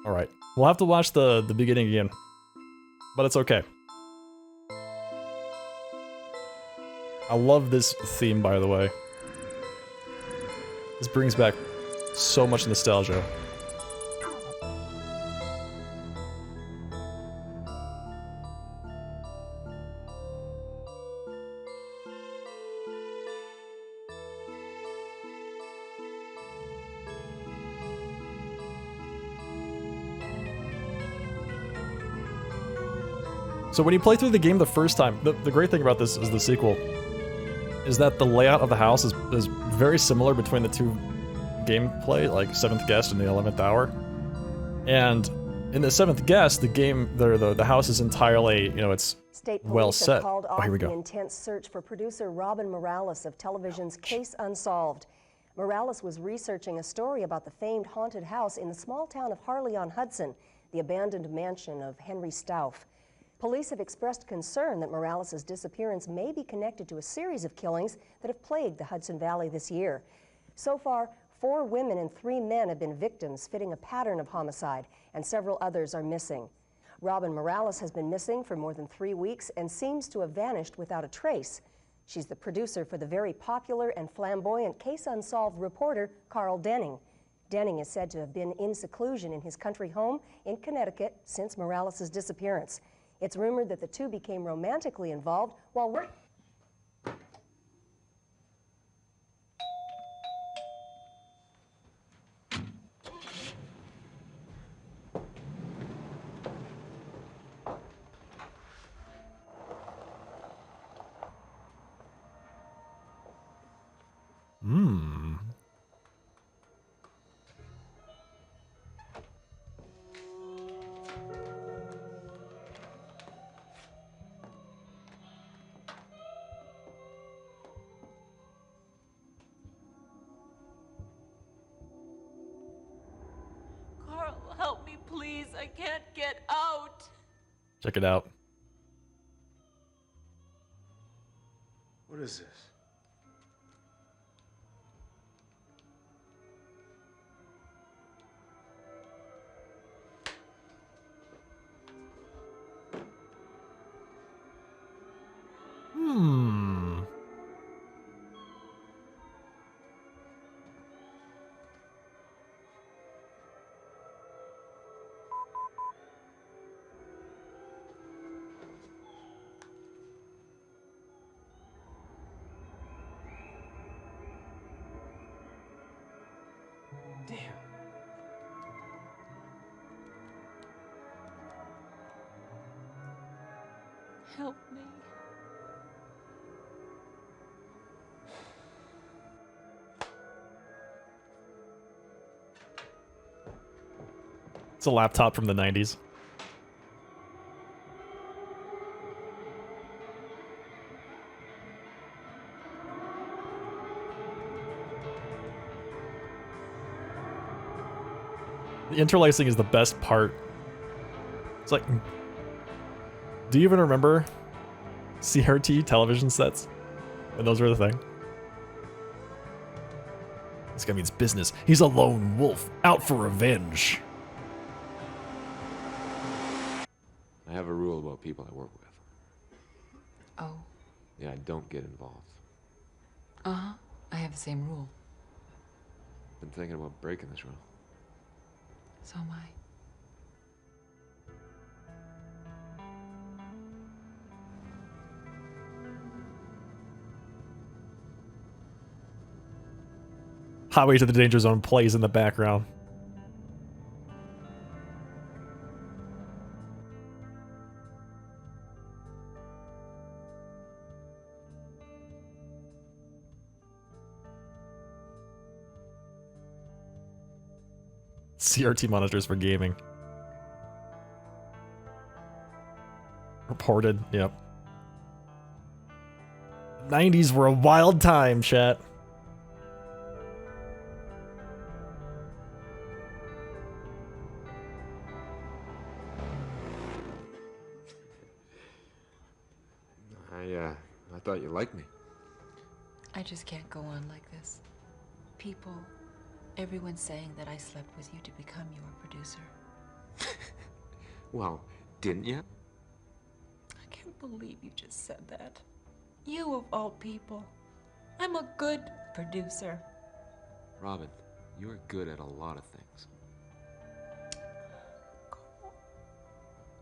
Alright. We'll have to watch the beginning again. But it's okay. I love this theme, by the way. This brings back so much nostalgia. So when you play through the game the first time, the great thing about this is the sequel, is that the layout of the house is very similar between the two gameplay, like 7th Guest and the 11th Hour. And in the 7th Guest, the house is entirely, you know, it's State police well set. have called off here we the go. intense search for producer Robin Morales of television's Case Unsolved. Morales was researching a story about the famed haunted house in the small town of Harley-on-Hudson, the abandoned mansion of Henry Stauff. Police have expressed concern that Morales' disappearance may be connected to a series of killings that have plagued the Hudson Valley this year. So far, 4 women and 3 men have been victims, fitting a pattern of homicide, and several others are missing. Robin Morales has been missing for more than 3 weeks and seems to have vanished without a trace. She's the producer for the very popular and flamboyant Case Unsolved reporter Carl Denning. Denning is said to have been in seclusion in his country home in Connecticut since Morales' disappearance. It's rumored that the two became romantically involved while working. Carl, help me, please. I can't get out. Check it out. What is this? Damn. Help me. It's a laptop from the 90s. The interlacing is the best part. It's like, do you even remember CRT television sets? And those were the thing. This guy means business. He's a lone wolf, out for revenge. I have a rule about people I work with. Oh, Yeah, I don't get involved. uh-huh. I have the same rule. Been thinking about breaking this rule. So am I. Highway to the Danger Zone plays in the background. CRT monitors for gaming. Reported, yep. 90s were a wild time, chat. I thought you liked me. I just can't go on like this. People, everyone's saying that I slept with you to become your producer. Well, didn't you? I can't believe you just said that. You of all people. I'm a good producer. Robin, you're good at a lot of things.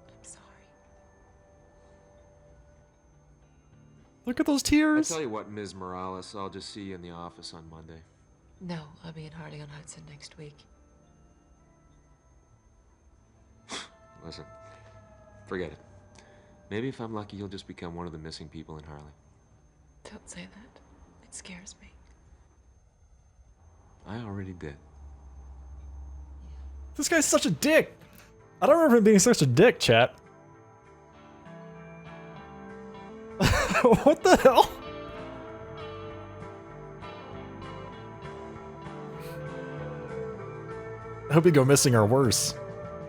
I'm sorry. Look at those I tears. tell you what, Ms. Morales, I'll just see you in the office on Monday. No, I'll be in Harley-on-Hudson next week. Listen, forget it. Maybe if I'm lucky, you'll just become one of the missing people in Harley. Don't say that. It scares me. I already did. This guy's such a dick. I don't remember him being such a dick, chat. What the hell? I hope you go missing or worse,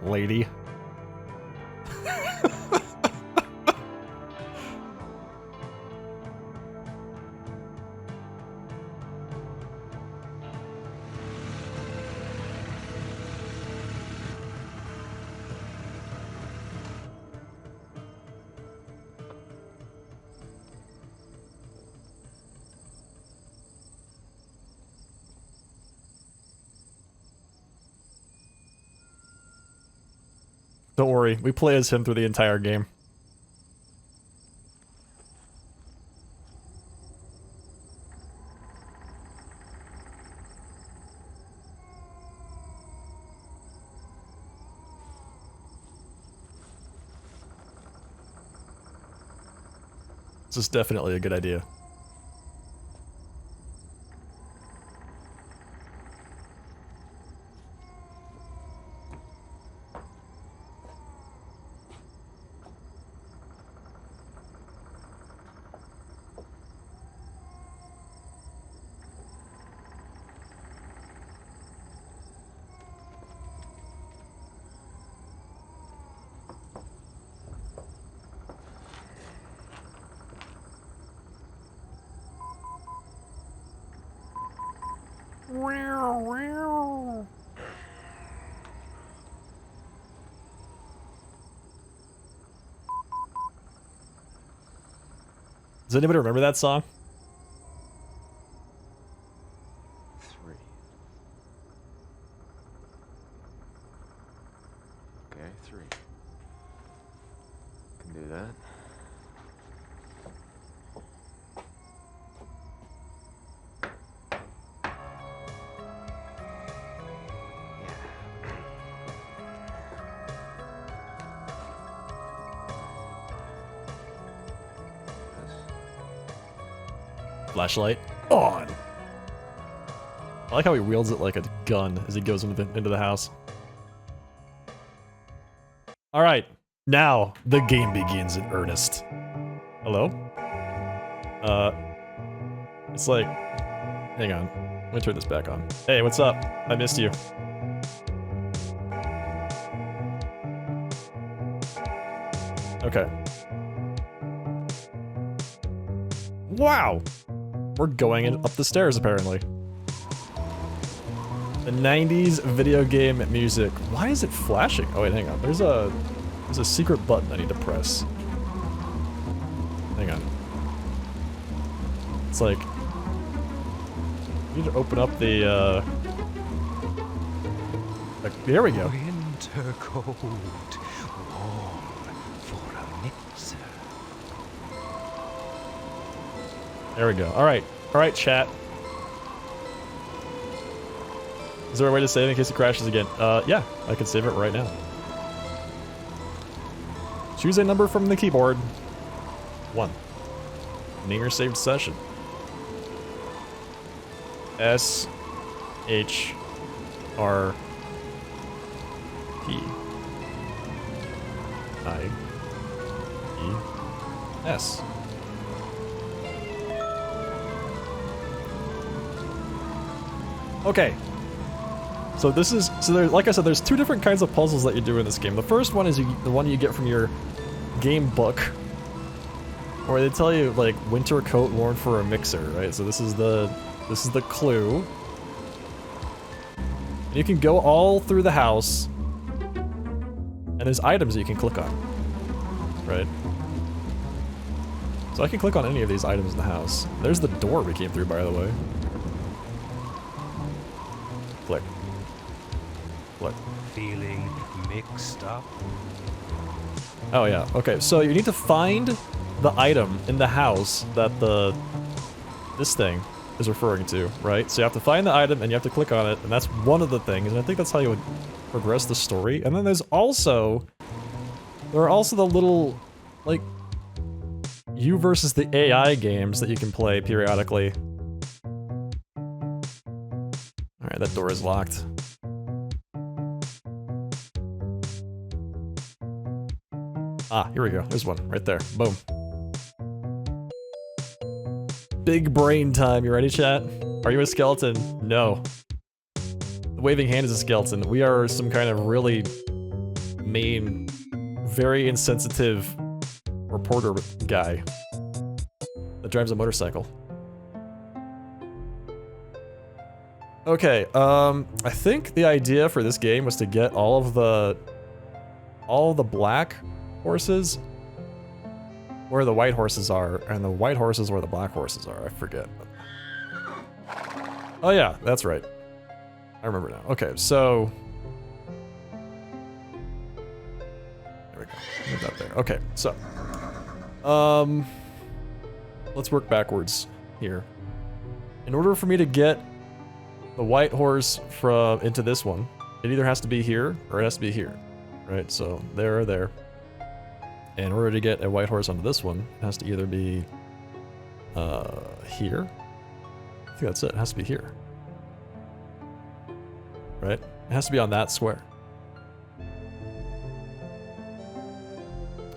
lady. Don't worry, we play as him through the entire game. This is definitely a good idea. Does anybody remember that song? 3. Okay, 3. Can do that. Flashlight on. I like how he wields it like a gun as he goes into the house. All right, now the game begins in earnest. Hello? It's like, hang on, let me turn this back on. Hey, what's up? I missed you. Okay. Wow! We're going up the stairs, apparently. The 90s video game music. Why is it flashing? Oh wait, hang on. There's a secret button I need to press. Hang on. It's like, I need to open up the, there we go. Winter cold, warm for a mixer. There we go. Alright, chat. Is there a way to save in case it crashes again? Yeah, I can save it right now. Choose a number from the keyboard. 1. Name your saved session. S H R P I E S. Okay. So this is, there, like I said, there's 2 different kinds of puzzles that you do in this game. The first one is the one you get from your game book, where they tell you like winter coat worn for a mixer, right? So this is the clue. And you can go all through the house And there's items that you can click on. Right? So I can click on any of these items in the house. There's the door we came through, by the way. Click. Click. Feeling mixed up? Oh yeah, okay, so you need to find the item in the house that this thing is referring to, right? So you have to find the item and you have to click on it, and that's one of the things, and I think that's how you would progress the story. And then there are also the little, like, you versus the AI games that you can play periodically. Alright, that door is locked. Ah, here we go. There's one right there. Boom. Big brain time. You ready, chat? Are you a skeleton? No. The waving hand is a skeleton. We are some kind of really mean, very insensitive reporter guy that drives a motorcycle. Okay, I think the idea for this game was to get all of the black horses where the white horses are, and the white horses where the black horses are. I forget. Oh yeah, that's right. I remember now. Okay, so there we go. Move that there. Okay, so let's work backwards here. In order for me to get the white horse from into this one, it either has to be here or it has to be here, right? So there or there. And in order to get a white horse onto this one, it has to either be here. I think that's it. It has to be here, right? It has to be on that square.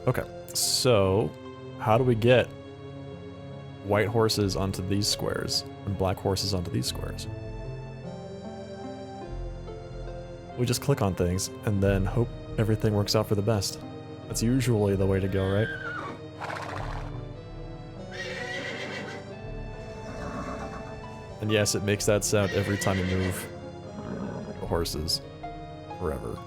Okay, so how do we get white horses onto these squares and black horses onto these squares? We just click on things and then hope everything works out for the best. That's usually the way to go, right? And yes, it makes that sound every time you move the horses. Forever.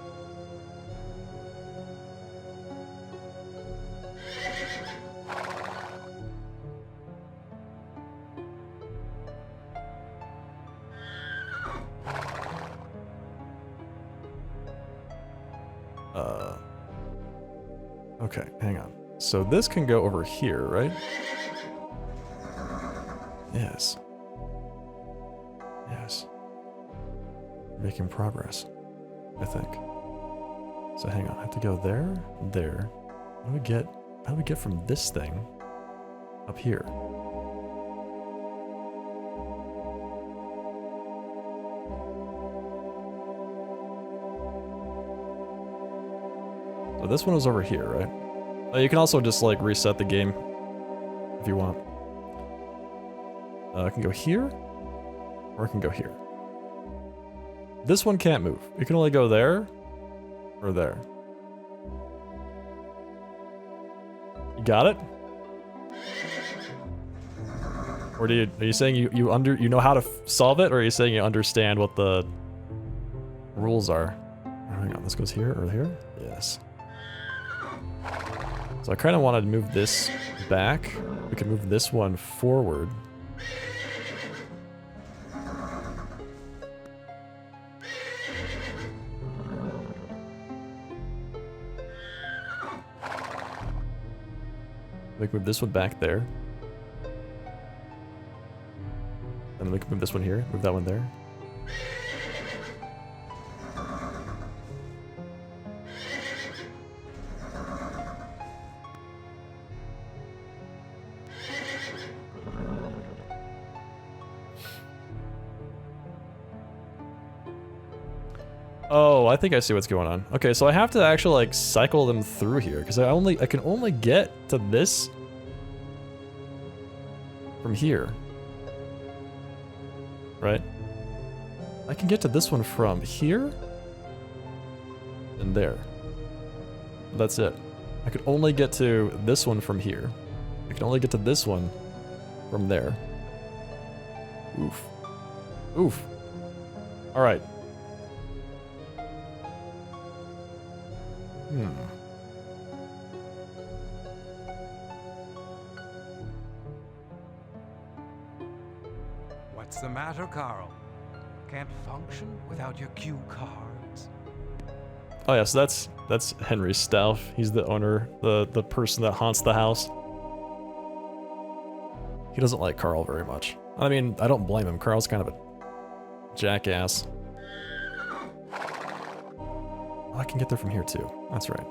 Okay, hang on. So this can go over here, right? Yes. Yes. Making progress, I think. So hang on, I have to go there, there. How do we get from this thing up here? So this one was over here, right? You can also just like reset the game if you want. I can go here, or I can go here. This one can't move. You can only go there, or there. You got it? Or are you saying you know how to solve it, or are you saying you understand what the rules are? Hang on, this goes here or here? Yes. So I kind of wanted to move this back. We can move this one forward. We can move this one back there. And then we can move this one here, move that one there. Oh, I think I see what's going on. Okay, so I have to actually like cycle them through here because I can only get to this from here. Right? I can get to this one from here and there. That's it. I could only get to this one from here. I can only get to this one from there. Oof. Oof. All right. What's the matter, Carl? Can't function without your cue cards? Oh yeah, so that's Henry Stauff. He's the owner, the person that haunts the house. He doesn't like Carl very much. I mean, I don't blame him. Carl's kind of a jackass. Oh, I can get there from here too. That's right.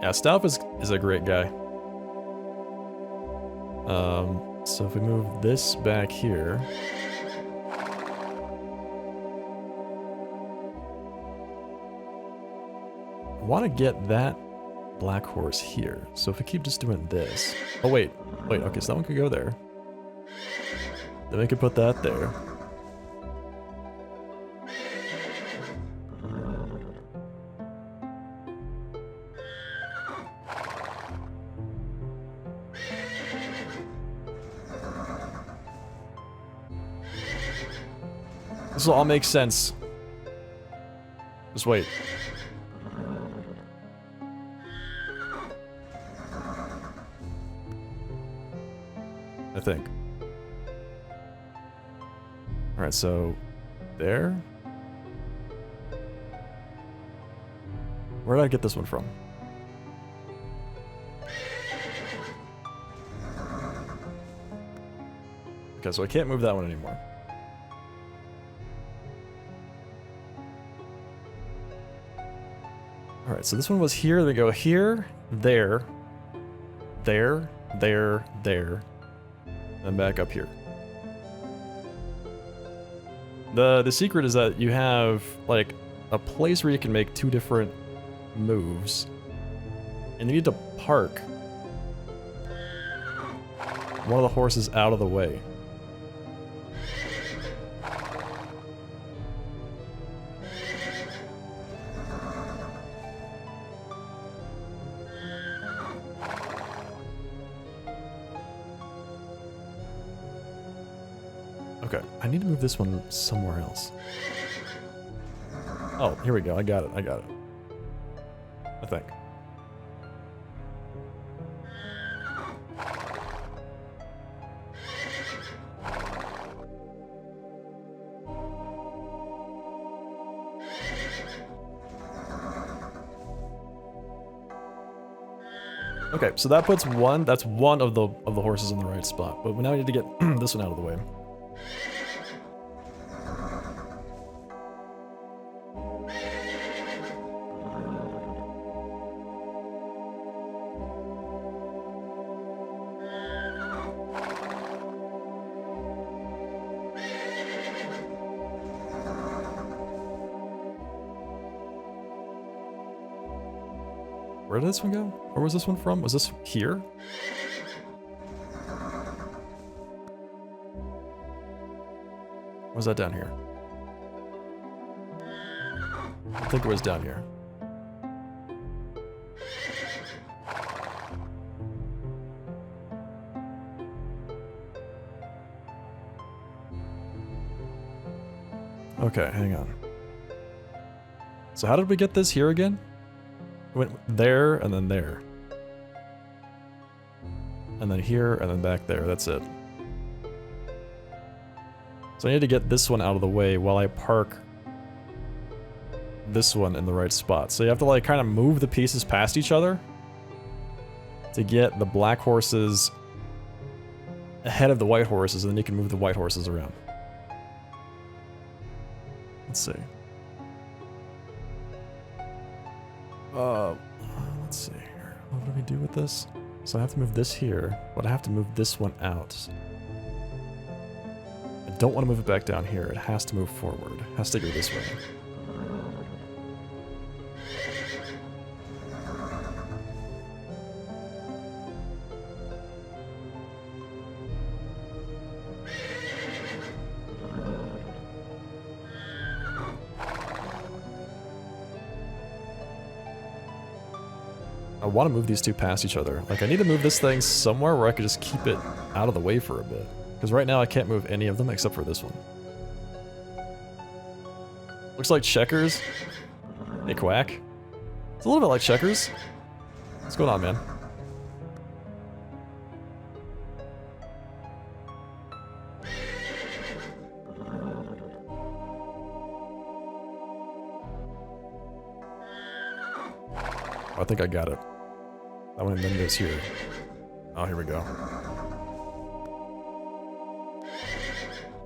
Yeah, Stauff is a great guy. So if we move this back here. I want to get that black horse here. So if we keep just doing this. Oh, wait. Okay, so that one could go there. Then we could put that there. This will all make sense. Just wait. I think. Alright, so there. Where did I get this one from? Okay, so I can't move that one anymore. Alright, so this one was here, then we go here, there, there, there, there, and back up here. The secret is that you have, like, a place where you can make two different moves, and you need to park one of the horses out of the way. Okay, I need to move this one somewhere else. Oh, here we go. I got it. I think. Okay, so that puts one. That's one of the horses in the right spot. But now we need to get this one out of the way. Where did this one go? Where was this one from? Was this here? Or was that down here? I think it was down here. Okay, hang on. So how did we get this here again? Went there, and then there. And then here, and then back there. That's it. So I need to get this one out of the way while I park this one in the right spot. So you have to, like, kind of move the pieces past each other to get the black horses ahead of the white horses, and then you can move the white horses around. Let's see. Let's see here. What do we do with this? So I have to move this here, but I have to move this one out. I don't want to move it back down here. It has to move forward. It has to go this way. I want to move these two past each other. Like, I need to move this thing somewhere where I could just keep it out of the way for a bit. Because right now I can't move any of them except for this one. Looks like checkers. Hey, Quack. It's a little bit like checkers. What's going on, man? I think I got it. That one then goes here. Oh, here we go.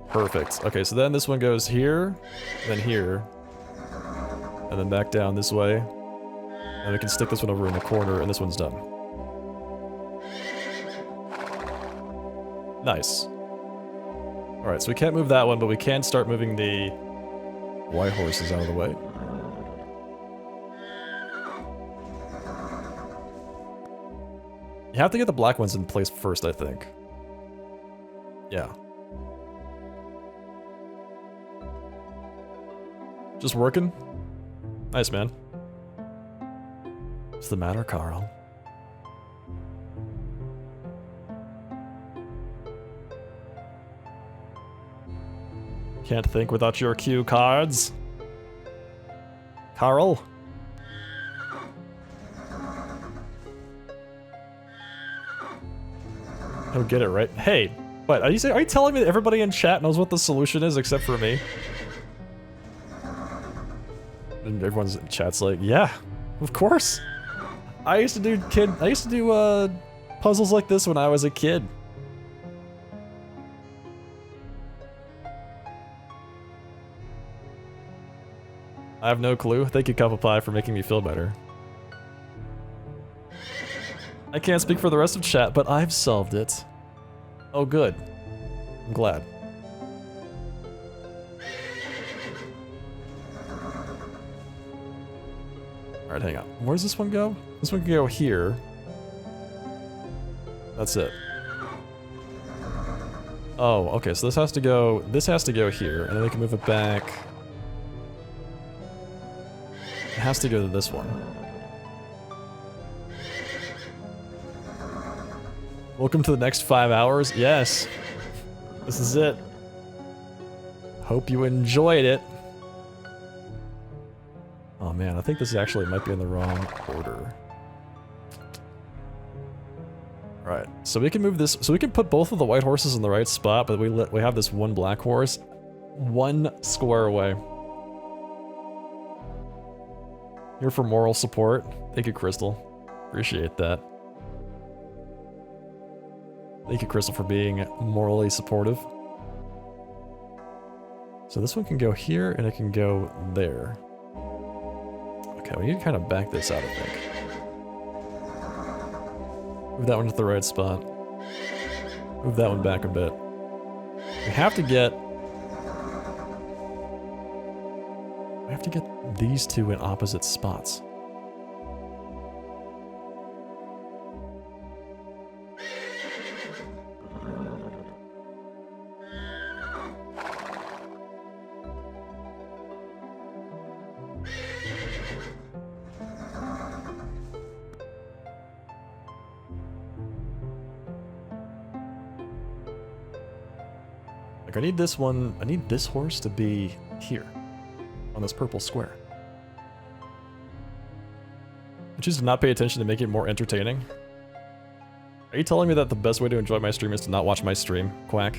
Perfect. Okay, so then this one goes here, then here, and then back down this way. And we can stick this one over in the corner, and this one's done. Nice. Alright, so we can't move that one, but we can start moving the white horses out of the way. You have to get the black ones in place first, I think. Yeah. Just working? Nice, man. What's the matter, Carl? Can't think without your cue cards. Carl? I don't get it, right? Hey, what, are you telling me that everybody in chat knows what the solution is except for me? And everyone's in chat's like, yeah, of course. I used to do puzzles like this when I was a kid. I have no clue. Thank you, Cup of Pie, for making me feel better. I can't speak for the rest of chat, but I've solved it. Oh, good. I'm glad. Alright, hang on. Where does this one go? This one can go here. That's it. Oh, okay, so this has to go here, and then we can move it back. It has to go to this one. Welcome to the next 5 hours. Yes. This is it. Hope you enjoyed it. Oh man, I think this actually might be in the wrong order. Right, so we can move this, so we can put both of the white horses in the right spot, but we have this one black horse 1 square away. Here for moral support. Thank you, Crystal. Appreciate that. Thank you, Crystal, for being morally supportive. So this one can go here, and it can go there. Okay, we need to kind of back this out, I think. Move that one to the right spot. Move that one back a bit. We have to get these two in opposite spots. Like, I need this horse to be here, on this purple square. I choose to not pay attention to make it more entertaining. Are you telling me that the best way to enjoy my stream is to not watch my stream, Quack?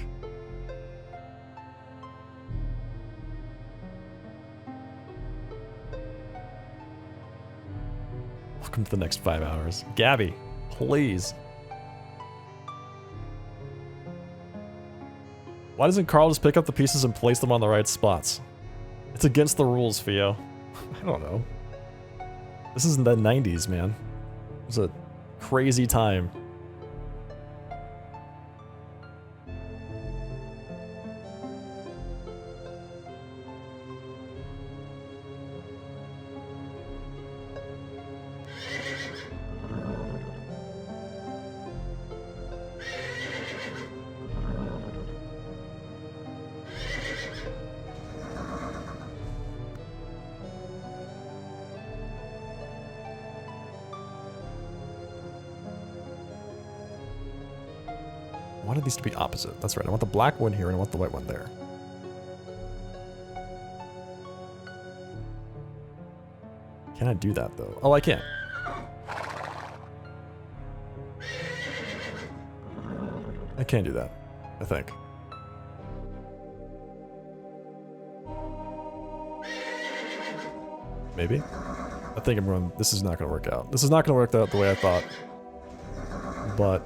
Welcome to the next 5 hours. Gabby, please. Why doesn't Carl just pick up the pieces and place them on the right spots? It's against the rules, Theo. I don't know. This is in the 90s, man. It was a crazy time. I wanted these to be opposite. That's right. I want the black one here and I want the white one there. Can I do that though? Oh, I can. I can do that, I think. Maybe? I think I'm going, this is not going to work out. This is not going to work out the way I thought. But,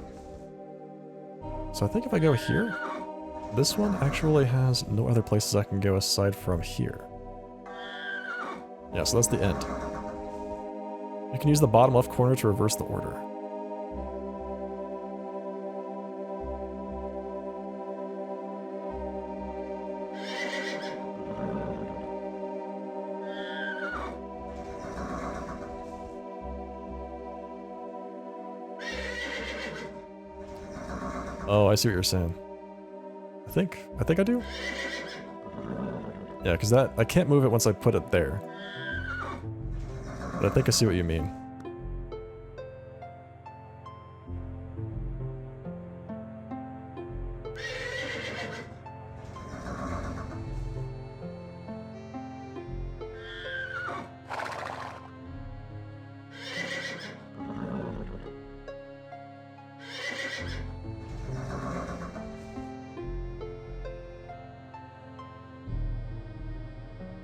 so I think if I go here, this one actually has no other places I can go aside from here. Yeah, so that's the end. You can use the bottom left corner to reverse the order. Oh, I see what you're saying. I think I do. Yeah, because that, I can't move it once I put it there. But I think I see what you mean.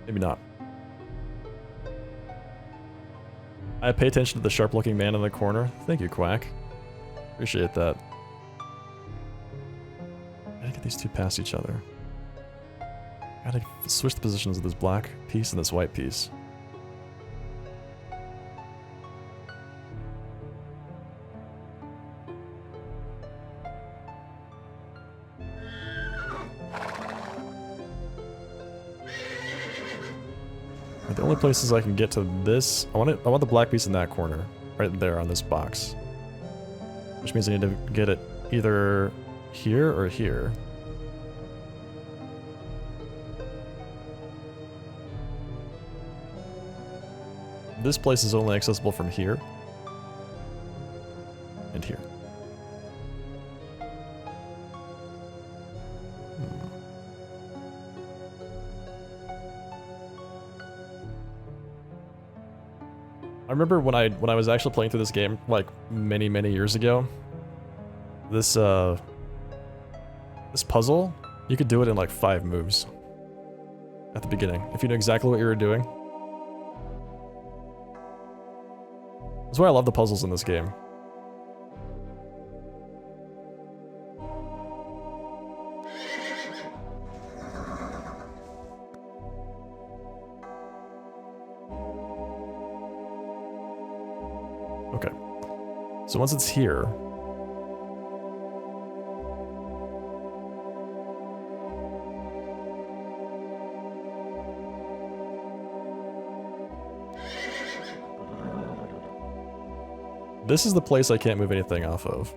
Maybe not. I pay attention to the sharp-looking man in the corner. Thank you, Quack. Appreciate that. Gotta get these two past each other. Gotta switch the positions of this black piece and this white piece. The only places I can get to this, I want the black piece in that corner, right there on this box. Which means I need to get it either here or here. This place is only accessible from here and here. I remember when I was actually playing through this game like many years ago. This puzzle, you could do it in like 5 moves at the beginning if you knew exactly what you were doing. That's why I love the puzzles in this game. Okay, so once it's here, this is the place I can't move anything off of.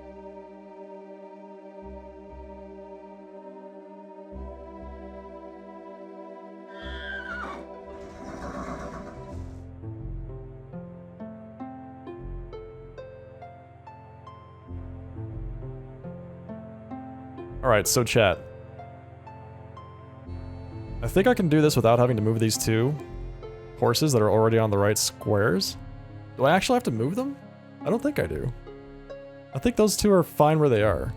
Alright, so chat. I think I can do this without having to move these 2 horses that are already on the right squares. Do I actually have to move them? I don't think I do. I think those 2 are fine where they are.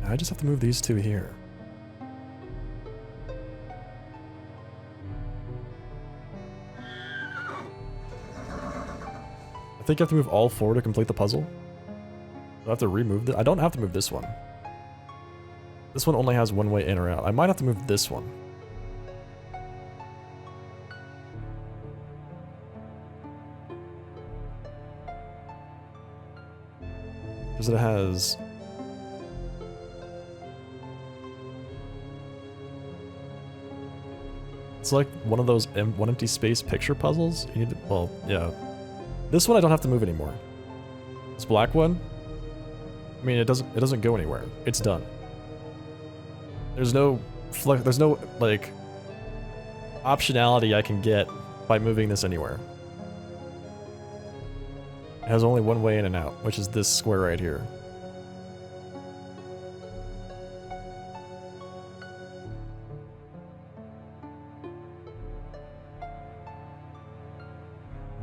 I just have to move these 2 here. I think you have to move all 4 to complete the puzzle. Do I have to remove I don't have to move this one. This one only has one way in or out. I might have to move this one. Because it has... It's like one of those one empty space picture puzzles. You need to, well, yeah. This one I don't have to move anymore. This black one, I mean, it doesn't go anywhere. It's done. There's no like optionality I can get by moving this anywhere. It has only one way in and out, which is this square right here.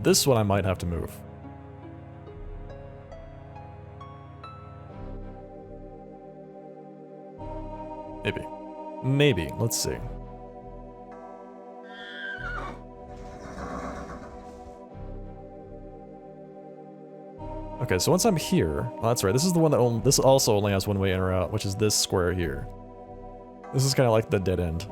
This one I might have to move. Maybe. Maybe. Let's see. Okay, so once I'm here, well, that's right. This is the one that this also only has one way in or out, which is this square here. This is kind of like the dead end.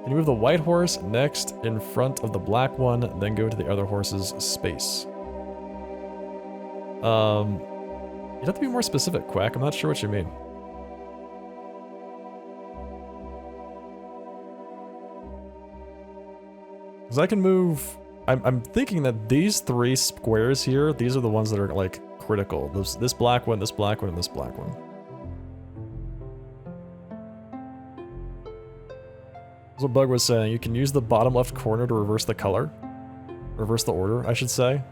Can you move the white horse next in front of the black one, then go to the other horse's space? You'd have to be more specific, Quack. I'm not sure what you mean. Because I can move... I'm thinking that these three squares here, these are the ones that are, like, critical. This black one, this black one, and this black one. That's what Bug was saying. You can use the bottom left corner to reverse the color. Reverse the order, I should say.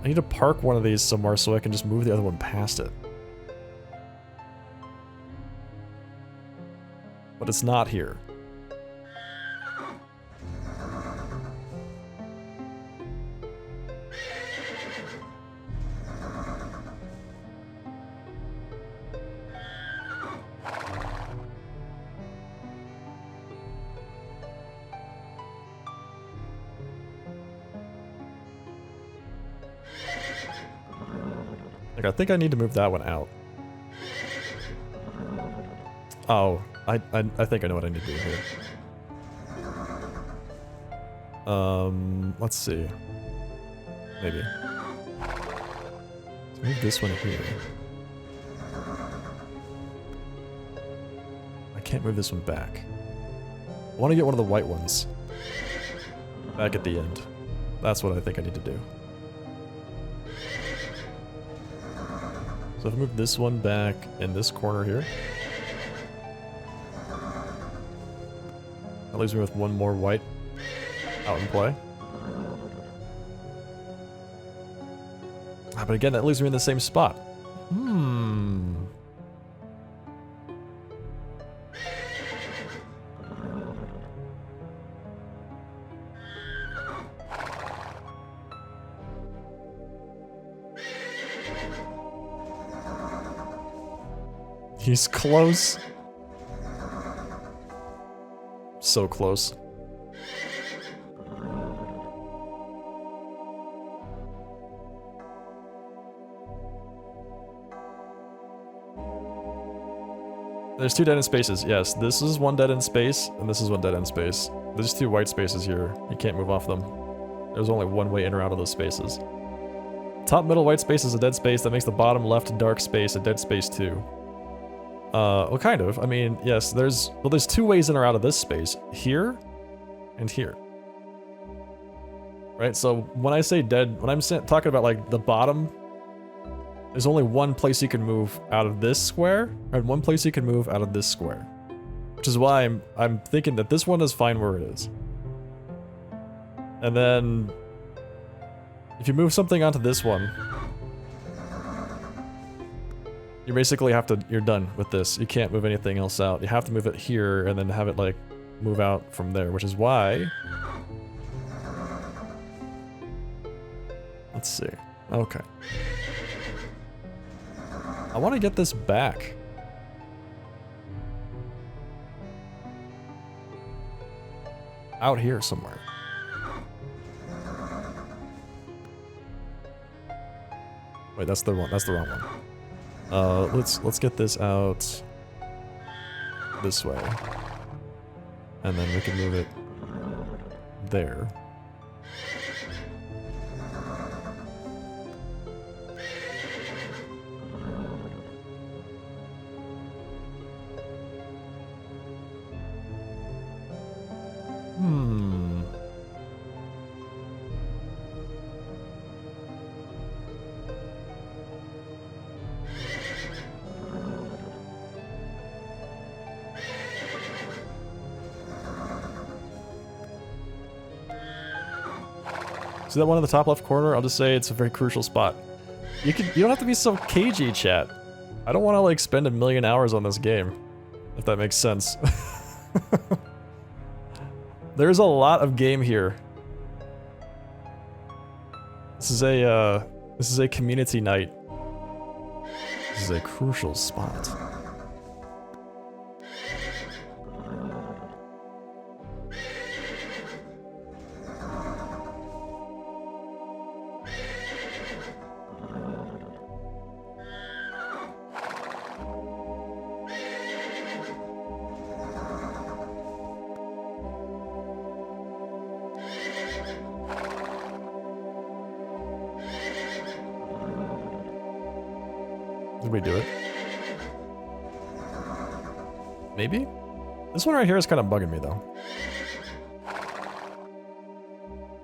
I need to park one of these somewhere so I can just move the other one past it. But it's not here. Like, I think I need to move that one out. Oh, I think I know what I need to do here. Let's see. Maybe. Let's move this one here. I can't move this one back. I want to get one of the white ones back at the end. That's what I think I need to do. So if I move this one back in this corner here, that leaves me with one more white out in play. Ah, but again, that leaves me in the same spot. He's close. So close. There's two dead end spaces. Yes, this is one dead end space, and this is one dead end space. There's two white spaces here. You can't move off them. There's only one way in or out of those spaces. Top middle white space is a dead space. That makes the bottom left dark space a dead space too. Well, kind of. I mean, yes, there's two ways in or out of this space. Here, and here. Right, so when I say dead, when I'm talking about, like, the bottom, there's only one place you can move out of this square, and one place you can move out of this square. Which is why I'm thinking that this one is fine where it is. And then, if you move something onto this one, you basically have to, you're done with this. You can't move anything else out. You have to move it here and then have it, like, move out from there, which is why... Let's see. Okay. I want to get this back. Out here somewhere. Wait, that's the wrong one. Let's get this out this way. And then we can move it there. See that one in the top left corner? I'll just say it's a very crucial spot. You don't have to be so cagey, chat. I don't want to like spend 1,000,000 hours on this game, if that makes sense. There's a lot of game here. This is a community night. This is a crucial spot. Did we do it? Maybe? This one right here is kind of bugging me though.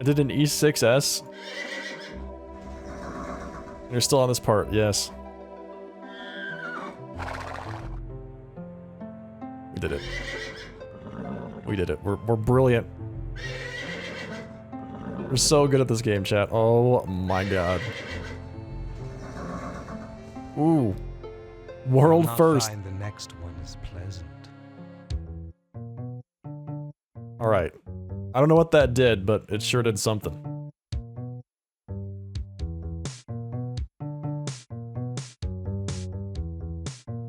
I did an E6S. You're still on this part, yes. We did it. We did it. We're brilliant. We're so good at this game, chat. Oh my god. Ooh. World first. Find the next one is pleasant. Alright. I don't know what that did, but it sure did something.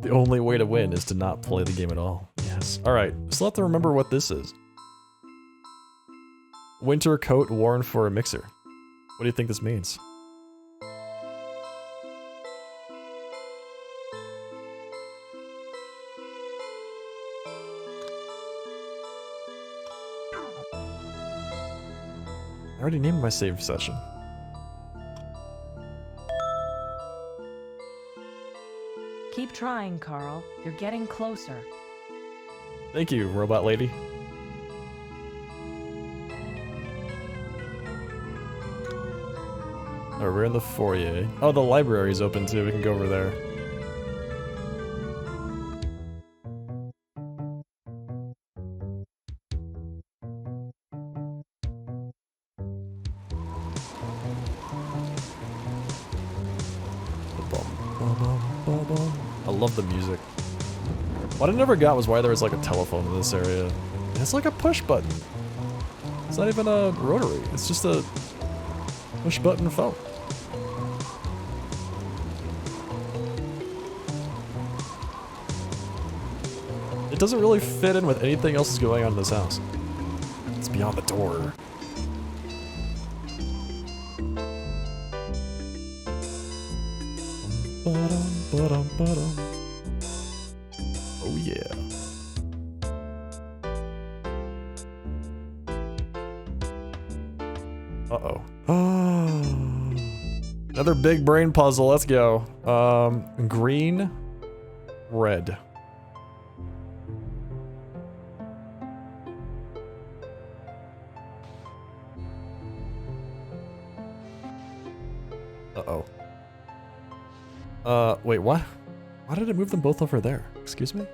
The only way to win is to not play the game at all. Yes. Alright, still have to remember what this is. Winter coat worn for a mixer. What do you think this means? I already named my save session. Keep trying, Carl. You're getting closer. Thank you, robot lady. Oh, we're in the foyer. Oh, the library's open too. We can go over there. I love the music. What I never got was why there was like a telephone in this area. It's like a push button. It's not even a rotary. It's just a push button phone. It doesn't really fit in with anything else that's going on in this house. It's beyond the door. Oh yeah. Uh-oh. Another big brain puzzle, let's go. Green, red. Uh-oh. Wait, what? Why did it move them both over there? Excuse me?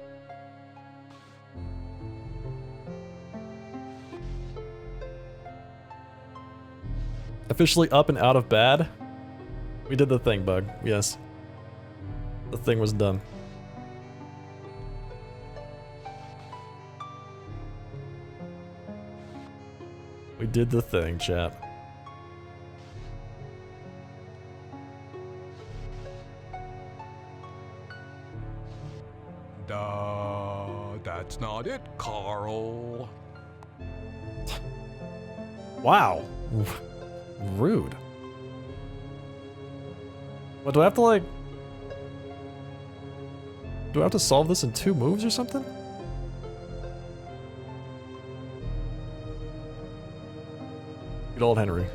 Officially up and out of bad? We did the thing, Bug. Yes. The thing was done. We did the thing, chat. That's not it, Carl. Wow. Rude. What, do I have to like... Do I have to solve this in 2 moves or something? Good old Henry.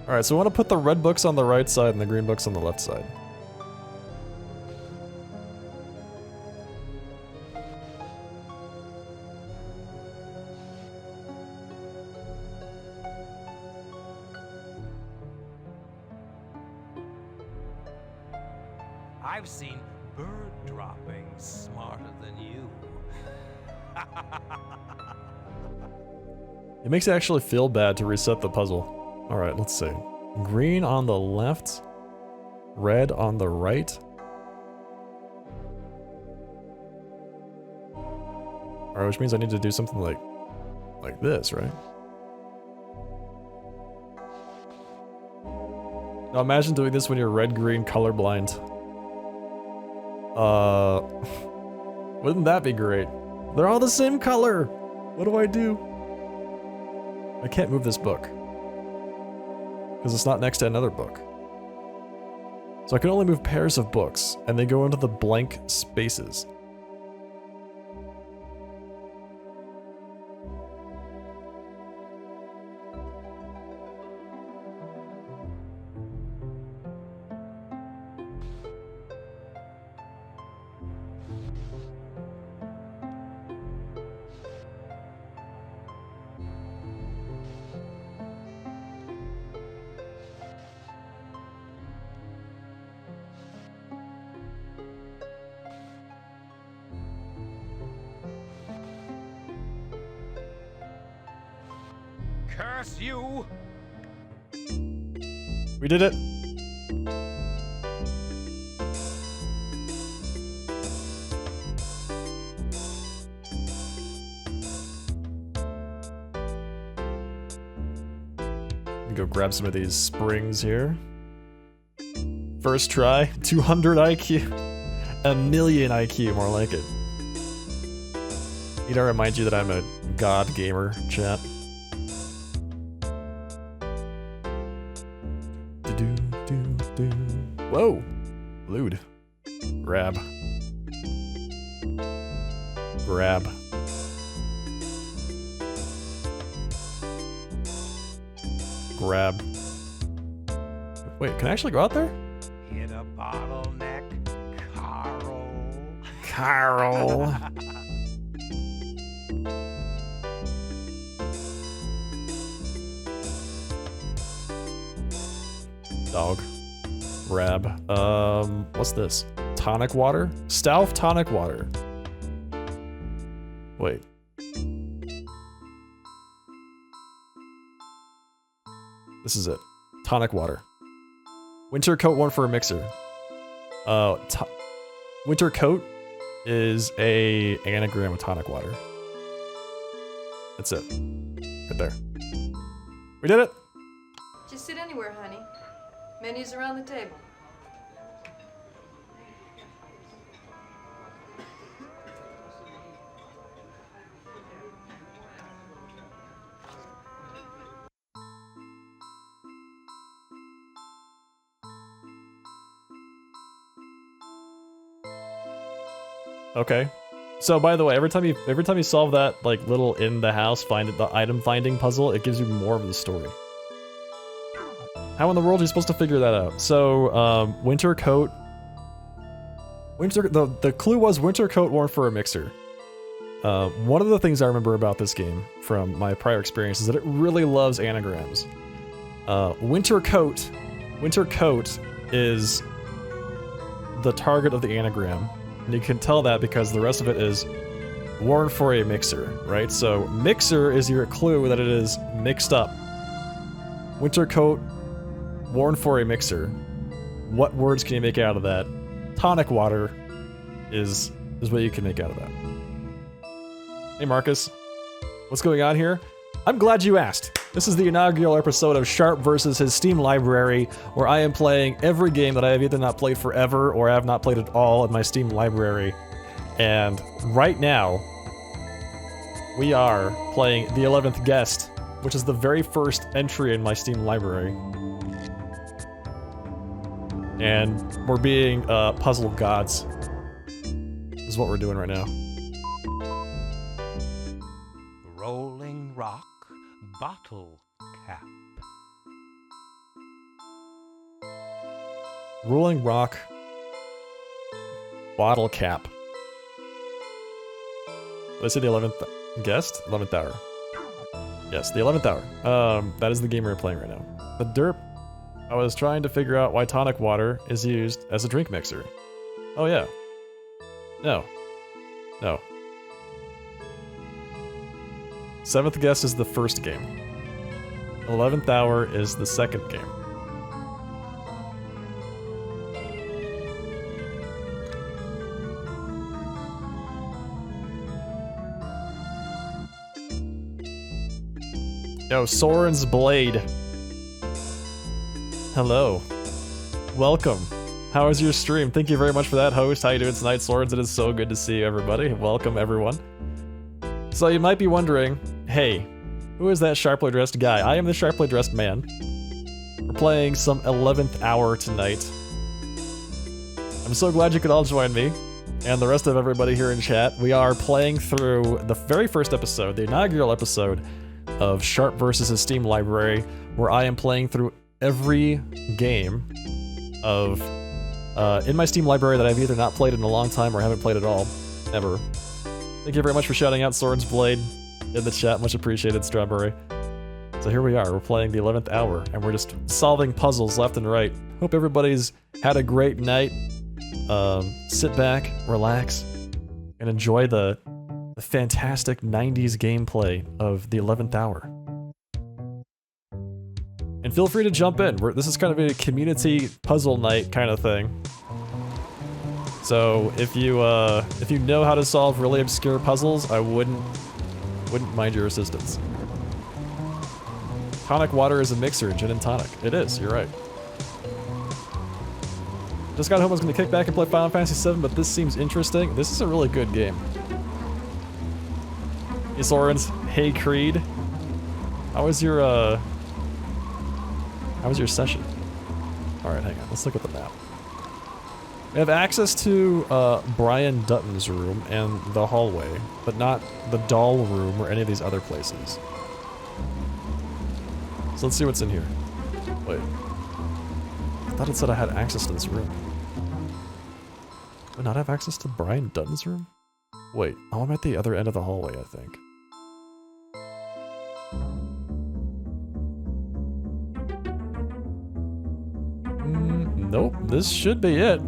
Alright, so I want to put the red books on the right side and the green books on the left side. I've seen bird droppings smarter than you. It makes it actually feel bad to reset the puzzle. Alright, let's see. Green on the left. Red on the right. Alright, which means I need to do something like this, right? Now imagine doing this when you're red-green colorblind. Wouldn't that be great? They're all the same color! What do I do? I can't move this book. Because it's not next to another book. So I can only move pairs of books, and they go into the blank spaces. Curse you! We did it! Go grab some of these springs here. First try, 200 IQ. 1,000,000 IQ, more like it. Need to remind you that I'm a god gamer, chat. Whoa! Lewd. Grab. Grab. Grab. Wait, can I actually go out there? Hit a bottleneck, Carl. Carl. Dog. Grab. What's this? Tonic water? Stouff tonic water. Wait. This is it. Tonic water. Winter coat one for a mixer. Winter coat is a anagram of tonic water. That's it. Right there. We did it! Just sit anywhere, honey. Menu's around the table. Okay. So by the way, every time you solve that like little in the house the item finding puzzle, it gives you more of the story. How in the world are you supposed to figure that out? So winter coat. The clue was winter coat worn for a mixer. One of the things I remember about this game from my prior experience is that it really loves anagrams. Winter coat is the target of the anagram. And you can tell that because the rest of it is worn for a mixer, right? So mixer is your clue that it is mixed up. Winter coat worn for a mixer. What words can you make out of that? Tonic water is what you can make out of that. Hey Marcus, what's going on here? I'm glad you asked. This is the inaugural episode of Sharp versus his Steam library, where I am playing every game that I have either not played forever or I have not played at all in my Steam library. And right now, we are playing The 11th Guest, which is the very first entry in my Steam library. And we're being puzzle gods. This is what we're doing right now. Rolling rock, bottle cap. Rolling rock, bottle cap. Did I say the 11th guest? 11th hour. Yes, the 11th hour. That is the game we're playing right now. The derp. I was trying to figure out why tonic water is used as a drink mixer. Oh yeah. No. No. 7th guest is the first game. 11th hour is the second game. Yo, Soren's Blade. Hello. Welcome. How was your stream? Thank you very much for that, host. How you doing tonight, Sorens? It is so good to see you, everybody. Welcome, everyone. So you might be wondering, hey, who is that sharply dressed guy? I am the sharply dressed man. We're playing some 11th hour tonight. I'm so glad you could all join me, and the rest of everybody here in chat. We are playing through the very first episode, the inaugural episode of Sharp vs. Steam Library, where I am playing through every game of in my Steam library that I've either not played in a long time or haven't played at all, ever. Thank you very much for shouting out Swords Blade in the chat, much appreciated, Strawberry. So here we are, we're playing the 11th hour, and we're just solving puzzles left and right. Hope everybody's had a great night. Sit back, relax, and enjoy the fantastic 90s gameplay of the 11th hour. And feel free to jump in. This is kind of a community puzzle night kind of thing. So if you know how to solve really obscure puzzles, I wouldn't mind your assistance. Tonic water is a mixer, gin and tonic. It is, you're right. Just got home, I was gonna kick back and play Final Fantasy VII, but this seems interesting. This is a really good game. Hey Sorens, hey Creed. How was your session? Alright, hang on, let's look at the map. We have access to Brian Dutton's room and the hallway, but not the doll room or any of these other places. So let's see what's in here. Wait. I thought it said I had access to this room. Do I not have access to Brian Dutton's room? Wait, oh, I'm at the other end of the hallway, I think. Nope, this should be it.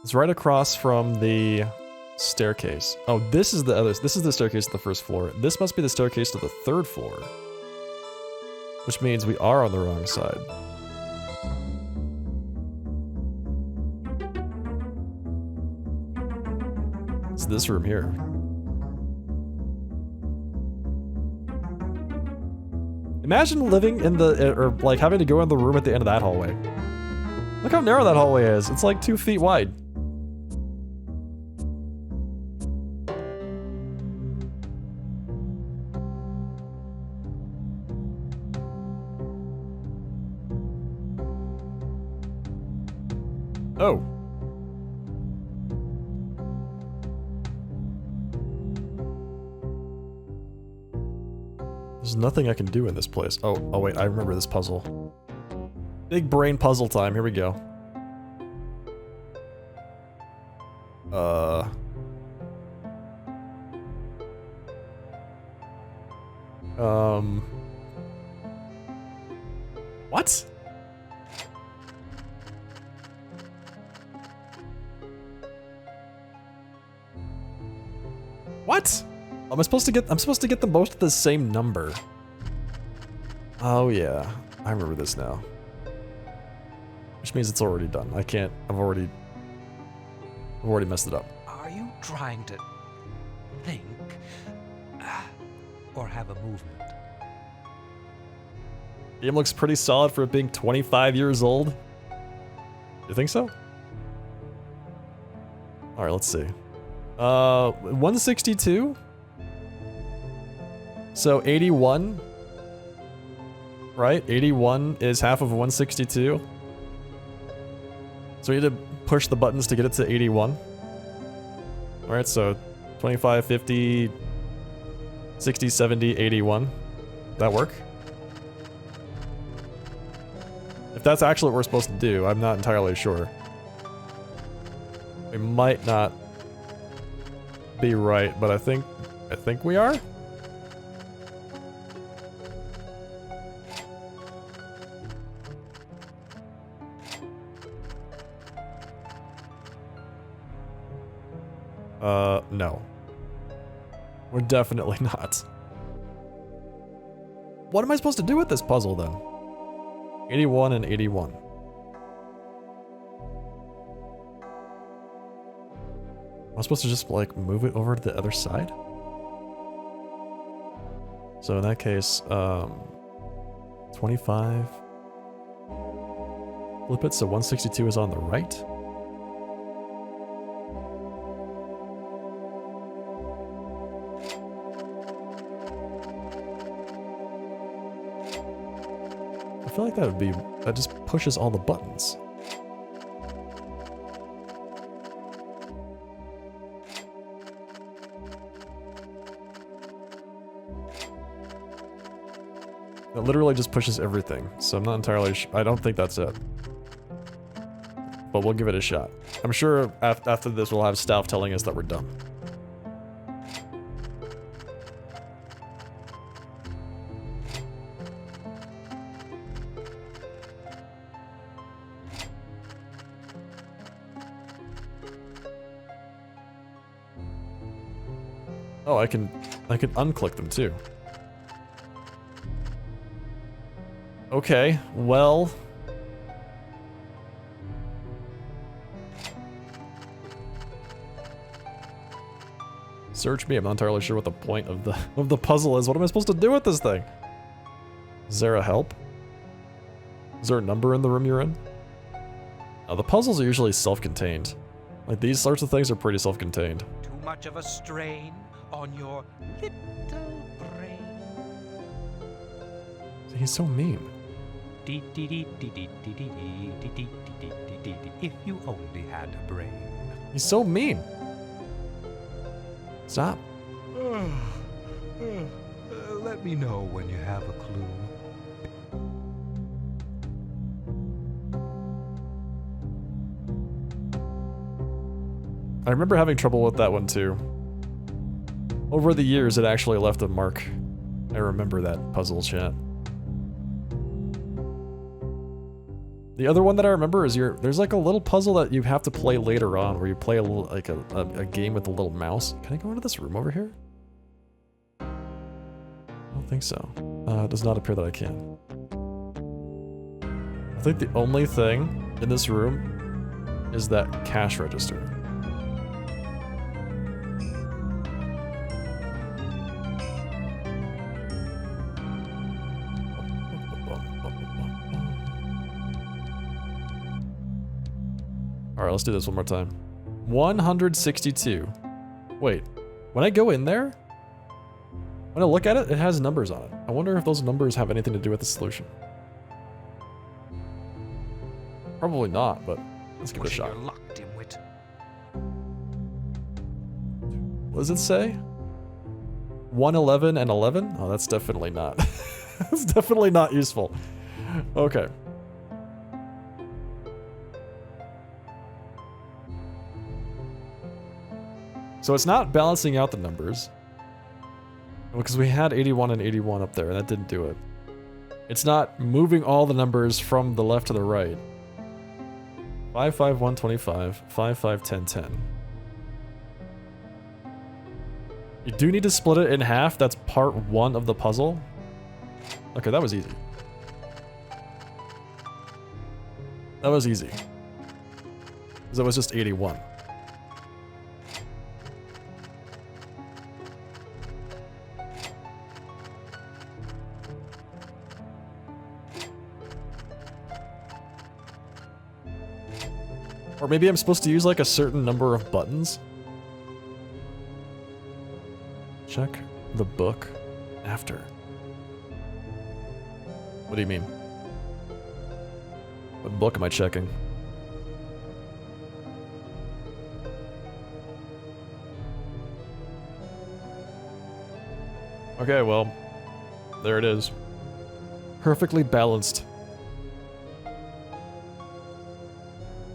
It's right across from the staircase. Oh, this is the staircase to the first floor. This must be the staircase to the third floor. Which means we are on the wrong side. It's this room here. Imagine living in the, or like having to go in the room at the end of that hallway. Look how narrow that hallway is. It's like 2 feet wide. Oh. There's nothing I can do in this place. Oh wait, I remember this puzzle. Big brain puzzle time, here we go. What? What? I'm supposed to get them both at the same number. Oh yeah, I remember this now. Which means it's already done. I've already messed it up. Are you trying to think or have a movement? Game looks pretty solid for it being 25 years old. You think so? Alright, let's see. 162? So 81? Right? 81 is half of 162. So we need to push the buttons to get it to 81. Alright, so 25, 50, 60, 70, 81. That work? If that's actually what we're supposed to do, I'm not entirely sure. We might not be right, but I think we are? No. We're definitely not. What am I supposed to do with this puzzle then? 81 and 81. Am I supposed to just like move it over to the other side? So in that case, 25. Flip it so 162 is on the right. I feel like that just pushes all the buttons. It literally just pushes everything, so I'm not entirely sure. I don't think that's it. But we'll give it a shot. I'm sure after this we'll have staff telling us that we're dumb. Oh, I can unclick them too. Okay, well. Search me, I'm not entirely sure what the point of the puzzle is. What am I supposed to do with this thing? Is there a help? Is there a number in the room you're in? The puzzles are usually self-contained. Like these sorts of things are pretty self-contained. Too much of a strain on your little brain. He's so mean. If you only had a brain. He's so mean. Stop. Let me know when you have a clue. I remember having trouble with that one too. Over the years, it actually left a mark. I remember that puzzle, chat. The other one that I remember is there's like a little puzzle that you have to play later on, where you play a little like a game with a little mouse. Can I go into this room over here? I don't think so. It does not appear that I can. I think the only thing in this room is that cash register. Alright, let's do this one more time. 162. Wait, when I go in there, when I look at it, it has numbers on it. I wonder if those numbers have anything to do with the solution. Probably not, but let's give it a shot. Your luck, dimwit. What does it say? 111 and 11? Oh, that's definitely not. That's definitely not useful. Okay. So it's not balancing out the numbers. Because we had 81 and 81 up there, and that didn't do it. It's not moving all the numbers from the left to the right. 5, 5, 1, 25. 5, 5, 10, 10. You do need to split it in half. That's part 1 of the puzzle. Okay, that was easy. That was easy. Because that was just 81. Or maybe I'm supposed to use like a certain number of buttons. Check the book after. What do you mean? What book am I checking? Okay, well, there it is. Perfectly balanced.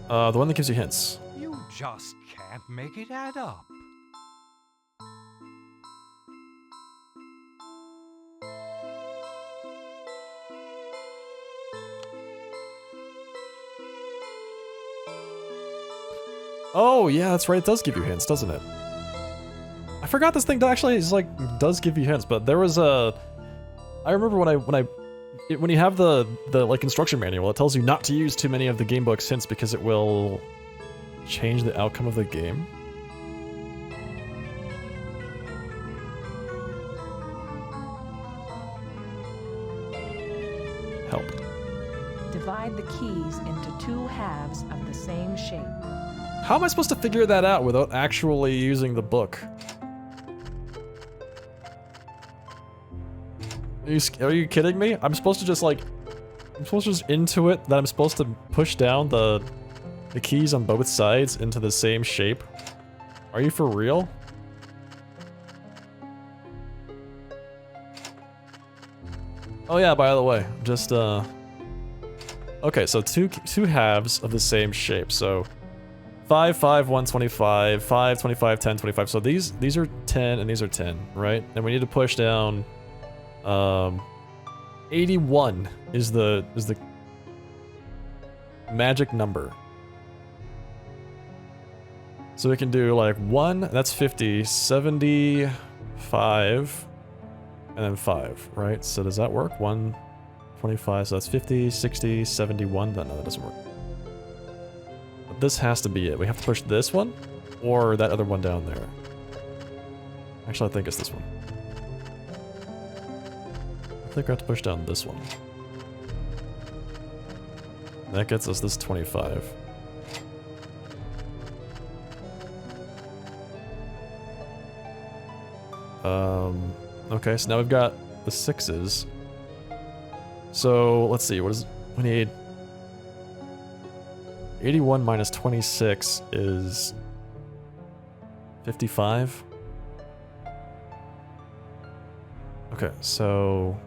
The one that gives you hints. You just can't make it add up. Oh, yeah, that's right. It does give you hints, doesn't it? forgot this thing actually is like does give you hints, but there was a. I remember when you have the like instruction manual, it tells you not to use too many of the game book's hints because it will change the outcome of the game. Help. Divide the keys into 2 halves of the same shape. How am I supposed to figure that out without actually using the book? Are you kidding me? I'm supposed to just intuit that I'm supposed to push down the keys on both sides into the same shape? Are you for real? Oh yeah, by the way, just okay, so two halves of the same shape. So 5, 5, 1, 25, 5, 25, 10, 25. So these are 10 and these are 10, right? And we need to push down 81 is the magic number. So we can do like 1, that's 50, 75, and then 5, right? So does that work? 1, 25, so that's 50, 60, 71. No, that doesn't work. But this has to be it. We have to push this one or that other one down there. Actually, I think it's this one. I think we have to push down this one. That gets us this 25. Okay, so now we've got the 6s. So, let's see, what is... We need... 81 minus 26 is... 55? Okay, so...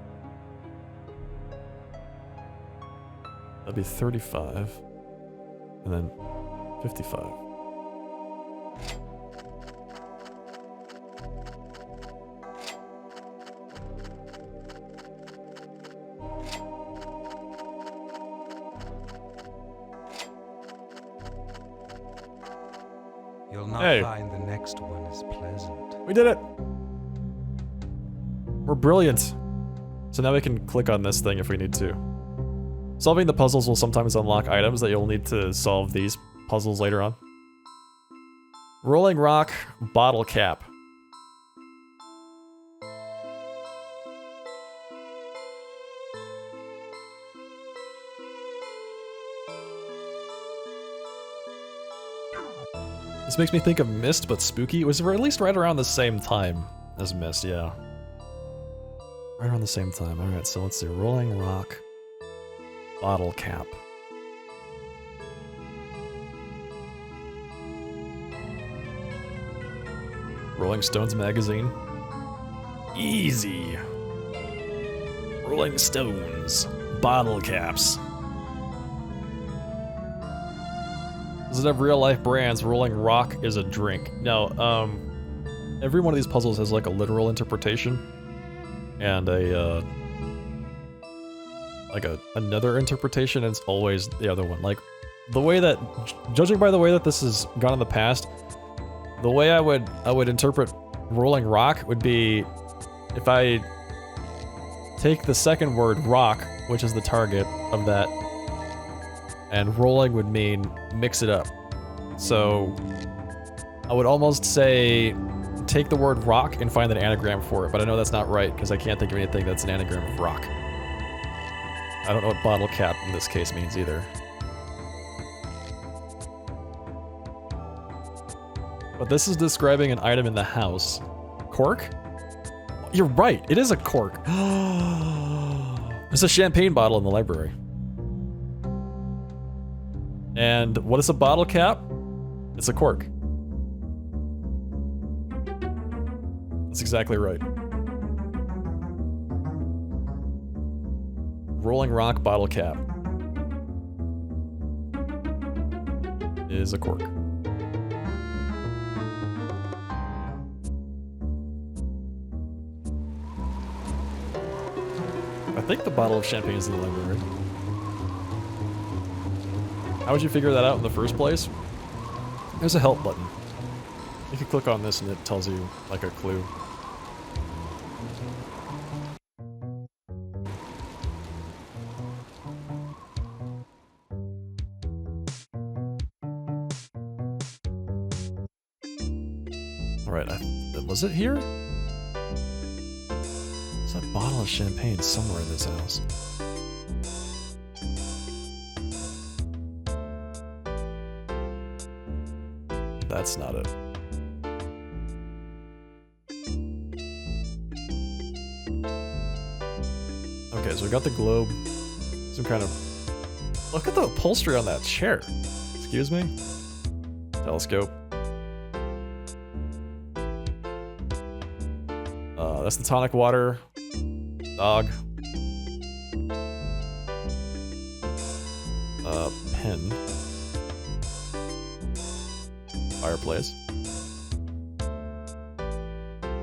That'd be 35. And then 55. You'll not find the next one as pleasant. We did it! We're brilliant. So now we can click on this thing if we need to. Solving the puzzles will sometimes unlock items that you'll need to solve these puzzles later on. Rolling rock, bottle cap. This makes me think of Myst, but spooky. It was at least right around the same time as Myst, yeah. Right around the same time. Alright, so let's see. Rolling rock, bottle cap. Rolling Stones magazine. Easy. Rolling Stones, bottle caps. Does it have real life brands? Rolling Rock is a drink. No, every one of these puzzles has like a literal interpretation and another interpretation, and it's always the other one. Like the way that, judging by the way that this has gone in the past, the way I would interpret Rolling Rock would be if I take the second word rock, which is the target of that, and rolling would mean mix it up. So I would almost say take the word rock and find an anagram for it, but I know that's not right because I can't think of anything that's an anagram of rock. I don't know what bottle cap in this case means either. But this is describing an item in the house. Cork? You're right, it is a cork. It's a champagne bottle in the library. And what is a bottle cap? It's a cork. That's exactly right. Rolling Rock bottle cap is a cork. I think the bottle of champagne is in the library. How would you figure that out in the first place? There's a help button. You can click on this and it tells you like a clue. Alright, was it here? There's a bottle of champagne somewhere in this house. That's not it. Okay, so we got the globe. Some kind of... Look at the upholstery on that chair. Excuse me? Telescope. That's the tonic water. Dog. Pen. Fireplace.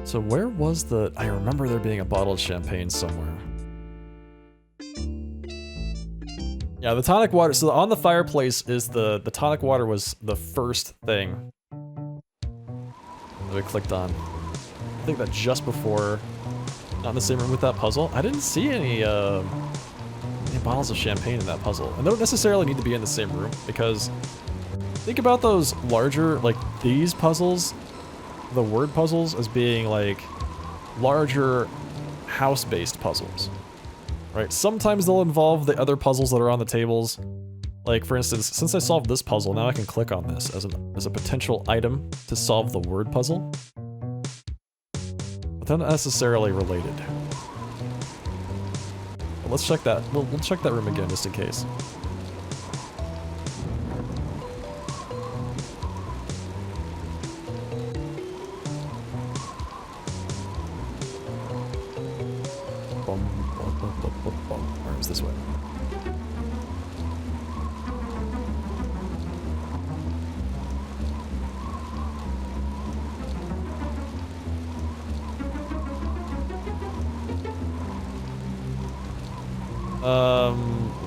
So where was the... I remember there being a bottle of champagne somewhere. Yeah, the tonic water... So on the fireplace is the tonic water was the first thing that we clicked on. I think that just before... Not in the same room with that puzzle. I didn't see any bottles of champagne in that puzzle. And they don't necessarily need to be in the same room, because... Think about those larger, like, these puzzles, the word puzzles, as being, like, larger house-based puzzles, right? Sometimes they'll involve the other puzzles that are on the tables. Like, for instance, since I solved this puzzle, now I can click on this as a potential item to solve the word puzzle. But they're not necessarily related. But let's check that. We'll check that room again, just in case. Or is this way?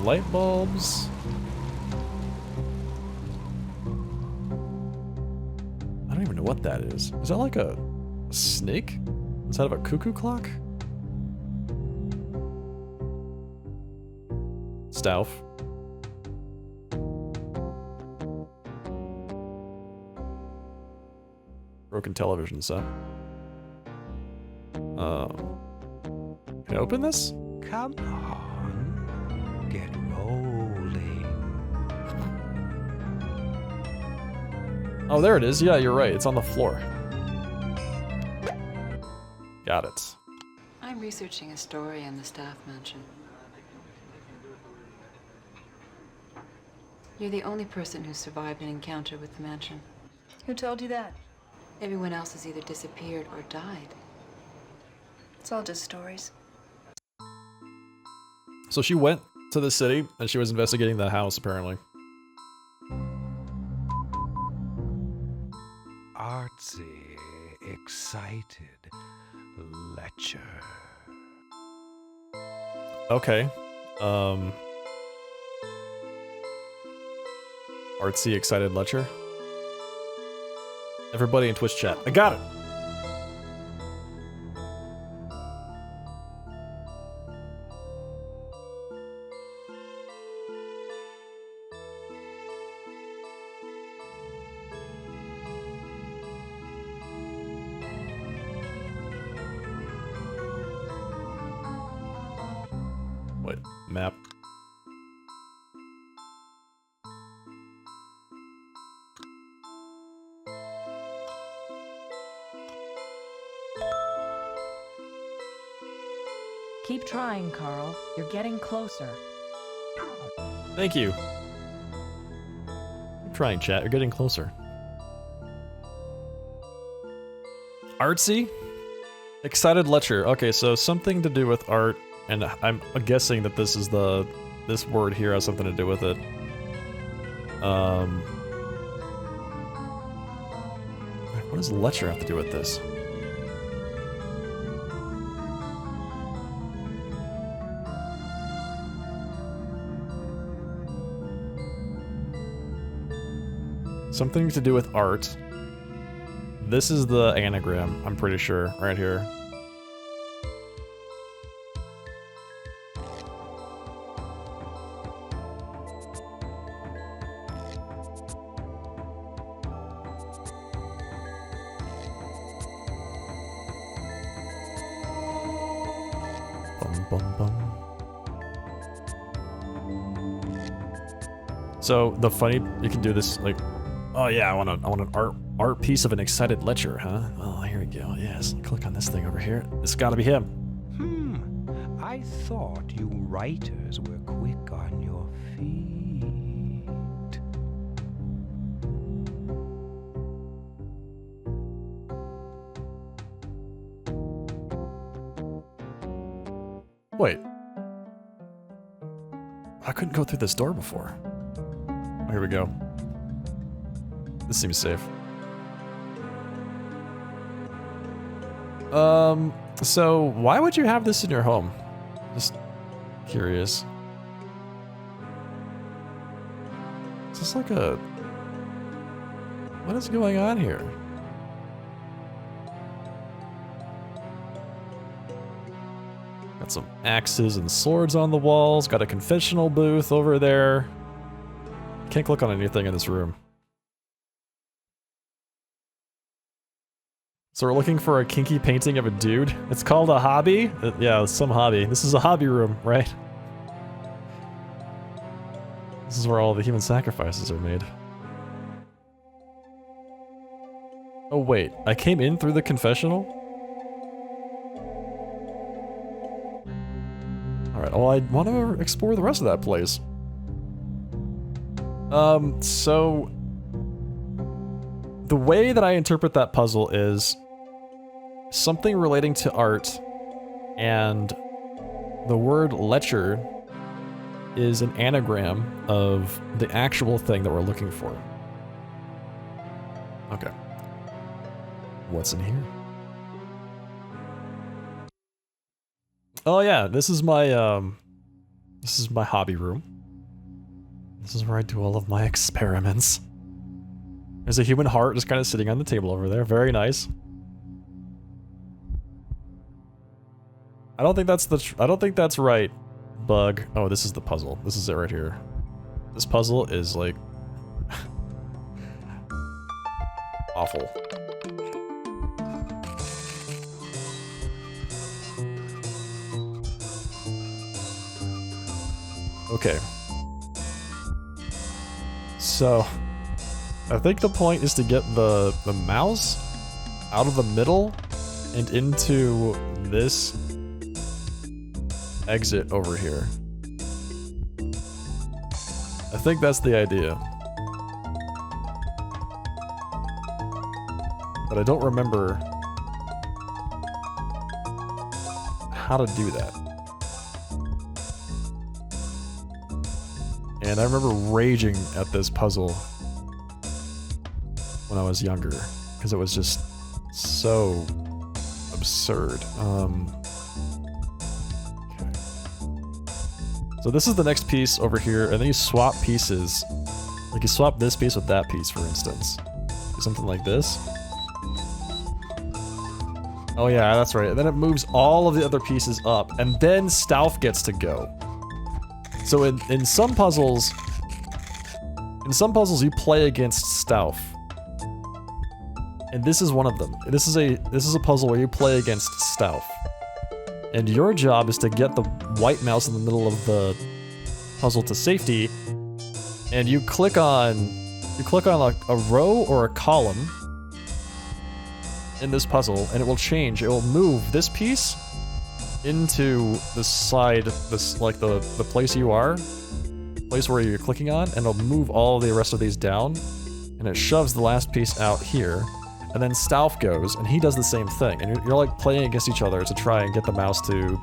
Light bulbs. I don't even know what that is. Is that like a snake inside of a cuckoo clock? Stauf. Broken television set. Can I open this? Come on, get rolling. Oh, there it is. Yeah, you're right. It's on the floor. Got it. I'm researching a story in the staff mansion. You're the only person who survived an encounter with the mansion. Who told you that? Everyone else has either disappeared or died. It's all just stories. So she went to the city and she was investigating the house, apparently. Artsy, excited, lecher. Okay. Artsy, excited lecher. Everybody in Twitch chat. I got it! Wait, map. Keep trying, Carl. You're getting closer. Thank you. Keep trying, chat. You're getting closer. Artsy? Excited lecher. Okay, so something to do with art, and I'm guessing that this is this word here has something to do with it. What does lecher have to do with this? Something to do with art. This is the anagram, I'm pretty sure, right here. So the funny, you can do this like, oh yeah, I want an art piece of an excited lecher, huh? Oh, here we go. Yes, click on this thing over here. It's got to be him. I thought you writers were quick on your feet. Wait. I couldn't go through this door before. Oh, here we go. This seems safe. So why would you have this in your home? Just curious. Is this like a... What is going on here? Got some axes and swords on the walls. Got a confessional booth over there. Can't click on anything in this room. So we're looking for a kinky painting of a dude. It's called a hobby? Yeah, some hobby. This is a hobby room, right? This is where all the human sacrifices are made. Oh wait, I came in through the confessional? Alright, well I want to explore the rest of that place. So... The way that I interpret that puzzle is... something relating to art, and the word lecher is an anagram of the actual thing that we're looking for. Okay. What's in here? Oh yeah, this is my hobby room. This is where I do all of my experiments. There's a human heart just kind of sitting on the table over there. Very nice. I don't think that's right, Bug. Oh, this is the puzzle. This is it right here. This puzzle is like awful. Okay. So, I think the point is to get the mouse out of the middle and into this exit over here. I think that's the idea. But I don't remember how to do that. And I remember raging at this puzzle when I was younger, because it was just so absurd. Okay. So this is the next piece over here, and then you swap pieces. Like you swap this piece with that piece, for instance. Do something like this. Oh yeah, that's right. And then it moves all of the other pieces up, and then Stauf gets to go. So in some puzzles you play against Stauf. And this is one of them. This is a puzzle where you play against Stauf. And your job is to get the white mouse in the middle of the puzzle to safety, and you click on a row or a column in this puzzle, and it will change. It will move this piece into the side, this like the place you are, place where you're clicking on, and it'll move all the rest of these down, and it shoves the last piece out here, and then Stauf goes, and he does the same thing, and you're like playing against each other to try and get the mouse to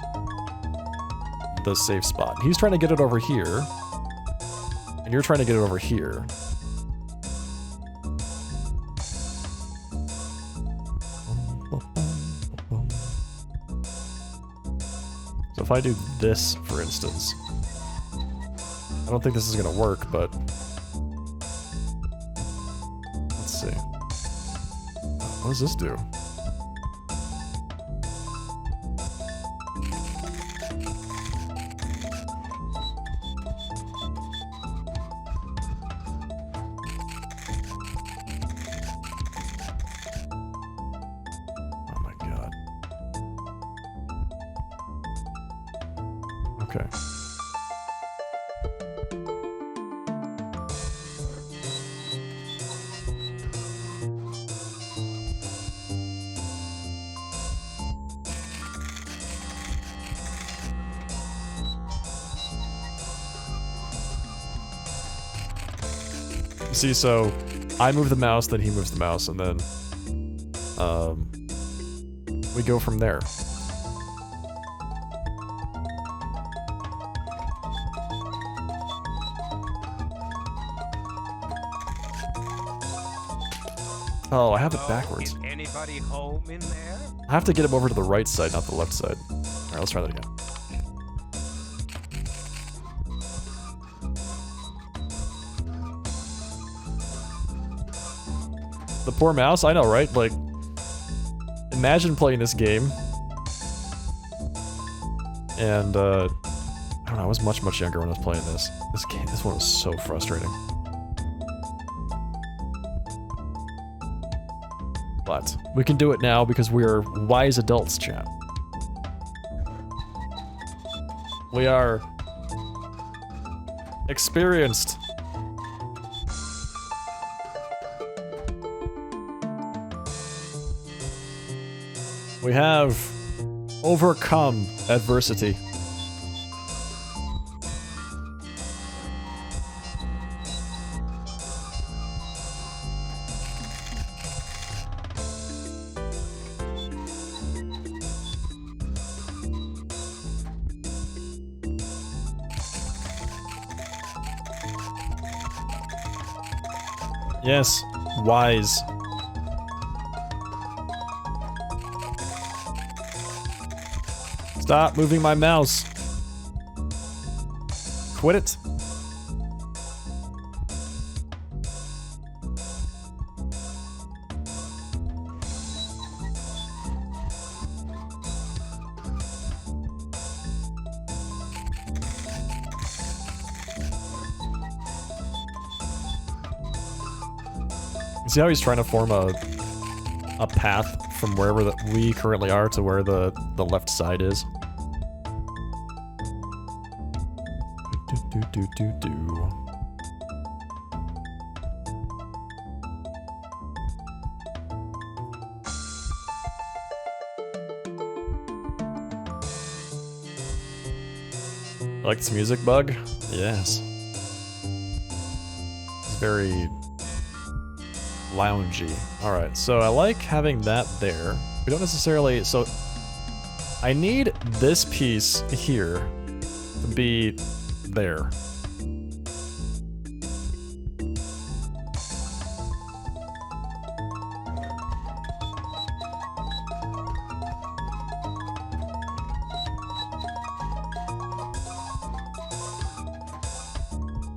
the safe spot. He's trying to get it over here, and you're trying to get it over here. So if I do this, for instance, I don't think this is gonna work, but let's see. does this do? Oh my god. Okay. See, so I move the mouse, then he moves the mouse, and then we go from there. Oh, I have it backwards. Is anybody home in there? I have to get him over to the right side, not the left side. Alright, let's try that again. The poor mouse, I know, right? Like, imagine playing this game. And, I don't know, I was much, much younger when I was playing this. This one was so frustrating. But, we can do it now because we are wise adults, chat. We are experienced. We have overcome adversity. Yes, wise. Stop moving my mouse. Quit it. See how he's trying to form a path from wherever we currently are to where the left side is? Do. Like this music bug? Yes. It's very loungy. Alright, so I like having that there. We don't necessarily... So, I need this piece here to be there.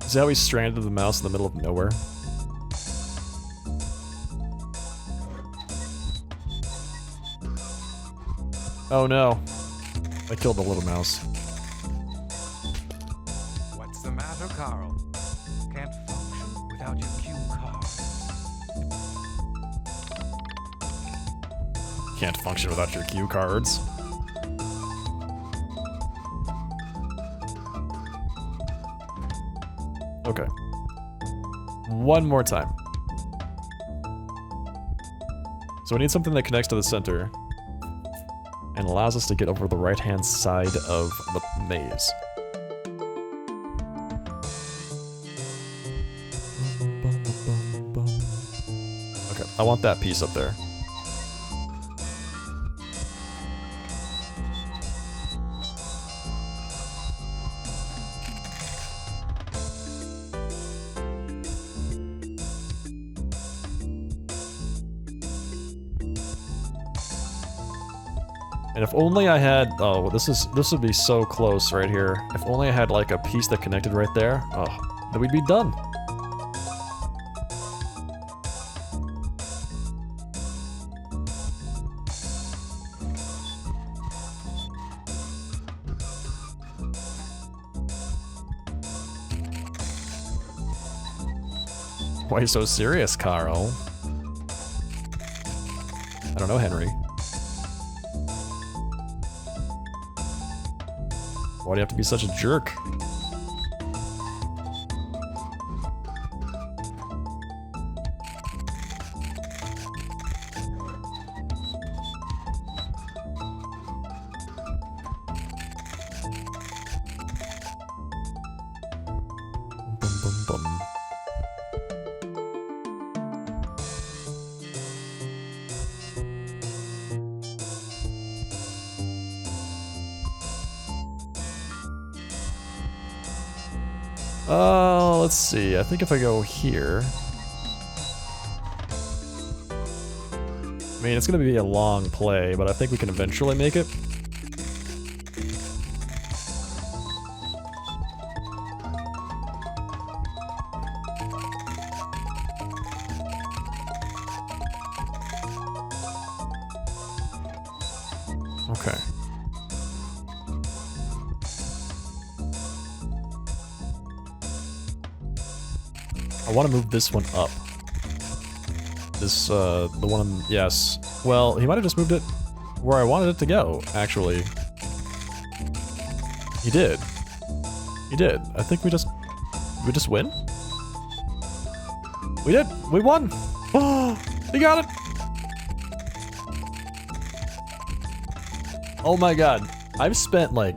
See how he stranded the mouse in the middle of nowhere? Oh no. I killed the little mouse. What's the matter, Carl? Can't function without your cue card. Can't function without your cue cards. Okay. One more time. So we need something that connects to the center and allows us to get over the right-hand side of the maze. Okay, I want that piece up there. And if only I had, oh, this would be so close right here. If only I had like a piece that connected right there, oh, then we'd be done. Why are you so serious, Carl? I don't know, Henry. Why do you have to be such a jerk? Bum, bum, bum. Let's see. I think if I go here... I mean, it's gonna be a long play, but I think we can eventually make it. Okay. I want to move this one up. This, the one, yes. Well, he might have just moved it where I wanted it to go, actually. He did. He did. I think we just win? We did! We won! Oh, he got it! Oh my god. I've spent, like,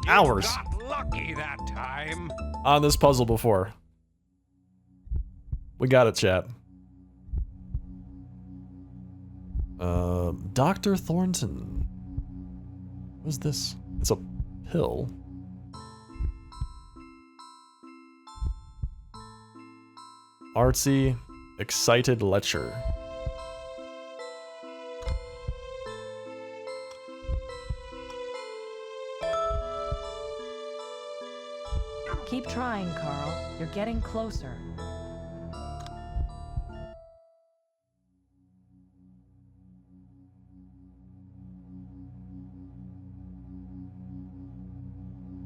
hours Got lucky that time. on this puzzle before. We got it, chat. Dr. Thornton. What is this? It's a pill. Artsy, excited lecher. Keep trying, Carl. You're getting closer.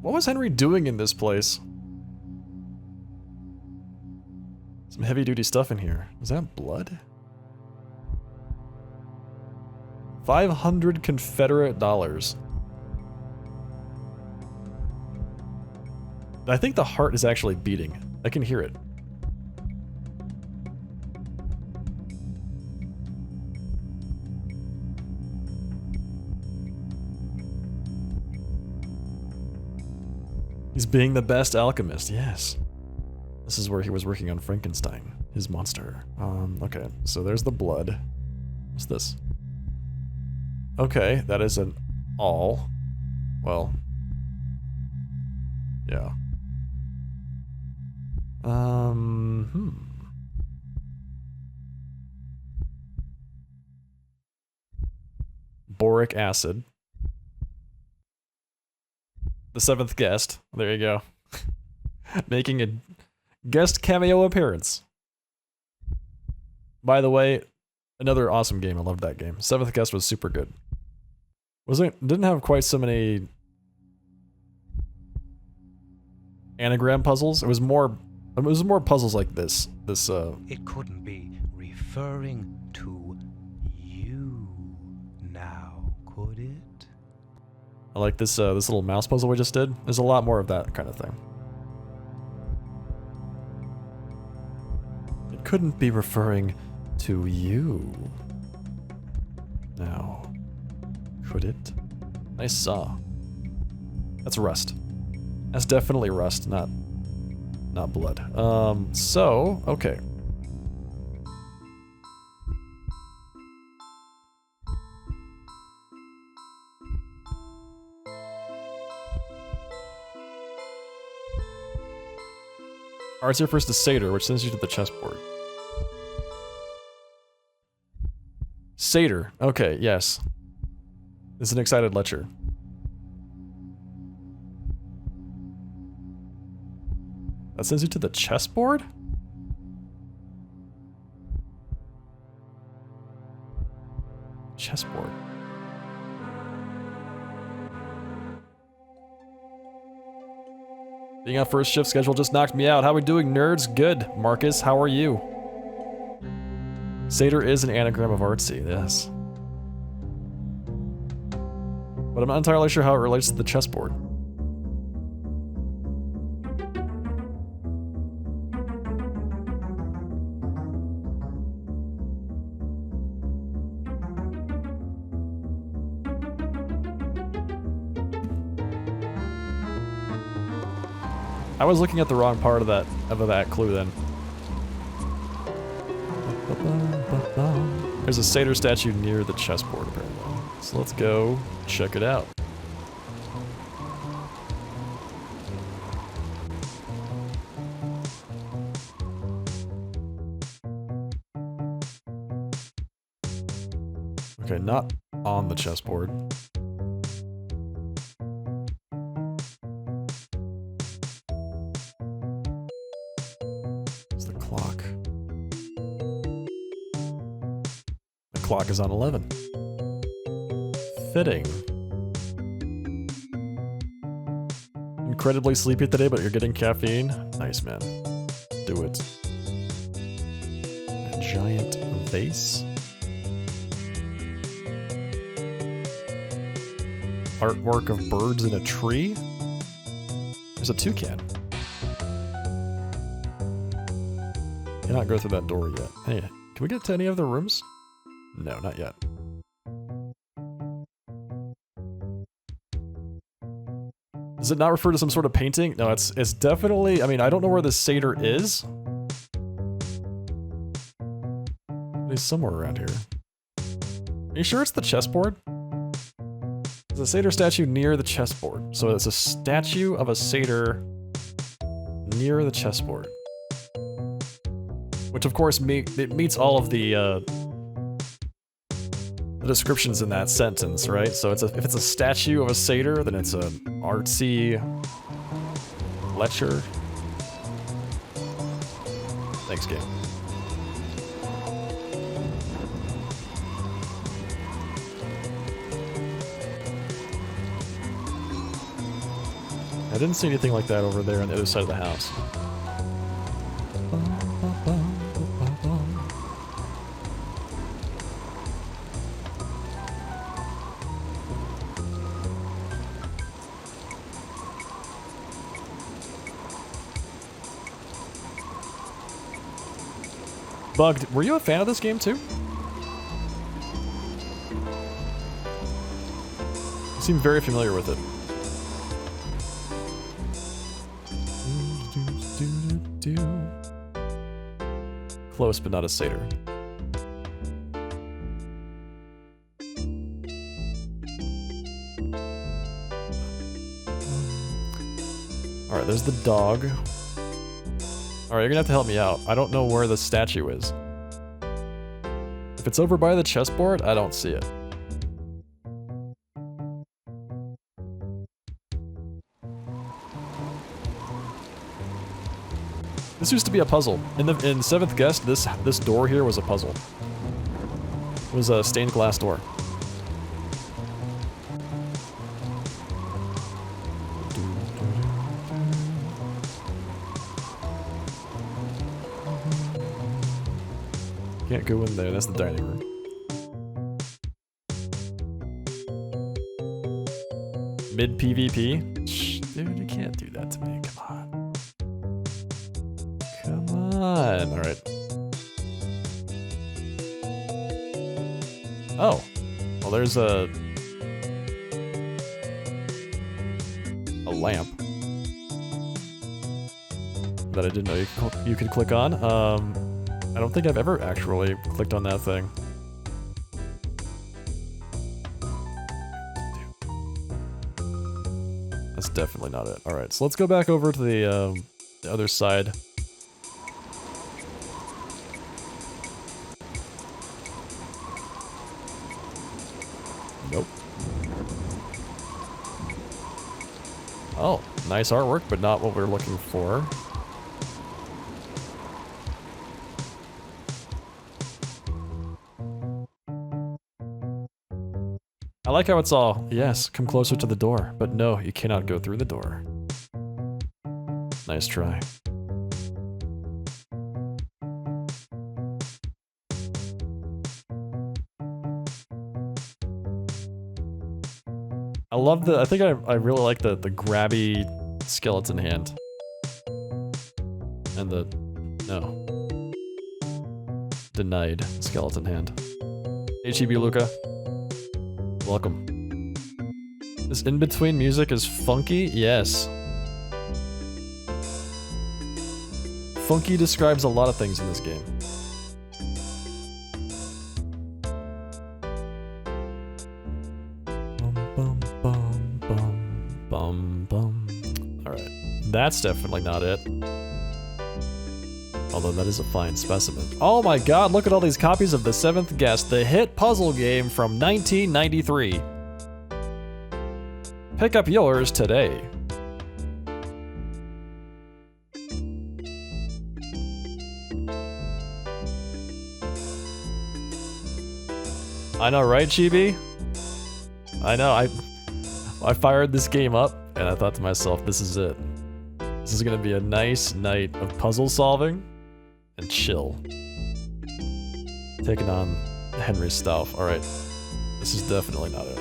What was Henry doing in this place? Some heavy-duty stuff in here. Is that blood? 500 Confederate dollars. I think the heart is actually beating. I can hear it. He's being the best alchemist, yes. This is where he was working on Frankenstein, his monster. Okay, so there's the blood. What's this? Okay, that is an all. Well, yeah. Boric acid. The seventh guest. There you go. Making a guest cameo appearance. By the way, another awesome game. I loved that game. Seventh guest was super good. Didn't have quite so many anagram puzzles. It was more puzzles like this. It couldn't be referring to you now, could it? I like this little mouse puzzle we just did. There's a lot more of that kind of thing. It couldn't be referring to you. Now, could it? Nice saw. That's rust. That's definitely rust, not blood. So, okay. Arts refers to Satyr, which sends you to the chessboard. Satyr. Okay, yes. It's an excited lecher. That sends you to the chessboard? Chessboard. Being on first shift schedule just knocked me out. How we doing, nerds? Good. Marcus, how are you? Satyr is an anagram of artsy, yes. But I'm not entirely sure how it relates to the chessboard. I was looking at the wrong part of that clue then. There's a satyr statue near the chessboard apparently. So let's go check it out. Okay, not on the chessboard. It's the clock. The clock is on 11. Fitting. Incredibly sleepy today, but you're getting caffeine? Nice, man. Do it. A giant vase? Artwork of birds in a tree? There's a toucan. Cannot go through that door yet. Hey, can we get to any of the rooms? No, not yet. Does it not refer to some sort of painting? No, it's definitely, I mean, I don't know where the satyr is. He's somewhere around here. Are you sure it's the chessboard? There's a satyr statue near the chessboard. So it's a statue of a satyr near the chessboard. Which of course it meets all of the descriptions in that sentence, right? So if it's a statue of a satyr, then it's an artsy lecture. Thanks, game. I didn't see anything like that over there on the other side of the house. Bugged, were you a fan of this game too? You seem very familiar with it. Close, but not a satyr. Alright, there's the dog. Alright, you're gonna have to help me out. I don't know where the statue is. If it's over by the chessboard, I don't see it. This used to be a puzzle. In 7th Guest, this door here was a puzzle. It was a stained glass door. Can't go in there, that's the dining room. Mid PvP? Shh, dude, you can't do that to me, come on. Come on, alright. Oh, well there's a lamp that I didn't know you could click on. I don't think I've ever actually clicked on that thing. That's definitely not it. Alright, so let's go back over to the other side. Nope. Oh, nice artwork, but not what we're looking for. I like how it's all, yes, come closer to the door, but no, you cannot go through the door. Nice try. I love the, I think I really like the grabby skeleton hand. And the, no. Denied skeleton hand. HEB Luca. Welcome. This in-between music is funky? Yes. Funky describes a lot of things in this game. Bum, bum, bum, bum, bum. Alright, that's definitely not it. Although that is a fine specimen. Oh my god, look at all these copies of The Seventh Guest, the hit puzzle game from 1993. Pick up yours today. I know, right, Chibi? I know, I fired this game up, and I thought to myself, this is it. This is gonna be a nice night of puzzle solving and chill. Taking on Henry's stuff. Alright, this is definitely not it.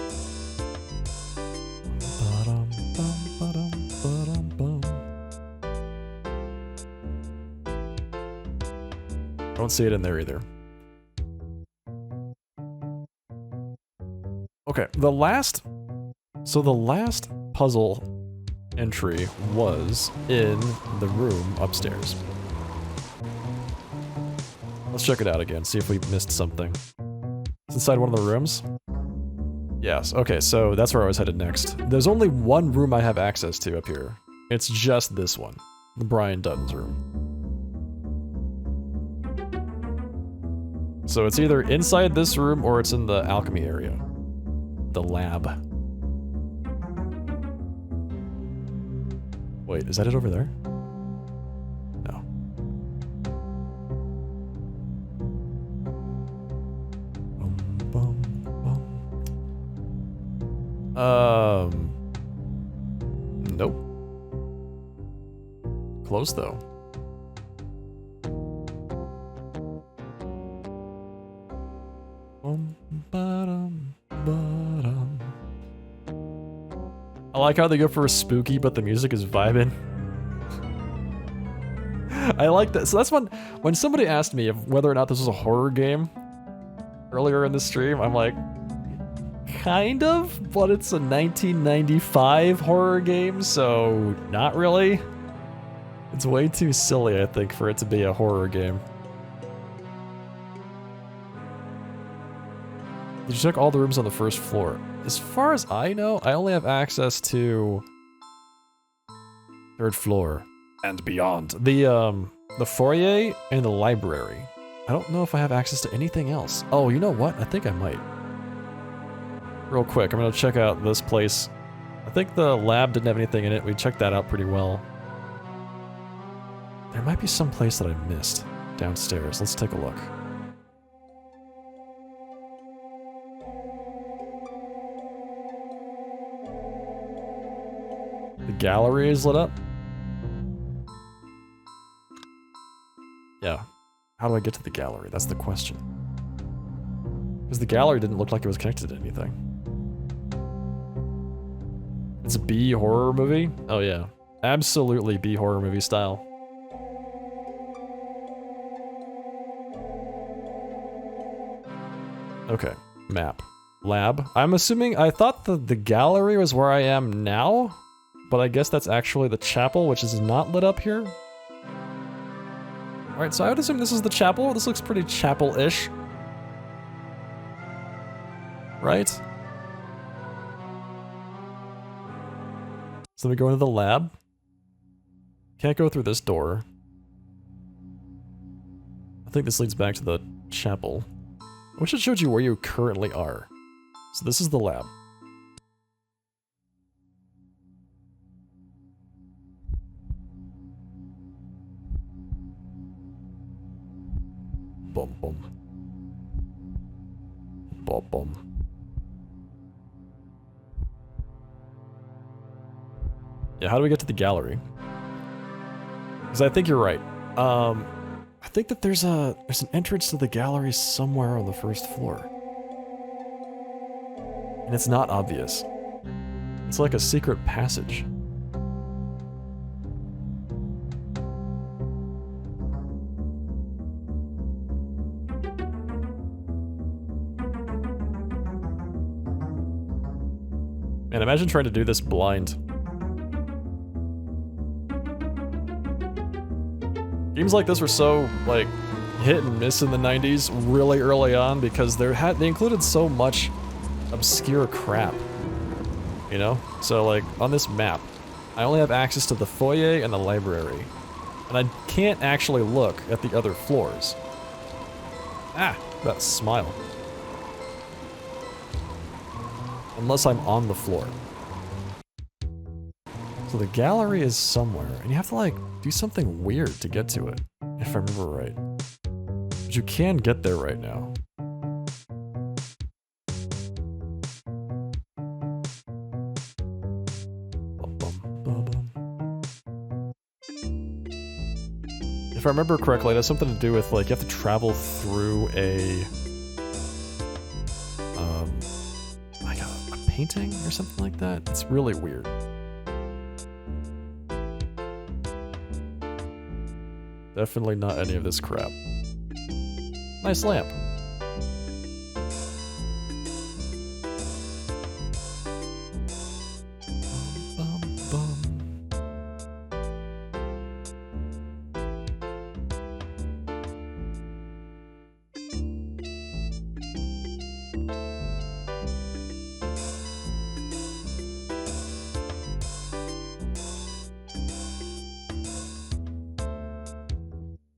I don't see it in there either. Okay, the last puzzle entry was in the room upstairs. Let's check it out again, see if we missed something. It's inside one of the rooms? Yes, okay, so that's where I was headed next. There's only one room I have access to up here. It's just this one, Brian Dutton's room. So it's either inside this room or it's in the alchemy area. The lab. Wait, is that it over there? No. Nope. Close though. I like how they go for a spooky, but the music is vibing. I like that. So that's when somebody asked me whether or not this was a horror game earlier in the stream, I'm like, kind of, but it's a 1995 horror game, so not really. It's way too silly, I think, for it to be a horror game. Did you check all the rooms on the first floor? As far as I know, I only have access to third floor and beyond. The foyer and the library. I don't know if I have access to anything else. Oh, you know what? I think I might. Real quick, I'm gonna check out this place. I think the lab didn't have anything in it. We checked that out pretty well. There might be some place that I missed downstairs. Let's take a look. The gallery is lit up? Yeah. How do I get to the gallery? That's the question. Because the gallery didn't look like it was connected to anything. It's a B horror movie? Oh yeah. Absolutely B horror movie style. Okay. Map. Lab. I'm assuming, I thought the gallery was where I am now? But I guess that's actually the chapel, which is not lit up here. Alright, so I would assume this is the chapel. This looks pretty chapel-ish. Right? So we go into the lab. Can't go through this door. I think this leads back to the chapel. I wish it showed you where you currently are. So this is the lab. Bum bum. Bum bum. Yeah, how do we get to the gallery? Because I think you're right. I think that there's an entrance to the gallery somewhere on the first floor. And it's not obvious. It's like a secret passage. Man, imagine trying to do this blind. Games like this were so, like, hit and miss in the 90s really early on because they included so much obscure crap. You know? So, like, on this map, I only have access to the foyer and the library. And I can't actually look at the other floors. Ah, that smile. Unless I'm on the floor. So the gallery is somewhere, and you have to, like, do something weird to get to it, if I remember right. But you can get there right now. If I remember correctly, it has something to do with, like, you have to travel through like a painting or something like that. It's really weird. Definitely not any of this crap. Nice lamp.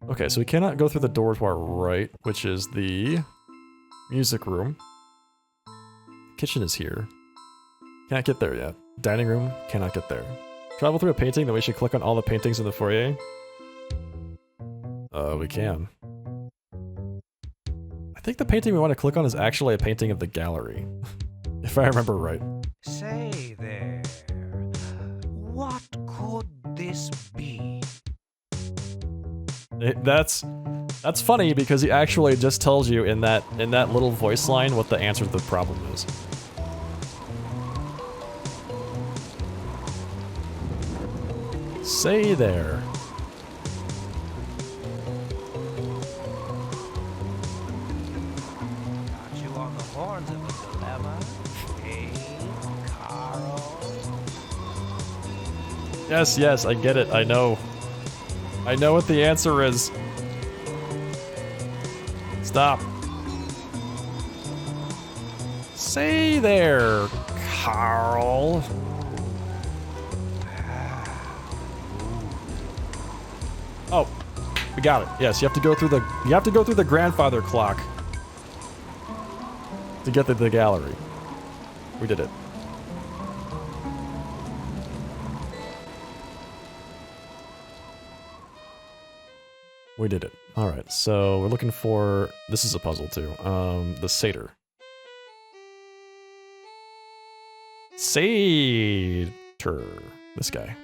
Okay, so we cannot go through the door to our right, which is the music room. Kitchen is here. Can't get there yet. Dining room, cannot get there. Travel through a painting, then we should click on all the paintings in the foyer. We can. I think the painting we want to click on is actually a painting of the gallery. If I remember right. Say there, what could this be? That's funny because he actually just tells you in that little voice line what the answer to the problem is. Say there. Got you on the horns of a dilemma. Hey, Carl. Yes, I get it. I know. I know what the answer is. Stop. Say there, Carl. Oh, we got it. Yes, you have to go through the grandfather clock to get to the gallery. We did it. We did it. Alright, so we're looking for... This is a puzzle too. The satyr. Satyr. This guy.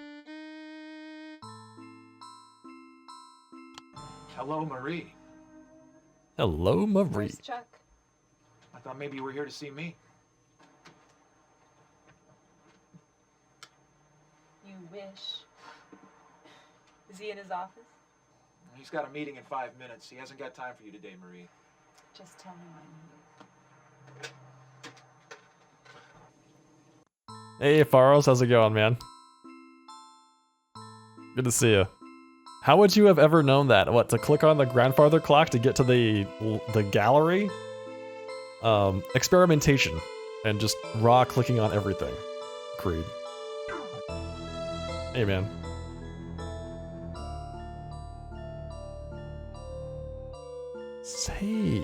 Hello, Marie. Hello, Marie. Where's Chuck? I thought maybe you were here to see me. You wish. Is he in his office? He's got a meeting in 5 minutes. He hasn't got time for you today, Marie. Just tell him I need. Hey, Faros, how's it going, man? Good to see you. How would you have ever known that? What, to click on the grandfather clock to get to the gallery? Experimentation. And just raw clicking on everything. Creed. Hey, man. Say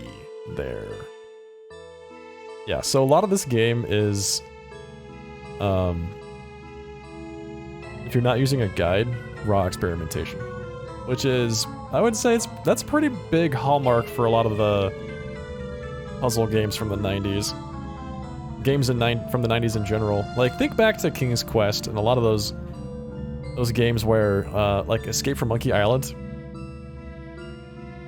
there. Yeah, so a lot of this game is... if you're not using a guide, raw experimentation. Which is, I would say that's pretty big hallmark for a lot of the puzzle games from the 90s. Games from the 90s in general. Like, think back to King's Quest and a lot of those those games where, like Escape from Monkey Island,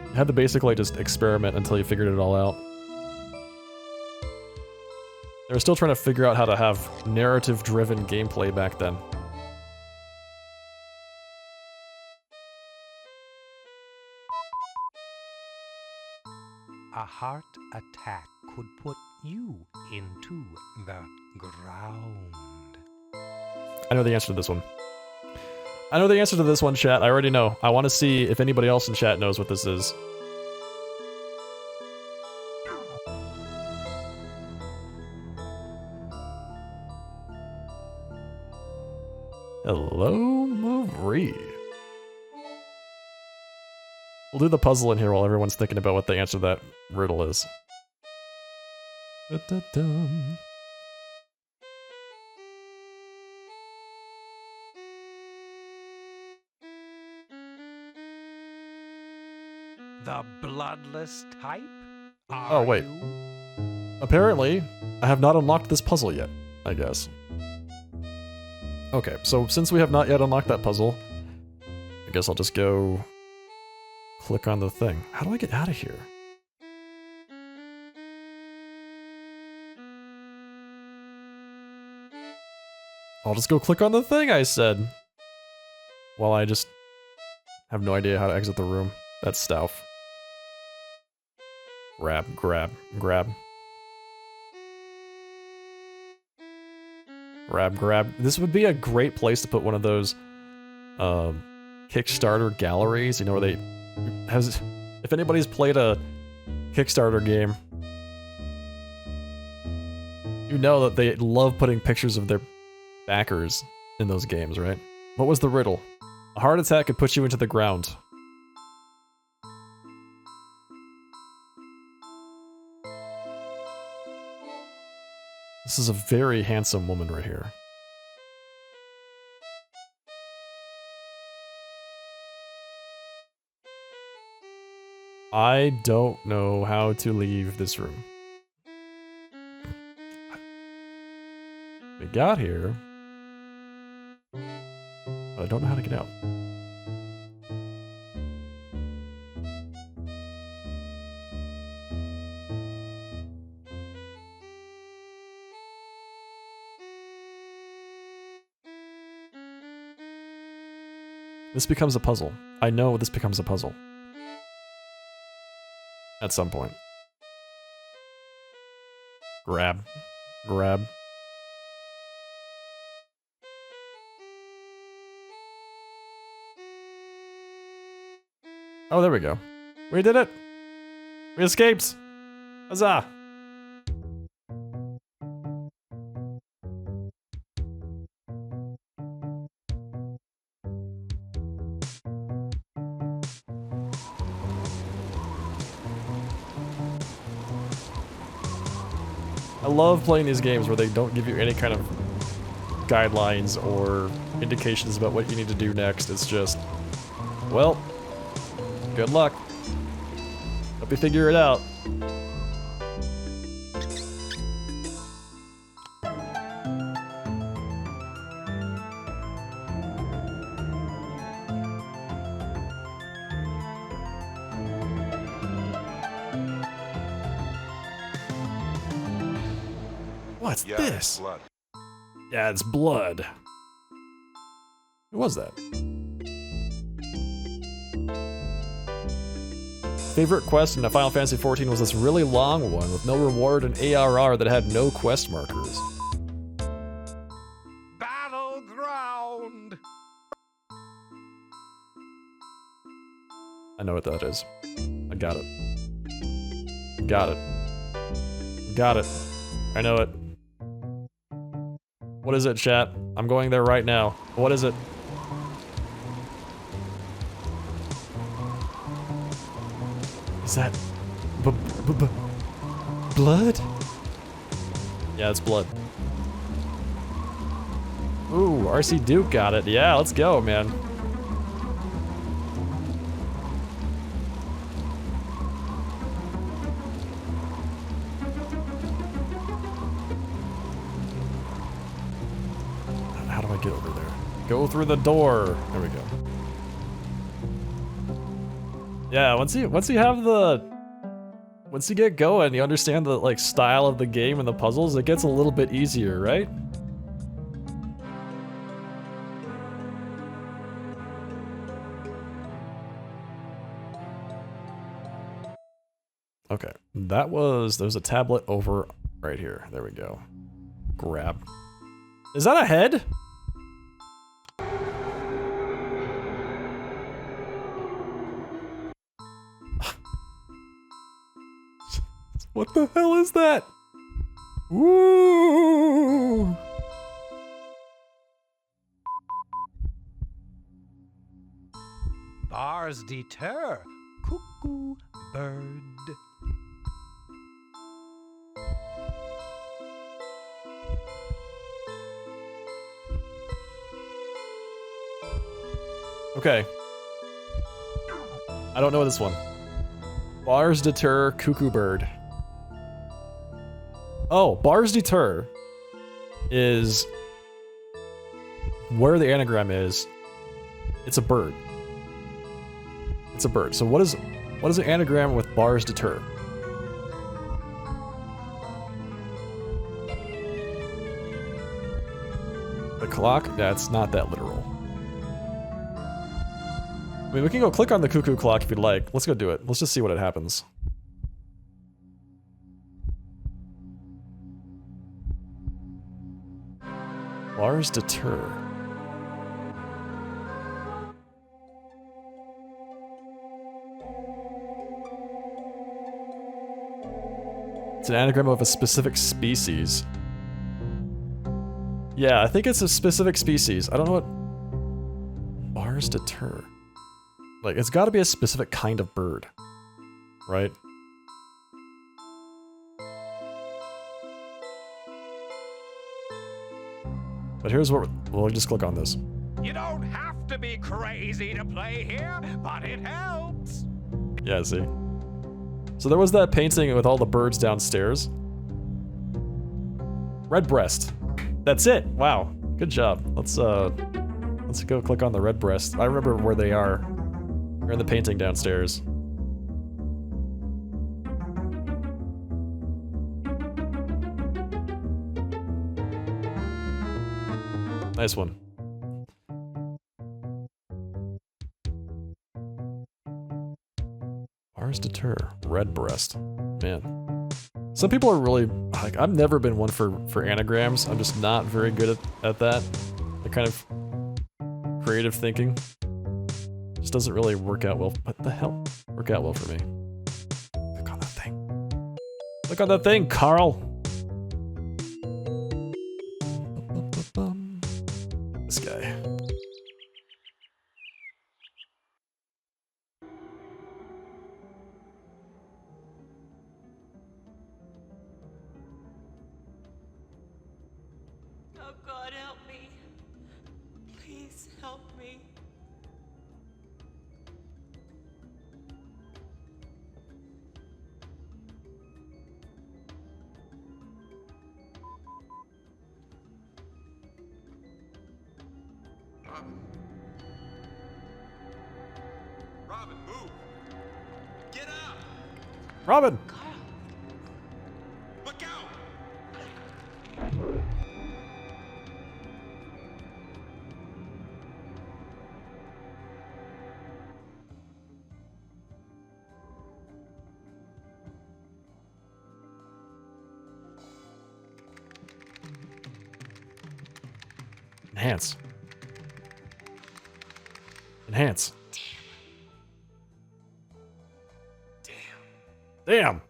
you had to basically just experiment until you figured it all out. They were still trying to figure out how to have narrative-driven gameplay back then. A heart attack could put you into the ground. I know the answer to this one. I know the answer to this one, chat. I already know. I want to see if anybody else in chat knows what this is. Hello, Marie. We'll do the puzzle in here while everyone's thinking about what the answer to that riddle is. Da-da-dum. The bloodless type? Oh, wait. Apparently, I have not unlocked this puzzle yet, I guess. Okay, so since we have not yet unlocked that puzzle, I guess I'll just go click on the thing. How do I get out of here? I'll just go click on the thing I said. While I just have no idea how to exit the room. That's stuff. Grab, grab, grab. Grab, grab. This would be a great place to put one of those Kickstarter galleries, you know, where they if anybody's played a Kickstarter game, you know that they love putting pictures of their backers in those games, right? What was the riddle? A heart attack could put you into the ground. This is a very handsome woman right here. I don't know how to leave this room. We got here, but I don't know how to get out. This becomes a puzzle. I know this becomes a puzzle. At some point. Grab. Grab. Oh, there we go. We did it! We escaped! Huzzah! I love playing these games where they don't give you any kind of guidelines or indications about what you need to do next. It's just, well, good luck. Hope you figure it out. What's this? Blood. Yeah, it's blood. Who was that? Favorite quest in Final Fantasy XIV was this really long one with no reward and ARR that had no quest markers. Battleground! I know what that is. I got it. Got it. Got it. I know it. What is it, chat? I'm going there right now. What is it? Is that blood? Yeah, it's blood. Ooh, RC Duke got it. Yeah, let's go, man. How do I get over there? Go through the door. There we go. Yeah, once you get going, you understand the like style of the game and the puzzles, it gets a little bit easier, right? Okay, there's a tablet over right here. There we go. Grab. Is that a head? What the hell is that? Woo! Bars deter. Cuckoo bird. Okay. I don't know this one. Bars deter cuckoo bird. Oh, bars deter is where the anagram is. It's a bird. It's a bird. So what is an anagram with bars deter? The clock? Yeah, it's not that literal. I mean, we can go click on the cuckoo clock if you'd like. Let's go do it. Let's just see what it happens. Bars deter. It's an anagram of a specific species. Yeah, I think it's a specific species. I don't know what... Bars deter. Like, it's gotta be a specific kind of bird. Right? But here's what we'll just click on this. You don't have to be crazy to play here, but it helps. Yeah, see? So there was that painting with all the birds downstairs. Redbreast. That's it. Wow. Good job. Let's go click on the redbreast. I remember where they are. They're in the painting downstairs. Nice one. Bars deter. Redbreast. Man. Some people are really like, I've never been one for anagrams. I'm just not very good at that. The kind of creative thinking just doesn't really work out well. What the hell? Work out well for me. Click on that thing. Click on that thing, Carl. This guy. Oh, God, help me. Please help me. Robin. Robin, move. Get up. Robin! Carl. Look out. Enhance. Enhance. Damn.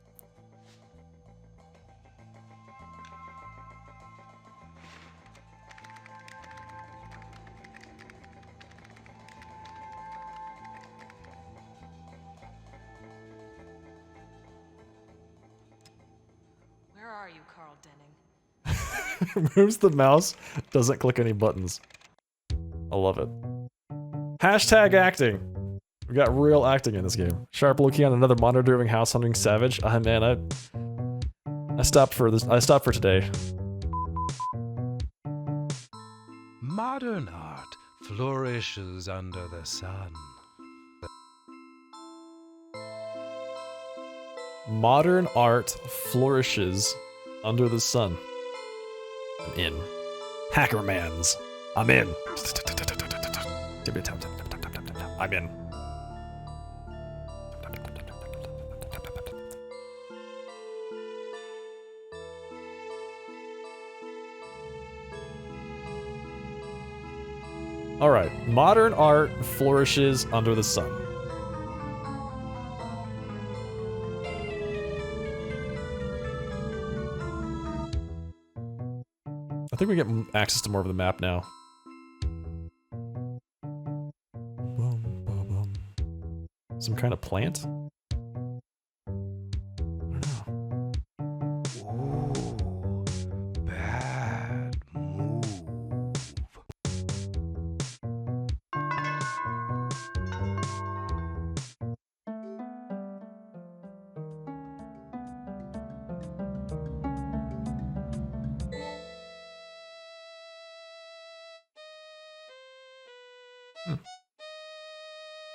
Where are you, Carl Denning? Moves the mouse, doesn't click any buttons. I love it. Hashtag acting. We got real acting in this game. Sharp looking on another monitor-driven house hunting savage. Ah man, I stopped for this. I stopped for today. Modern art flourishes under the sun. Modern art flourishes under the sun. I'm in. Hackermans. I'm in. I'm in. All right, modern art flourishes under the sun. I think we get access to more of the map now. Some kind of plant? Ooh, bad move.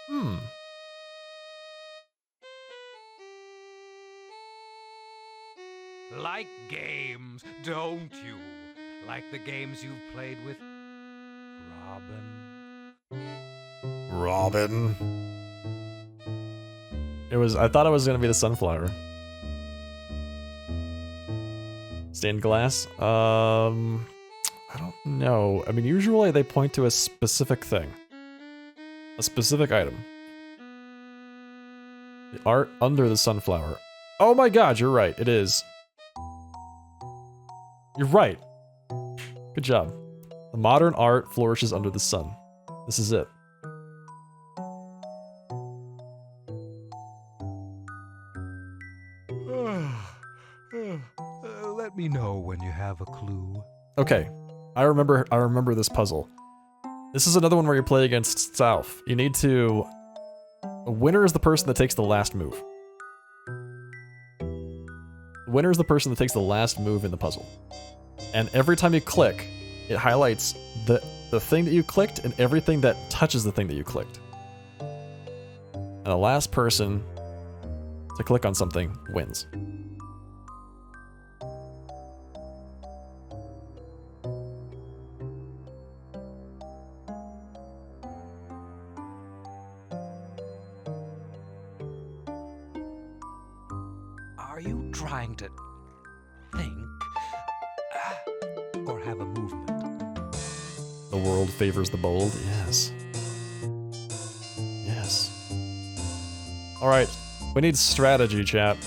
Hmm. Like games, don't you? Like the games you've played with Robin. Robin. I thought it was gonna be the sunflower. Stained glass? I don't know. I mean, usually they point to a specific thing. A specific item. The art under the sunflower. Oh my god, you're right, it is. You're right. Good job. The modern art flourishes under the sun. This is it. Let me know when you have a clue. Okay, I remember this puzzle. This is another one where you play against South. You need to... A winner is the person that takes the last move. The winner is the person that takes the last move in the puzzle. And every time you click, it highlights the thing that you clicked and everything that touches the thing that you clicked. And the last person to click on something wins. Are you trying to think or have a movement? The world favors the bold, yes. Yes. Alright, we need strategy, chat.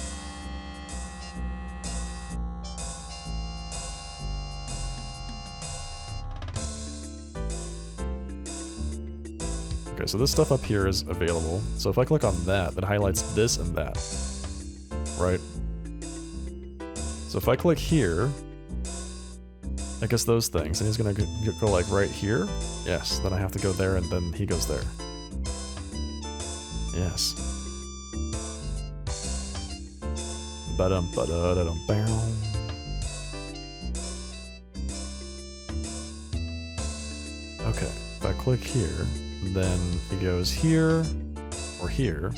Okay, so this stuff up here is available. So if I click on that, it highlights this and that. Right? So if I click here, I guess those things, and he's gonna go like right here. Yes, then I have to go there, and then he goes there. Yes. Ba-dum ba-da-da-dum bow. Okay, if I click here, then he goes here or here.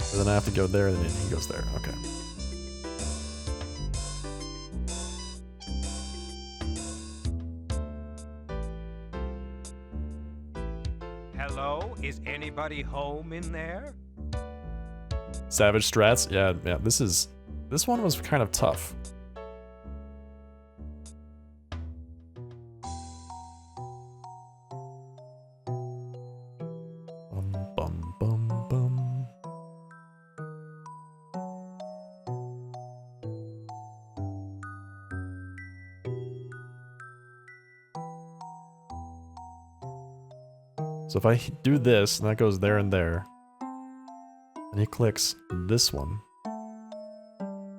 So then I have to go there, and then he goes there. Okay. Hello? Is anybody home in there? Savage strats? Yeah, this one was kind of tough. Bum bum bum bum. So if I do this, and that goes there and there, and he clicks this one,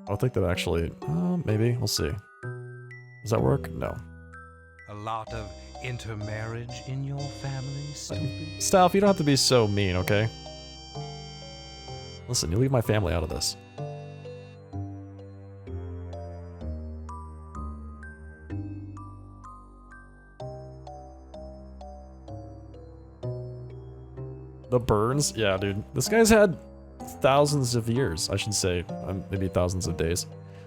I think that actually, maybe, we'll see. Does that work? No. A lot of intermarriage in your family, stupid? Staff, you don't have to be so mean, okay? Listen, you leave my family out of this. The burns? Yeah, dude. This guy's had thousands of years, I should say. Maybe thousands of days.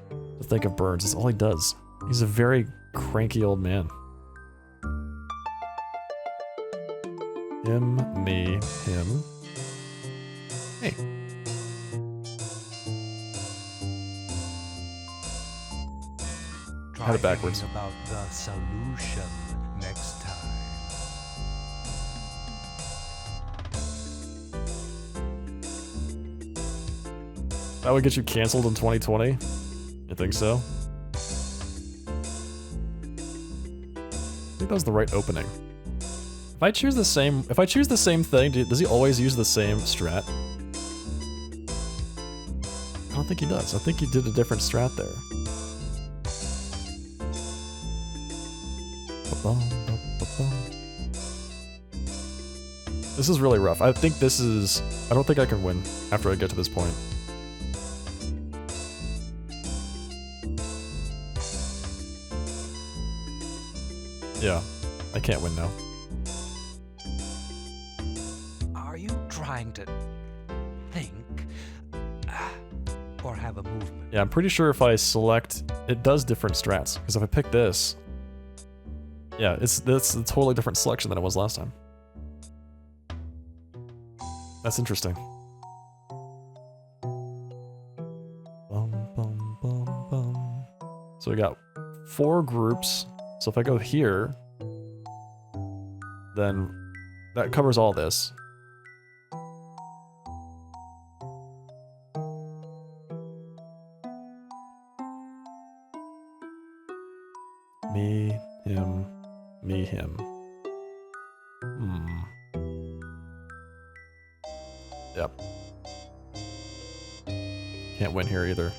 To think of burns. That's all he does. He's a very cranky old man. Him, me, him. Hey. Try Had it backwards. thinking about the solution next time. That would get you canceled in 2020? You think so? I think that was the right opening. If I choose the same thing, does he always use the same strat? I don't think he does. I think he did a different strat there. This is really rough. I think this is... I don't think I can win after I get to this point. Yeah, I can't win now. Are you trying to think or have a movement? Yeah, I'm pretty sure if I select, it does different strats. Because if I pick this, yeah, that's a totally different selection than it was last time. That's interesting. So we got 4 groups. So if I go here, then that covers all this. Me, him, me, him. Yep. Can't win here either.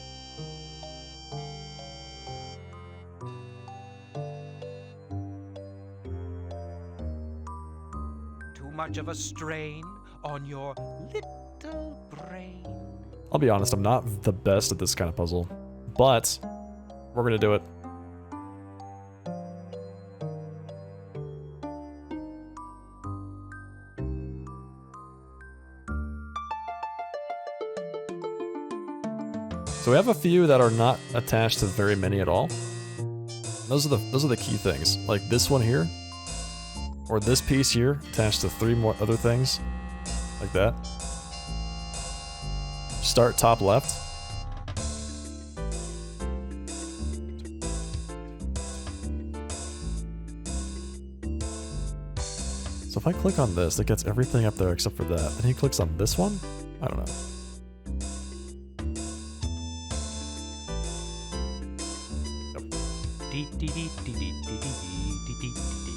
Too much of a strain on your little brain. I'll be honest, I'm not the best at this kind of puzzle, but we're gonna do it. So we have a few that are not attached to very many at all. Those are the key things. Like this one here, or this piece here, attached to 3 more other things, like that. Start top left. So if I click on this, it gets everything up there except for that. Then he clicks on this one? I don't know.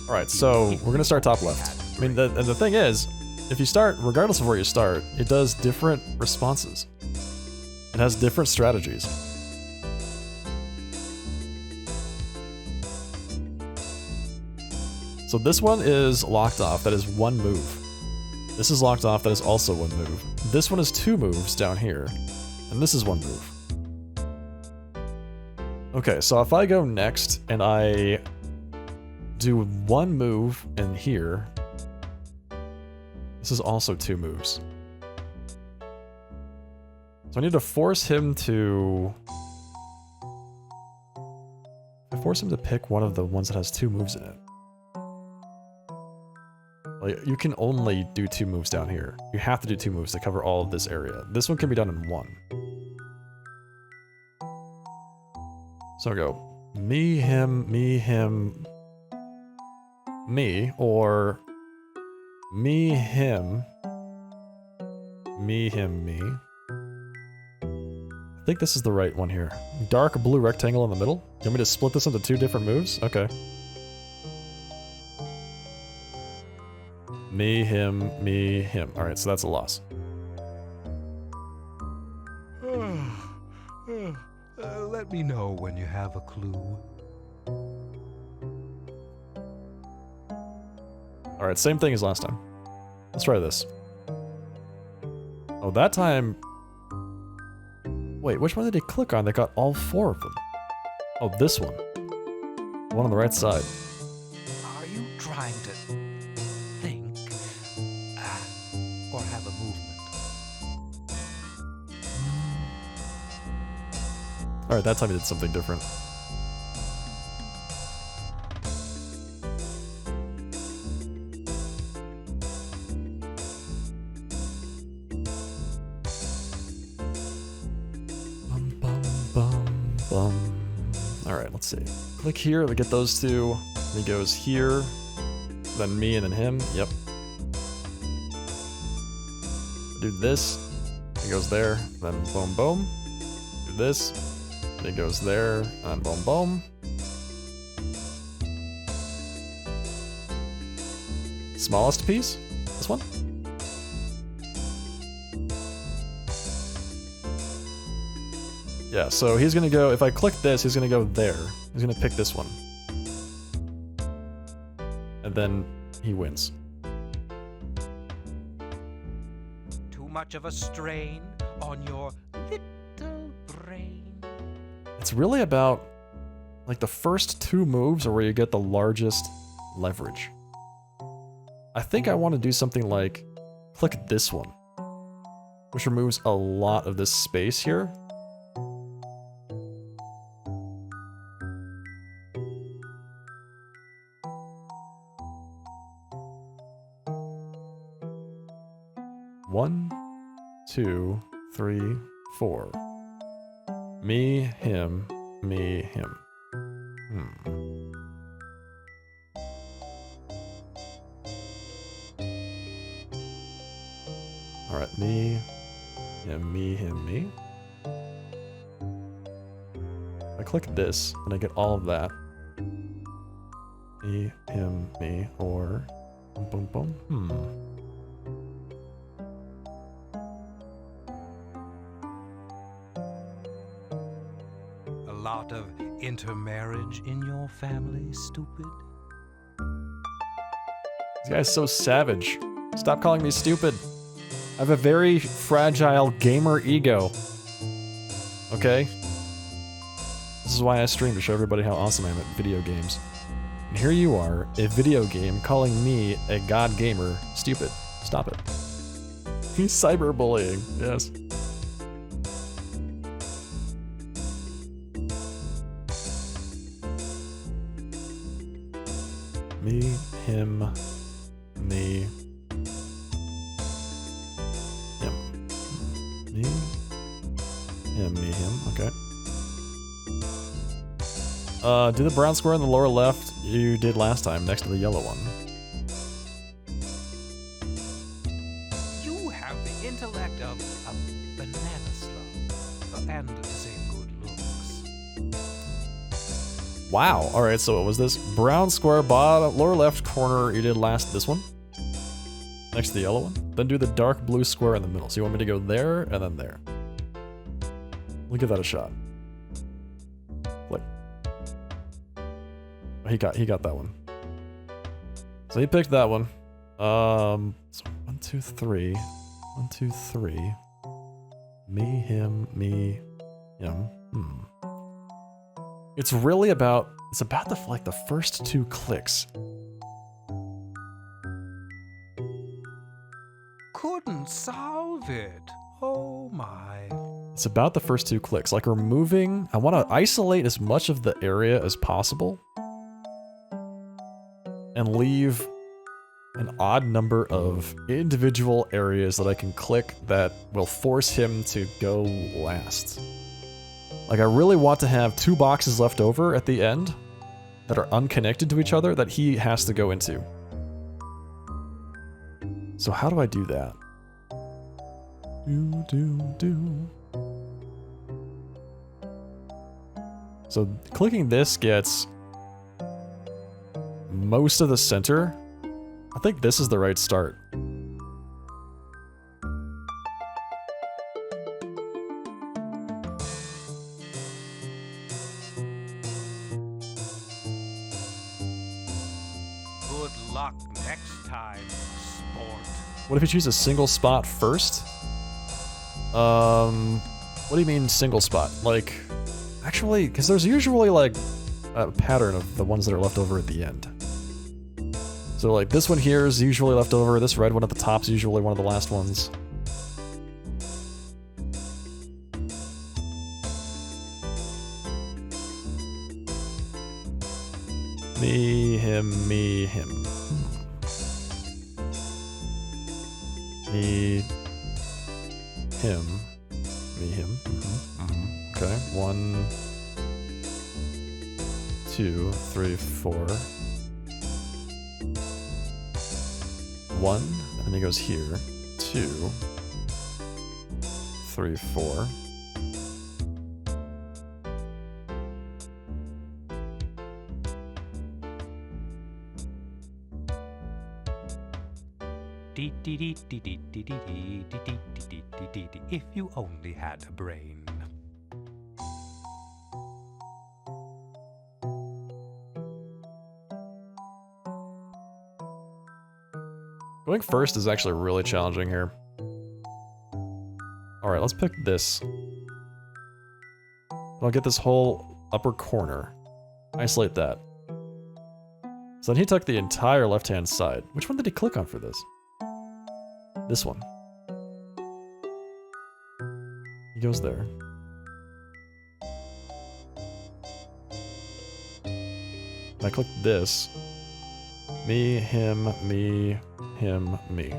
Alright, so we're gonna start top left. I mean, and the thing is, if you start, regardless of where you start, it does different responses. It has different strategies. So this one is locked off, that is 1 move. This is locked off, that is also 1 move. This one is 2 moves down here, and this is 1 move. Okay, so if I go next and I do 1 move in here, this is also 2 moves. So I need to force him to... I force him to pick one of the ones that has 2 moves in it. Like, you can only do 2 moves down here. You have to do 2 moves to cover all of this area. This one can be done in 1. So I go me, him, me, or me, him, me. I think this is the right one here. Dark blue rectangle in the middle. You want me to split this into 2 different moves? Okay. Me, him. Alright, so that's a loss. Let me know when you have a clue. Alright, same thing as last time. Let's try this. Oh, that time... Wait, which one did he click on that got all 4 of them? Oh, this one. The one on the right side. Are you trying to think or Alright, that time he did something different. Alright, let's see. Click here to get those two. He goes here, then me, and then him. Yep. Do this. He goes there, then boom, boom. Do this. He goes there, and boom, boom. Smallest piece? This one? Yeah, so he's gonna go, if I click this, he's gonna go there. He's gonna pick this one. And then he wins. Too much of a strain on your little brain. It's really about, like, the first two moves are where you get the largest leverage. I think I want to do something like, click this one, which removes a lot of this space here. One, two, three, four. Me, him, me, him. Alright, me, him, me. I click this, and I get all of that. Me, him, me, or boom, boom, boom. A lot of intermarriage in your family, stupid? This guy's so savage. Stop calling me stupid. I have a very fragile gamer ego. Okay? This is why I stream, to show everybody how awesome I am at video games. And here you are, a video game, calling me, a god gamer, stupid. Stop it. He's cyberbullying, yes. Me, him, me, him. Me, him, me, him, okay. Do the brown square in the lower left you did last time, next to the yellow one. You have the intellect of a banana slug, and the same good looks. Wow, alright, so what was this? Brown square, bottom, lower left corner you did last, this one? Next to the yellow one? Then do the dark blue square in the middle. So you want me to go there, and then there. We'll give that a shot. Click. Oh, he got that one. So he picked that one. So 1, 2, 3. 1, 2, 3. Me, him, me, him. It's really about, it's about the first two clicks. Couldn't solve it. Oh my. It's about the first two clicks, like removing, I want to isolate as much of the area as possible and leave an odd number of individual areas that I can click that will force him to go last. Like, I really want to have 2 boxes left over at the end that are unconnected to each other that he has to go into. So how do I do that? So clicking this gets most of the center. I think this is the right start. Good luck next time, sport. What if you choose a single spot first? What do you mean single spot? Like, actually, because there's usually like a pattern of the ones that are left over at the end. So like this one here is usually left over, this red one at the top is usually one of the last ones. Me, him, me, him. Me, him, me, him. Okay, 1, 2, 3, 4. 1, and then he goes here. 2, 3, 4. If you only had a brain. Going first is actually really challenging here. Alright, let's pick this. I'll get this whole upper corner. Isolate that. So then he took the entire left-hand side. Which one did he click on for this? This one. He goes there. And I click this. Me, him, me, him, me.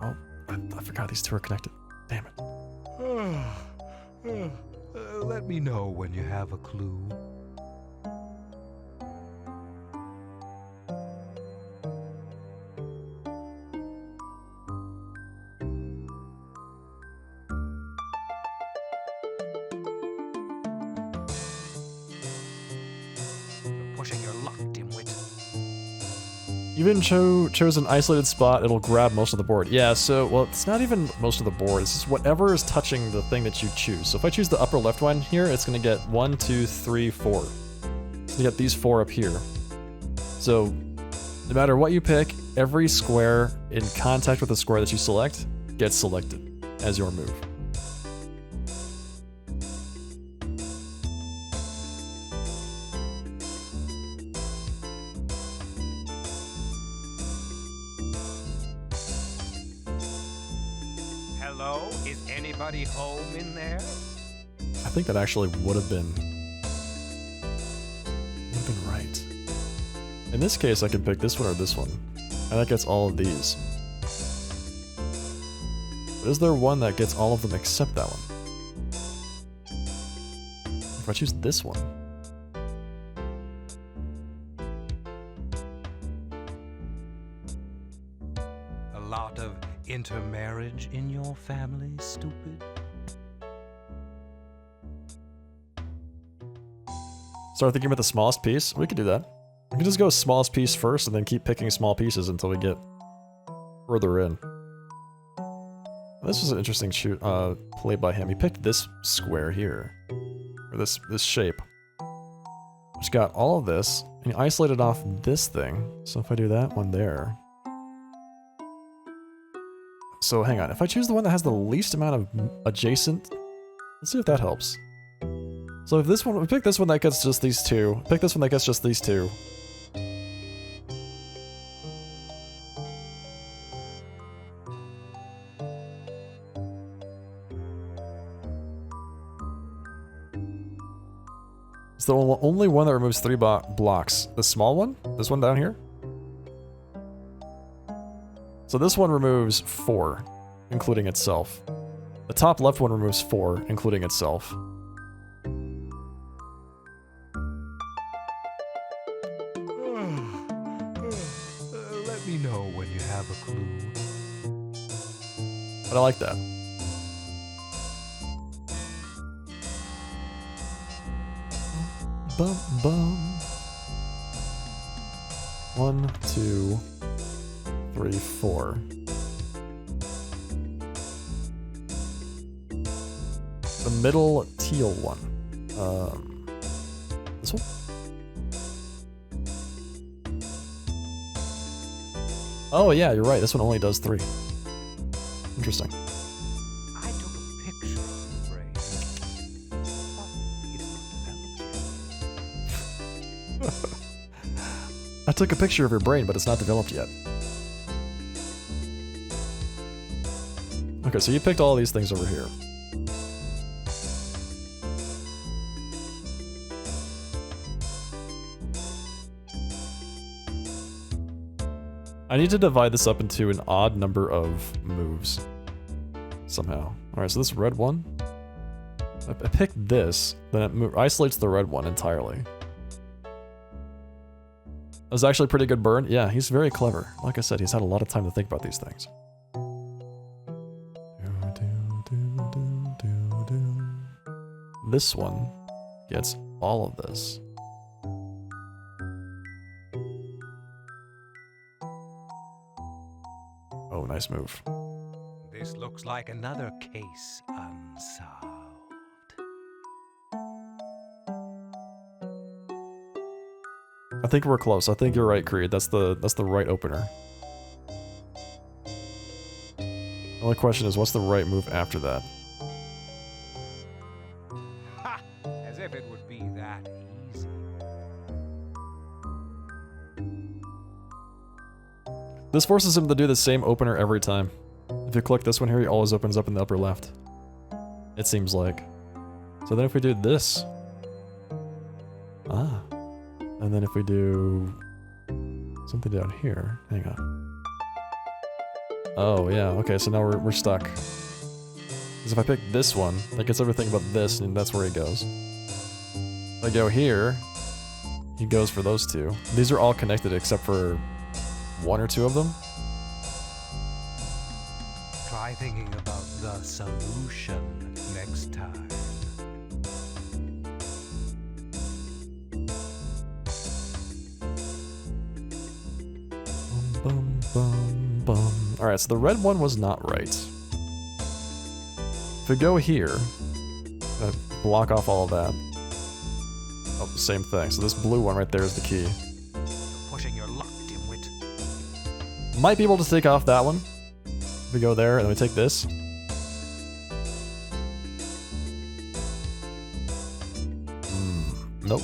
Oh, I forgot these two are connected. Damn it. Let me know when you have a clue. Pushing your luck, dimwit. Even chose an isolated spot, it'll grab most of the board. Yeah, so, well, it's not even most of the board, it's just whatever is touching the thing that you choose. So if I choose the upper left one here, it's gonna get 1, 2, 3, 4. So you get these 4 up here. So, no matter what you pick, every square in contact with the square that you select gets selected as your move. Hello? Is anybody home in there? I think that actually would have been right. In this case, I can pick this one or this one, and that gets all of these. But is there one that gets all of them except that one? If I choose this one, A lot of intermarriage in your family, stupid? start thinking about the smallest piece. We could do that. We can just go smallest piece first and then keep picking small pieces until we get further in. This was an interesting play by him. He picked this square here, or this shape, which got all of this, and he isolated off this thing. So if I do that one there, so hang on. If I choose the one that has the least amount of adjacent, let's see if that helps. So if this one, we pick this one that gets just these two. Pick this one that gets just these two. It's the only one that removes 3 blocks. The small one? This one down here? So this one removes 4, including itself. The top left one removes 4, including itself. Let me know when you have a clue. But I like that. Bum bum. 1, 2, 3, 4. The middle teal one. This one? Oh yeah, you're right. This one only does 3. Interesting. I took a picture of your brain. It's not developed yet. I took a picture of your brain, but it's not developed yet. Okay, so you picked all these things over here. I need to divide this up into an odd number of moves. Somehow. Alright, so this red one. I picked this, then it isolates the red one entirely. That was actually a pretty good burn. Yeah, he's very clever. Like I said, he's had a lot of time to think about these things. This one gets all of this. Oh, nice move. This looks like another case unsolved. I think we're close. I think you're right, Creed. That's the right opener. The only question is, what's the right move after that? Ha! As if it would be that easy. This forces him to do the same opener every time. If you click this one here, he always opens up in the upper left. It seems like. So then if we do this... Ah. And then if we do... something down here... Hang on. Oh, yeah. Okay, so now we're stuck. Because if I pick this one, that gets everything but this, and that's where he goes. If I go here, he goes for those two. These are all connected except for one or two of them. Try thinking about the solution next time. Bum, bum, bum. Alright, so the red one was not right. If we go here, block off all of that. Oh, same thing. So this blue one right there is the key. You're pushing your luck, dimwit. Might be able to take off that one. If we go there, and then we take this. Nope.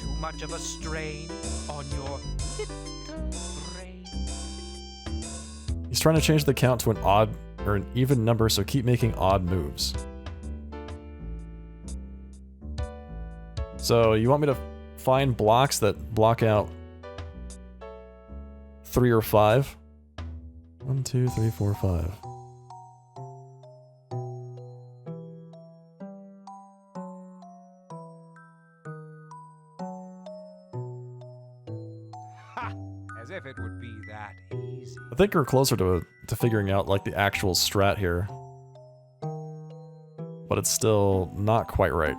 Too much of a strain on your little brain. He's trying to change the count to an odd, or an even number, so keep making odd moves. So, you want me to find blocks that block out 3 or 5? 1, 2, 3, 4, 5. Ha! As if it would be that easy. I think we're closer to figuring out like the actual strat here. But it's still not quite right.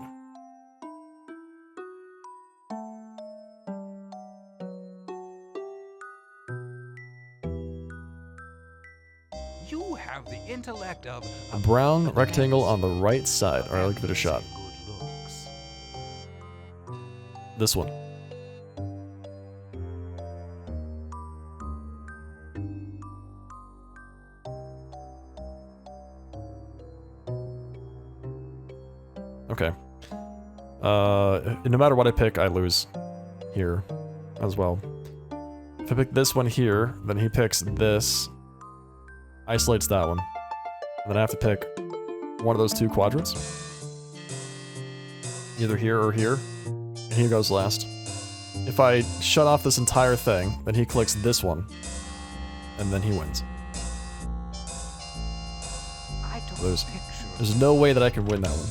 You have the intellect of A brown rectangle on the right side. Alright, I'll give it a shot. Good looks. This one. Okay. No matter what I pick, I lose here as well. If I pick this one here, then he picks this, isolates that one. And then I have to pick one of those two quadrants. Either here or here. And he goes last. If I shut off this entire thing, then he clicks this one. And then he wins. I took There's- a picture. There's no way that I can win that one.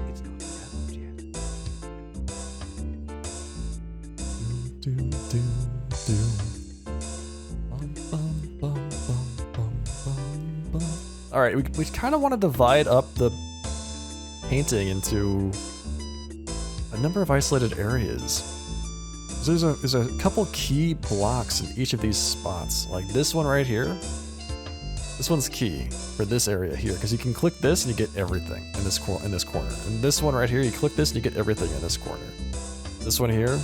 It's not developed yet. Alright, we kind of want to divide up the painting into a number of isolated areas. There's a couple key blocks in each of these spots. Like this one right here. This one's key for this area here, because you can click this and you get everything in this corner. And this one right here, you click this and you get everything in this corner. This one here,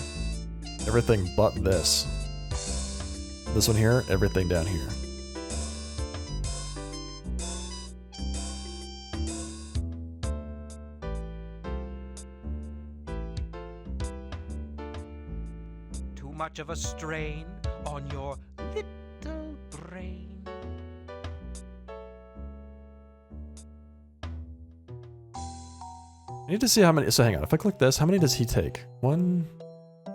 everything but this. This one here, everything down here. Too much of a strain on your little brain. I need to see how many. So hang on. If I click this, how many does he take? 1,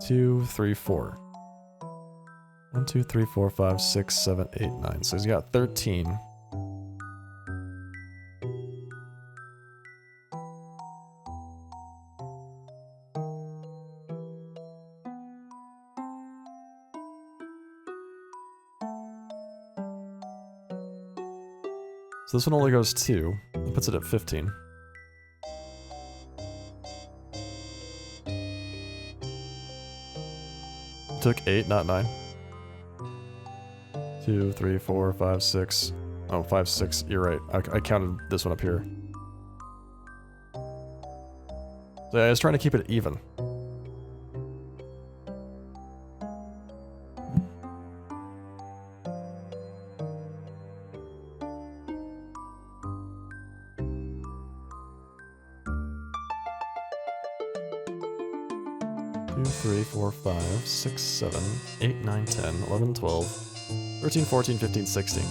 2, 3, 4. 1, 2, 3, 4, 5, 6, 7, 8, 9. So he's got 13. So this one only goes 2. That puts it at 15. Took 8, not 9. 2, 3, 4, 5, 6. Oh, 5, 6. You're right. I counted this one up here. So yeah, I was trying to keep it even. Two, 3, 4, 5, 6, 7, 8, 9, 10, 11, 12, 13, 14, 15, 16.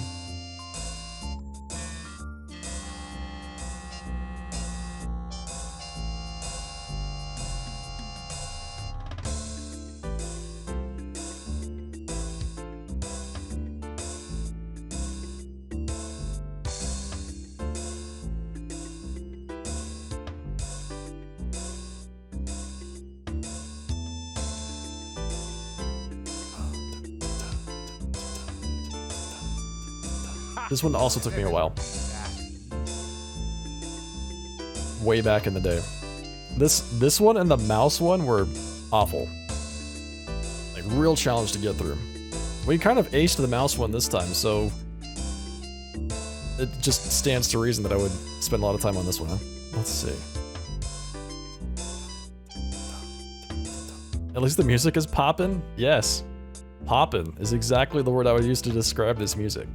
This one also took me a while. Way back in the day. This one and the mouse one were awful. Like, real challenge to get through. We kind of aced the mouse one this time, so it just stands to reason that I would spend a lot of time on this one. Huh? Let's see. At least the music is poppin'? Yes. Poppin' is exactly the word I would use to describe this music.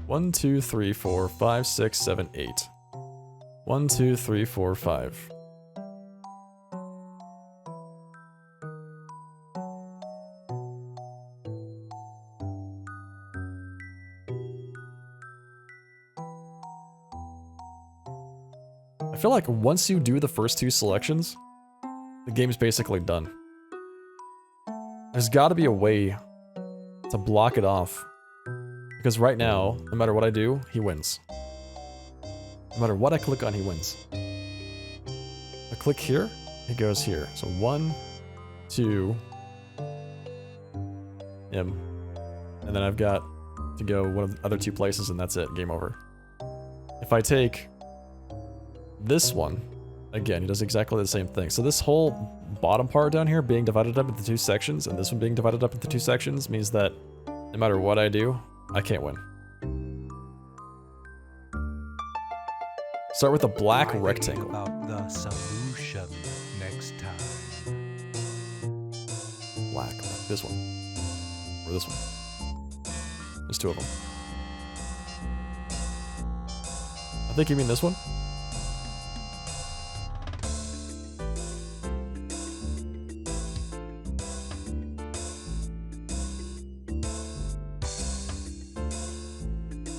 One, 2, 3, 4, 5, 6, 7, 8. 1, 2, 3, 4, 5. I feel like once you do the first 2 selections, the game's basically done. There's got to be a way to block it off. Because right now, no matter what I do, he wins. No matter what I click on, he wins. I click here, he goes here. So 1, 2, him. And then I've got to go one of the other 2 places and that's it, game over. If I take this one, again, he does exactly the same thing. So this whole bottom part down here being divided up into 2 sections and this one being divided up into 2 sections means that no matter what I do, I can't win. Start with a black rectangle. About the solution next time. Black. This one. Or this one. There's 2 of them. I think you mean this one?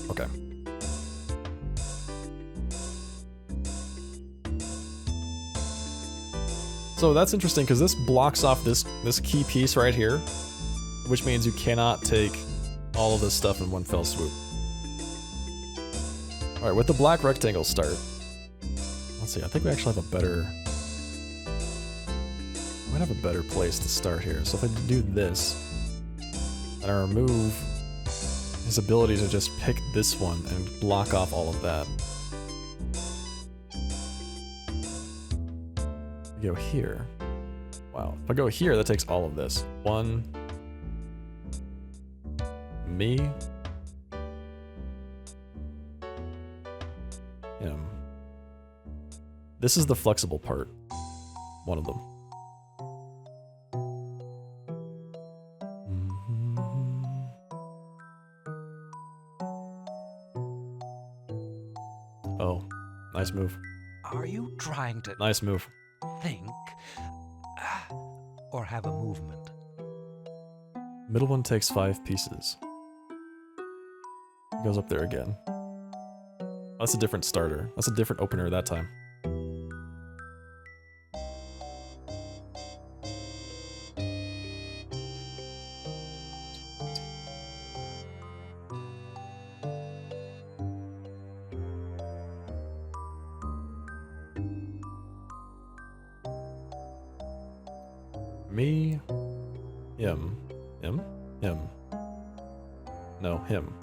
Okay. So that's interesting because this blocks off this key piece right here, which means you cannot take all of this stuff in one fell swoop. All right, with the black rectangle start. Let's see. I think we actually have a better. We might have a better place to start here. So if I do this, and I remove his ability to just pick this one and block off all of that. I go here. Wow. If I go here, that takes all of this. 1. Me. Him. This is the flexible part. One of them. Oh, nice move. Are you trying to Nice move. think or have a movement? Middle one takes 5 pieces. Goes up there again. That's a different starter. That's a different opener that time. Me, him, him, him. No, him.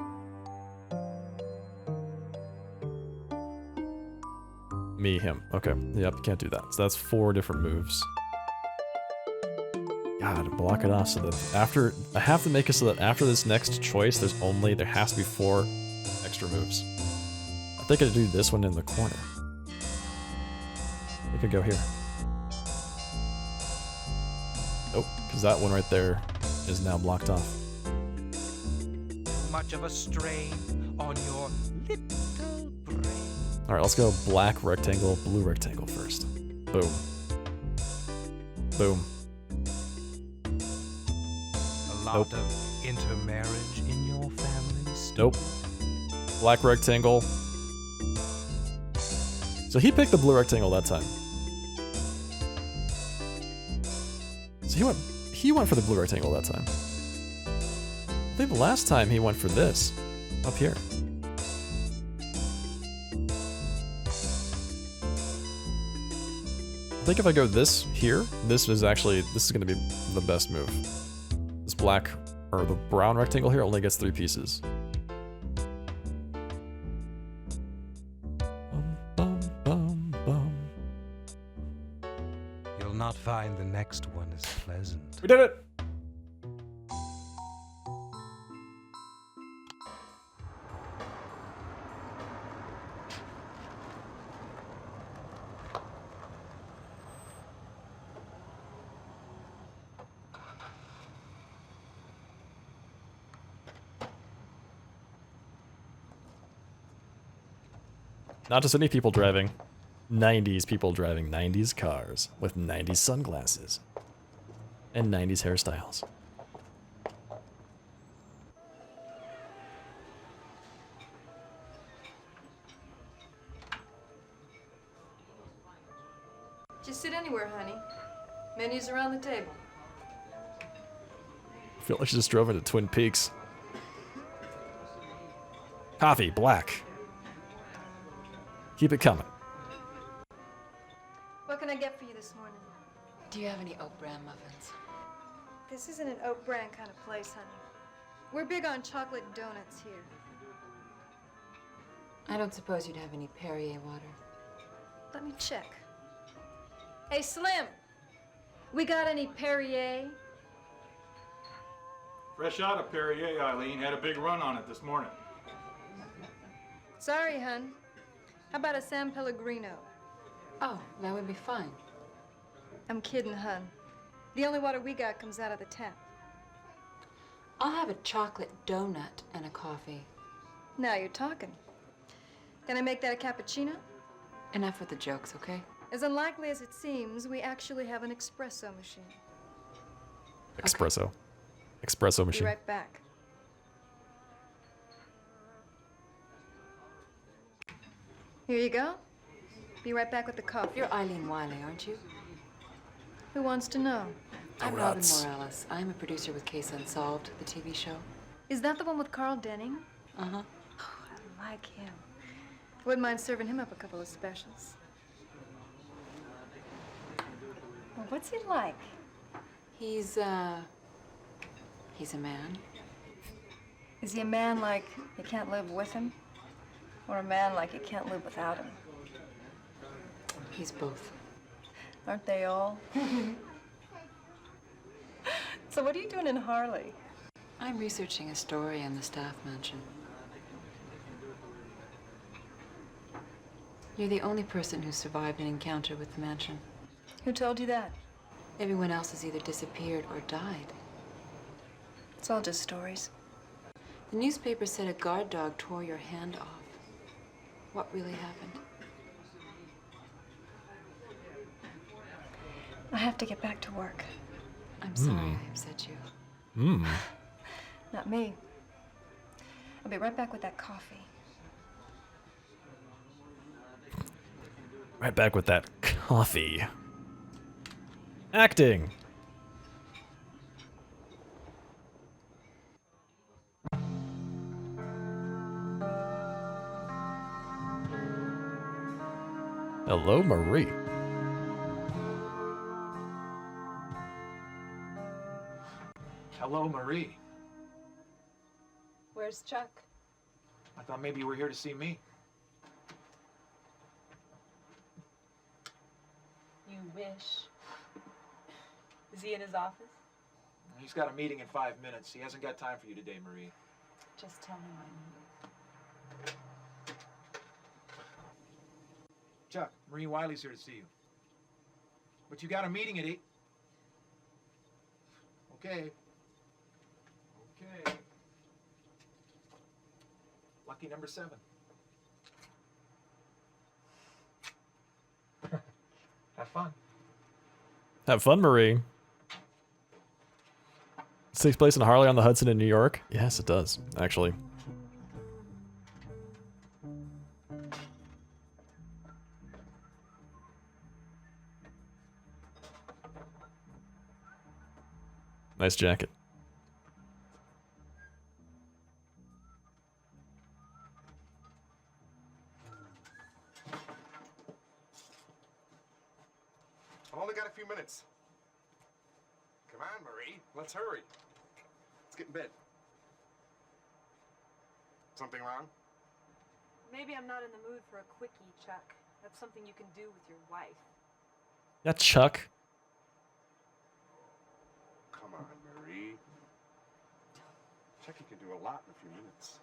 Me, him. Okay, yep, can't do that. So that's 4 different moves. God, block it off so that after, I have to make it so that after this next choice, there has to be 4 extra moves. I think I'd do this one in the corner. We could go here. Nope, because that one right there is now blocked off. Much of a strain on your little brain. Alright, let's go black rectangle, blue rectangle first. Boom. Boom. A lot of intermarriage in your family. Nope. Black rectangle. So he picked the blue rectangle that time. So he went for the blue rectangle that time. I think the last time he went for this. Up here. I think if I go this here, this is gonna be the best move. This black, or the brown rectangle here only gets 3 pieces. Bum, bum, bum. You'll not find the next one as pleasant. We did it! Not just any people driving. 90s people driving 90s cars with 90s sunglasses and 90s hairstyles. Just sit anywhere, honey. Menus around the table. I feel like she just drove into Twin Peaks. Coffee, black. Keep it coming. What can I get for you this morning? Do you have any oat bran muffins? This isn't an oat bran kind of place, honey. We're big on chocolate donuts here. I don't suppose you'd have any Perrier water. Let me check. Hey, Slim! We got any Perrier? Fresh out of Perrier, Eileen. Had a big run on it this morning. Sorry, hun. How about a San Pellegrino? Oh, that would be fine. I'm kidding, hun. The only water we got comes out of the tap. I'll have a chocolate donut and a coffee. Now you're talking. Can I make that a cappuccino? Enough with the jokes, okay? As unlikely as it seems, we actually have an espresso machine. Espresso. Espresso machine. Be right back. Here you go. Be right back with the coffee. You're Eileen Wiley, aren't you? Who wants to know? I'm Robin Morales. I'm a producer with Case Unsolved, the TV show. Is that the one with Carl Denning? Uh-huh. Oh, I like him. Wouldn't mind serving him up a couple of specials. Well, what's he like? He's a man. Is he a man like you can't live with him? Or a man like you can't live without him? He's both. Aren't they all? So what are you doing in Harley? I'm researching a story on the staff mansion. You're the only person who survived an encounter with the mansion. Who told you that? Everyone else has either disappeared or died. It's all just stories. The newspaper said a guard dog tore your hand off. What really happened? I have to get back to work. I'm sorry I upset you. Not me. I'll be right back with that coffee. Right back with that coffee. Acting. Hello, Marie. Hello, Marie. Where's Chuck? I thought maybe you were here to see me. You wish. Is he in his office? He's got a meeting in 5 minutes. He hasn't got time for you today, Marie. Just tell him I'm here. Chuck, Marie Wiley's here to see you. But you got a meeting at 8. Okay. Okay. Lucky number 7. Have fun. Have fun, Marie. This takes place in Harley on the Hudson in New York. Yes, it does, actually. Nice jacket. I've only got a few minutes. Come on, Marie. Let's hurry. Let's get in bed. Something wrong? Maybe I'm not in the mood for a quickie, Chuck. That's something you can do with your wife. Yeah, Chuck. Come on, Marie. Chucky can do a lot in a few minutes.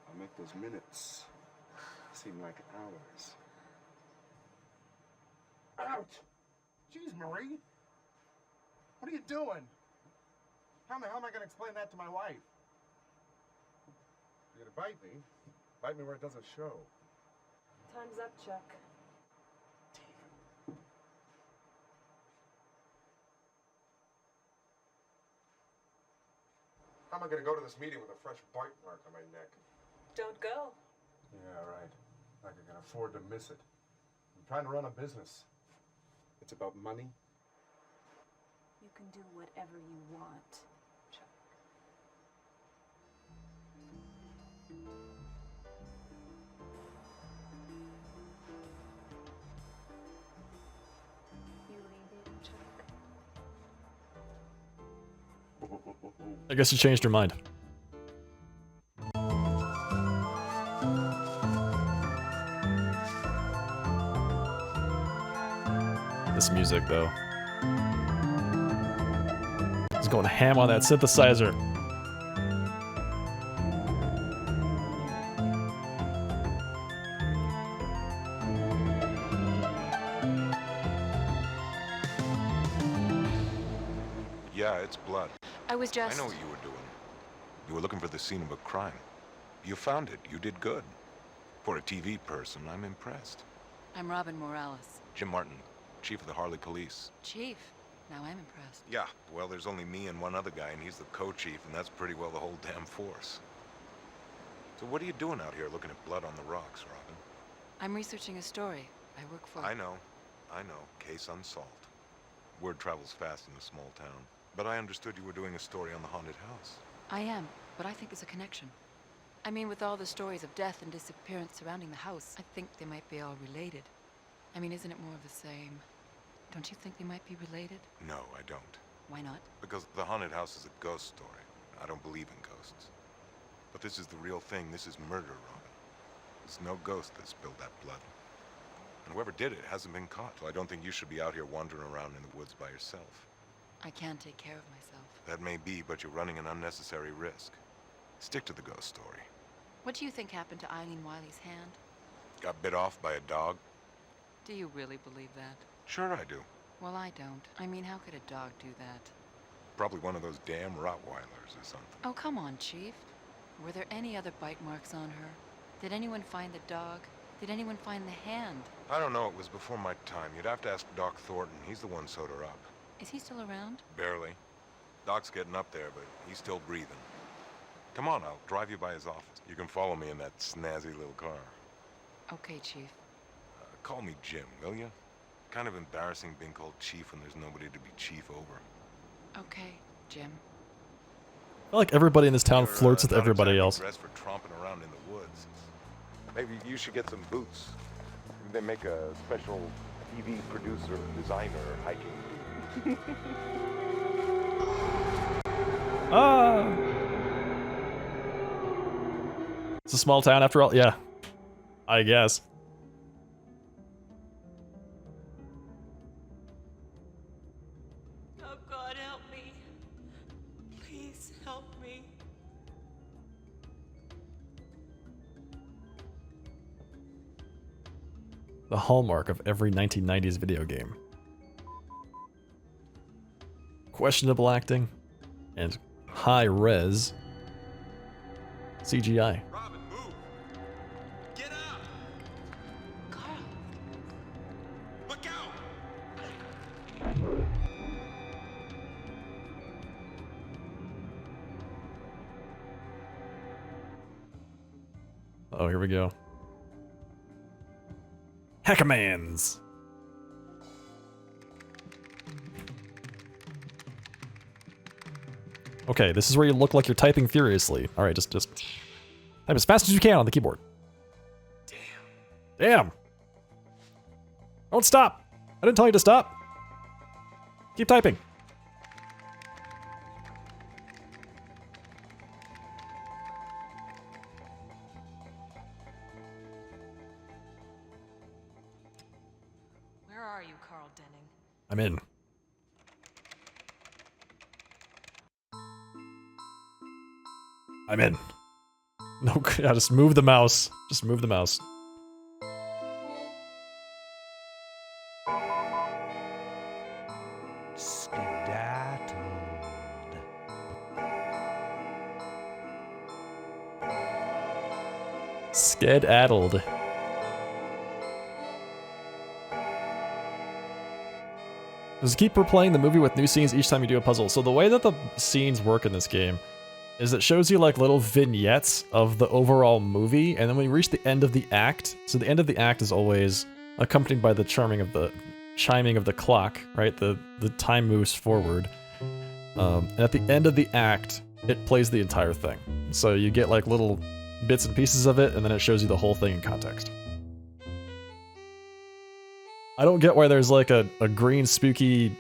I'll make those minutes seem like hours. Ouch! Jeez, Marie. What are you doing? How in the hell am I going to explain that to my wife? You're going to bite me. Bite me where it doesn't show. Time's up, Chuck. How am I going to go to this meeting with a fresh bite mark on my neck? Don't go. Yeah, right. Like I can afford to miss it. I'm trying to run a business. It's about money. You can do whatever you want, Chuck. You leaving, Chuck? I guess you changed her mind. This music, though. He's going ham on that synthesizer. Yeah, it's blood. I was just... I know what you were doing. You were looking for the scene of a crime. You found it. You did good. For a TV person, I'm impressed. I'm Robin Morales. Jim Martin, chief of the Harley Police. Chief? Now I'm impressed. Yeah, well, there's only me and one other guy, and he's the co-chief, and that's pretty well the whole damn force. So what are you doing out here looking at blood on the rocks, Robin? I'm researching a story. I work for... I know. Case unsolved. Word travels fast in a small town. But I understood you were doing a story on the haunted house. I am, but I think there's a connection. I mean, with all the stories of death and disappearance surrounding the house, I think they might be all related. I mean, isn't it more of the same? Don't you think they might be related? No, I don't. Why not? Because the haunted house is a ghost story. I don't believe in ghosts. But this is the real thing. This is murder, Robin. It's no ghost that spilled that blood. And whoever did it hasn't been caught. So I don't think you should be out here wandering around in the woods by yourself. I can take care of myself. That may be, but you're running an unnecessary risk. Stick to the ghost story. What do you think happened to Eileen Wiley's hand? Got bit off by a dog? Do you really believe that? Sure I do. Well, I don't. I mean, how could a dog do that? Probably one of those damn Rottweilers or something. Oh, come on, Chief. Were there any other bite marks on her? Did anyone find the dog? Did anyone find the hand? I don't know. It was before my time. You'd have to ask Doc Thornton. He's the one sewed her up. Is he still around? Barely. Doc's getting up there, but he's still breathing. Come on, I'll drive you by his office. You can follow me in that snazzy little car. Okay, Chief. Call me Jim, will you? Kind of embarrassing being called Chief when there's nobody to be chief over. Okay, Jim. I feel like everybody in this town You're, flirts with not everybody exactly else. dressed for tromping around in the woods. Maybe you should get some boots. They make a special TV producer, designer, hiking. Ah! It's a small town after all. Yeah, I guess. Oh, God, help me. Please help me. The hallmark of every 1990s video game. Questionable acting and high-res CGI. Robin, move! Get up! Carl. Look out! Oh, here we go. Hackamans! Okay, this is where you look like you're typing furiously. Alright, just type as fast as you can on the keyboard. Damn! Don't stop! I didn't tell you to stop! Keep typing. Where are you, Carl Denning? I'm in. I'm in. No, yeah, just move the mouse. Just move the mouse. Skedaddled. Skedaddled. Just keep replaying the movie with new scenes each time you do a puzzle. So the way that the scenes work in this game is it shows you like little vignettes of the overall movie, and then when you reach the end of the act, so the end of the act is always accompanied by the chiming of the clock, right? The time moves forward. And at the end of the act, it plays the entire thing. So you get like little bits and pieces of it, and then it shows you the whole thing in context. I don't get why there's like a green spooky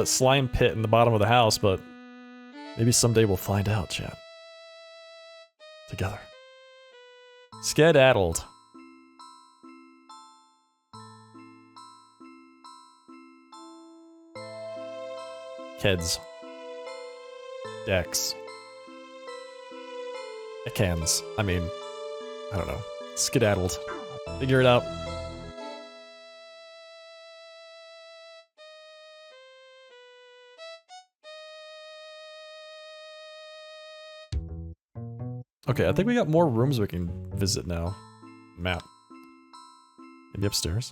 slime pit in the bottom of the house, but maybe someday we'll find out, chat. Together. Skedaddled. Keds. Decks. Ecans. I mean, I don't know. Skedaddled. Figure it out. Okay, I think we got more rooms we can visit now. Map. Maybe upstairs.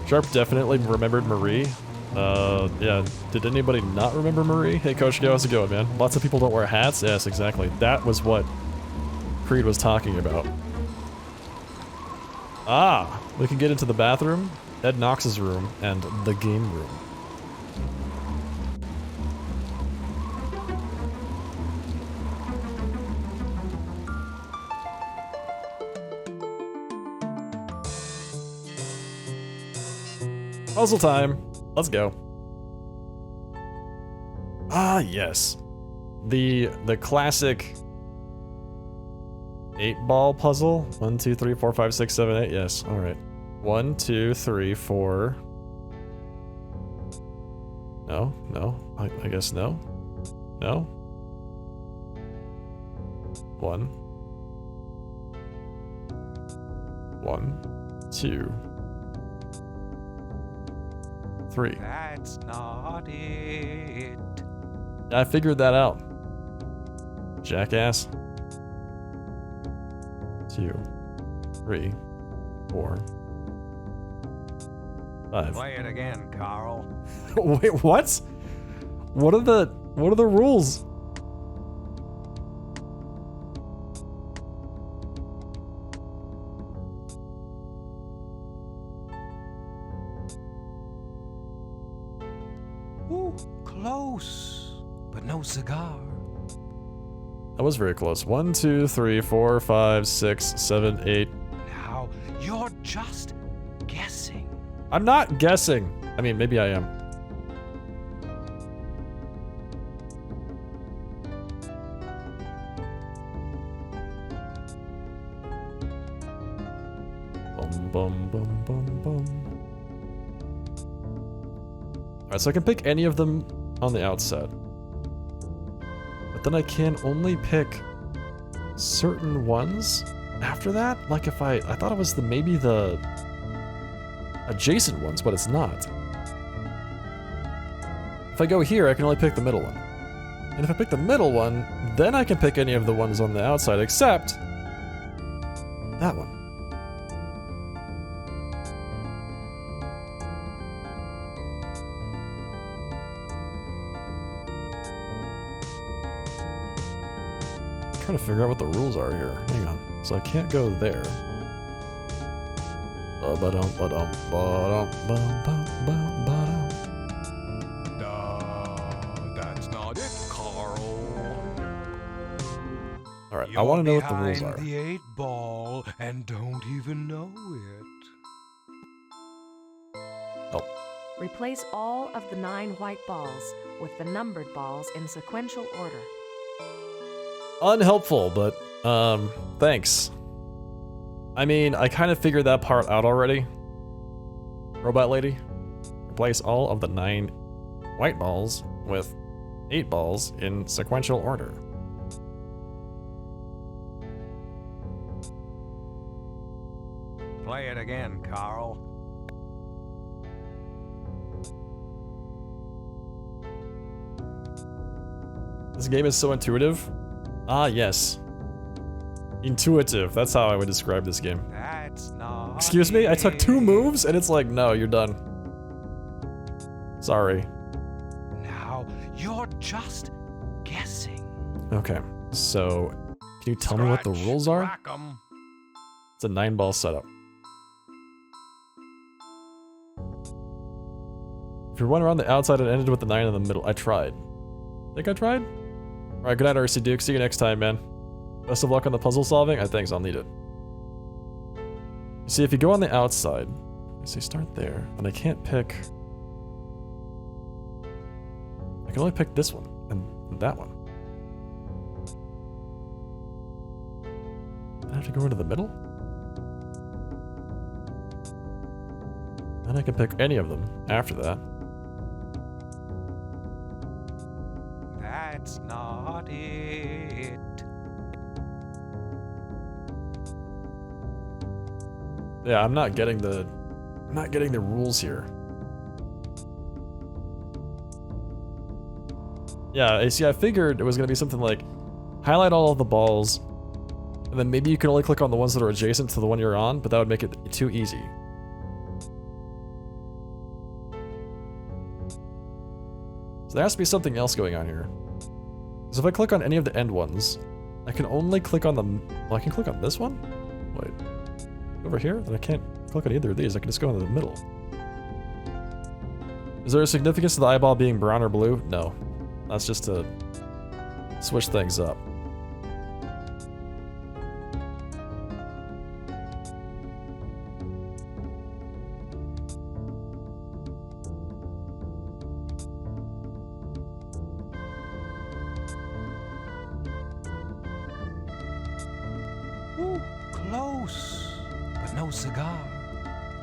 Sharp definitely remembered Marie. Yeah, did anybody not remember Marie? Hey Coach, how's it going, man? Lots of people don't wear hats? Yes, exactly. That was what Creed was talking about. Ah, we can get into the bathroom, Ed Knox's room, and the game room. Puzzle time. Let's go. Ah, yes. The classic 8-ball puzzle. 1, 2, 3, 4, 5, 6, 7, 8. Yes. All right. 1, 2, 3, 4. No, no. I guess no. No. 1. 1, 2. 3. That's not it. I figured that out. Jackass. 2, 3, 4, 5. Play it again, Carl. Wait, what? What are the rules? Ooh, close, but no cigar. That was very close. 1, 2, 3, 4, 5, 6, 7, 8. Now, you're just guessing. I'm not guessing. I mean, maybe I am. Bum, bum, bum, bum, bum. Alright, so I can pick any of them on the outset. But then I can only pick certain ones after that? Like if I thought it was maybe the adjacent ones, but it's not. If I go here, I can only pick the middle one. And if I pick the middle one, then I can pick any of the ones on the outside, except that one. I'm trying to figure out what the rules are here. Hang on. So I can't go there. That's not it, Carl. Alright, I want to know what the rules You're are. behind the 8 ball and don't even know it. Oh. Replace all of the 9 white balls with the numbered balls in sequential order. Unhelpful, but, thanks. I mean, I kind of figured that part out already. Robot lady. Replace all of the 9 white balls with 8 balls in sequential order. Play it again, Carl. This game is so intuitive. Ah, yes. Intuitive. That's how I would describe this game. That's not Excuse me? I took 2 moves and it's like, no, you're done. Sorry. Now, you're just guessing. Okay, so can you tell me what the rules are? Rack 'em. It's a 9-ball setup. If you run around the outside and ended with the 9 in the middle, I tried. Think I tried? Alright, good night, RC Duke. See you next time, man. Best of luck on the puzzle solving. I think I'll need it. You see, if you go on the outside, I say start there, and I can't pick. I can only pick this one and that one. I have to go into the middle? Then I can pick any of them after that. That's not it. Yeah, I'm not getting the rules here. Yeah, I see. I figured it was gonna be something like highlight all of the balls, and then maybe you can only click on the ones that are adjacent to the one you're on, but that would make it too easy. So there has to be something else going on here. Because if I click on any of the end ones, I can only click on them. Well, I can click on this one? Wait. Over here? Then I can't click on either of these. I can just go into the middle. Is there a significance to the eyeball being brown or blue? No. That's just to switch things up. Ooh, close, but no cigar.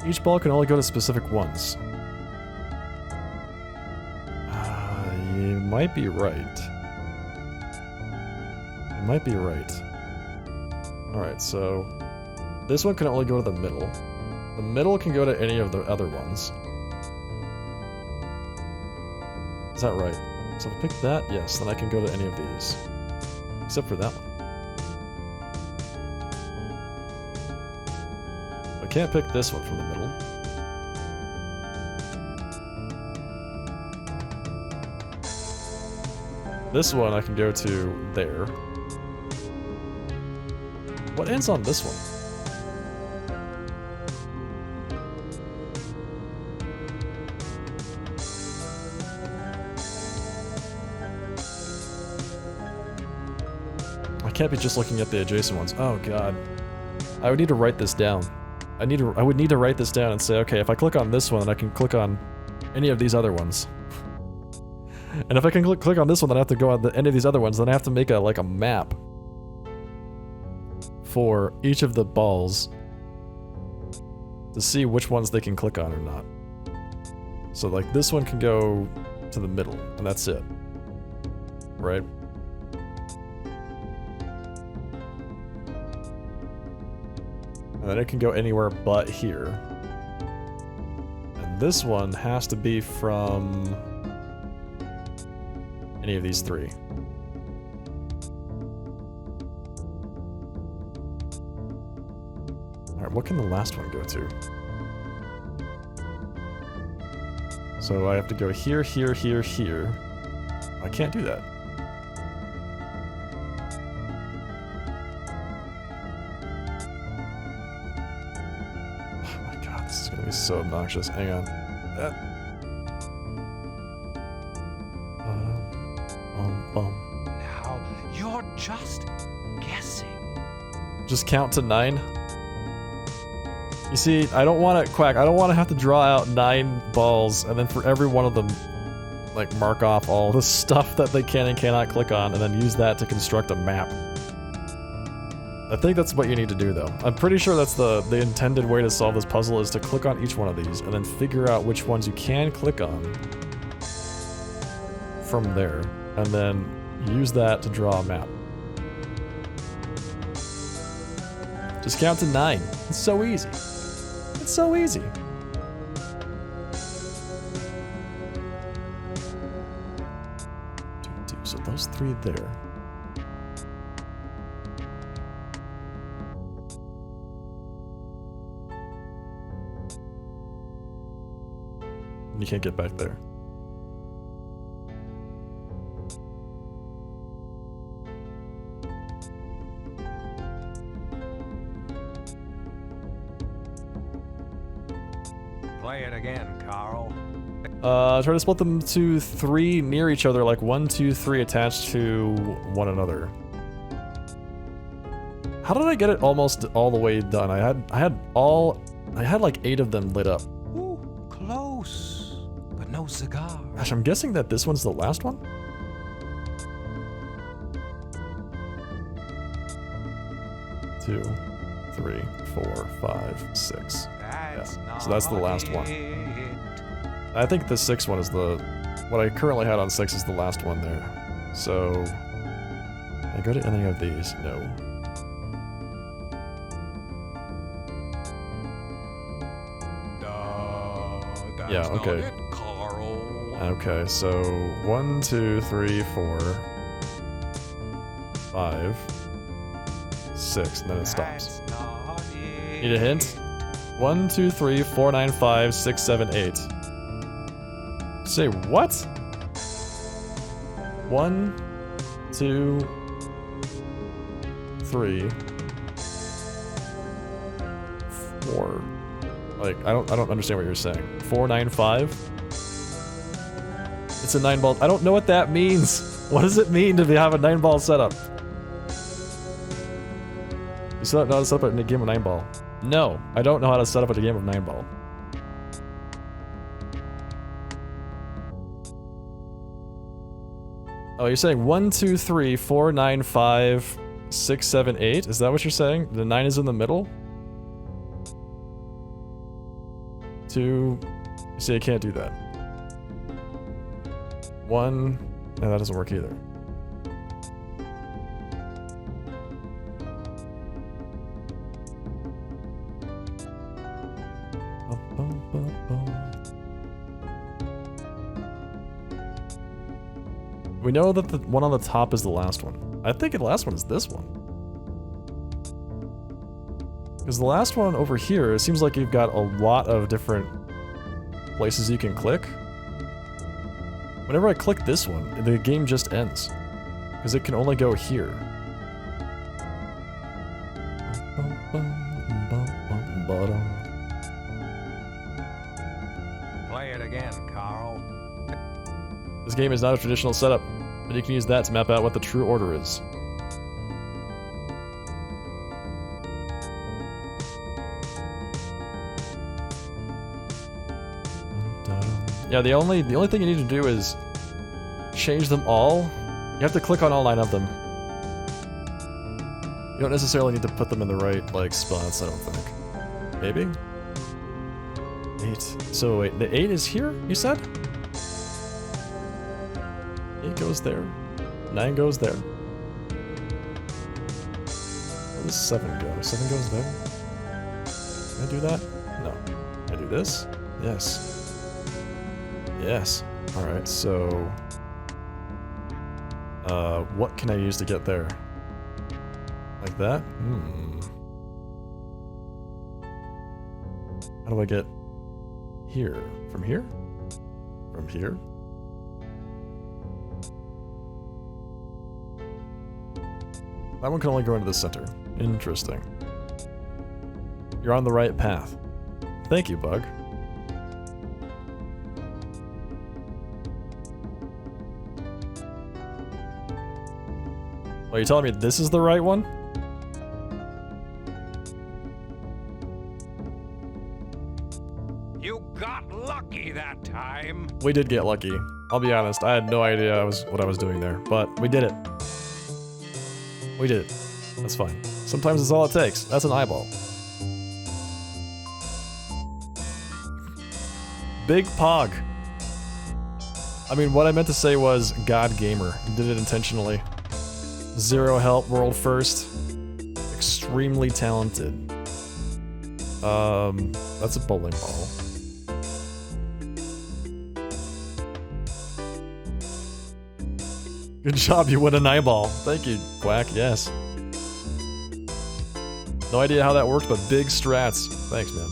Each ball can only go to specific ones. You might be right. You might be right. Alright, so this one can only go to the middle. The middle can go to any of the other ones. Is that right? So if I pick that, yes, then I can go to any of these. Except for that one. can't pick this one from the middle. This one I can go to there. What ends on this one? I can't be just looking at the adjacent ones. Oh god. I would need to write this down. I would need to write this down and say, okay, if I click on this one, then I can click on any of these other ones. And if I can click on this one, then I have to go on any of these other ones, then I have to make like a map for each of the balls to see which ones they can click on or not. So like this one can go to the middle, and that's it. Right? And then it can go anywhere but here. And this one has to be from any of these three. Alright, what can the last one go to? So I have to go here, here, here, here. I can't do that. Oh my god, this is gonna be so obnoxious. Hang on. Now, you're just guessing. Just count to 9. You see, I don't want to, Quack, I don't want to have to draw out 9 balls and then for every one of them, like, mark off all the stuff that they can and cannot click on and then use that to construct a map. I think that's what you need to do, though. I'm pretty sure that's the intended way to solve this puzzle is to click on each one of these and then figure out which ones you can click on from there, and then use that to draw a map. Just count to 9. It's so easy. It's so easy. So those 3 there. You can't get back there. Play it again, Carl. Try to split them to 3 near each other, like 1, 2, 3 attached to one another. How did I get it almost all the way done? I had like 8 of them lit up. Ooh, close, but no cigar. Gosh, I'm guessing that this one's the last one? Two, 3, 4, 5, 6. Yeah. So that's the last one. I think the 6th one is what I currently had on 6 is the last one there. So, can I go to any of these? No. Yeah, okay. Okay, so 1, 2, 3, 4, 5, 6, and then it stops. Need a hint? 1, 2, 3, 4, 9, 5, 6, 7, 8. Say what? 1, 2, 3, 4. Like, I don't understand what you're saying. 4, 9, 5? It's a 9-ball. I don't know what that means. What does it mean to have a 9-ball setup? You still don't know how to set up a game of 9-ball. No, I don't know how to set up a game of 9-ball. Oh, you're saying 1, 2, 3, 4, 9, 5, 6, 7, 8? Is that what you're saying? The 9 is in the middle? 2... You see, I can't do that. 1... No, that doesn't work either. We know that the one on the top is the last one. I think the last one is this one. Because the last one over here, it seems like you've got a lot of different places you can click. Whenever I click this one, the game just ends. Because it can only go here. Play it again, Carl. This game is not a traditional setup, but you can use that to map out what the true order is. Yeah, the only thing you need to do is change them all. You have to click on all 9 of them. You don't necessarily need to put them in the right, like, spots, I don't think. Maybe? 8. So wait, the 8 is here, you said? 8 goes there. 9 goes there. Where does 7 go? 7 goes there? Can I do that? No. Can I do this? Yes. Yes. Alright, so... what can I use to get there? Like that? How do I get here? From here? From here? That one can only go into the center. Interesting. You're on the right path. Thank you, Bug. Are you telling me this is the right one? You got lucky that time. We did get lucky. I'll be honest, I had no idea what I was doing there, but we did it. We did it. That's fine. Sometimes it's all it takes. That's an eyeball. Big Pog. I mean, what I meant to say was God Gamer. Did it intentionally. 0 help, world first. Extremely talented. That's a bowling ball. Good job, you win an eyeball. Thank you, Quack, yes. No idea how that worked, but big strats. Thanks, man.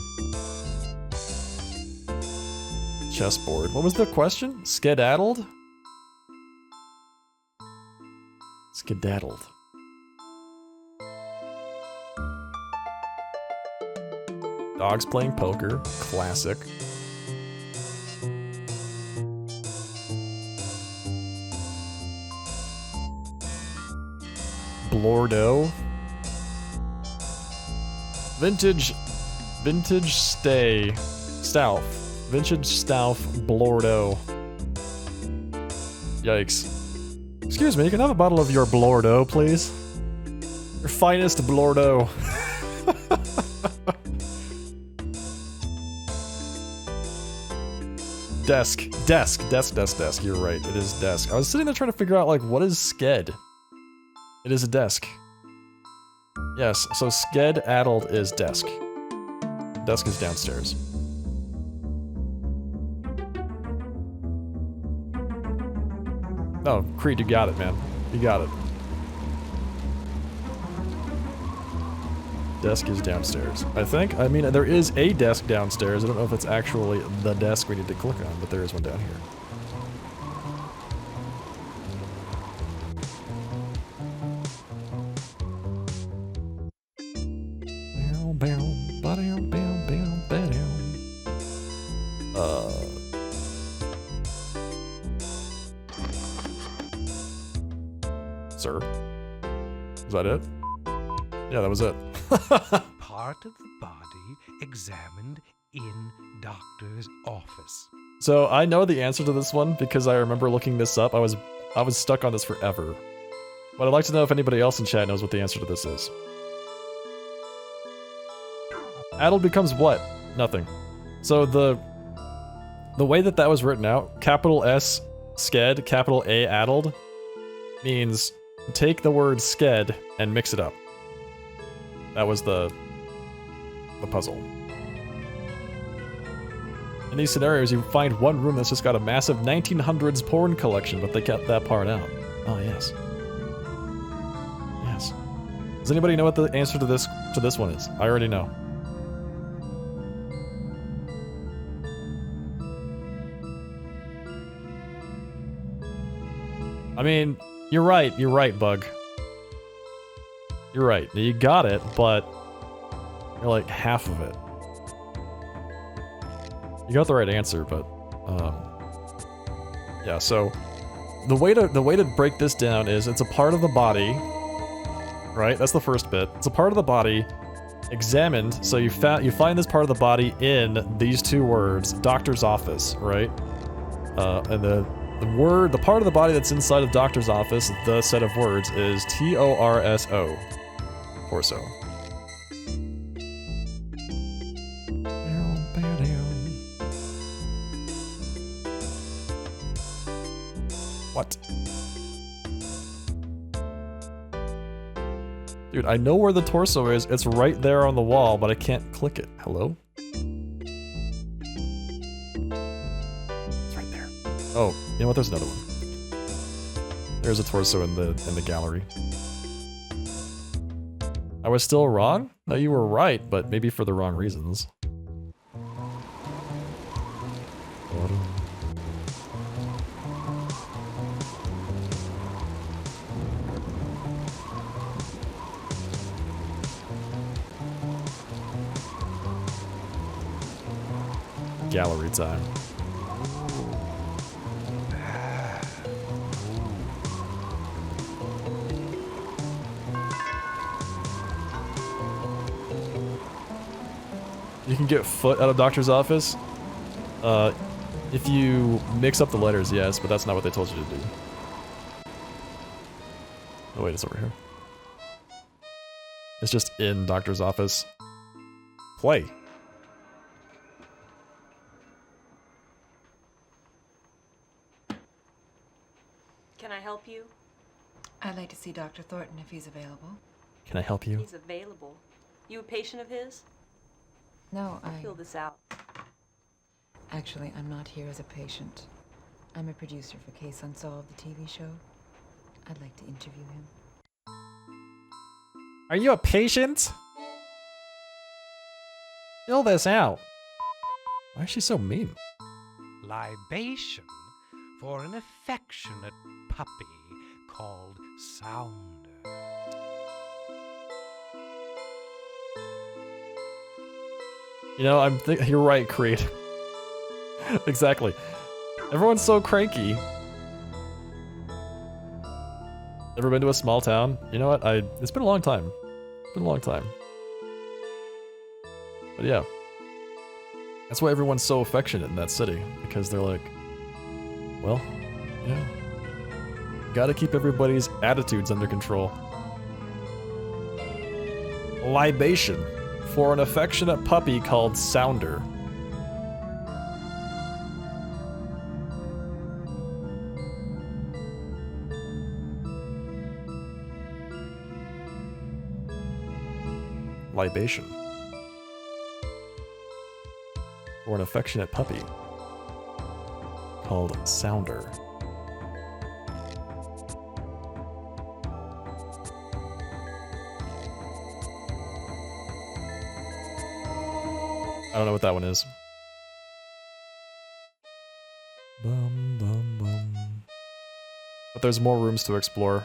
Chessboard. What was the question? Skedaddled? Skedaddled. Dogs playing poker. Classic. Blordo. Vintage Stouff. Vintage Stouff Blordo. Yikes. Excuse me, you can have a bottle of your Blordo, please? Your finest Blordo. Desk. You're right, it is desk. I was sitting there trying to figure out, like, what is sked? It is a desk. Yes, so skedaddled is desk. Desk is downstairs. Oh, Creed, you got it, man. You got it. Desk is downstairs, I think. I mean, there is a desk downstairs. I don't know if it's actually the desk we need to click on, but there is one down here. Sir? Is that it? Yeah, that was it. Part of the body examined in doctor's office. So I know the answer to this one because I remember looking this up. I was stuck on this forever. But I'd like to know if anybody else in chat knows what the answer to this is. Addled becomes what? Nothing. So the way that was written out, capital S sked, capital A addled, means take the word sked and mix it up. That was the puzzle. In these scenarios, you find one room that's just got a massive 1900s porn collection, but they kept that part out. Oh, yes. Yes. Does anybody know what the answer to this one is? I already know. I mean, you're right, Bug. You're right, you got it, but you're like half of it. You got the right answer, but yeah. So the way to break this down is it's a part of the body, right? That's the first bit. It's a part of the body examined. So you find this part of the body in these two words, doctor's office, right? And the part of the body that's inside of doctor's office, the set of words is T-O-R-S-O, torso. What? Dude, I know where the torso is. It's right there on the wall, but I can't click it. Hello? It's right there. Oh, you know what? There's another one. There's a torso in the gallery. I was still wrong? No, you were right, but maybe for the wrong reasons. Gallery time. You can get foot out of doctor's office. If you mix up the letters, yes, but that's not what they told you to do. Oh wait, it's over here. It's just in doctor's office. Play. Can I help you? I'd like to see Dr. Thornton if he's available. Can I help you? He's available. You a patient of his? No, Fill this out. Actually, I'm not here as a patient. I'm a producer for Case Unsolved, the TV show. I'd like to interview him. Are you a patient? Fill this out. Why is she so mean? Libation for an affectionate puppy called Sounder. You know, you're right, Creed. Exactly. Everyone's so cranky. Ever been to a small town? You know what? It's been a long time. It's been a long time. But yeah. That's why everyone's so affectionate in that city. Because they're like, well, yeah. Gotta keep everybody's attitudes under control. Libation for an affectionate puppy called Sounder. Libation for an affectionate puppy called Sounder. I don't know what that one is. Bum, bum, bum. But there's more rooms to explore,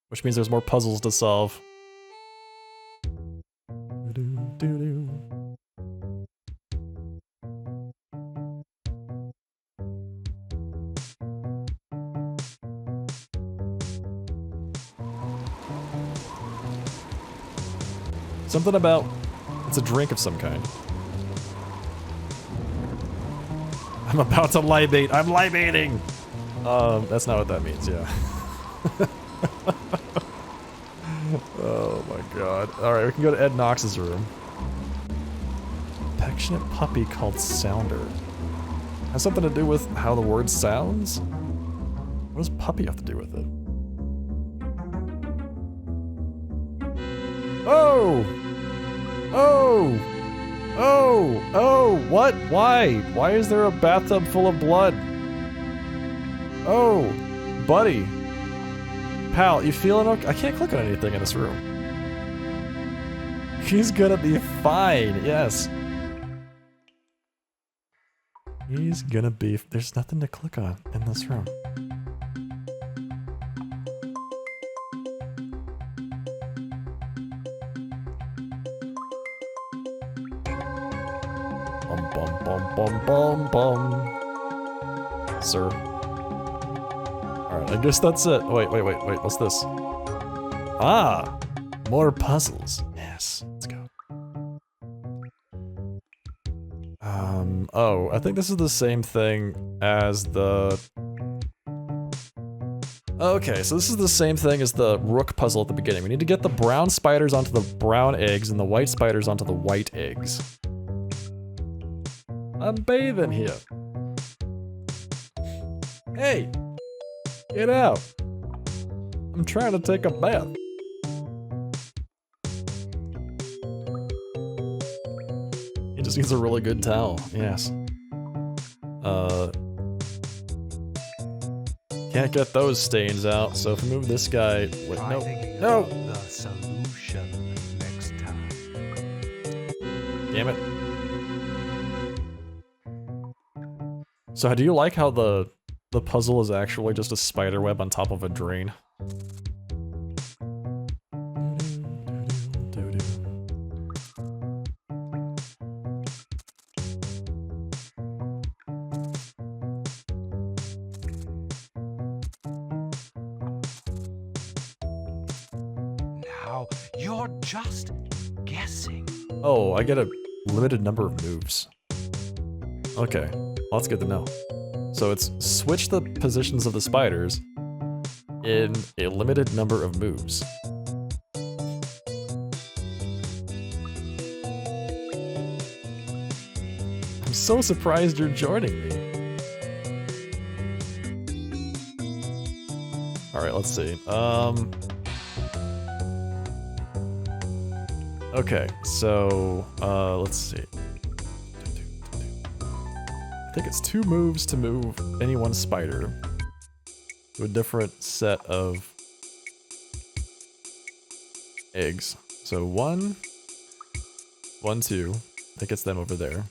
which means there's more puzzles to solve. Something about it's a drink of some kind. I'm about to libate. I'm libating. That's not what that means. Yeah. Oh my god. All right, we can go to Ed Knox's room. Affectionate puppy called Sounder. Has something to do with how the word sounds? What does puppy have to do with it? Oh! Oh! Oh! Oh! What? Why? Why is there a bathtub full of blood? Oh! Buddy. Pal, you feeling okay? I can't click on anything in this room. He's gonna be fine, yes. He's gonna be... There's nothing to click on in this room. Bum bum bum bum bum bum. Sir. Alright, I guess that's it. Wait, what's this? Ah! More puzzles. Yes, let's go. Oh, I think this is the same thing as the... Okay, so this is the same thing as the rook puzzle at the beginning. We need to get the brown spiders onto the brown eggs and the white spiders onto the white eggs. I'm bathing here. Hey! Get out! I'm trying to take a bath. He just needs a really good towel, yes. Can't get those stains out, so if we move this guy... Wait, no. No! The solution next time. Damn it. So do you like how the puzzle is actually just a spider web on top of a drain? Now you're just guessing. Oh, I get a limited number of moves. Okay, well, that's good to know. So it's switch the positions of the spiders in a limited number of moves. I'm so surprised you're joining me. Alright, let's see. Okay, so, let's see. I think it's 2 moves to move any one spider to a different set of eggs. So 1, 1, 2. I think it's them over there.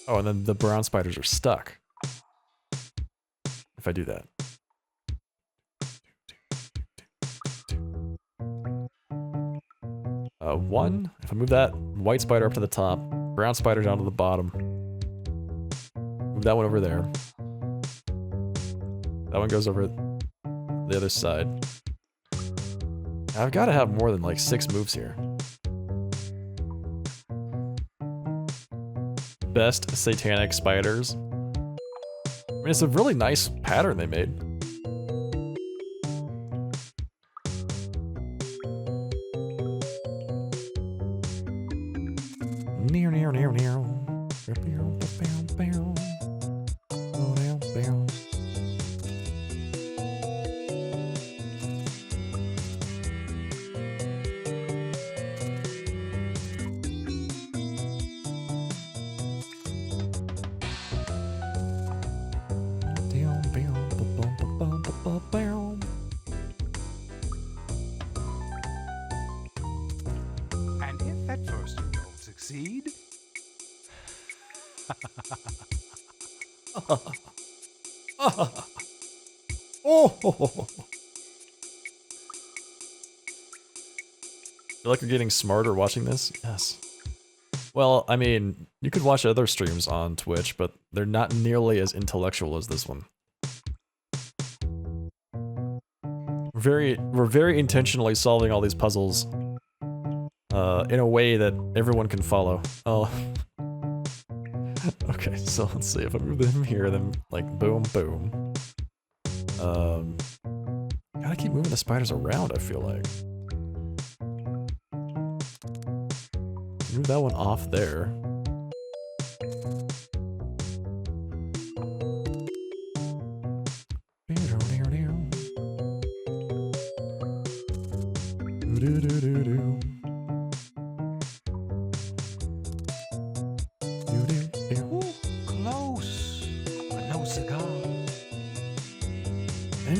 Oh, and then the brown spiders are stuck. If I do that. One, if I move that white spider up to the top, brown spider down to the bottom. Move that one over there. That one goes over the other side. I've got to have more than like 6 moves here. Best satanic spiders. I mean, it's a really nice pattern they made. And if at first you don't succeed, Oh! Feel like you're getting smarter watching this? Yes. Well, I mean, you could watch other streams on Twitch, but they're not nearly as intellectual as this one. We're very intentionally solving all these puzzles in a way that everyone can follow. Oh. Okay, so let's see, if I move them here, then like boom, boom. Gotta keep moving the spiders around, I feel like. Move that one off there.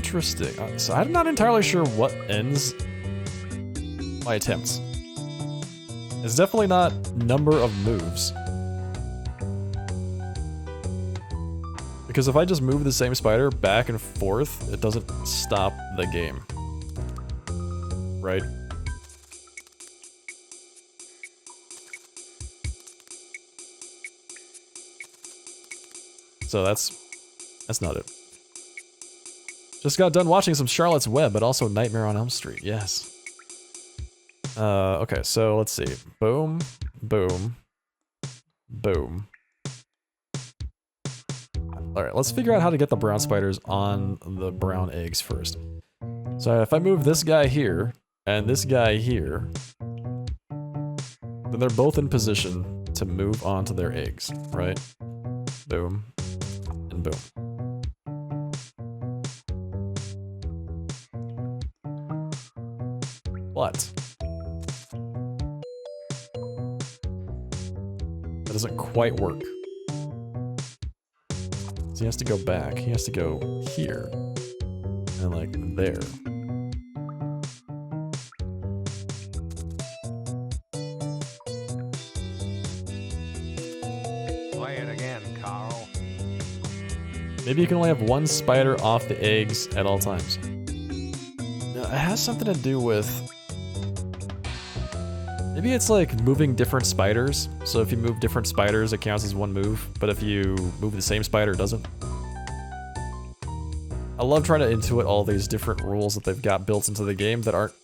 Interesting. So I'm not entirely sure what ends my attempts. It's definitely not number of moves. Because if I just move the same spider back and forth, it doesn't stop the game. Right? So that's not it. Just got done watching some Charlotte's Web, but also Nightmare on Elm Street, yes. Okay, so let's see. Boom, boom, boom. Alright, let's figure out how to get the brown spiders on the brown eggs first. So if I move this guy here, and this guy here, then they're both in position to move onto their eggs, right? Boom, and boom. What? That doesn't quite work. So he has to go back. He has to go here. And like there. Play it again, Carl. Maybe you can only have one spider off the eggs at all times. No, it has something to do with... Maybe it's like moving different spiders. So if you move different spiders, it counts as one move. But if you move the same spider, it doesn't. I love trying to intuit all these different rules that they've got built into the game that aren't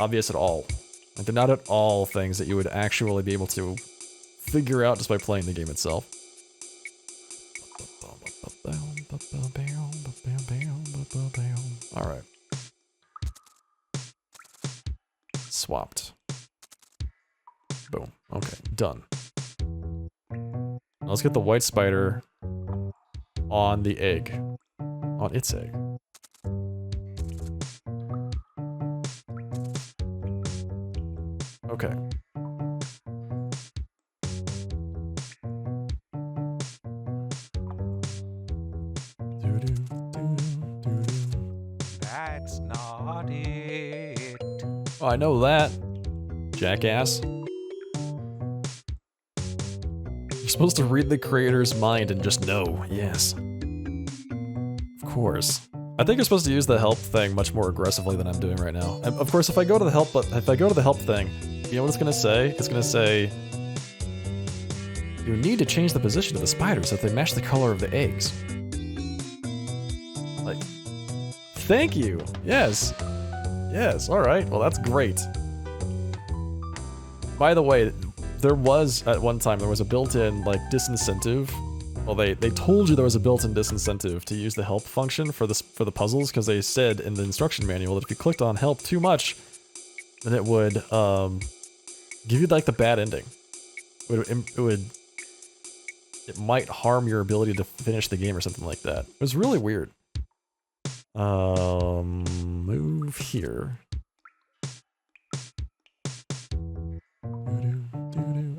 obvious at all. Like they're not at all things that you would actually be able to figure out just by playing the game itself. Alright. Swapped. Boom. Okay, done. Now let's get the white spider on the egg. On its egg. Okay. That's not it. Oh, I know that. Jackass. You're supposed to read the creator's mind and just know. Yes. Of course. I think you're supposed to use the help thing much more aggressively than I'm doing right now. And of course, if I go to the help thing, you know what it's gonna say? It's gonna say, you need to change the position of the spiders so that they match the color of the eggs. Like, thank you. Yes. Yes. All right. Well, that's great. By the way, there was at one time there was a built-in like disincentive. Well, they told you there was a built-in disincentive to use the help function for the puzzles because they said in the instruction manual that if you clicked on help too much, then it would give you like the bad ending. It might harm your ability to finish the game or something like that. It was really weird. Move here.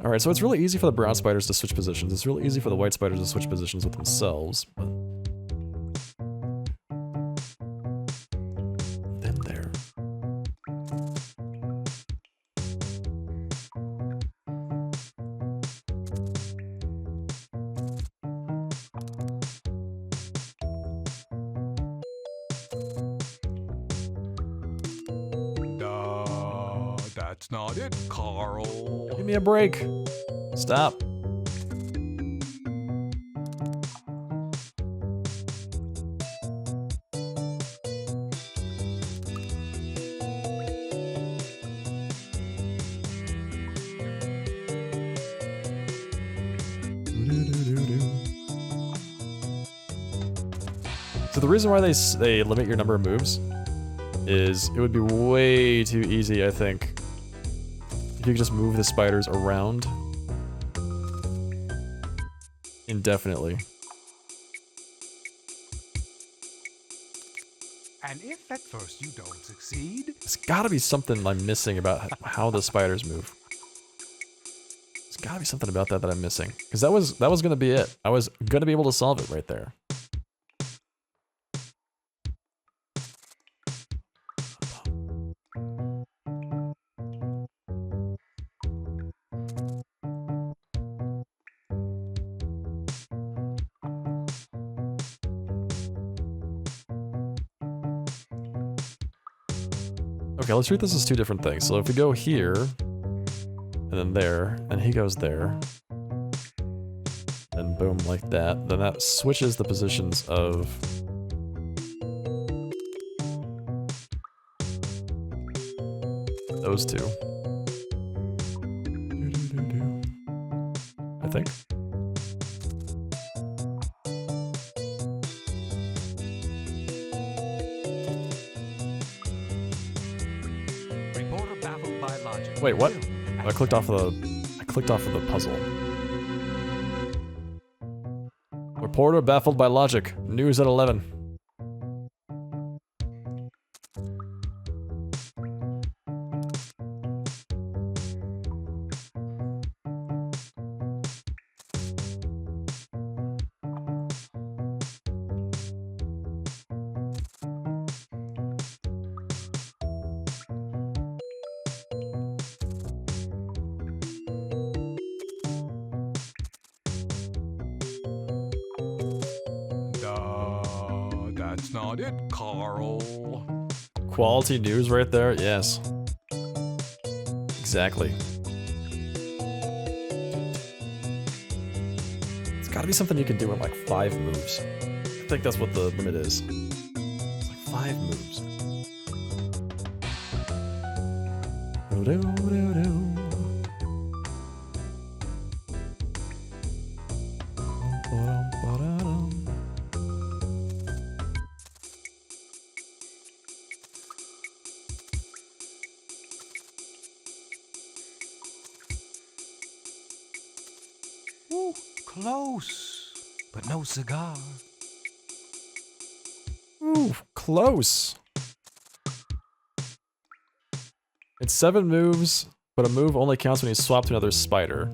Alright, so it's really easy for the brown spiders to switch positions. It's really easy for the white spiders to switch positions with themselves, but... Then there. That's not it, Carl. Give me a break. Stop. So the reason why they limit your number of moves is it would be way too easy, I think, if you could just move the spiders around indefinitely. And if at first you don't succeed, There's gotta be something I'm missing about how the spiders move. There's gotta be something about that I'm missing. Because that was gonna be it. I was gonna be able to solve it right there. Okay, let's treat this as two different things. So if we go here, and then there, and he goes there, and boom, like that, then that switches the positions of those two. I think. Reporter baffled by logic. Wait, what? I clicked off of the puzzle. Reporter baffled by logic. News at 11. That's not it, Carl. Quality news right there, yes. Exactly. It's gotta be something you can do in like 5 moves. I think that's what the limit is. It's like 5 moves. Ooh, close, but no cigar. Ooh, close. It's 7 moves, but a move only counts when you swap to another spider.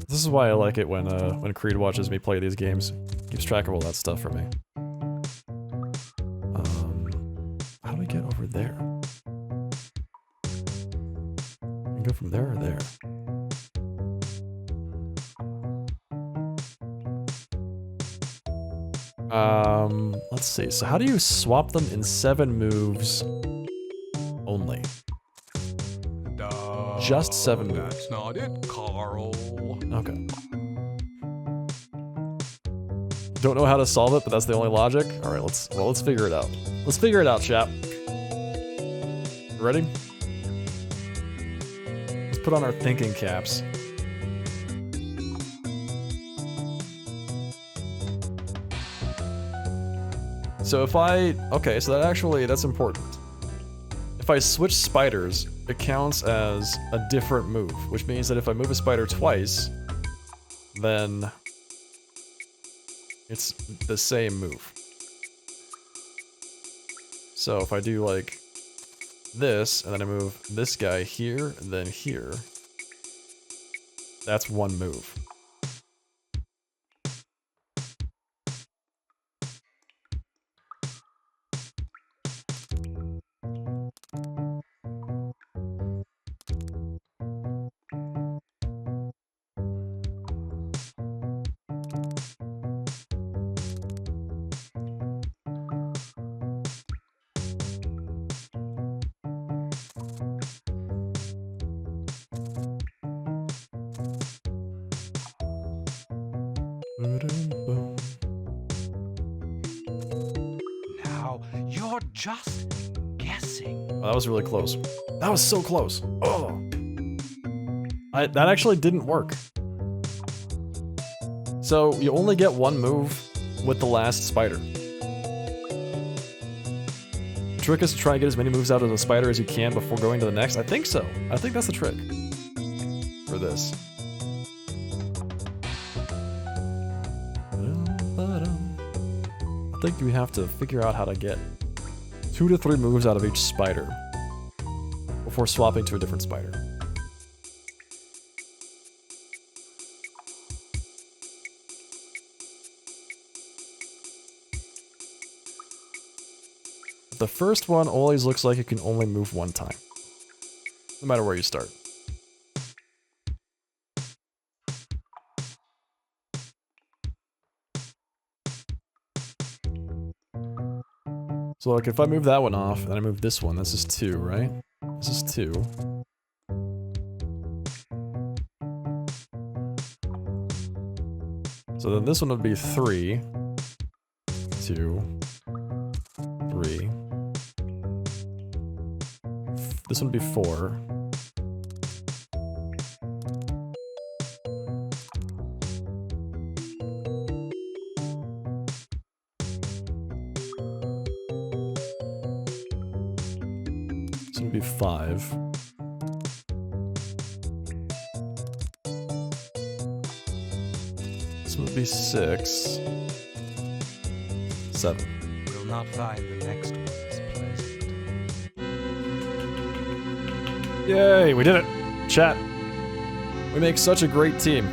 This is why I like it when Creed watches me play these games. Keeps track of all that stuff for me. How do we get over there? We can go from there or there. Let's see. So how do you swap them in 7 moves only? Just 7 moves. That's not it, Carl. Okay. Don't know how to solve it, but that's the only logic. All right, let's figure it out. Let's figure it out, chap. Ready? Let's put on our thinking caps. So if okay, so that's important. If I switch spiders, it counts as a different move, which means that if I move a spider twice, then it's the same move. So if I do like this, and then I move this guy here, and then here, that's one move. Now, you're just guessing. Oh, that was really close. That was so close. Oh. That actually didn't work. So you only get one move with the last spider. The trick is to try and get as many moves out of the spider as you can before going to the next. I think so. I think that's the trick for this. I think we have to figure out how to get 2 to 3 moves out of each spider before swapping to a different spider. The first one always looks like it can only move one time, no matter where you start. So like if I move that one off, and I move this one, this is 2, right? This is 2. So then this one would be 3. 2. 3. This one would be 4. This would be 5. This would be 6. 7. You'll not find the next one as pleasant. Yay, we did it! Chat. We make such a great team.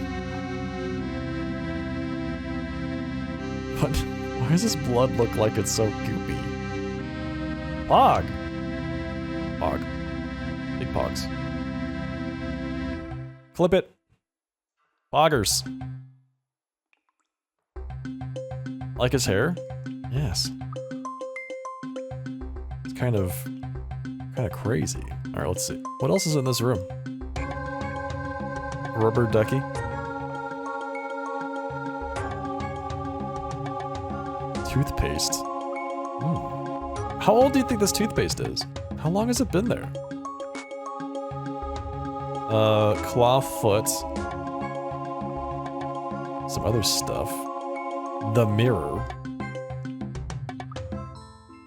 What? Why does this blood look like it's so goopy? Pog! Pog. Big pogs. Clip it. Poggers. Like his hair? Yes. It's kind of crazy. Alright, let's see. What else is in this room? Rubber ducky. Toothpaste. How old do you think this toothpaste is? How long has it been there? Claw foot. Some other stuff. The mirror.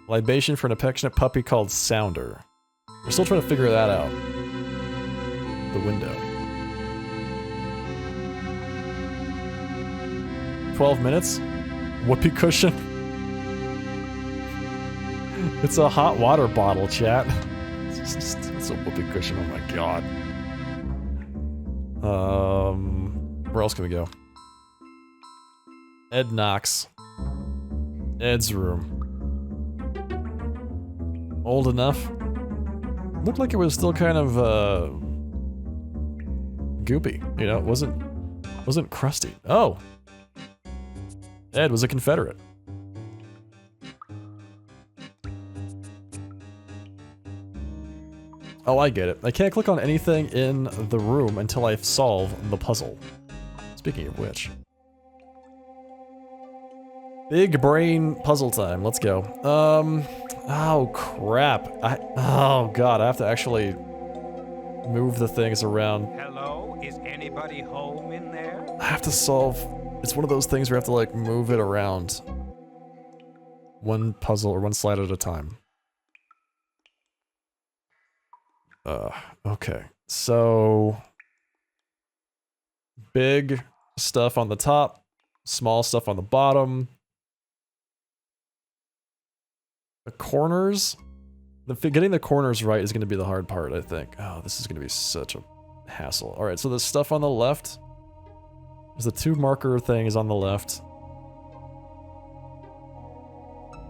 Libation for an affectionate puppy called Sounder. We're still trying to figure that out. The window. 12 minutes? Whoopee cushion? It's a hot water bottle, chat. It's a whoopee cushion, oh my god. Where else can we go? Ed Knox. Ed's room. Old enough? Looked like it was still kind of, goopy. You know, it wasn't crusty. Oh! Ed was a Confederate. Oh, I get it. I can't click on anything in the room until I solve the puzzle. Speaking of which. Big brain puzzle time. Let's go. Oh crap. Oh god, I have to actually move the things around. Hello? Is anybody home in there? I have to solve... It's one of those things where I have to like move it around. One puzzle or one slide at a time. Okay. So... Big stuff on the top. Small stuff on the bottom. The corners? Getting the corners right is going to be the hard part, I think. Oh, this is going to be such a hassle. Alright, so the stuff on the left. There's the 2 marker things on the left.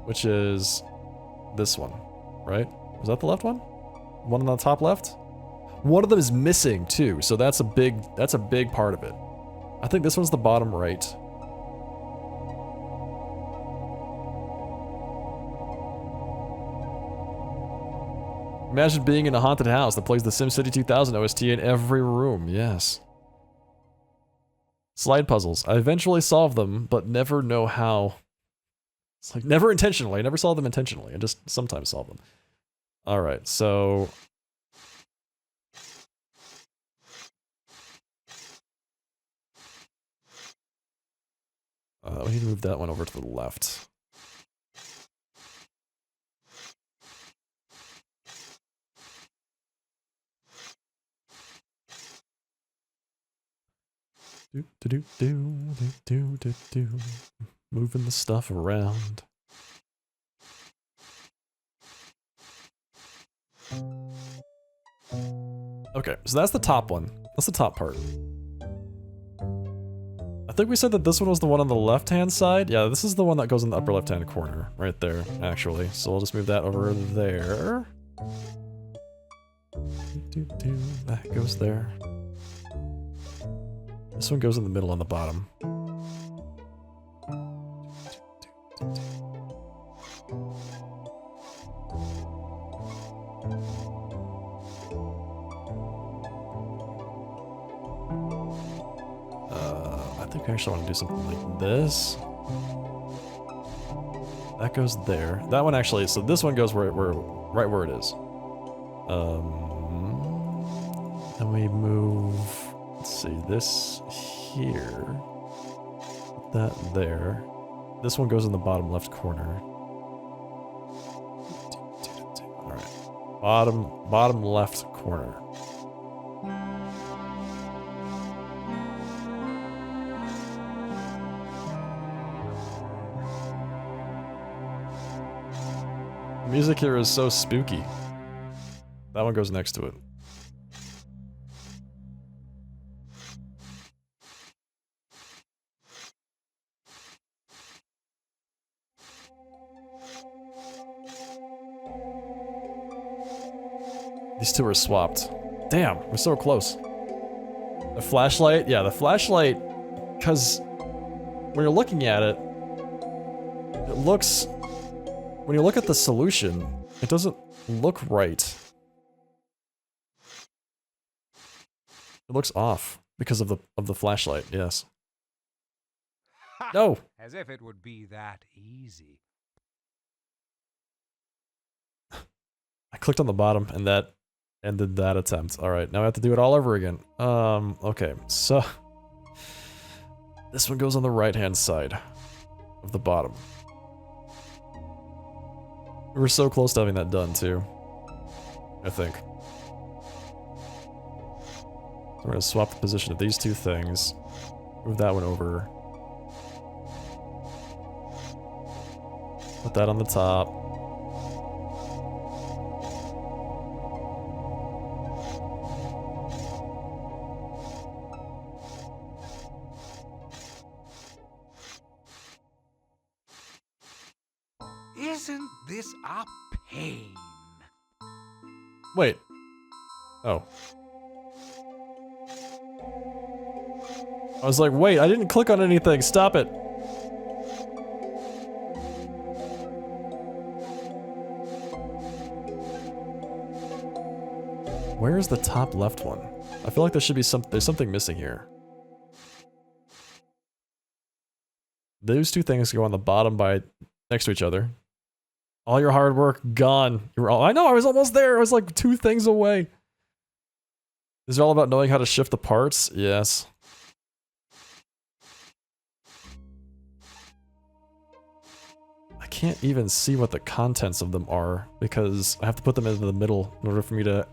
Which is this one, right? Was that the left one? One on the top left? One of them is missing too, so that's a big part of it. I think this one's the bottom right. Imagine being in a haunted house that plays the SimCity 2000 OST in every room, yes. Slide puzzles. I eventually solve them, but never know how. It's like never intentionally. I never solve them intentionally. I just sometimes solve them. Alright, so... we need to move that one over to the left. Moving the stuff around. Okay, so that's the top one. That's the top part. I think we said that this one was the one on the left-hand side. Yeah, this is the one that goes in the upper left-hand corner. Right there, actually. So we'll just move that over there. That goes there. This one goes in the middle on the bottom. think we actually want to do something like this. That goes there. That one actually, so this one goes right where it is. And we move, let's see, this here. Put that there. This one goes in the bottom left corner. Alright. Bottom left corner. The music here is so spooky. That one goes next to it. These two are swapped. Damn, we're so close. The flashlight? Yeah, the flashlight, because when you're looking at it, it looks... When you look at the solution, it doesn't look right. It looks off because of the flashlight, yes. No! As if it would be that easy. I clicked on the bottom and that ended that attempt. Alright, now I have to do it all over again. Okay, so... This one goes on the right-hand side of the bottom. We were so close to having that done, too. I think. So we're gonna swap the position of these two things. Move that one over. Put that on the top. Isn't this a pain? Wait. Oh. I was like, wait, I didn't click on anything. Stop it. Where's the top left one? I feel like there should be there's something missing here. Those two things go on the bottom next to each other. All your hard work gone. I know, I was almost there. I was like 2 things away. Is it all about knowing how to shift the parts? Yes. I can't even see what the contents of them are because I have to put them into the middle in order for me to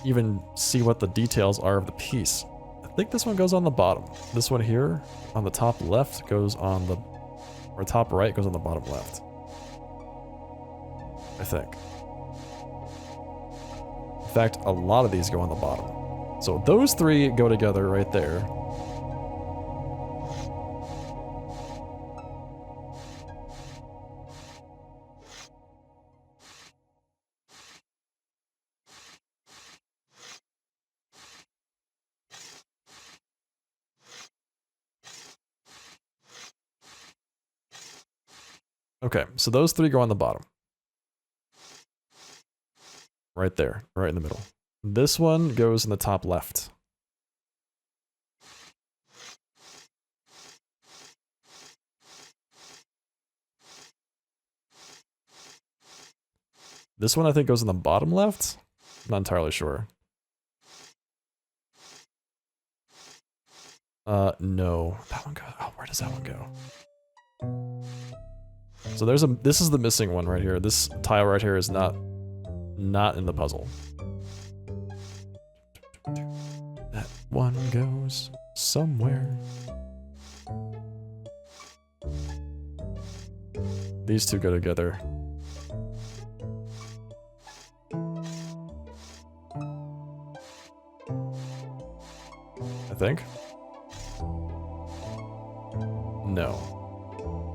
even see what the details are of the piece. I think this one goes on the bottom. This one here on the top left goes on the, or top right goes on the bottom left. I think. In fact, a lot of these go on the bottom. So those 3 go together right there. Okay, so those 3 go on the bottom. Right there, right in the middle. This one goes in the top left. This one I think goes in the bottom left? I'm not entirely sure. No. That one goes, oh, where does that one go? So this is the missing one right here. This tile right here is not in the puzzle. That one goes somewhere. These 2 go together. I think. No.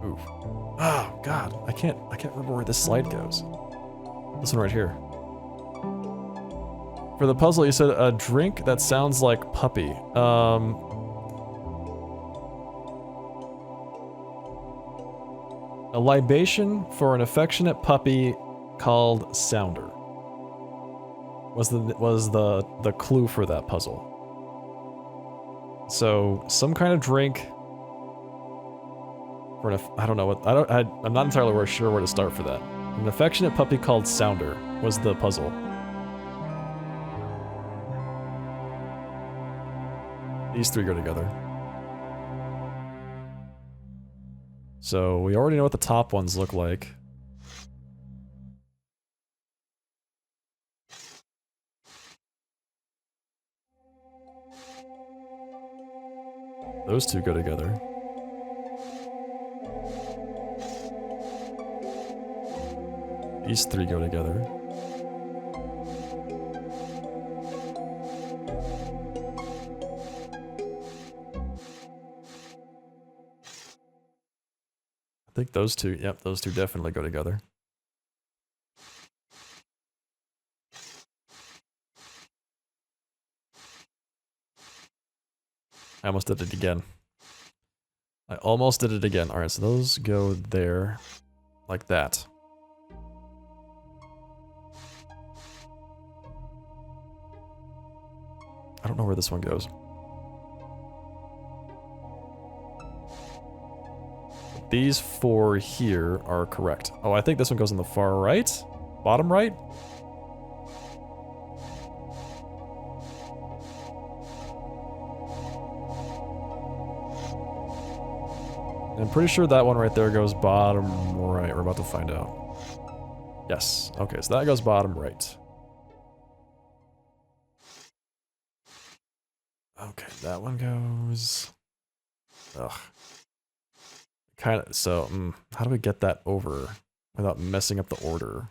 Oof. Oh god, I can't remember where this slide goes. This one right here. For the puzzle, you said a drink that sounds like puppy. A libation for an affectionate puppy called Sounder. Was the clue for that puzzle. So some kind of drink. For an, I don't know what I'm not entirely sure where to start for that. An affectionate puppy called Sounder was the puzzle. These three go together. So we already know what the top ones look like. Those two go together. These three go together. I think those two, yep, those two definitely go together. I almost did it again. I almost did it again. Alright, so those go there, like that. I don't know where this one goes. These four here are correct. Oh, I think this one goes on the far right? Bottom right? I'm pretty sure that one right there goes bottom right. We're about to find out. Yes. Okay, so that goes bottom right. Okay, that one goes... Ugh. Kind of, so, how do we get that over without messing up the order?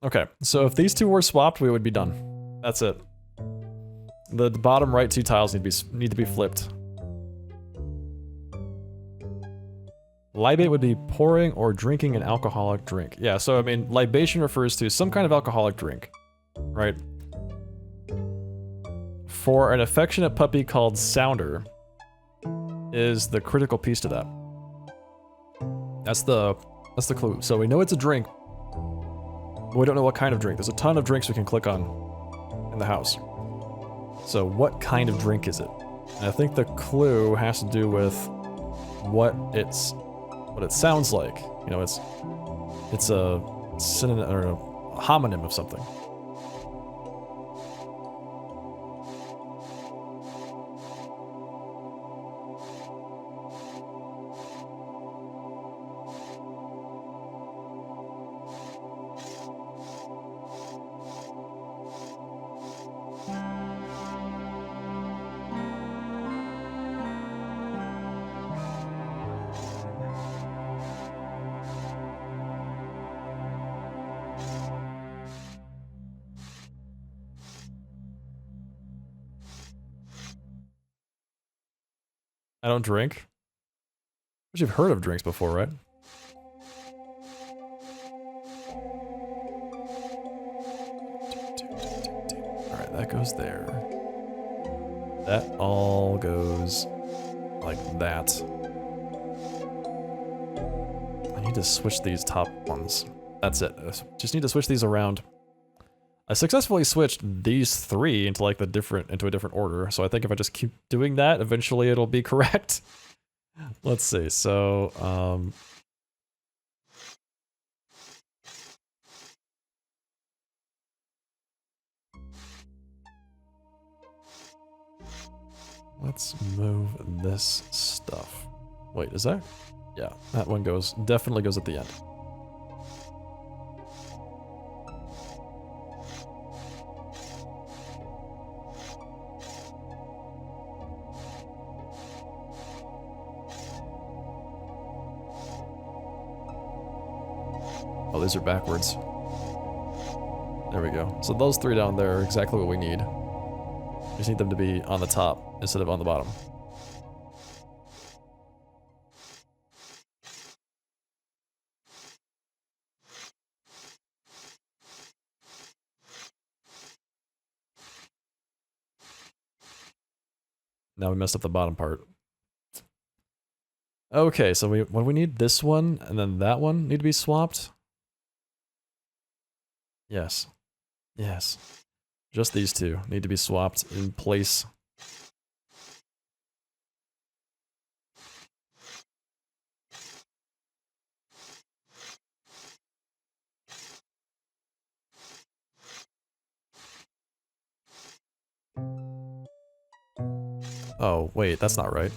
Okay, so if these two were swapped, we would be done. That's it. The bottom right two tiles need to be flipped. Libate would be pouring or drinking an alcoholic drink. Yeah, so I mean, libation refers to some kind of alcoholic drink, right? For an affectionate puppy called Sounder is the critical piece to that. That's the clue. So we know it's a drink. We don't know what kind of drink. There's a ton of drinks we can click on in the house. So what kind of drink is it? And I think the clue has to do with what it sounds like. You know, it's a synonym or a homonym of something. I don't drink. But you've heard of drinks before, right? Alright, that goes there. That all goes like that. I need to switch these top ones. That's it. I just need to switch these around. I successfully switched these three into like into a different order, so I think if I just keep doing that, eventually it'll be correct. Let's see, so, let's move this stuff. Wait, is that? Yeah, that one definitely goes at the end. Oh, these are backwards. There we go. So those three down there are exactly what we need. We just need them to be on the top instead of on the bottom. Now we messed up the bottom part. Okay, so we need this one and then that one need to be swapped. Yes. Yes. Just these two need to be swapped in place. Oh, wait, that's not right.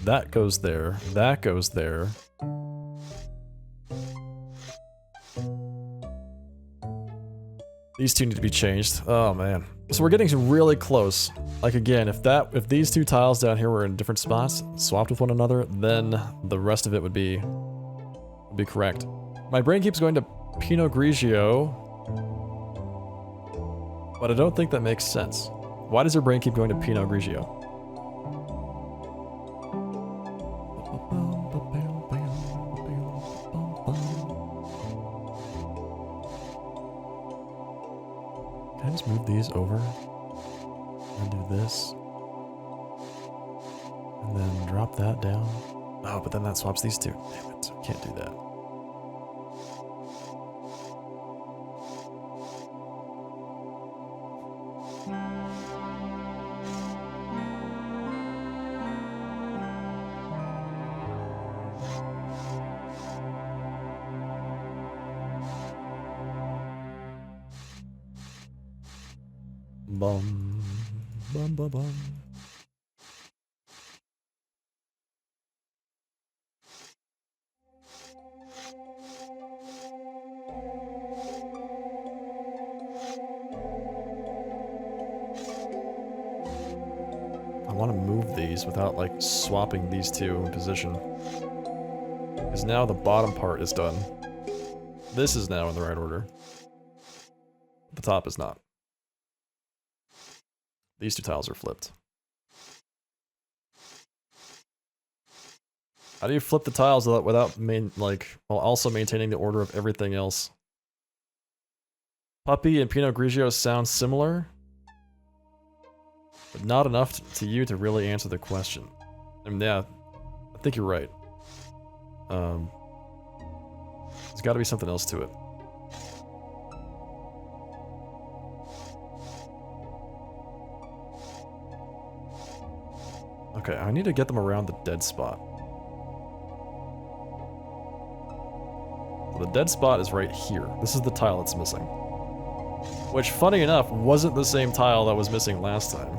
That goes there. That goes there. These two need to be changed. Oh man. So we're getting really close. Like again, if these two tiles down here were in different spots, swapped with one another, then the rest of it would be correct. My brain keeps going to Pinot Grigio, but I don't think that makes sense. Why does your brain keep going to Pinot Grigio? Can I just move these over and do this? And then drop that down. Oh, but then that swaps these two. Damn it, can't do that. Bum, bum, bum, bum. I want to move these without like swapping these two in position. Because now the bottom part is done. This is now in the right order. The top is not. These two tiles are flipped. How do you flip the tiles without while also maintaining the order of everything else? Puppy and Pinot Grigio sound similar, but not enough to you to really answer the question. I mean, yeah, I think you're right. There's got to be something else to it. Okay, I need to get them around the dead spot. The dead spot is right here. This is the tile that's missing. Which, funny enough, wasn't the same tile that was missing last time.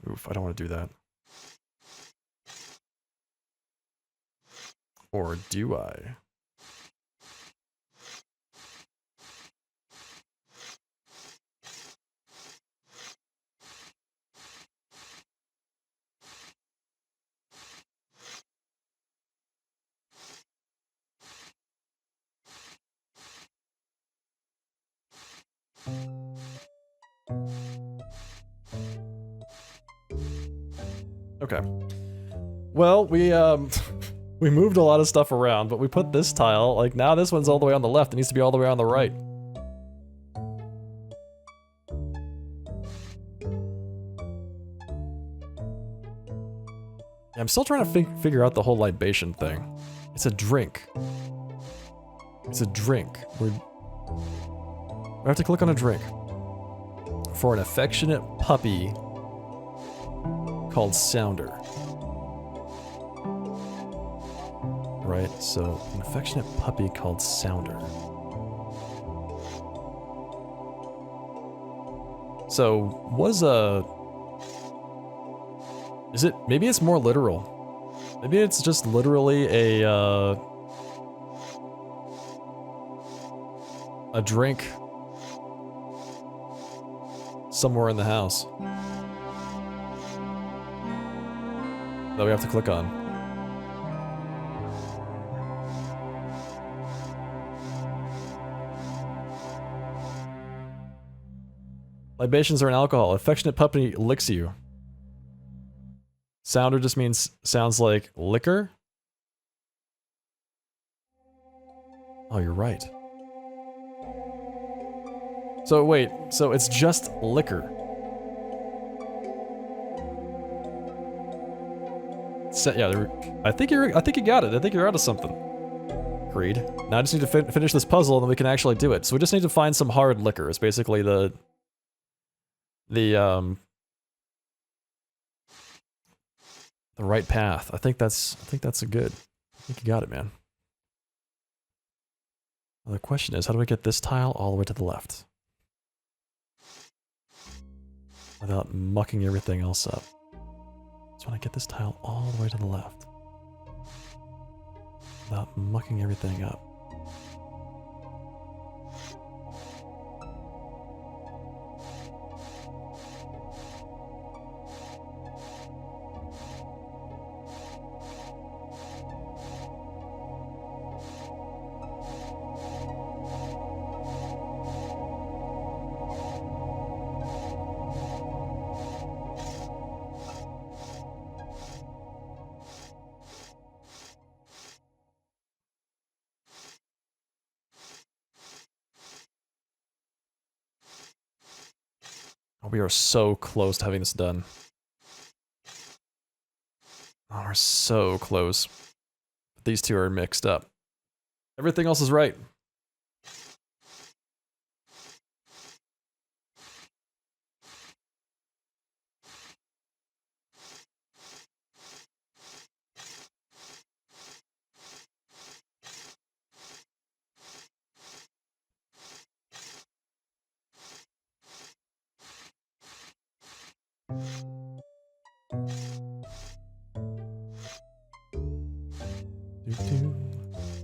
Oof, I don't want to do that. Or do I? Okay. Well, we we moved a lot of stuff around, but we put this tile, like now this one's all the way on the left, it needs to be all the way on the right. I'm still trying to figure out the whole libation thing. It's a drink. It's a drink. We have to click on a drink. For an affectionate puppy called Sounder. Right, so an affectionate puppy called Sounder. So, was is it, maybe it's more literal. Maybe it's just literally a drink somewhere in the house that we have to click on. Libations are an alcohol. Affectionate puppy licks you. Sounder just means sounds like liquor. Oh, you're right. So wait, so it's just liquor. Yeah, I think you got it. I think you're out of something. Creed. Now I just need to finish this puzzle and then we can actually do it. So we just need to find some hard liquor. It's basically the right path. I think that's a good. I think you got it, man. Well, the question is, how do we get this tile all the way to the left? Without mucking everything else up. Just want to get this tile all the way to the left. Without mucking everything up. We are so close to having this done. Oh, we're so close. These two are mixed up. Everything else is right.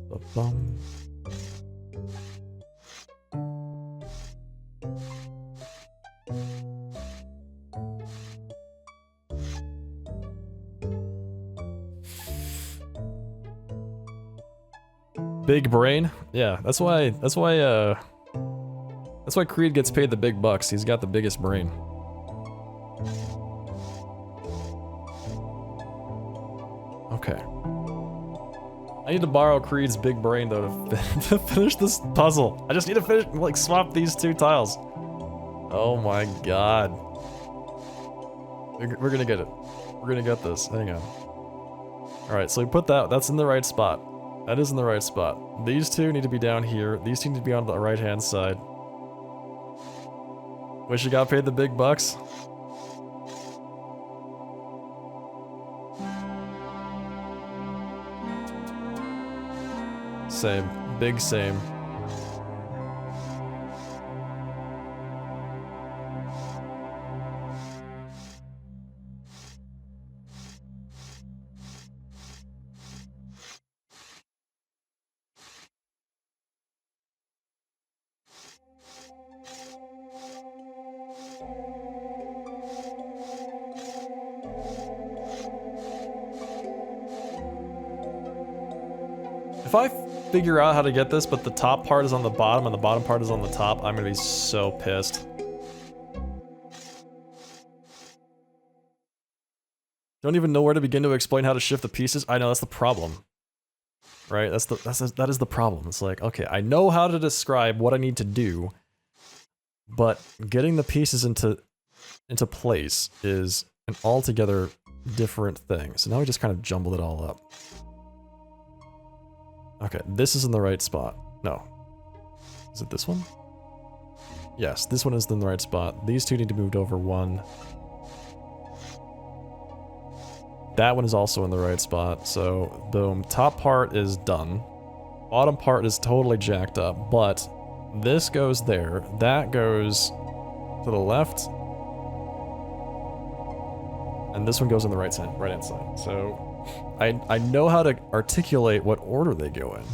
Ba-bum. Big brain? Yeah, that's why Creed gets paid the big bucks. He's got the biggest brain. Okay. I need to borrow Creed's big brain though to finish this puzzle. I just need to finish, like, swap these two tiles. Oh my god. We're gonna get it. We're gonna get this. Hang on. Alright, so we put that's in the right spot. That is in the right spot. These two need to be down here. These two need to be on the right-hand side. Wish you got paid the big bucks. Same. Big same. If I figure out how to get this, but the top part is on the bottom and the bottom part is on the top, I'm gonna be so pissed. Don't even know where to begin to explain how to shift the pieces. I know, that's the problem. Right? That is the problem. It's like, okay, I know how to describe what I need to do, but getting the pieces into place is an altogether different thing. So now we just kind of jumbled it all up. Okay, this is in the right spot. No. Is it this one? Yes, this one is in the right spot. These two need to be moved over one. That one is also in the right spot. So, boom. Top part is done. Bottom part is totally jacked up, but this goes there. That goes to the left. And this one goes on the right-hand side. So, I know how to articulate what order they go in.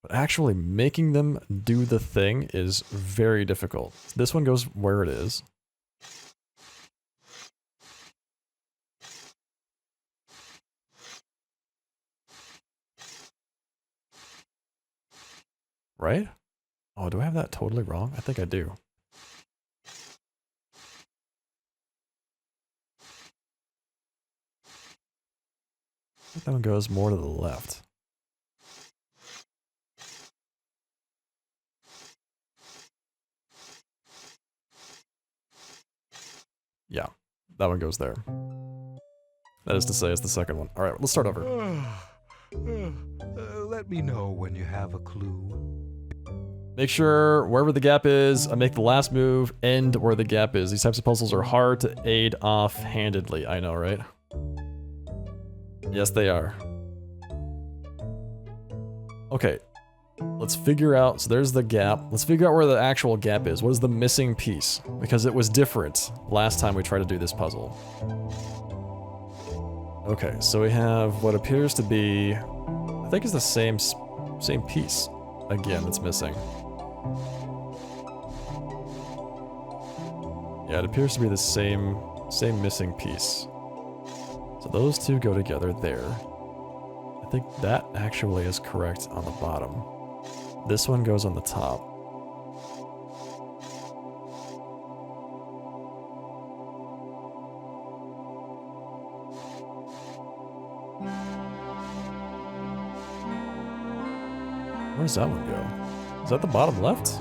But actually making them do the thing is very difficult. This one goes where it is. Right? Oh, do I have that totally wrong? I think I do. I think that one goes more to the left. Yeah, that one goes there. That is to say, it's the second one. All right, let's start over. Let me know when you have a clue. Make sure wherever the gap is, I make the last move, end where the gap is. These types of puzzles are hard to aid off-handedly. I know, right? Yes, they are. Okay, let's figure out, so there's the gap. Let's figure out where the actual gap is. What is the missing piece? Because it was different last time we tried to do this puzzle. Okay, so we have what appears to be, I think is the same piece. Again, that's missing. Yeah, it appears to be the same missing piece. So those two go together there. I think that actually is correct on the bottom. This one goes on the top. Where does that one go? Is that the bottom left?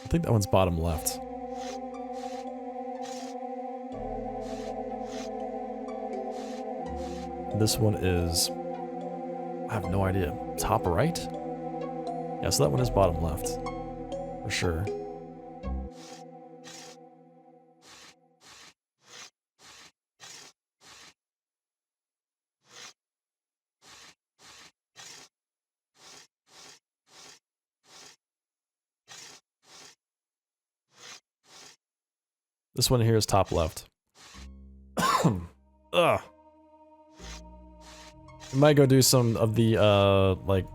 I think that one's bottom left. This one is, I have no idea, top right? Yeah, so that one is bottom left, for sure. This one here is top left. Ugh. I might go do some of the, like,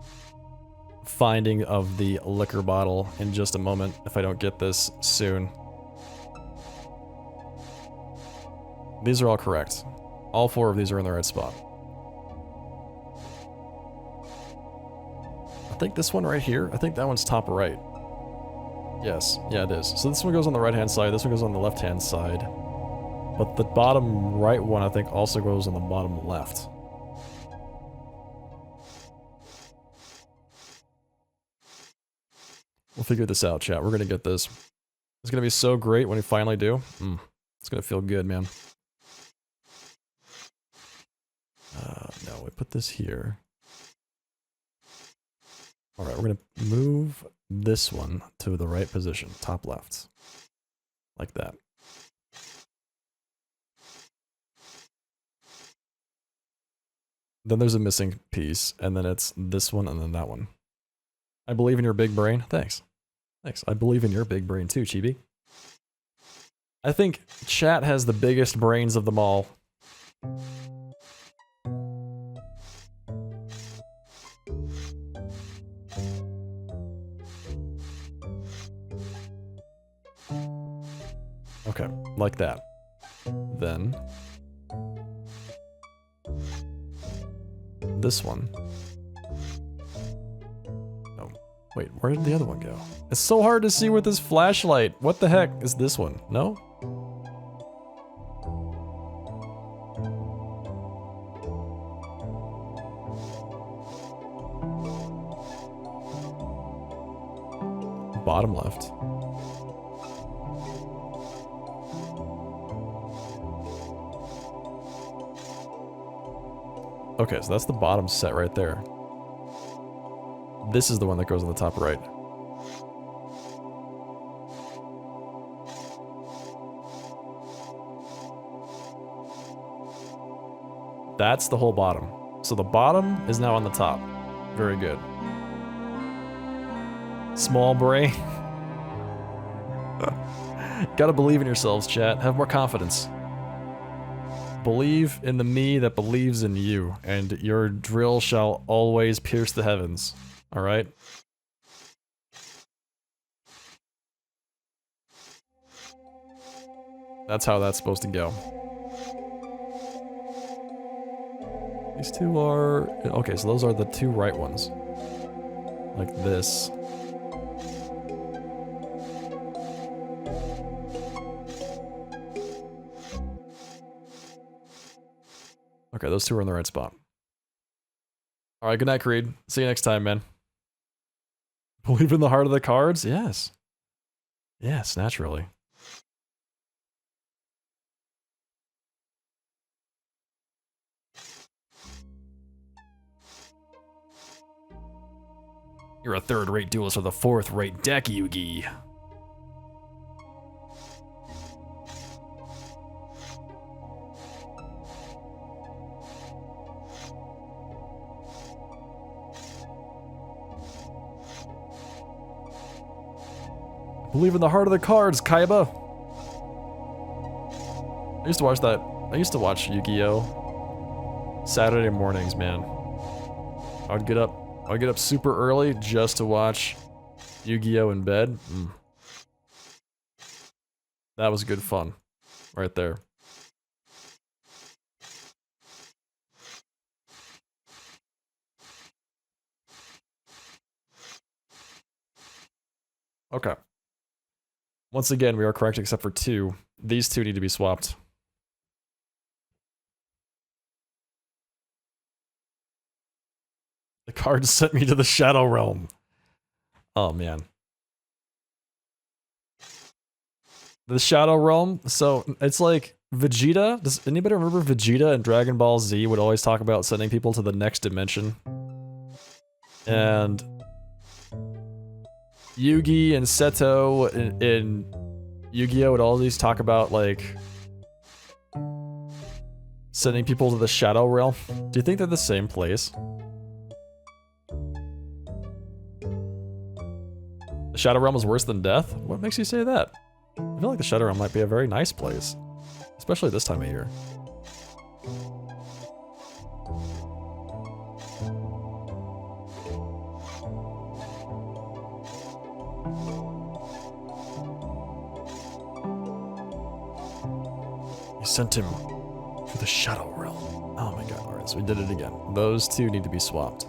finding of the liquor bottle in just a moment if I don't get this soon. These are all correct. All four of these are in the right spot. I think this one right here, I think that one's top right. Yes, yeah it is. So this one goes on the right-hand side, this one goes on the left-hand side. But the bottom right one, I think, also goes on the bottom left. We'll figure this out, chat. We're gonna get this. It's gonna be so great when we finally do. It's gonna feel good, man. No, we put this here. Alright, we're gonna move this one to the right position, top left. Like that. Then there's a missing piece, and then it's this one and then that one. I believe in your big brain. Thanks. Thanks. I believe in your big brain too, Chibi. I think chat has the biggest brains of them all. Okay, like that. Then this one. Oh, wait, where did the other one go? It's so hard to see with this flashlight. What the heck is this one? No? Bottom left. Okay, so that's the bottom set right there. This is the one that goes on the top right. That's the whole bottom. So the bottom is now on the top. Very good. Small brain. Gotta believe in yourselves, chat. Have more confidence. Believe in the me that believes in you, and your drill shall always pierce the heavens. All right. That's how that's supposed to go. These two are... Okay, so those are the two right ones. Like this. Okay, those two are in the right spot. Alright, good night, Creed. See you next time, man. Believe in the heart of the cards? Yes. Yes, naturally. You're a third-rate duelist with a fourth-rate deck, Yugi. Believe in the heart of the cards, Kaiba. I used to watch that. I used to watch Yu-Gi-Oh! Saturday mornings, man. I'd get up super early just to watch Yu-Gi-Oh! In bed. That was good fun. Right there. Okay. Once again, we are correct except for two. These two need to be swapped. The card sent me to the Shadow Realm. Oh, man. The Shadow Realm, so it's like Vegeta. Does anybody remember Vegeta in Dragon Ball Z would always talk about sending people to the next dimension? And Yugi and Seto in Yu-Gi-Oh! Would always talk about, like, sending people to the Shadow Realm. Do you think they're the same place? The Shadow Realm is worse than death? What makes you say that? I feel like the Shadow Realm might be a very nice place. Especially this time of year. You sent him to the Shadow Realm. Oh my god, alright, so we did it again. Those two need to be swapped.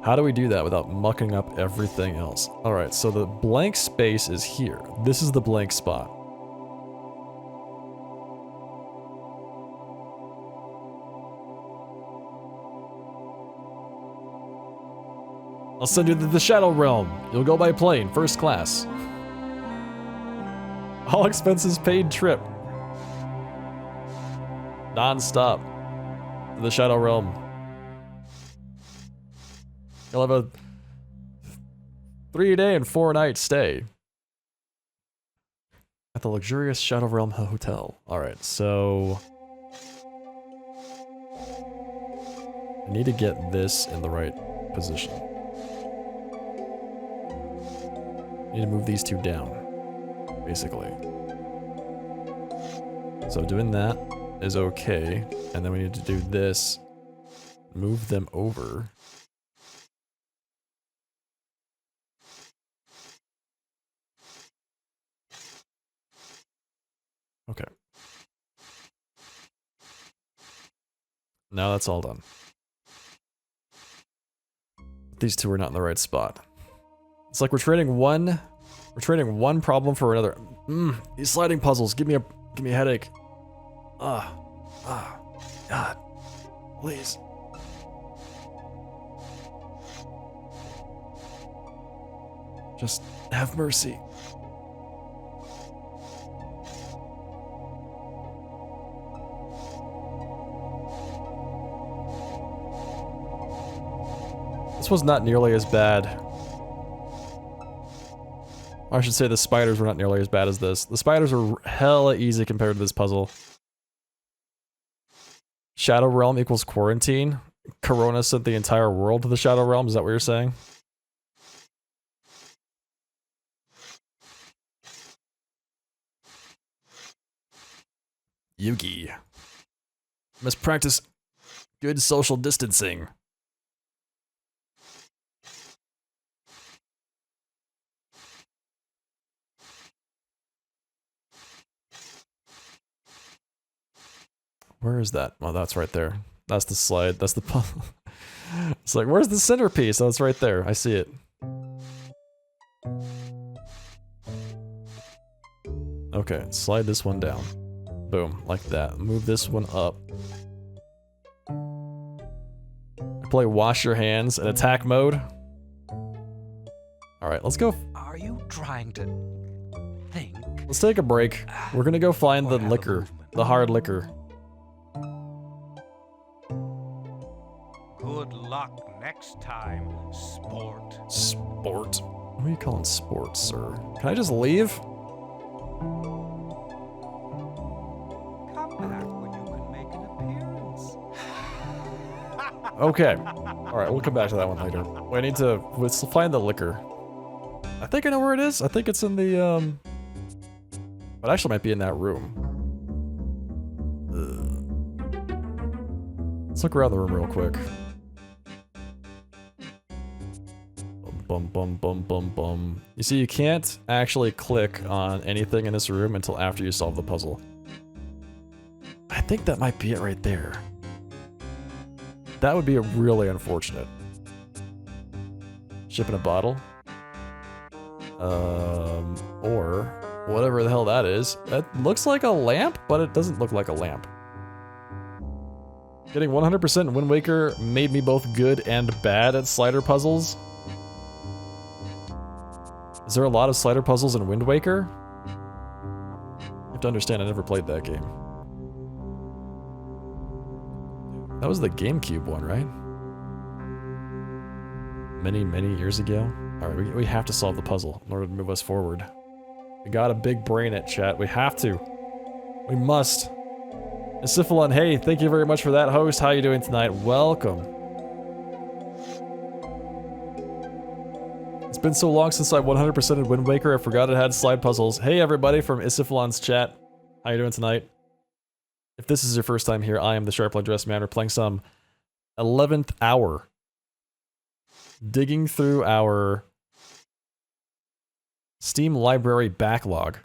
How do we do that without mucking up everything else? Alright, so the blank space is here. This is the blank spot. I'll send you to the Shadow Realm. You'll go by plane, first class. All expenses paid trip. Non-stop. To the Shadow Realm. You'll have a 3-day and 4-night stay at the luxurious Shadow Realm Hotel. Alright, so I need to get this in the right position. I need to move these two down, basically. So doing that is okay, and then we need to do this, move them over. Okay. Now that's all done. These two are not in the right spot. It's like we're trading one problem for another. These sliding puzzles give me a headache. God. Please. Just have mercy. This was not nearly as bad. Or I should say the spiders were not nearly as bad as this. The spiders are hella easy compared to this puzzle. Shadow Realm equals quarantine. Corona sent the entire world to the Shadow Realm. Is that what you're saying? Yugi. Must practice good social distancing. Where is that? Oh, that's right there. That's the slide. That's the puzzle. It's like, where's the centerpiece? Oh, it's right there. I see it. Okay, slide this one down. Boom, like that. Move this one up. Play wash your hands in attack mode. Alright, let's go. Are you trying to think? Let's take a break. We're gonna go find the liquor. The hard liquor. Good luck next time, sport. Sport? What are you calling sport, sir? Can I just leave? Come back when you can make an appearance. Okay. Alright, we'll come back to that one later. We need to let's find the liquor. I think I know where it is. I think it's in the, it actually might be in that room. Let's look around the room real quick. Bum, bum, bum, bum, bum. You see, you can't actually click on anything in this room until after you solve the puzzle. I think that might be it right there. That would be really unfortunate. Ship in a bottle. Or whatever the hell that is. That looks like a lamp, but it doesn't look like a lamp. Getting 100% in Wind Waker made me both good and bad at slider puzzles. Is there a lot of slider puzzles in Wind Waker? You have to understand, I never played that game. That was the GameCube one, right? Many, many years ago. Alright, we have to solve the puzzle in order to move us forward. We got a big brain at chat. We have to. We must. Isiphalon, hey, thank you very much for that, host. How you doing tonight? Welcome. It's been so long since I 100% in Wind Waker, I forgot it had slide puzzles. Hey everybody from Isiphalon's chat. How you doing tonight? If this is your first time here, I am the SharplyDressedMan. We're playing some 11th hour. Digging through our Steam library backlog.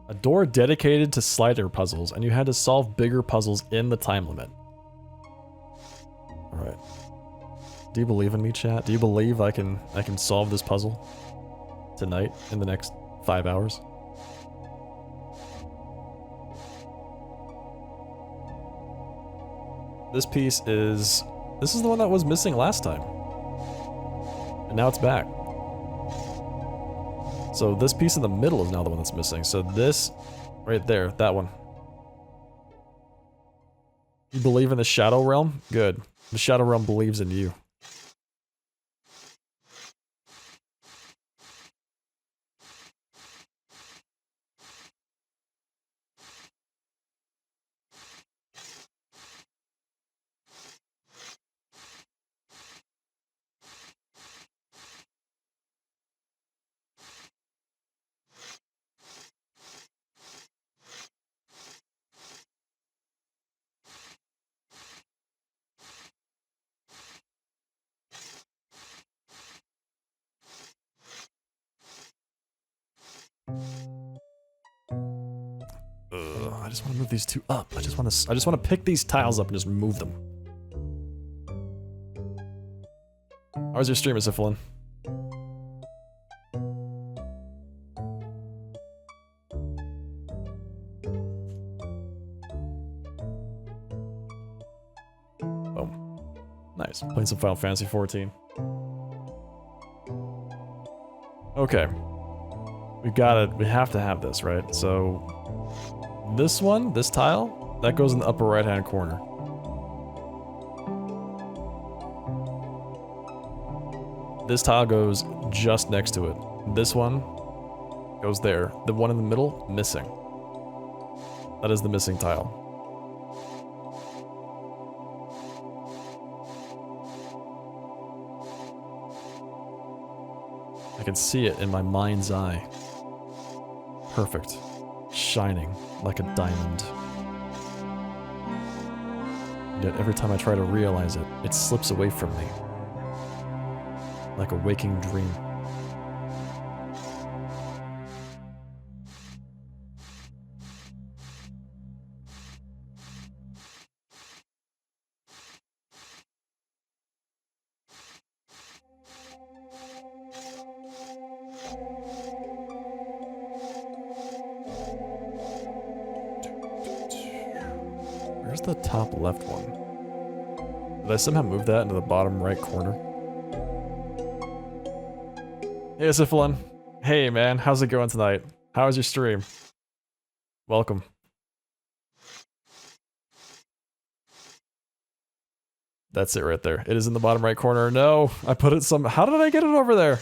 A door dedicated to slider puzzles, and you had to solve bigger puzzles in the time limit. Alright. Do you believe in me, chat? Do you believe I can solve this puzzle tonight in the next 5 hours? This piece is... This is the one that was missing last time. And now it's back. So this piece in the middle is now the one that's missing. So this, right there, that one. You believe in the Shadow Realm? Good. The Shadow Realm believes in you. I just want to move these two up. I just want to pick these tiles up and just move them. How's your stream, Isiphalon? Boom. Nice. Playing some Final Fantasy 14. Okay. We have to have this, right? So this one, this tile, that goes in the upper right-hand corner. This tile goes just next to it. This one goes there. The one in the middle, missing. That is the missing tile. I can see it in my mind's eye. Perfect. Shining like a diamond. Yet every time I try to realize it, it slips away from me. Like a waking dream. Where's the top left one? Did I somehow move that into the bottom right corner? Hey, Syphilin. Hey, man. How's it going tonight? How was your stream? Welcome. That's it right there. It is in the bottom right corner. No, I put it some... How did I get it over there?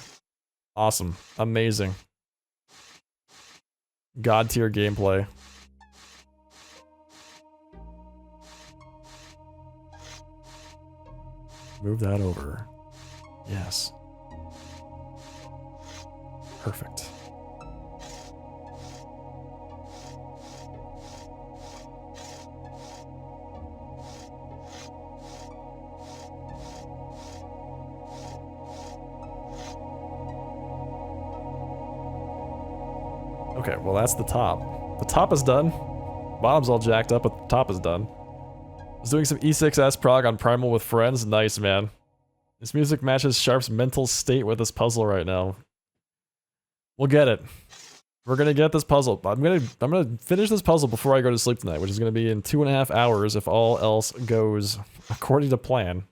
Awesome. Amazing. God tier gameplay. Move that over. Yes. Perfect. Okay, well that's the top. The top is done. Bottom's all jacked up, but the top is done. I was doing some E6S prog on Primal with friends. Nice, man. This music matches Sharp's mental state with this puzzle right now. We'll get it. We're gonna get this puzzle. I'm gonna finish this puzzle before I go to sleep tonight, which is gonna be in 2.5 hours if all else goes according to plan.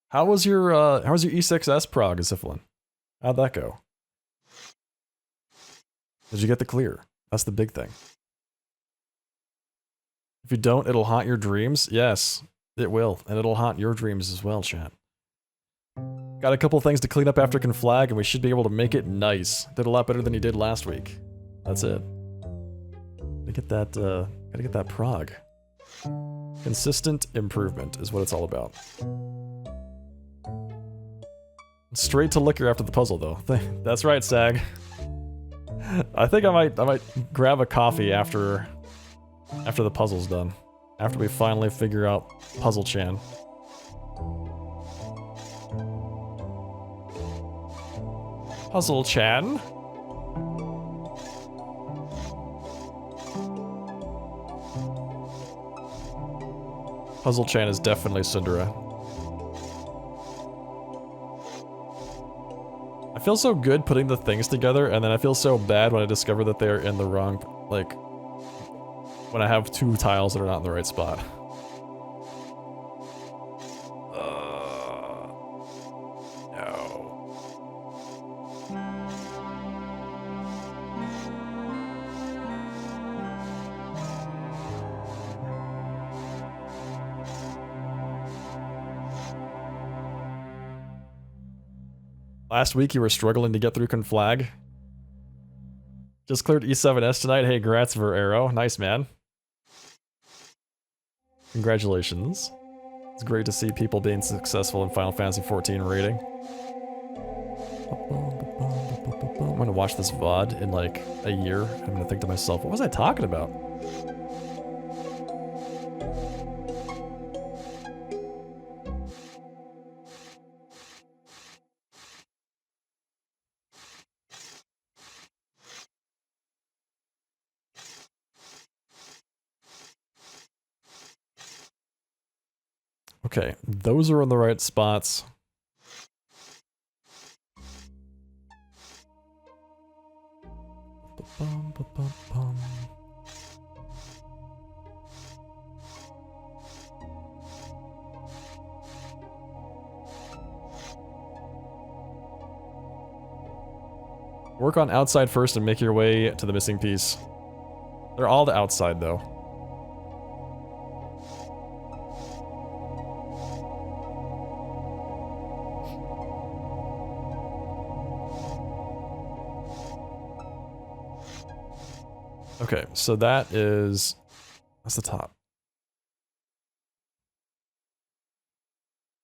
How was your E6S prog, Syphilin? How'd that go? Did you get the clear? That's the big thing. If you don't, it'll haunt your dreams. Yes, it will. And it'll haunt your dreams as well, chat. Got a couple things to clean up after Conflag, and we should be able to make it nice. Did a lot better than you did last week. That's it. Gotta get that prog. Consistent improvement is what it's all about. Straight to liquor after the puzzle, though. That's right, Sag. I think I might grab a coffee after the puzzle's done. After we finally figure out Puzzle Chan. Puzzle Chan? Puzzle Chan is definitely Cinderella. I feel so good putting the things together, and then I feel so bad when I discover that they're in the wrong, like, when I have two tiles that are not in the right spot. No. Last week you were struggling to get through Conflag. Just cleared E7S tonight. Hey, grats for Arrow. Nice, man. Congratulations. It's great to see people being successful in Final Fantasy XIV rating. I'm gonna watch this VOD in like a year. I'm gonna think to myself, what was I talking about? Okay, those are in the right spots. Work on outside first and make your way to the missing piece. They're all the outside though. Okay, so that's the top.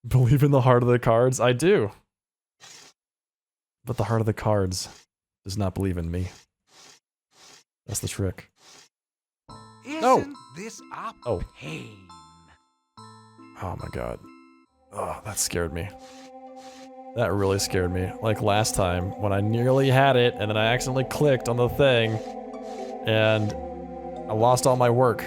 Believe in the heart of the cards? I do. But the heart of the cards does not believe in me. That's the trick. Isn't this a Oh. pain? Oh my god. Oh, that scared me. That really scared me. Like last time, when I nearly had it, and then I accidentally clicked on the thing, and I lost all my work.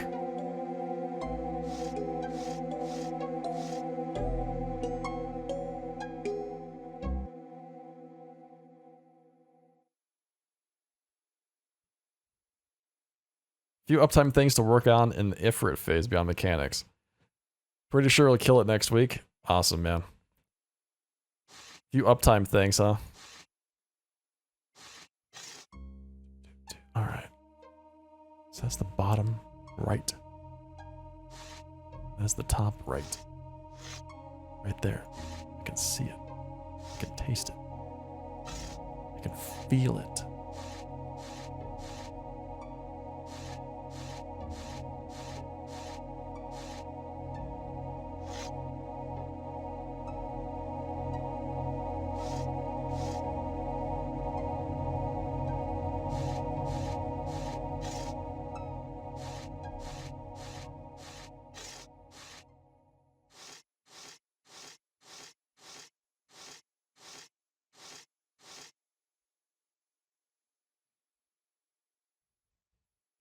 Few uptime things to work on in the Ifrit phase beyond mechanics. Pretty sure we'll kill it next week. Awesome, man. Few uptime things, huh? Alright. So that's the bottom right. That's the top right. Right there. I can see it. I can taste it. I can feel it.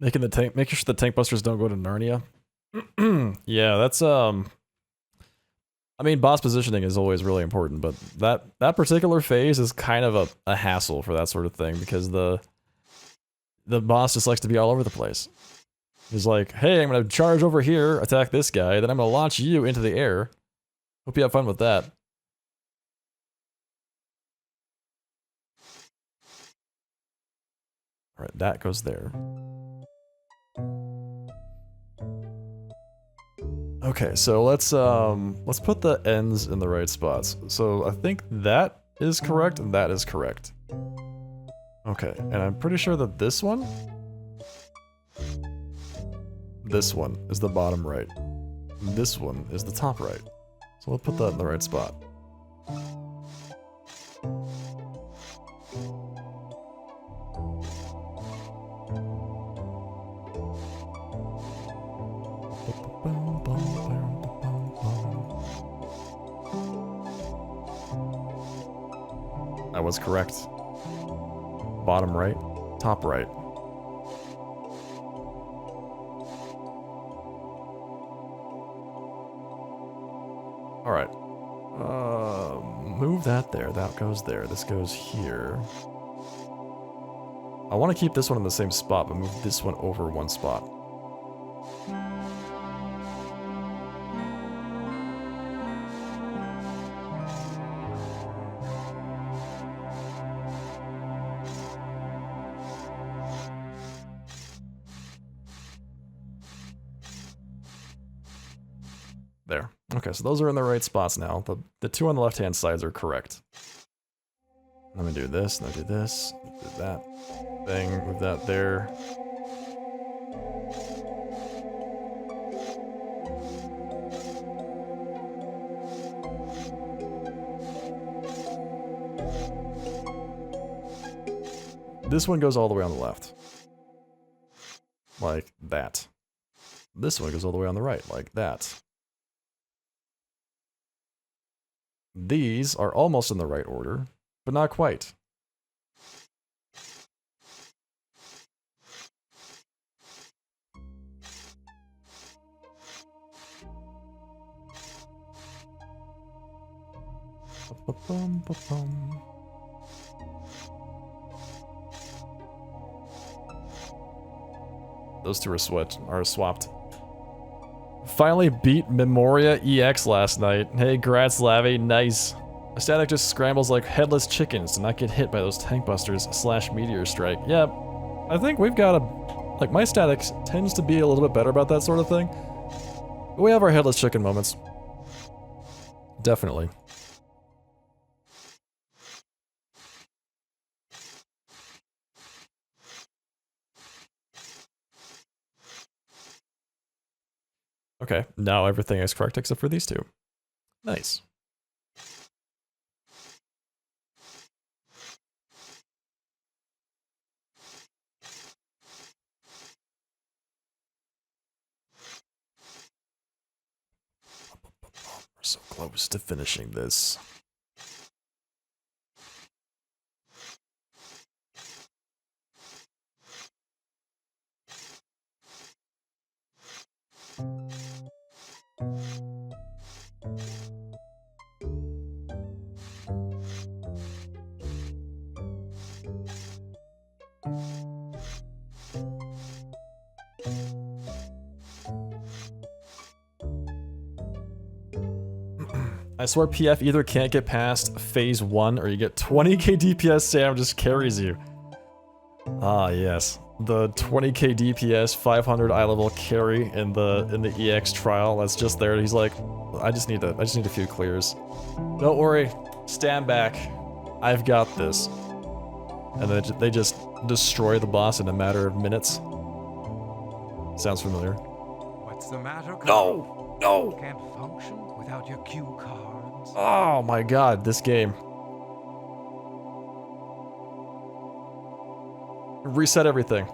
Making sure the tank busters don't go to Narnia. Yeah, that's I mean, boss positioning is always really important, but that particular phase is kind of a hassle for that sort of thing because the boss just likes to be all over the place. He's like, hey, I'm gonna charge over here, attack this guy, then I'm gonna launch you into the air. Hope you have fun with that. Alright, that goes there. Okay, so let's put the ends in the right spots. So I think that is correct and that is correct. Okay, and I'm pretty sure that this one is the bottom right. This one is the top right. So we'll put that in the right spot. I was correct. Bottom right, top right. Alright. Move that there. That goes there. This goes here. I want to keep this one in the same spot, but move this one over one spot. There. Okay, so those are in the right spots now. The two on the left-hand sides are correct. Let me do this, and I do this, do that thing, move that there. This one goes all the way on the left. Like that. This one goes all the way on the right, like that. These are almost in the right order, but not quite. Those two are swapped. Finally beat Memoria EX last night. Hey, grats, Lavi. Nice. My static just scrambles like headless chickens to not get hit by those tank busters / meteor strike. Yeah, I think we've got a... Like, my static tends to be a little bit better about that sort of thing. But we have our headless chicken moments. Definitely. Okay, now everything is correct except for these two. Nice. We're so close to finishing this. I swear PF either can't get past phase 1 or you get 20k DPS, Sam just carries you. Ah, yes. The 20k DPS, 500 eye level carry in the EX trial. That's just there. He's like, I just need a few clears. Don't worry, stand back. I've got this. And then they just destroy the boss in a matter of minutes. Sounds familiar. What's the matter? No! No! Can't function without your cue cards. Oh my god, this game. Reset everything.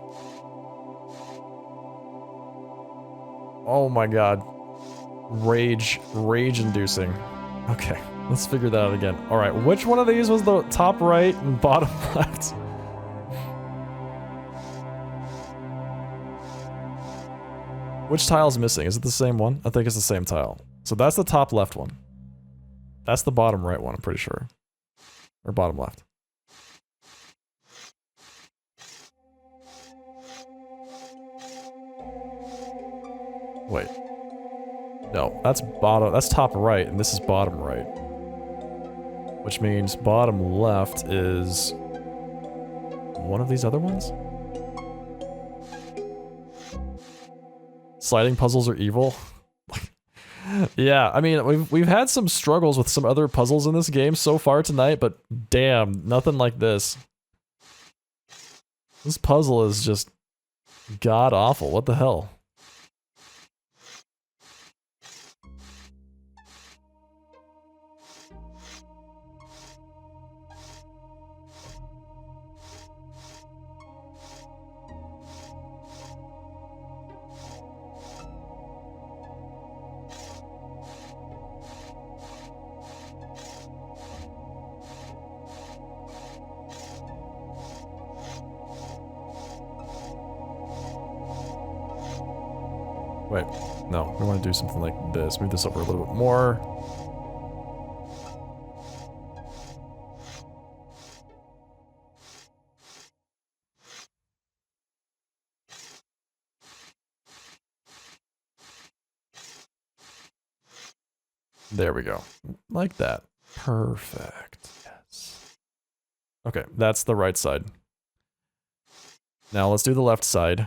Oh my god. Rage inducing. Okay, let's figure that out again. Alright, which one of these was the top right and bottom left? Which tile's missing? Is it the same one? I think it's the same tile. So that's the top left one. That's the bottom right one, I'm pretty sure. Or bottom left. Wait. No, that's top right, and this is bottom right. Which means bottom left is one of these other ones? Sliding puzzles are evil? Yeah, I mean, we've had some struggles with some other puzzles in this game so far tonight, but damn, nothing like this. This puzzle is just god-awful. What the hell? Wait, no, we want to do something like this. Move this over a little bit more. There we go. Like that. Perfect. Yes. Okay, that's the right side. Now let's do the left side.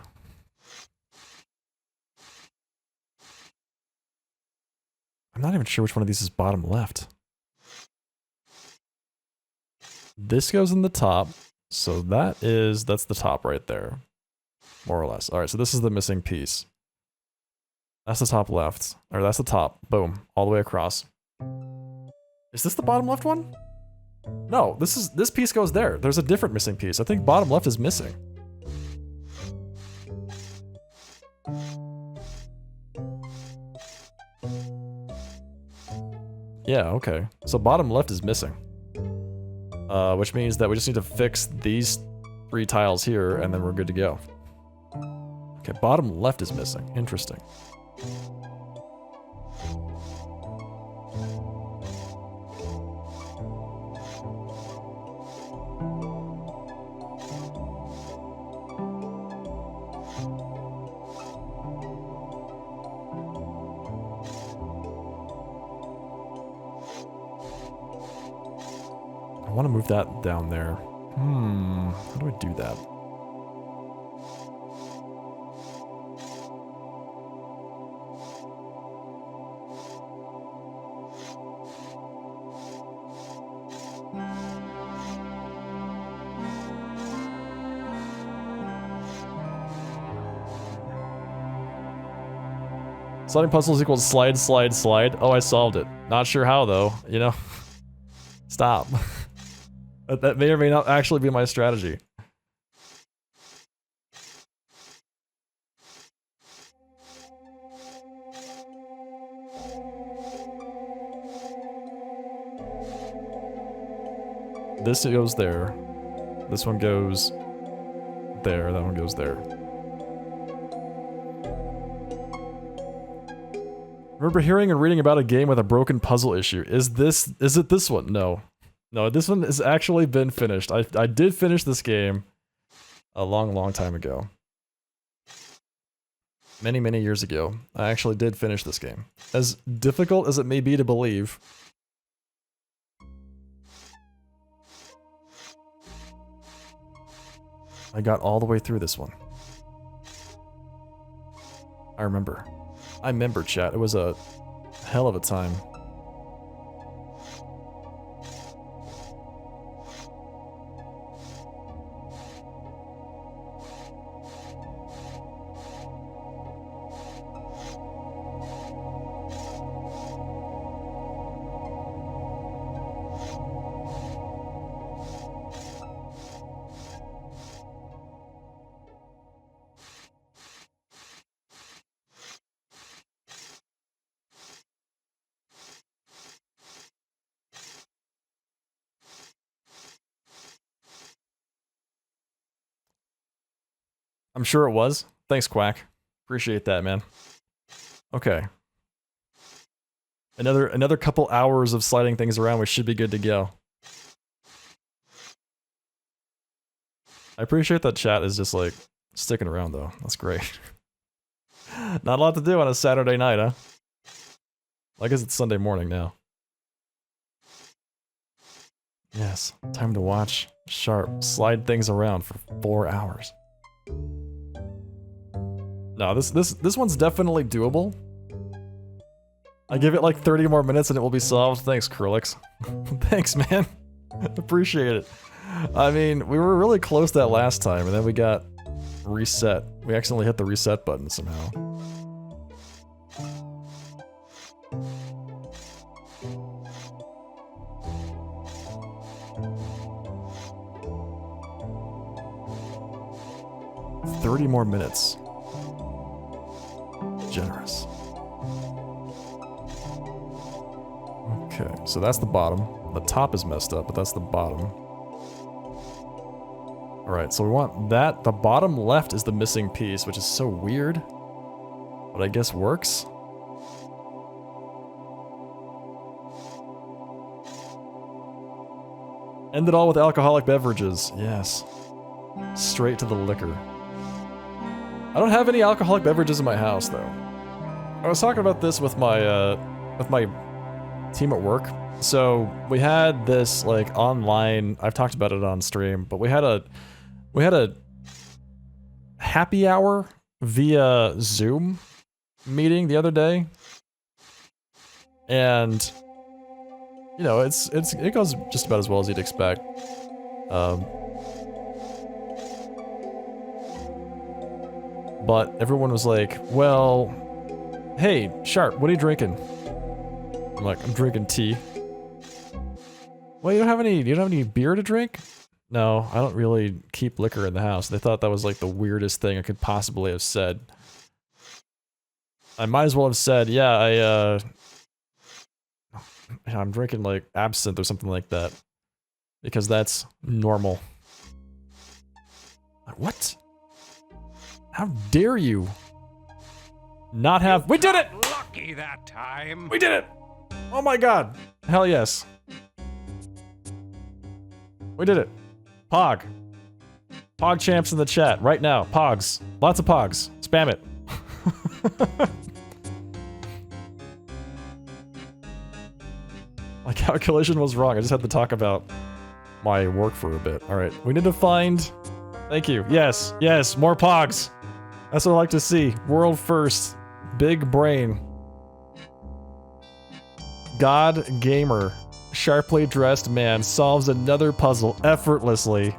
I'm not even sure which one of these is bottom left. This goes in the top, so that's the top right there. More or less. Alright, so this is the missing piece. That's the top left. Or that's the top. Boom. All the way across. Is this the bottom left one? No, this piece goes there. There's a different missing piece. I think bottom left is missing. Yeah, okay. So bottom left is missing. Which means that we just need to fix these 3 tiles here, and then we're good to go. Okay, bottom left is missing. Interesting. I want to move that down there. How do I do that? Sliding puzzles equals slide, slide, slide. Oh, I solved it. Not sure how though, you know? Stop. That may or may not actually be my strategy. This goes there. This one goes there. That one goes there. Remember hearing and reading about a game with a broken puzzle issue. Is it this one? No. No, this one has actually been finished. I did finish this game a long time ago. Many years ago. I actually did finish this game. As difficult as it may be to believe, I got all the way through this one. I remember. I remember, chat. It was a hell of a time. I'm sure it was. Thanks, Quack. Appreciate that, man. Okay. Another couple hours of sliding things around, we should be good to go. I appreciate that chat is just like sticking around though. That's great. Not a lot to do on a Saturday night, huh? I guess it's Sunday morning now. Yes, time to watch Sharp slide things around for 4 hours. No, this one's definitely doable. I give it like 30 more minutes and it will be solved. Thanks, Krillix. Thanks, man. Appreciate it. I mean, we were really close that last time, and then we got reset. We accidentally hit the reset button somehow. $30 more minutes. Generous. Okay, so that's the bottom. The top is messed up, but that's the bottom. Alright, so we want that. The bottom left is the missing piece, which is so weird. But I guess works. End it all with alcoholic beverages. Yes. Straight to the liquor. I don't have any alcoholic beverages in my house, though. I was talking about this with my team at work. So we had this like online. I've talked about it on stream, but we had a happy hour via Zoom meeting the other day, and you know it goes just about as well as you'd expect. But everyone was like, well, hey, Sharp, what are you drinking? I'm like, I'm drinking tea. Well, you don't have any beer to drink? No, I don't really keep liquor in the house. They thought that was like the weirdest thing I could possibly have said. I might as well have said, yeah, I'm drinking like absinthe or something like that. Because that's normal. Like, what? How dare you not have— We did it! Lucky that time. We did it! Oh my god. Hell yes. We did it. Pog. Pog champs in the chat right now. Pogs. Lots of pogs. Spam it. My calculation was wrong. I just had to talk about my work for a bit. Alright, we need to find— Thank you. Yes, yes, more pogs. That's what I like to see. World first. Big brain. God Gamer. Sharply dressed man solves another puzzle effortlessly.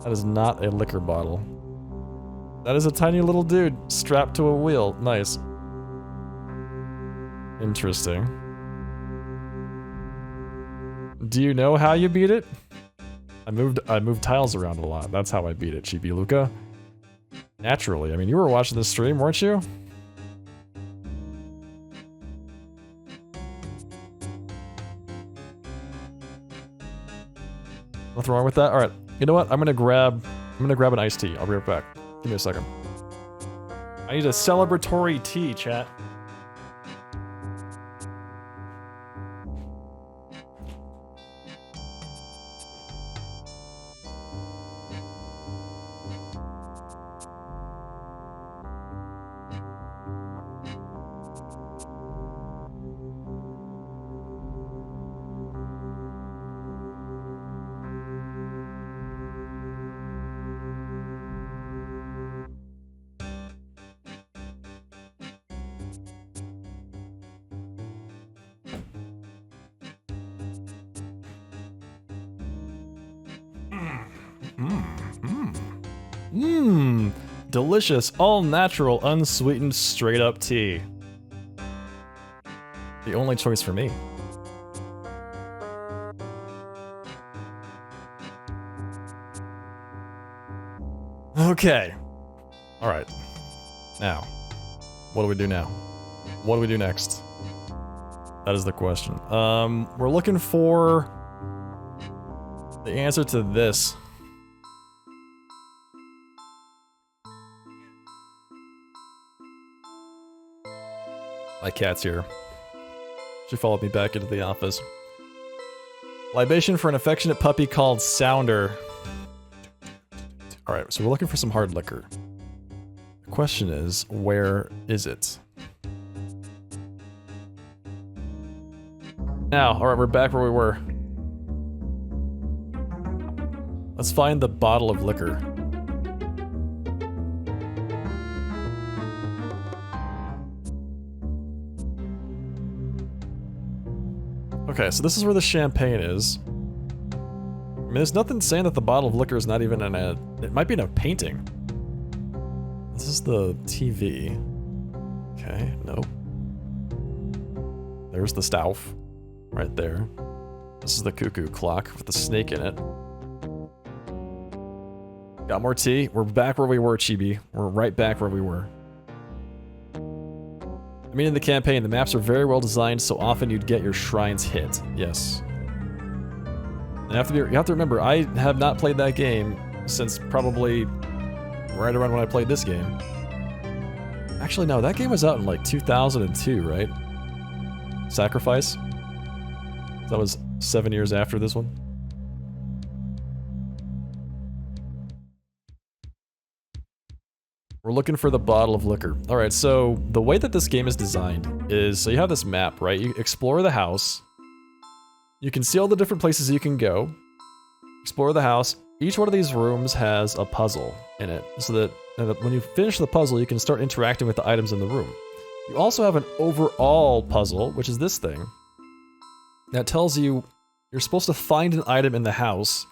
That is not a liquor bottle. That is a tiny little dude strapped to a wheel. Nice. Interesting. Do you know how you beat it? I moved tiles around a lot. That's how I beat it, Chibi Luca. Naturally. I mean, you were watching the stream, weren't you? Nothing wrong with that? Alright. You know what? I'm gonna grab an iced tea. I'll be right back. Give me a second. I need a celebratory tea, chat. Mmm, delicious, all-natural, unsweetened, straight-up tea. The only choice for me. Okay. Alright. Now, what do we do now? What do we do next? That is the question. We're looking for the answer to this. My cat's here. She followed me back into the office. Libation for an affectionate puppy called Sounder. Alright, so we're looking for some hard liquor. The question is, where is it? Now, alright, we're back where we were. Let's find the bottle of liquor. Okay, so this is where the champagne is. I mean, there's nothing saying that the bottle of liquor is not even in a... It might be in a painting. This is the TV. Okay, nope. There's the Stauf. Right there. This is the cuckoo clock with the snake in it. Got more tea. We're back where we were, Chibi. We're right back where we were. I mean, in the campaign, the maps are very well designed, so often you'd get your shrines hit. Yes. And you have to remember, I have not played that game since probably right around when I played this game. Actually, no, that game was out in like 2002, right? Sacrifice? That was 7 years after this one. We're looking for the bottle of liquor. Alright, so the way that this game is designed is, so you have this map, right? You explore the house. You can see all the different places you can go. Explore the house. Each one of these rooms has a puzzle in it, so that when you finish the puzzle, you can start interacting with the items in the room. You also have an overall puzzle, which is this thing, that tells you you're supposed to find an item in the house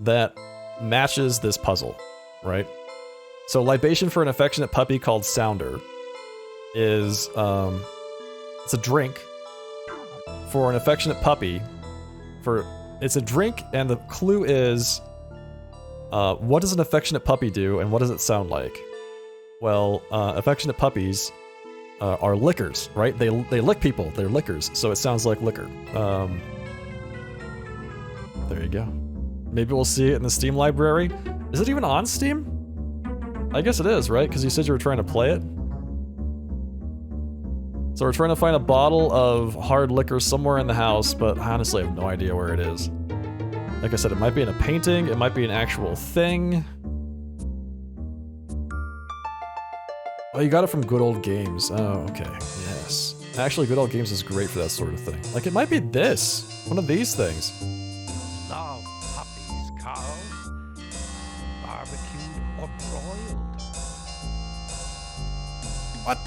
that matches this puzzle, right? So libation for an affectionate puppy called Sounder is, it's a drink for an affectionate puppy. It's a drink, and the clue is, what does an affectionate puppy do, and what does it sound like? Well, affectionate puppies are lickers, right? They lick people, they're lickers, so it sounds like liquor. There you go. Maybe we'll see it in the Steam library. Is it even on Steam? I guess it is, right? Because you said you were trying to play it. So we're trying to find a bottle of hard liquor somewhere in the house, but I honestly have no idea where it is. Like I said, it might be in a painting, it might be an actual thing. Oh, you got it from Good Old Games. Oh, okay. Yes. Actually, Good Old Games is great for that sort of thing. Like, it might be this. One of these things. Love puppies, Carl. Barbecued or broiled? What?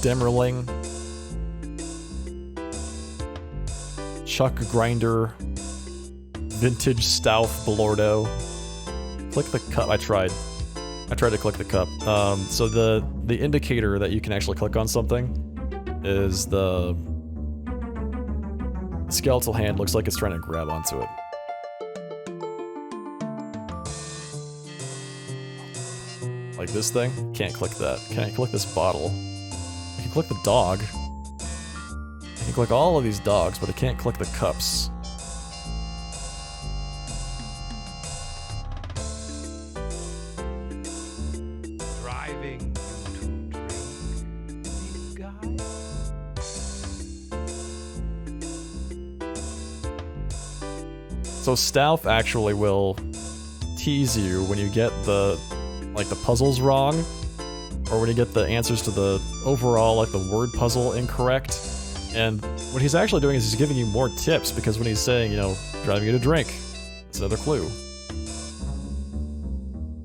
Demerling. Chuck Grinder. Vintage Stauf Blordo. Click the cup. I tried to click the cup. So the indicator that you can actually click on something is the skeletal hand. Looks like it's trying to grab onto it. Like this thing? Can't click that. Can't click this bottle. I can click the dog. I can click all of these dogs, but I can't click the cups. Driving you to drink, big guy? So Stauf actually will tease you when you get the puzzles wrong, or when you get the answers to the overall, like, the word puzzle incorrect. And what he's actually doing is he's giving you more tips, because when he's saying, you know, driving you to drink, it's another clue.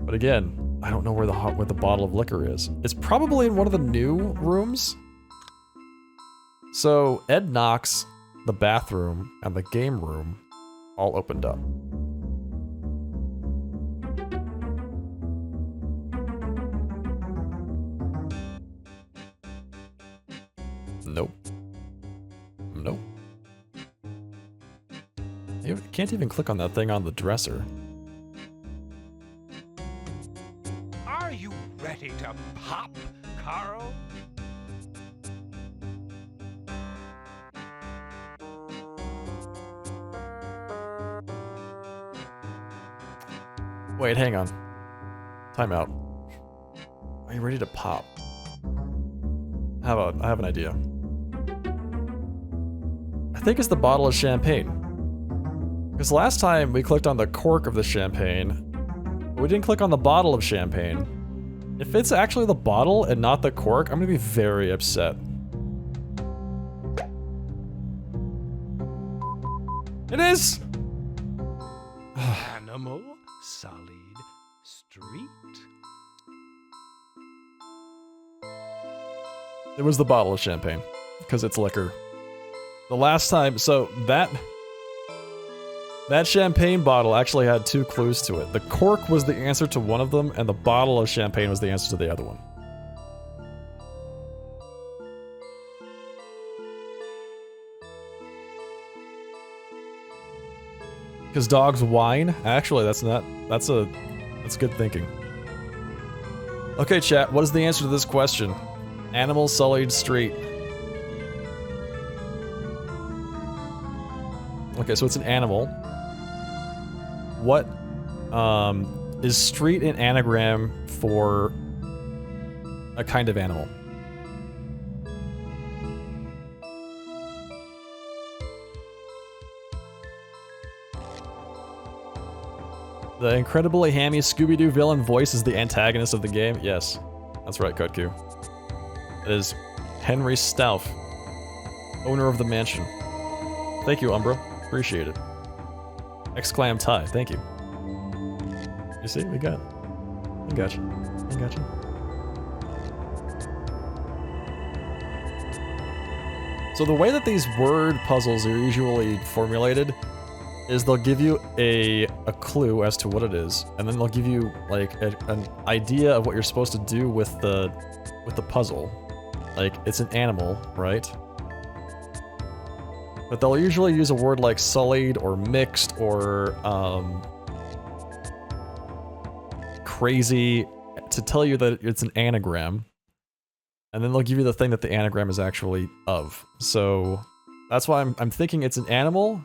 But again, I don't know where the bottle of liquor is. It's probably in one of the new rooms. So Ed knocks, the bathroom, and the game room all opened up. Nope. Nope. You can't even click on that thing on the dresser. Are you ready to pop, Carl? Wait, hang on. Time out. Are you ready to pop? I have an idea. I think it's the bottle of champagne. Because last time we clicked on the cork of the champagne, but we didn't click on the bottle of champagne. If it's actually the bottle and not the cork, I'm gonna be very upset. It is! Animal, solid, street. It was the bottle of champagne, because it's liquor. The last time, so that champagne bottle actually had 2 clues to it. The cork was the answer to one of them, and the bottle of champagne was the answer to the other one. Because dogs whine? Actually, that's good thinking. Okay, chat, what is the answer to this question? Animal, sullied, street. Okay, so it's an animal. What is street an anagram for a kind of animal? The incredibly hammy Scooby-Doo villain voice is the antagonist of the game? Yes. That's right, Kutku. It is Henry Stauff, owner of the mansion. Thank you, Umbra. Appreciate it. Exclam Ty, thank you. You see, we got you. I got you. So the way that these word puzzles are usually formulated is they'll give you a clue as to what it is, and then they'll give you like an idea of what you're supposed to do with the puzzle. Like, it's an animal, right? But they'll usually use a word like sullied or mixed or crazy to tell you that it's an anagram. And then they'll give you the thing that the anagram is actually of. So that's why I'm thinking it's an animal,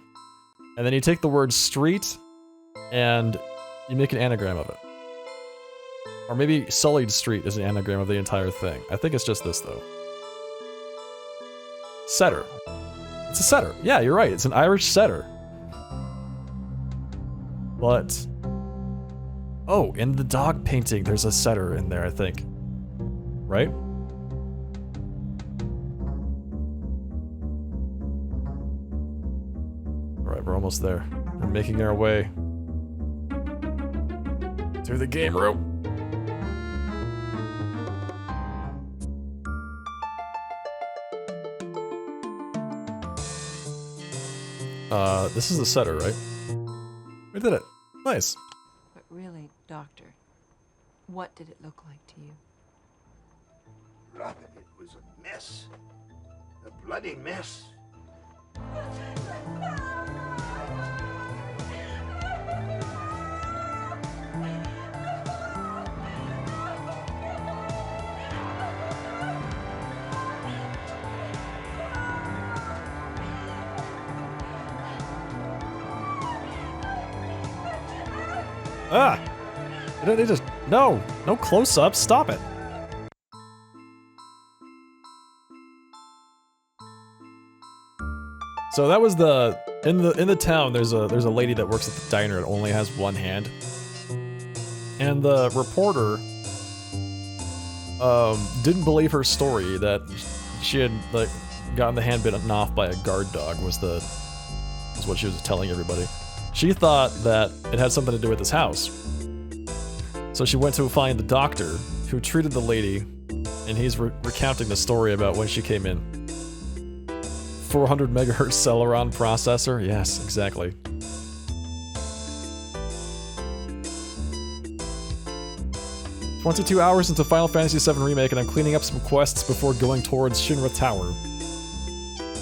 and then you take the word street and you make an anagram of it. Or maybe sullied street is an anagram of the entire thing. I think it's just this though. Setter. It's a setter. Yeah, you're right. It's an Irish setter. But... oh, in the dog painting, there's a setter in there, I think. Right? Alright, we're almost there. We're making our way to the game room. This is the setter, right? We did it. Nice. But really, Doctor, what did it look like to you? Robin, it was a mess. A bloody mess. Ah! They just... no! No close-ups, stop it! So that was the... in the town, there's a lady that works at the diner and only has one hand. And the reporter didn't believe her story that she had like gotten the hand bitten off by a guard dog was what she was telling everybody. She thought that it had something to do with this house. So she went to find the doctor who treated the lady, and he's recounting the story about when she came in. 400 megahertz Celeron processor. Yes, exactly. "22 hours into Final Fantasy VII Remake, and I'm cleaning up some quests before going towards Shinra Tower."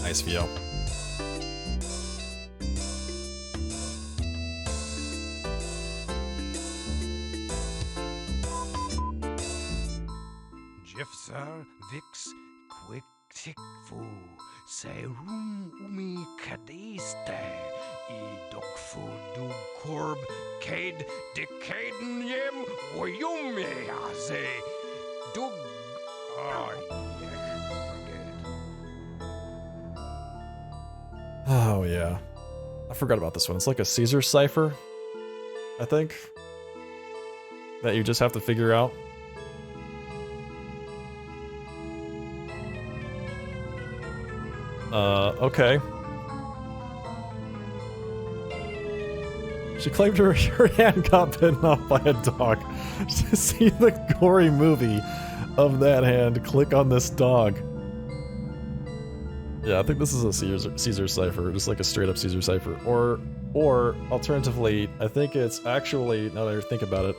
Nice view. Jifsar Vix Quick Tick Fu Serum Umi Kadiste E Dokfu Du Korb Kade Dekaden Yem Woyumi Aze Dug Oh yeah. I forgot about this one. It's like a Caesar cipher, I think, that you just have to figure out. Okay. She claimed her hand got bitten off by a dog. To see the gory movie of that hand, click on this dog. Yeah, I think this is a Caesar cipher, just like a straight up Caesar cipher. Or alternatively, I think it's actually, now that I think about it,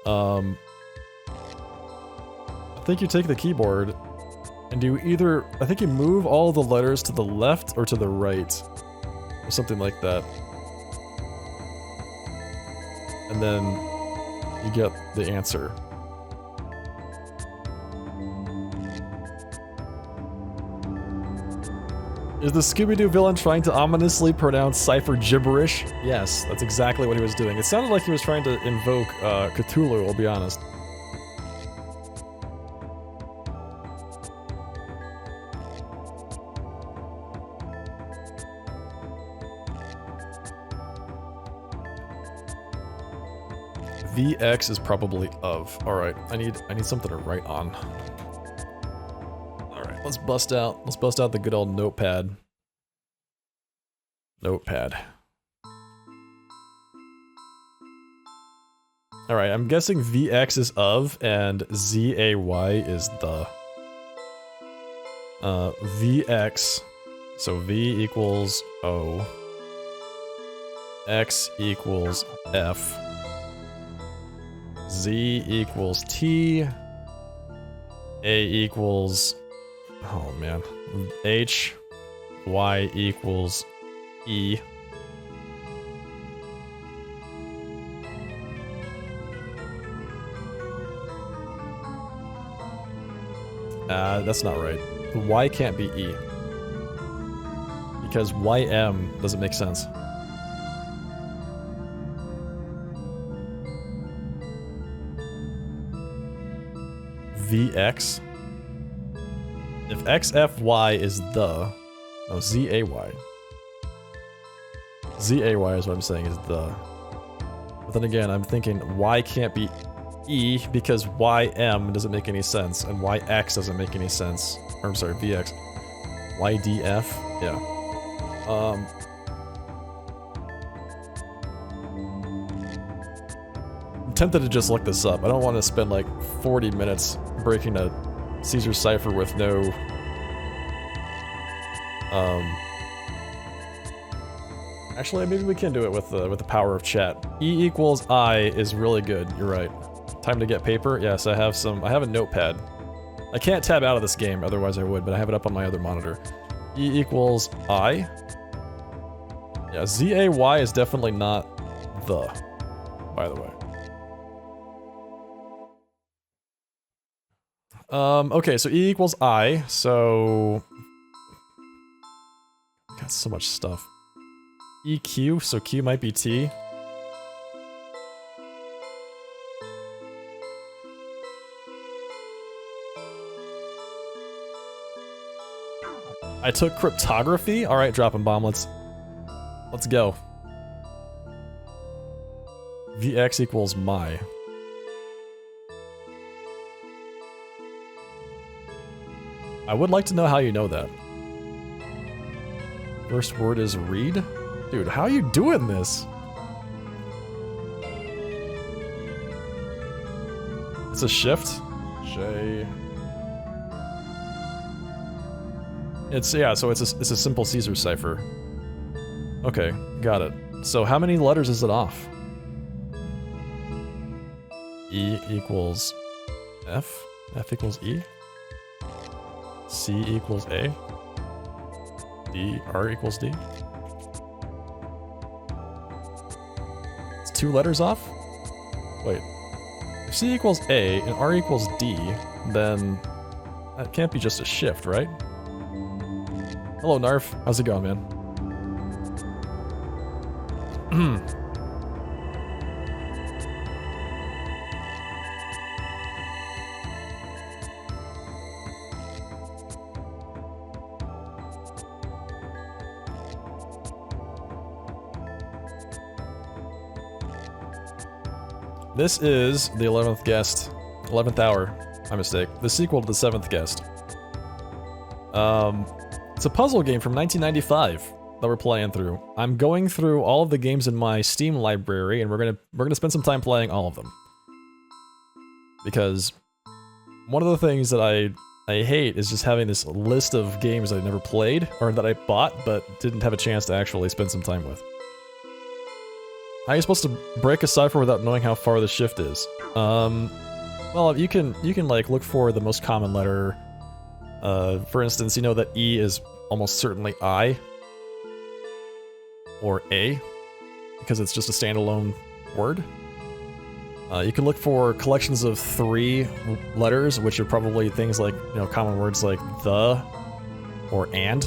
I think you take the keyboard and you either, I think you move all the letters to the left or to the right, or something like that. And then you get the answer. Is the Scooby-Doo villain trying to ominously pronounce cipher gibberish? Yes, that's exactly what he was doing. It sounded like he was trying to invoke Cthulhu, I'll be honest. VX is probably of. Alright, I need something to write on. Alright, let's bust out the good old notepad. Notepad. Alright, I'm guessing VX is of and ZAY is the. VX, so V equals O. X equals F. Z equals T. A equals, oh man, H. Y equals E. That's not right. The Y can't be E. Because YM doesn't make sense. VX? If XFY is the... No, ZAY. ZAY is what I'm saying is the. But then again, I'm thinking Y can't be E because YM doesn't make any sense, and YX doesn't make any sense. Or I'm sorry, VX. YDF? Yeah. I'm tempted to just look this up. I don't want to spend like 40 minutes breaking a Caesar cipher with no... Actually, maybe we can do it with the power of chat. E equals I is really good. You're right. Time to get paper. Yes, I have a notepad. I can't tab out of this game, otherwise I would, but I have it up on my other monitor. E equals I. Yeah, ZAY is definitely not the, by the way. Okay, so E equals I, so... Got so much stuff. EQ, so Q might be T. I took cryptography? Alright, dropping bomblets. Let's go. VX equals my. I would like to know how you know that. First word is read? Dude, how are you doing this? It's a shift. J. Yeah, so it's a simple Caesar cipher. Okay, got it. So how many letters is it off? E equals F. F equals E. C equals A. D, R equals D. It's 2 letters off? Wait. If C equals A and R equals D, then that can't be just a shift, right? Hello, Narf. How's it going, man? This is the 11th guest. 11th hour. My mistake. The sequel to the 7th guest. It's a puzzle game from 1995 that we're playing through. I'm going through all of the games in my Steam library, and we're gonna spend some time playing all of them. Because one of the things that I hate is just having this list of games that I never played, or that I bought but didn't have a chance to actually spend some time with. How are you supposed to break a cipher without knowing how far the shift is? Well, you can like look for the most common letter. For instance, you know that E is almost certainly I or A because it's just a standalone word. You can look for collections of 3 letters, which are probably things like, you know, common words like the or and.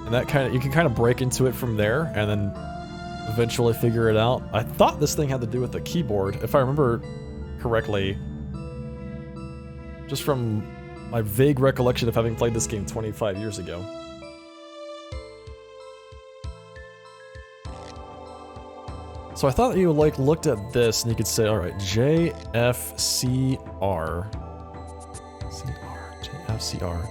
And that you can kind of break into it from there, and then eventually figure it out. I thought this thing had to do with the keyboard, if I remember correctly, just from my vague recollection of having played this game 25 years ago. So I thought that you like looked at this and you could say, all right, JFCR. JFCR.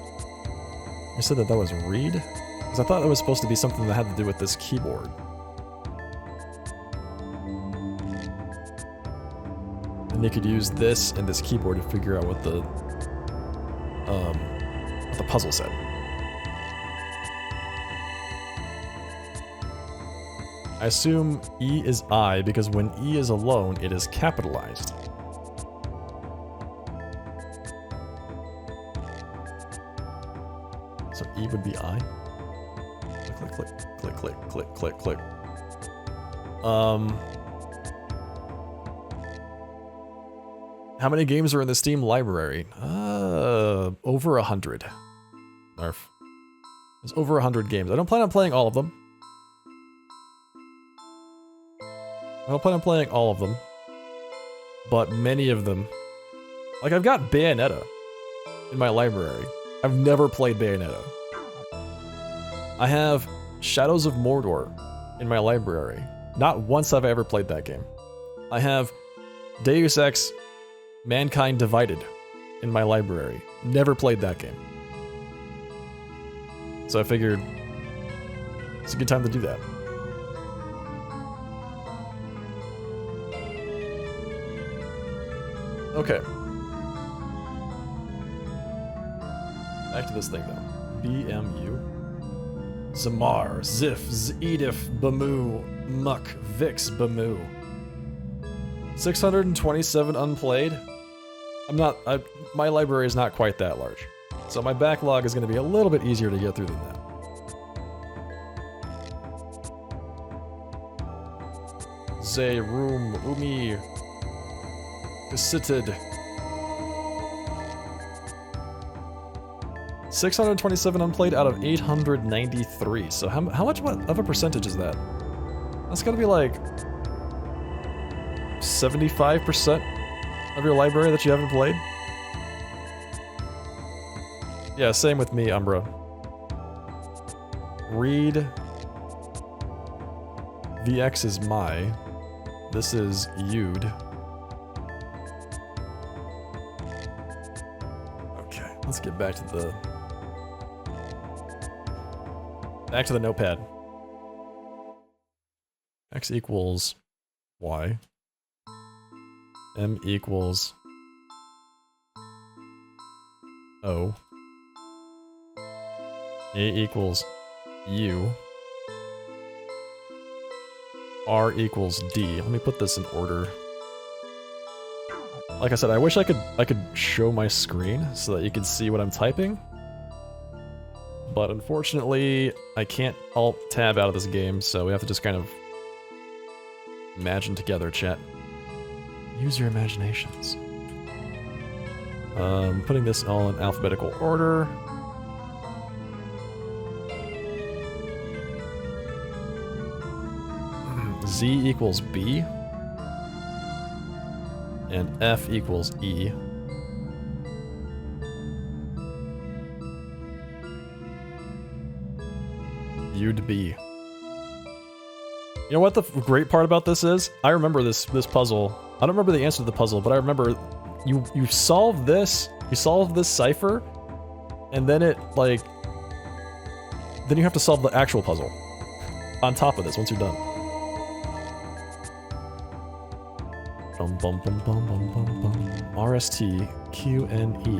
You said that was read? Because I thought it was supposed to be something that had to do with this keyboard. And you could use this and this keyboard to figure out what the puzzle said. I assume E is I because when E is alone, it is capitalized. So E would be I. Click, click, click, click, click, click, click. How many games are in the Steam library? Over 100. Narf. There's over 100 games. I don't plan on playing all of them. But many of them. Like, I've got Bayonetta in my library. I've never played Bayonetta. I have Shadows of Mordor in my library. Not once have I ever played that game. I have Deus Ex Mankind Divided in my library. Never played that game. So I figured it's a good time to do that. Okay. Back to this thing though. BMU. Zamar, Zif, Edif, Bamu, Muck, Vix, Bamu. 627 unplayed. My library is not quite that large. So my backlog is going to be a little bit easier to get through than that. Zay, Room, Umi, Visited. 627 unplayed out of 893. So how much of a percentage is that? That's gotta be like 75% of your library that you haven't played? Yeah, same with me, Umbra. Read. VX is my. This is Yud. Okay, let's get back to the notepad. X equals Y. M equals O. A equals U. R equals D. Let me put this in order. Like I said, I wish I could show my screen so that you can see what I'm typing. But unfortunately, I can't Alt-Tab out of this game, so we have to just kind of imagine together, chat. Use your imaginations. Putting this all in alphabetical order. Z equals B. And F equals E. You'd be. You know what the great part about this is? I remember this puzzle. I don't remember the answer to the puzzle, but I remember you solve this cipher, and then it like then you have to solve the actual puzzle on top of this once you're done. Bum bum bum bum bum bum bum. R S T Q N E.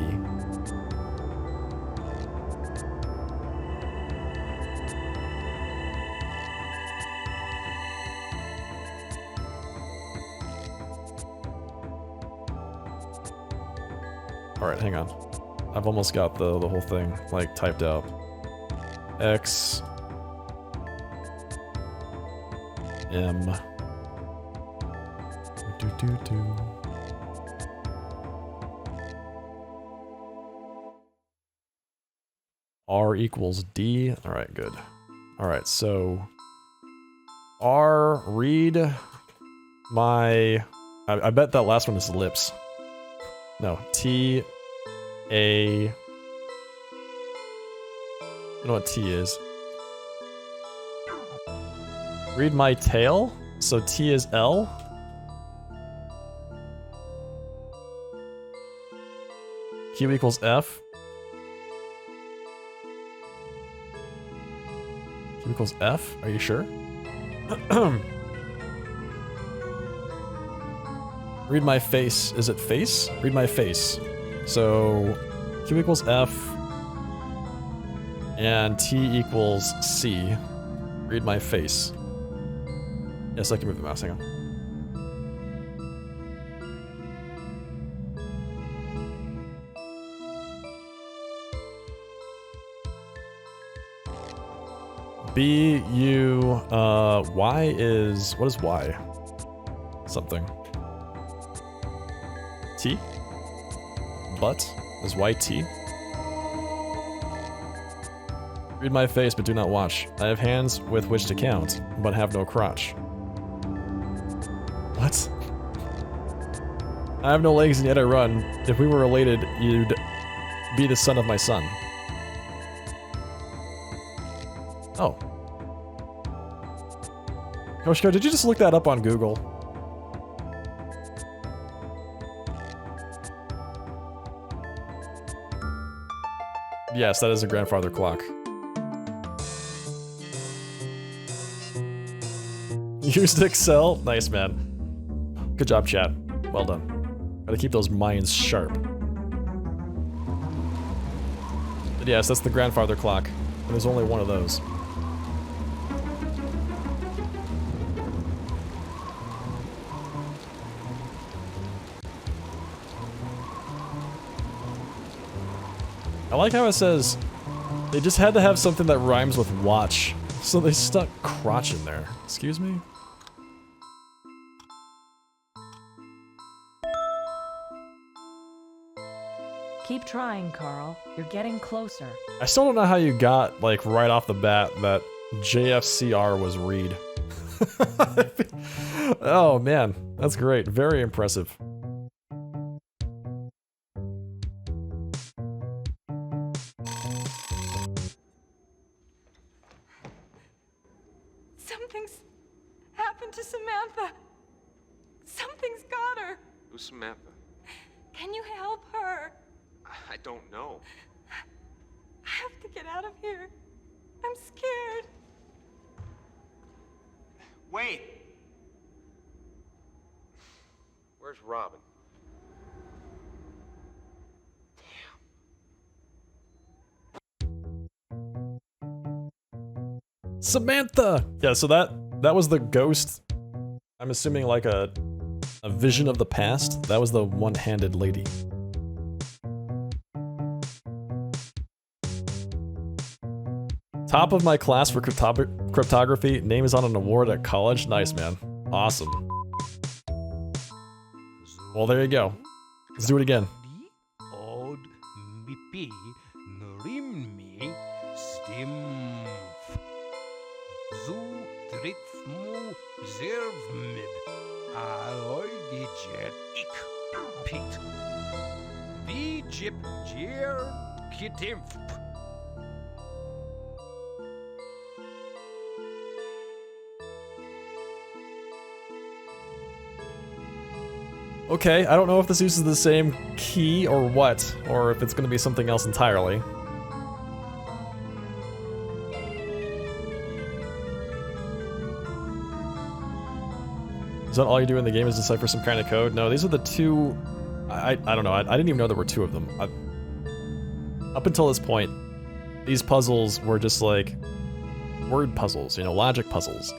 Alright, hang on. I've almost got the whole thing, like, typed out. X... M... Do. R equals D. Alright, good. Alright, so... R, read my... I bet that last one is lips. No, T... A... You know what T is. Read my tail? So T is L? Q equals F? Q equals F? Are you sure? Read my face. Is it face? Read my face. So Q equals F and T equals C. Read my face. Yes, I can move the mouse. Hang on. B, U, Y is... What is Y? Something. T? Butt? Is Y T? Read my face, but do not watch. I have hands with which to count, but have no crotch. What? I have no legs and yet I run. If we were related, you'd be the son of my son. Oh. Koshiko, did you just look that up on Google? Yes, that is a grandfather clock. Used Excel? Nice, man. Good job, chat. Well done. Gotta keep those minds sharp. But yes, that's the grandfather clock. And there's only one of those. I like how it says they just had to have something that rhymes with watch, so they stuck crotch in there. Excuse me? Keep trying, Carl. You're getting closer. I still don't know how you got, like, right off the bat that JFCR was read. Oh, man. That's great. Very impressive. Something's happened to Samantha. Something's got her. Who's Samantha? Can you help her? I don't know. I have to get out of here. I'm scared. Wait! Where's Robin? Samantha! Yeah, so that was the ghost. I'm assuming like a vision of the past. That was the one-handed lady. Top of my class for cryptography. Name is on an award at college. Nice, man. Awesome. Well, there you go. Let's do it again. Od mipi nrimmi stimf. Zu trifmu zervmid. Aloidijet ik pit. Vijip jer kitimf. Okay, I don't know if this uses the same key or what, or if it's going to be something else entirely. Is that all you do in the game is decipher some kind of code? No, these are the two... I don't know, I didn't even know there were two of them. Up until this point, these puzzles were just like word puzzles, you know, logic puzzles.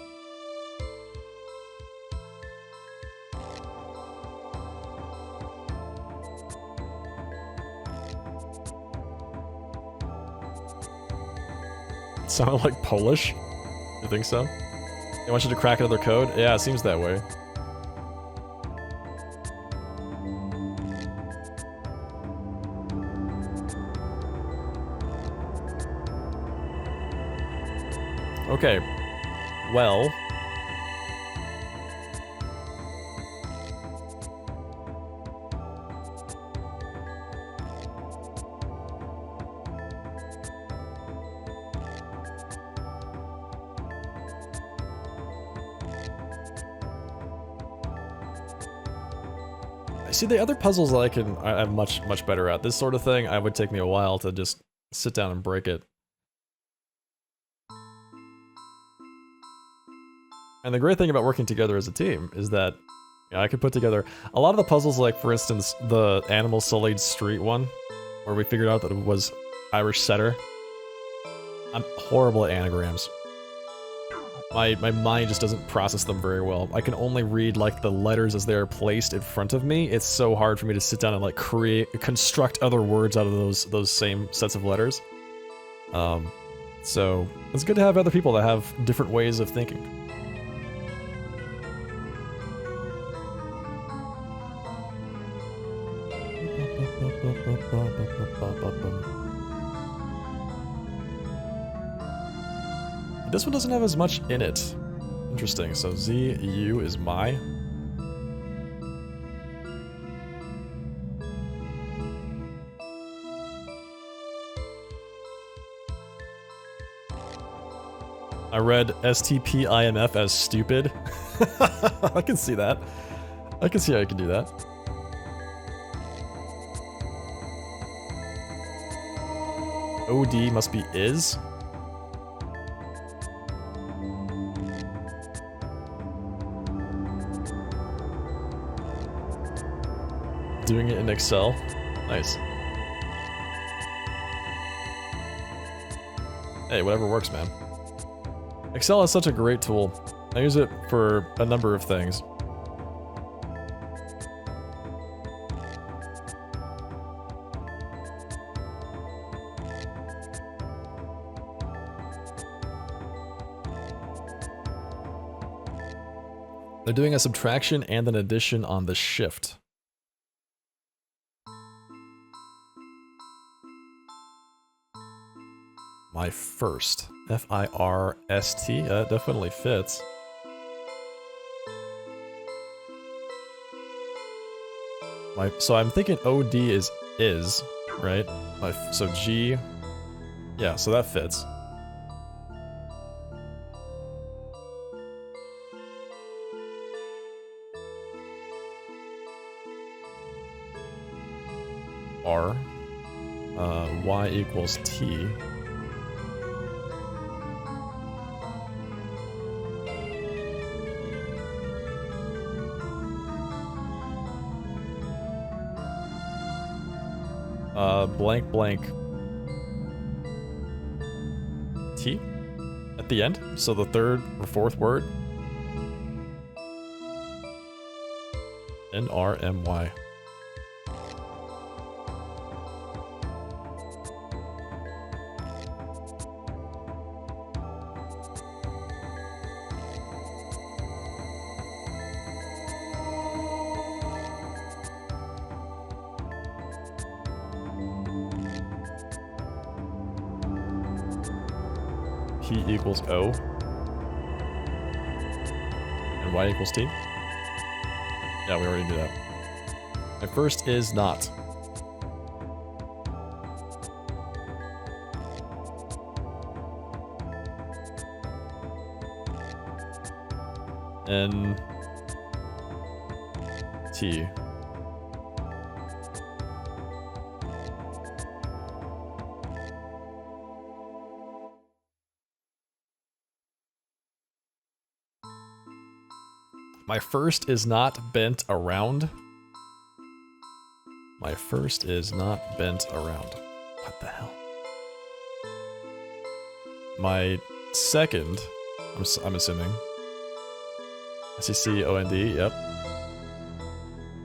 Sounded like Polish? You think so? They want you to crack another code? Yeah, it seems that way. Okay. Well... See, the other puzzles I'm much better at. This sort of thing, I would take me a while to just sit down and break it. And the great thing about working together as a team is that, you know, I could put together a lot of the puzzles, like for instance, the Animal Sullied Street one, where we figured out that it was Irish setter. I'm horrible at anagrams. My mind just doesn't process them very well. I can only read like the letters as they are placed in front of me. It's so hard for me to sit down and like construct other words out of those same sets of letters. So it's good to have other people that have different ways of thinking. This one doesn't have as much in it. Interesting, so ZU is my. I read STPIMF as stupid. I can see that. I can see how you can do that. OD must be is. Doing it in Excel. Nice. Hey, whatever works, man. Excel is such a great tool. I use it for a number of things. They're doing a subtraction and an addition on the shift. My first. F-I-R-S-T? That definitely fits. So I'm thinking OD is, right? So G... Yeah, so that fits. R. Y equals T. Blank blank T? at the end. So the third or fourth word. NRMY. P equals O. And Y equals T. Yeah, we already knew that. My first is not. N T. My first is not bent around. My first is not bent around. What the hell? My second, I'm assuming. SECOND, yep.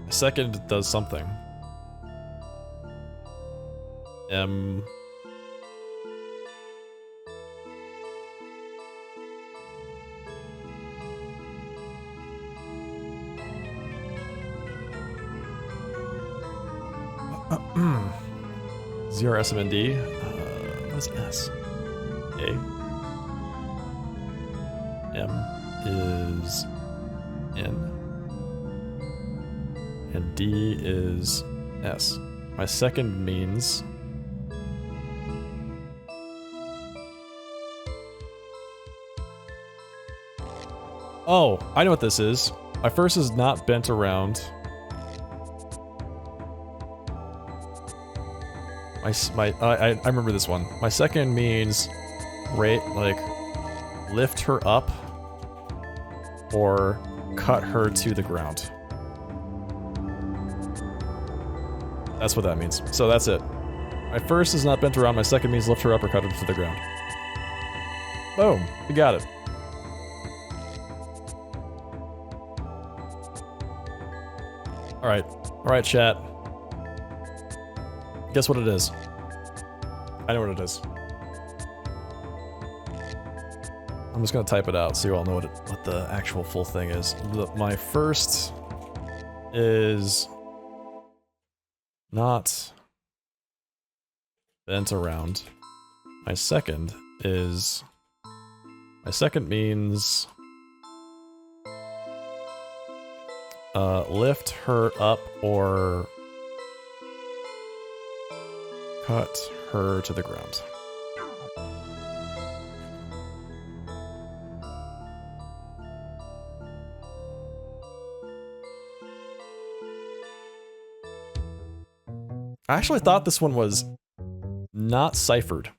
My second does something. M. ZRSMND. What is S? A. M is N. And D is S. My second means... Oh, I know what this is. My first is not bent around. I remember this one. My second means, like, lift her up or cut her to the ground. That's what that means. So that's it. My first is not bent around. My second means lift her up or cut her to the ground. Boom. We got it. Alright. Alright, chat. Guess what it is? I know what it is. I'm just gonna type it out so you all know what the actual full thing is. My first is not bent around. My second is... My second means... lift her up or... cut her to the ground. I actually thought this one was not ciphered.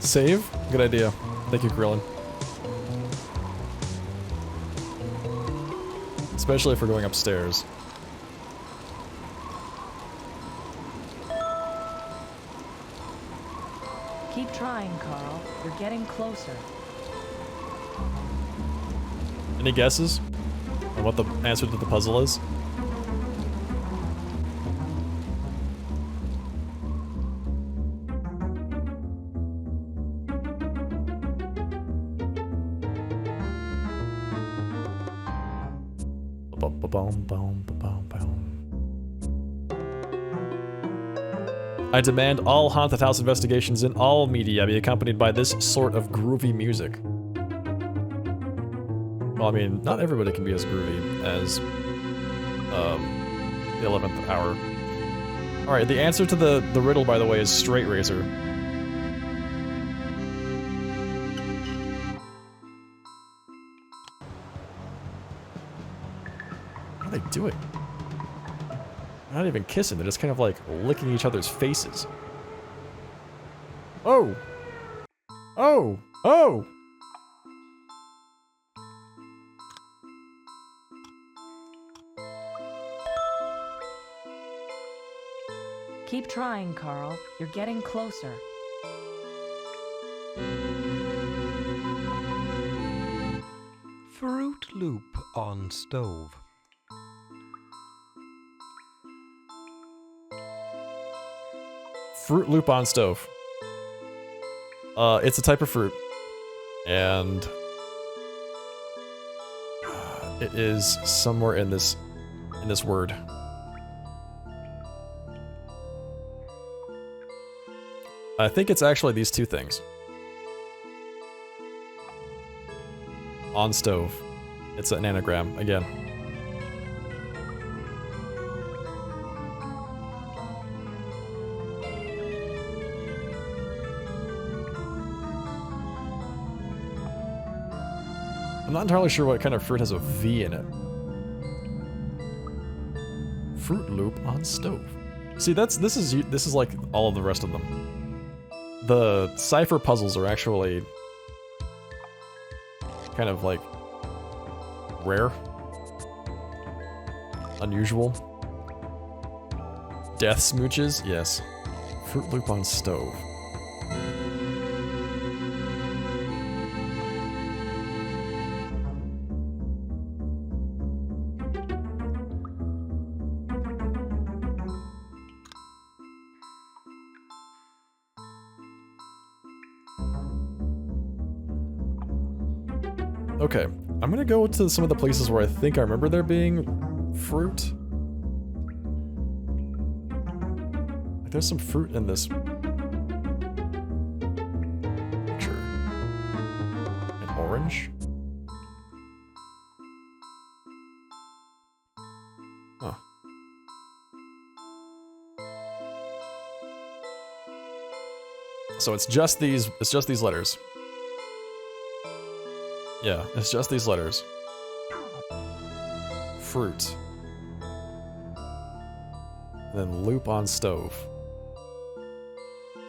Save? Good idea. Thank you, Krillin. Especially if we're going upstairs. Keep trying, Carl. You're getting closer. Any guesses on what the answer to the puzzle is? I demand all haunted house investigations in all media be accompanied by this sort of groovy music. Well, I mean, not everybody can be as groovy as the 11th hour. Alright, the answer to the riddle, by the way, is straight razor. What are they doing? They're not even kissing, they're just kind of like licking each other's faces. Oh! Oh! Oh! Keep trying, Carl. You're getting closer. Fruit Loop on stove. Fruit Loop on stove. It's a type of fruit. And it is somewhere in this word. I think it's actually these two things. On stove. It's an anagram, again. I'm not entirely sure what kind of fruit has a V in it. Fruit Loop on stove. See, this is like all of the rest of them. The cipher puzzles are actually kind of like rare, unusual. Death smooches, yes. Fruit Loop on stove. Okay, I'm gonna go to some of the places where I think I remember there being fruit. Like there's some fruit in this picture. An orange? Huh. So it's just these letters. Yeah, it's just these letters. Fruit. And then loop on stove.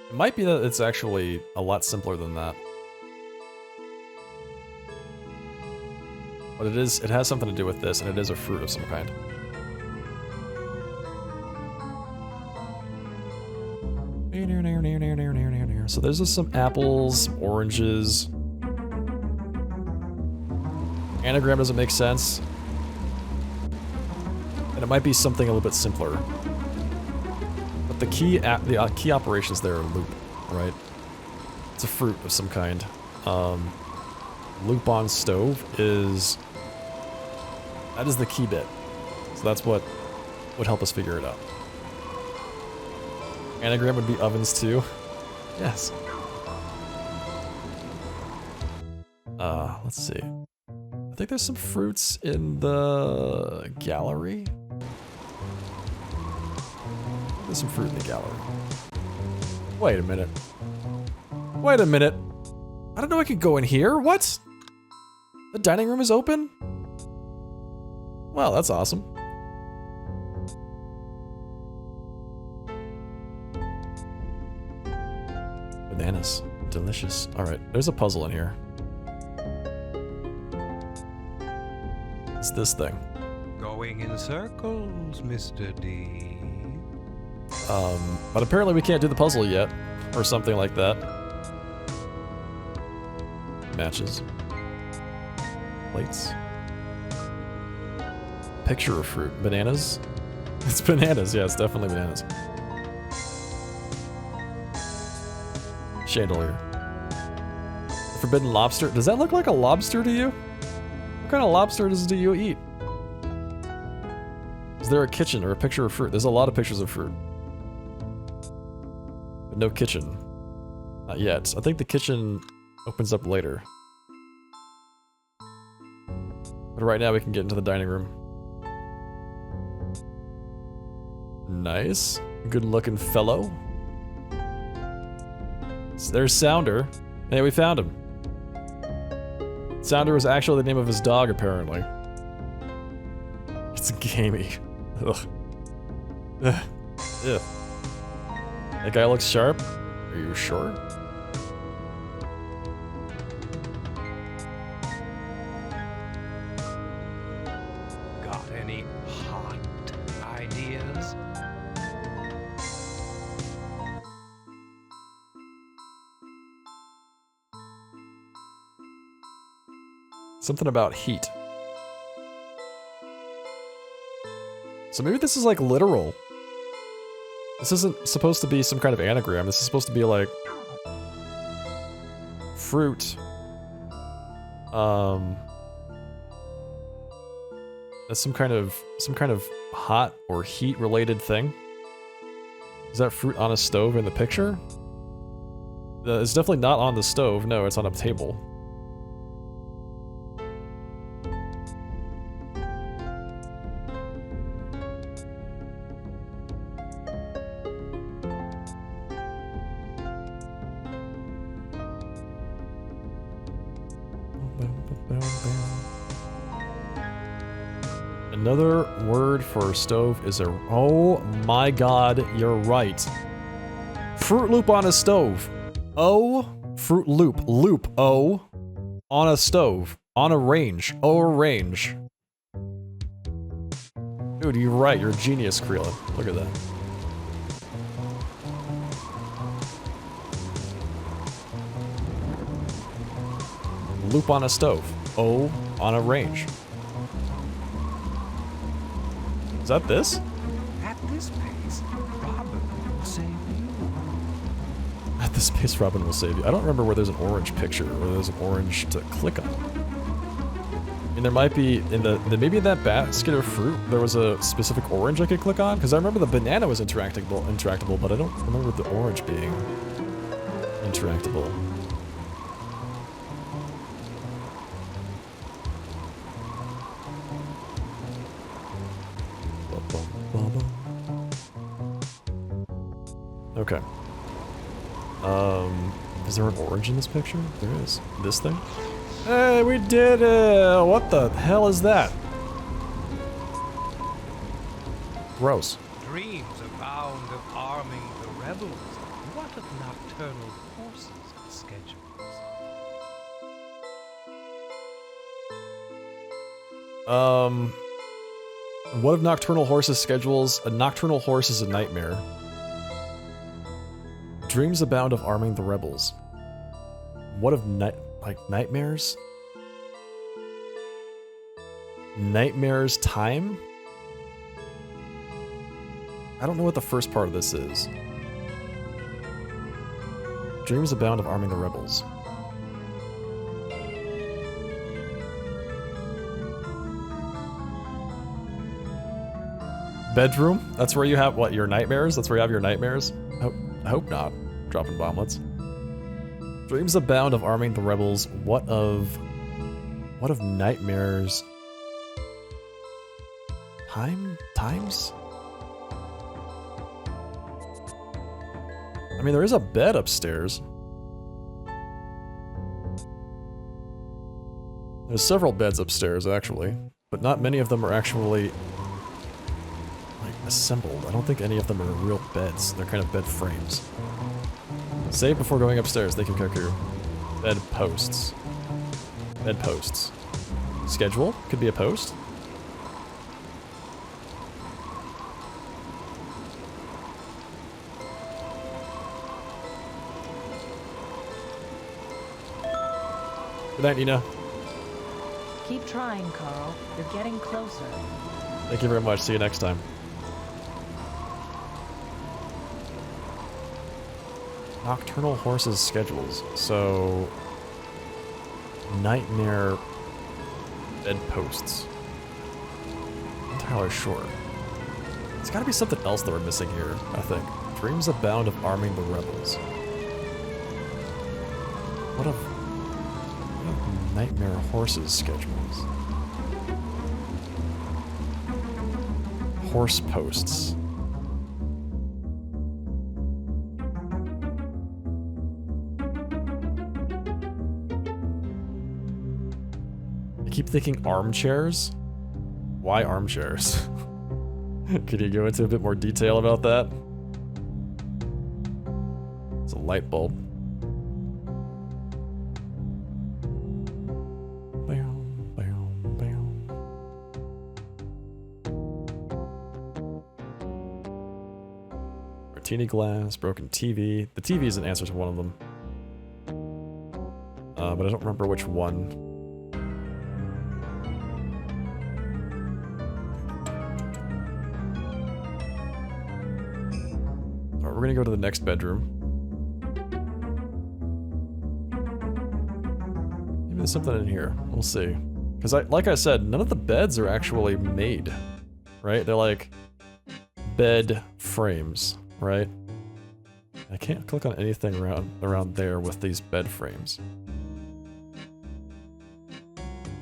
It might be that it's actually a lot simpler than that. But it has something to do with this, and it is a fruit of some kind. So there's just some apples, some oranges. Anagram doesn't make sense. And it might be something a little bit simpler. But the key operations there are loop, right? It's a fruit of some kind. Loop on stove is... that is the key bit. So that's what would help us figure it out. Anagram would be ovens too. Yes. Let's see. I think there's some fruits in the gallery. There's some fruit in the gallery. Wait a minute. Wait a minute. I don't know I could go in here. What? The dining room is open? Well, that's awesome. Bananas. Delicious. Alright, there's a puzzle in here. It's this thing. Going in circles, Mr. D. But apparently we can't do the puzzle yet. Or something like that. Matches. Plates. Picture of fruit. Bananas? It's bananas, yeah, it's definitely bananas. Chandelier. Forbidden lobster. Does that look like a lobster to you? What kind of lobster do you eat? Is there a kitchen or a picture of fruit? There's a lot of pictures of fruit. But no kitchen. Not yet. I think the kitchen opens up later. But right now we can get into the dining room. Nice. Good looking fellow. So there's Sounder. Hey, we found him. Sounder was actually the name of his dog, apparently. It's gamey. Ugh. Ugh. Ugh. That guy looks sharp. Are you sure? Something about heat. So maybe this is like literal. This isn't supposed to be some kind of anagram. This is supposed to be like fruit. That's some kind of hot or heat related thing. Is that fruit on a stove in the picture? It's definitely not on the stove. No, it's on a table. Another word for stove is a... Oh my god, you're right. Fruit Loop on a stove. Oh, Fruit Loop. Loop, oh. On a stove. On a range. Oh, a range. Dude, you're right. You're a genius, Creela. Look at that. Loop on a stove. Oh, on a range. Is that this? At this pace, Robin will save you. At this pace, Robin will save you. I don't remember where there's an orange picture, or there's an orange to click on. And there might be, in maybe in that basket of fruit, there was a specific orange I could click on? Because I remember the banana was interactable, but I don't remember the orange being interactable. Okay. Is there an orange in this picture? There is. This thing? Hey, we did it! What the hell is that? Gross. Dreams abound of arming the rebels. What of nocturnal horses and schedules? What of nocturnal horses schedules? A nocturnal horse is a nightmare. Dreams abound of arming the rebels. What of nightmares? Nightmares time? I don't know what the first part of this is. Dreams abound of arming the rebels. Bedroom? That's where you have, what, your nightmares? That's where you have your nightmares? I hope not. Dropping bomblets. Dreams abound of arming the rebels. What of nightmares? Times? I mean, there is a bed upstairs. There's several beds upstairs, actually. But not many of them are actually, like, assembled. I don't think any of them are real beds. They're kind of bed frames. Save before going upstairs. Thank you, Kaku. Bed posts. Bed posts. Schedule? Could be a post. Good night, Nina. Keep trying, Carl. You're getting closer. Thank you very much. See you next time. Nocturnal horses schedules. So... Nightmare... bedposts. Not entirely sure. It's gotta be something else that we're missing here, I think. Dreams abound of arming the rebels. What of nightmare horses schedules? Horse posts. I keep thinking armchairs. Why armchairs? Could you go into a bit more detail about that? It's a light bulb. Martini glass, broken TV. The TV is an answer to one of them. But I don't remember which one. we're gonna go to the next bedroom. Maybe there's something in here. We'll see. Because like I said, none of the beds are actually made, right? They're like bed frames, right? I can't click on anything around there with these bed frames.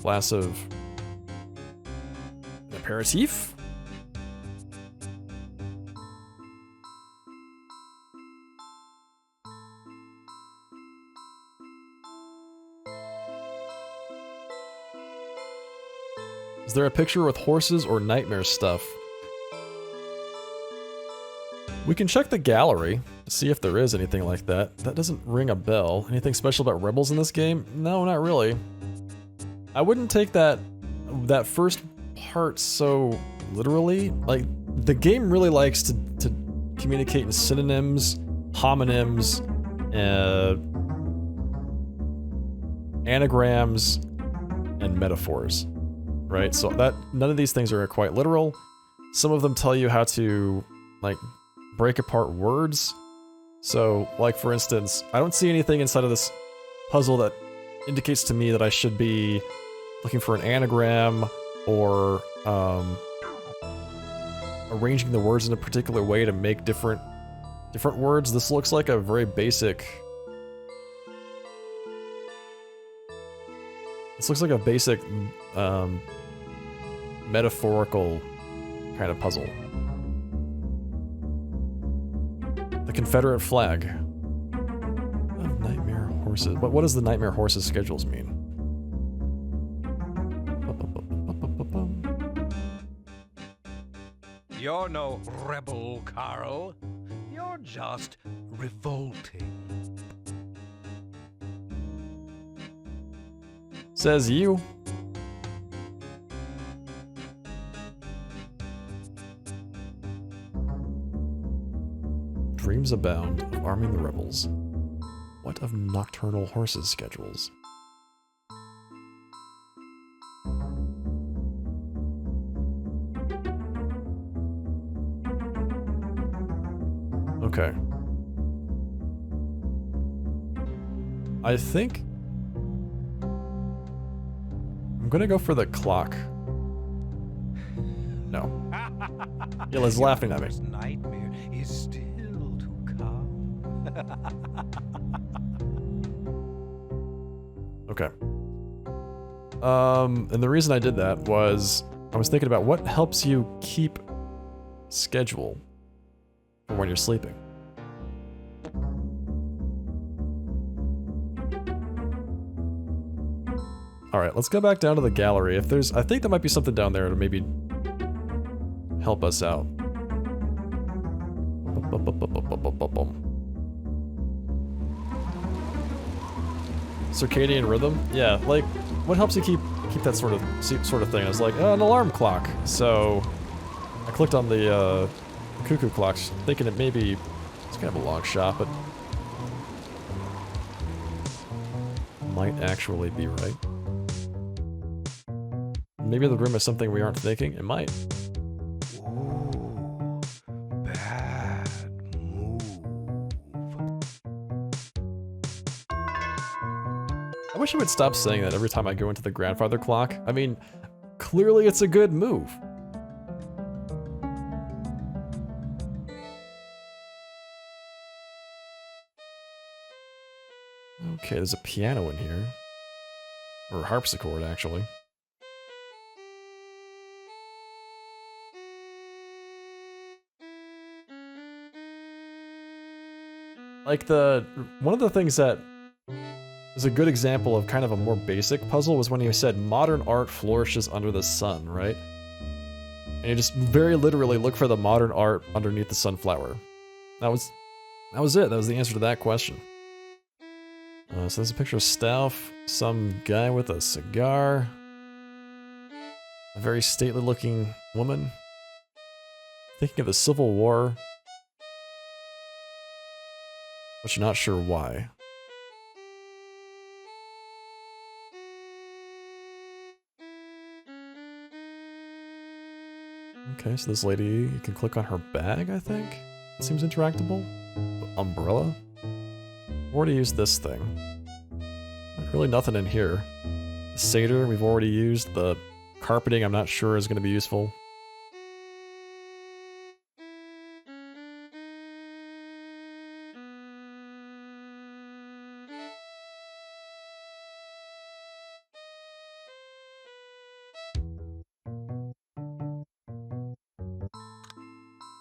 Glass of aperitif? Is there a picture with horses or nightmare stuff? We can check the gallery to see if there is anything like that. That doesn't ring a bell. Anything special about rebels in this game? No, not really. I wouldn't take that first part so literally. Like, the game really likes to communicate in synonyms, homonyms, anagrams, and metaphors. Right? So that none of these things are quite literal. Some of them tell you how to, like, break apart words. So, like, for instance, I don't see anything inside of this puzzle that indicates to me that I should be looking for an anagram or arranging the words in a particular way to make different words. This looks like a very basic... This looks like a basic metaphorical kind of puzzle. The Confederate flag. Nightmare horses. But what does the nightmare horses schedules mean? You're no rebel, Carl. You're just revolting. Says you. Dreams abound of arming the rebels. What of nocturnal horses' schedules? Okay. I think I'm gonna go for the clock. No. Ila's laughing at me. Nightmare is still to come. Okay. And the reason I did that was I was thinking about what helps you keep schedule for when you're sleeping. All right, let's go back down to the gallery. If there's, I think there might be something down there to maybe help us out. Circadian rhythm? Yeah, like, what helps you keep that sort of thing? I was like, an alarm clock. So I clicked on the cuckoo clocks, thinking it maybe it's kind of a long shot, but might actually be right. Maybe the room is something we aren't thinking. It might. Ooh, bad move. I wish I would stop saying that every time I go into the grandfather clock. I mean, clearly it's a good move. Okay, there's a piano in here. Or a harpsichord, actually. Like one of the things that is a good example of kind of a more basic puzzle was when you said modern art flourishes under the sun, right? And you just very literally look for the modern art underneath the sunflower. That was it. That was the answer to that question. So there's a picture of Stauff, some guy with a cigar, a very stately looking woman, thinking of the Civil War, but you're not sure why. Okay, so this lady, you can click on her bag, I think? It seems interactable. umbrella? Already used this thing. Really nothing in here. The Seder we've already used. The carpeting I'm not sure is going to be useful.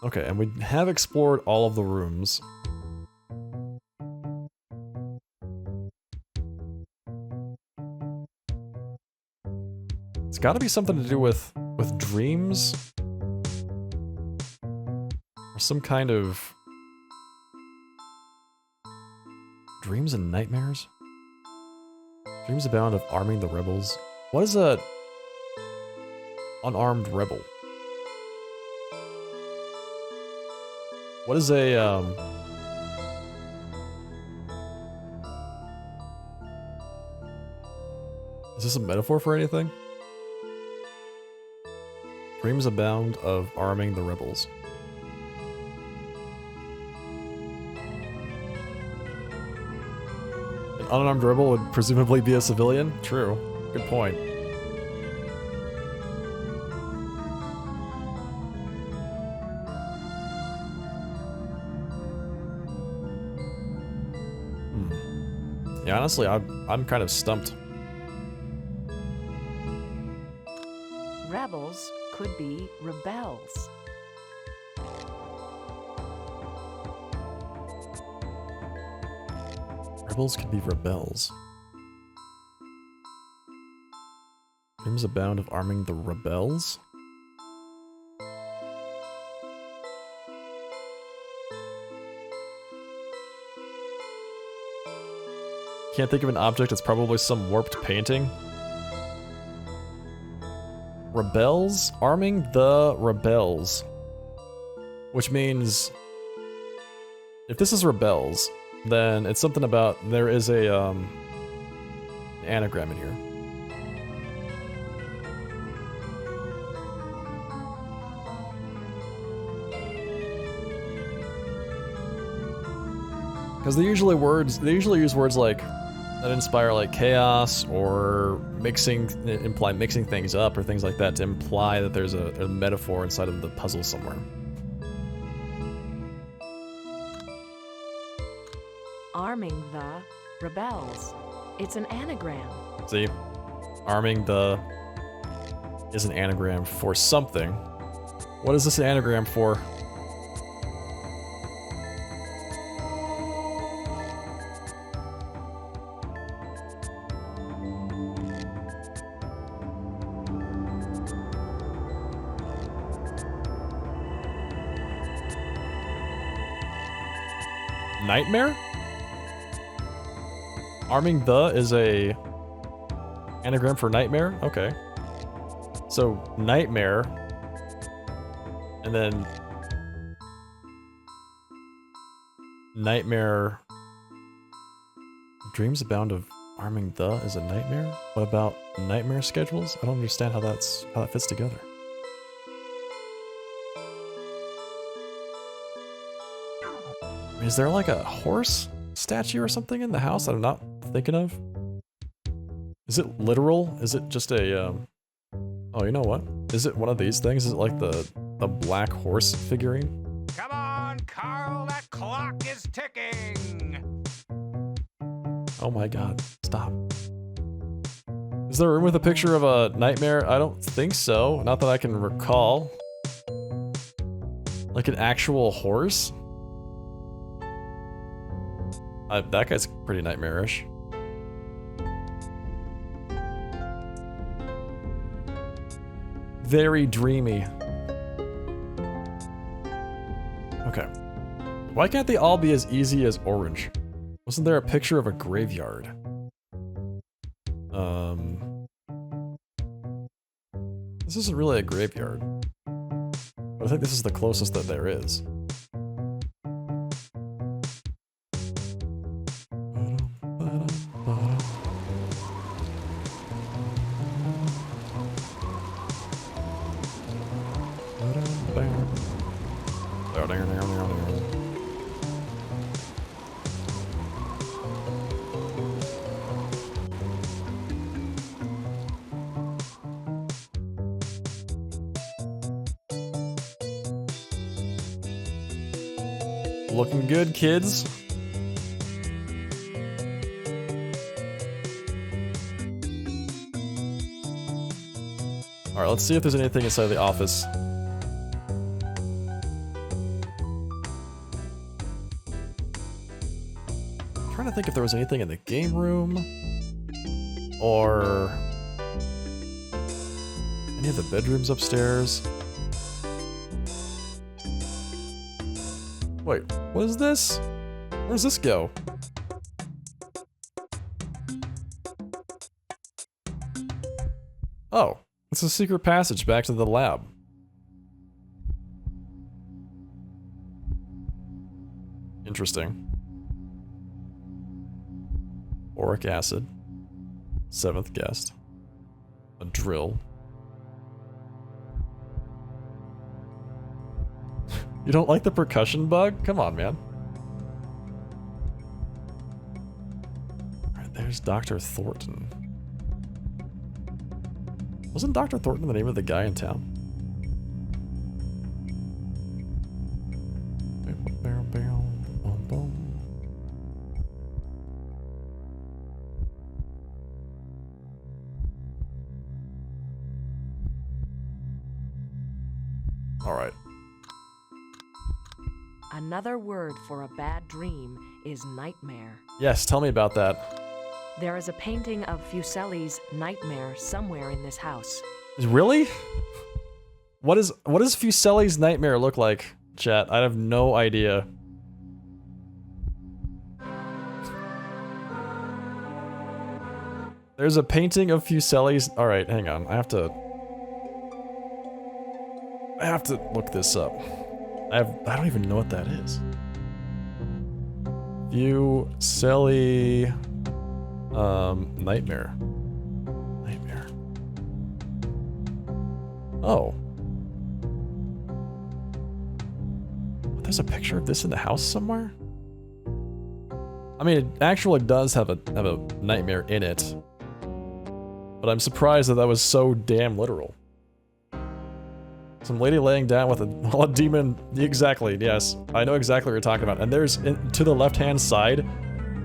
Okay, and we have explored all of the rooms. It's got to be something to do with dreams, or some kind of dreams and nightmares. Dreams abound of arming the rebels. What is a unarmed rebel? What is a is this a metaphor for anything? Dreams abound of arming the rebels. An unarmed rebel would presumably be a civilian? True. Good point. Yeah, honestly, I'm kind of stumped. Rebels could be rebels. Rebels could be rebels. Dreams abound of arming the rebels? Can't think of an object, it's probably some warped painting. Rebels? Arming the rebels. Which means, if this is rebels, then it's something about, there is a, an anagram in here. Because they usually use words like, that inspire like chaos or imply mixing things up or things like that to imply that there's a metaphor inside of the puzzle somewhere. Arming the rebels. It's an anagram. See? Arming the is an anagram for something. What is this an anagram for? Nightmare? Arming the is a anagram for nightmare? Okay. So, nightmare. And then nightmare. Dreams abound of arming the is a nightmare? What about nightmare schedules? I don't understand how that fits together. Is there like a horse statue or something in the house that I'm not thinking of? Is it literal? Is it just a, oh, you know what? Is it one of these things? Is it like the black horse figurine? Come on, Carl, that clock is ticking! Oh my god, stop. Is there a room with a picture of a nightmare? I don't think so. Not that I can recall. Like an actual horse? That guy's pretty nightmarish. Very dreamy. Okay. Why can't they all be as easy as orange? Wasn't there a picture of a graveyard? This isn't really a graveyard. But I think this is the closest that there is. Looking good, kids. Alright, let's see if there's anything inside the office. I'm trying to think if there was anything in the game room. Or any of the bedrooms upstairs. Wait, what is this? Where's this go? Oh, it's a secret passage back to the lab. Interesting. Boric acid. 7th guest. A drill. You don't like the percussion bug? Come on, man. Alright, there's Dr. Thornton. Wasn't Dr. Thornton the name of the guy in town? Alright. Another word for a bad dream is nightmare. Yes, tell me about that. There is a painting of Fuseli's Nightmare somewhere in this house. Really? What does Fuseli's Nightmare look like, chat? I have no idea. There's a painting of Fuseli's... Alright, hang on. I have to look this up. I don't even know what that is. Fuseli... Nightmare. Nightmare. Oh. There's a picture of this in the house somewhere? I mean, it actually does have a nightmare in it. But I'm surprised that that was so damn literal. Some lady laying down with a demon. Exactly, yes. I know exactly what you're talking about. And there's, to the left-hand side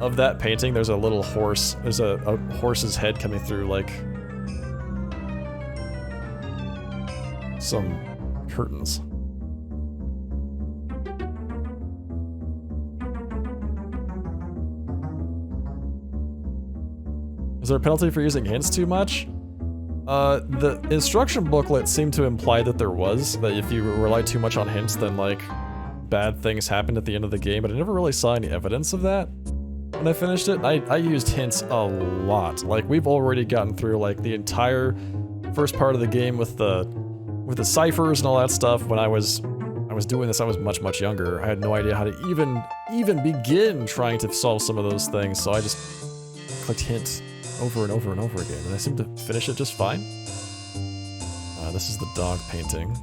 of that painting, there's a little horse. There's a horse's head coming through, like, some curtains. Is there a penalty for using hints too much? The instruction booklet seemed to imply that there was, that if you rely too much on hints, then, like, bad things happened at the end of the game, but I never really saw any evidence of that when I finished it. I used hints a lot. Like, we've already gotten through, like, the entire first part of the game with the ciphers and all that stuff. When I was doing this, I was much younger. I had no idea how to even begin trying to solve some of those things, so I just clicked hint over and over and over again, and I seem to finish it just fine. This is the dog painting.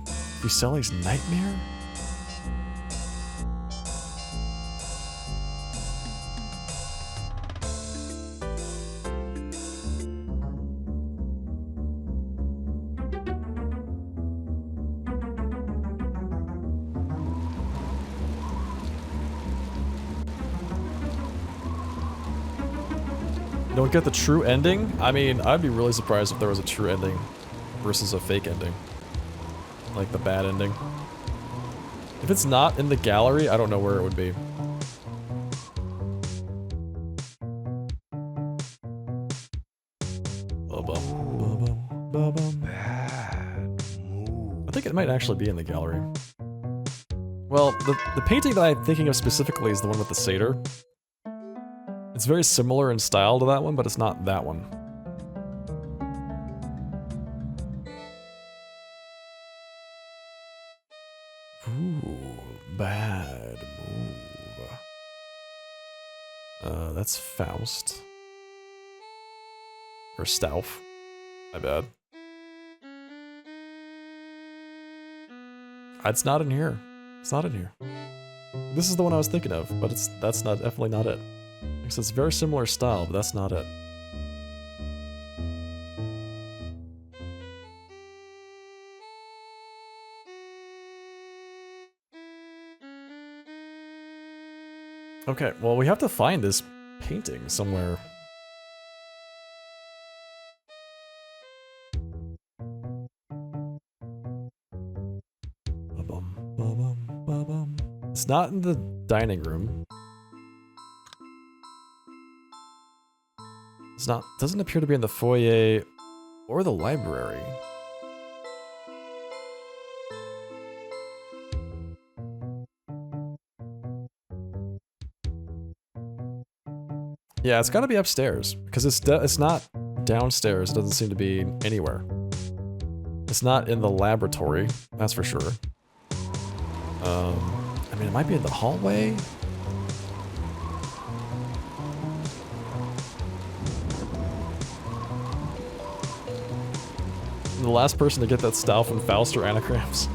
Fuseli's Nightmare? Don't get the true ending? I mean, I'd be really surprised if there was a true ending versus a fake ending. Like the bad ending. If it's not in the gallery, I don't know where it would be. I think it might actually be in the gallery. Well, the painting that I'm thinking of specifically is the one with the satyr. It's very similar in style to that one, but it's not that one. Ooh, bad move. That's Faust. Or Stauf. My bad. It's not in here. It's not in here. This is the one I was thinking of, but that's definitely not it. Because it's very similar style, but that's not it. Okay, well, we have to find this painting somewhere. It's not in the dining room. It's not, doesn't appear to be in the foyer or the library. Yeah, it's got to be upstairs because it's not downstairs. It doesn't seem to be anywhere. It's not in the laboratory, that's for sure. I mean, it might be in the hallway. The last person to get that style from Fauster anagrams.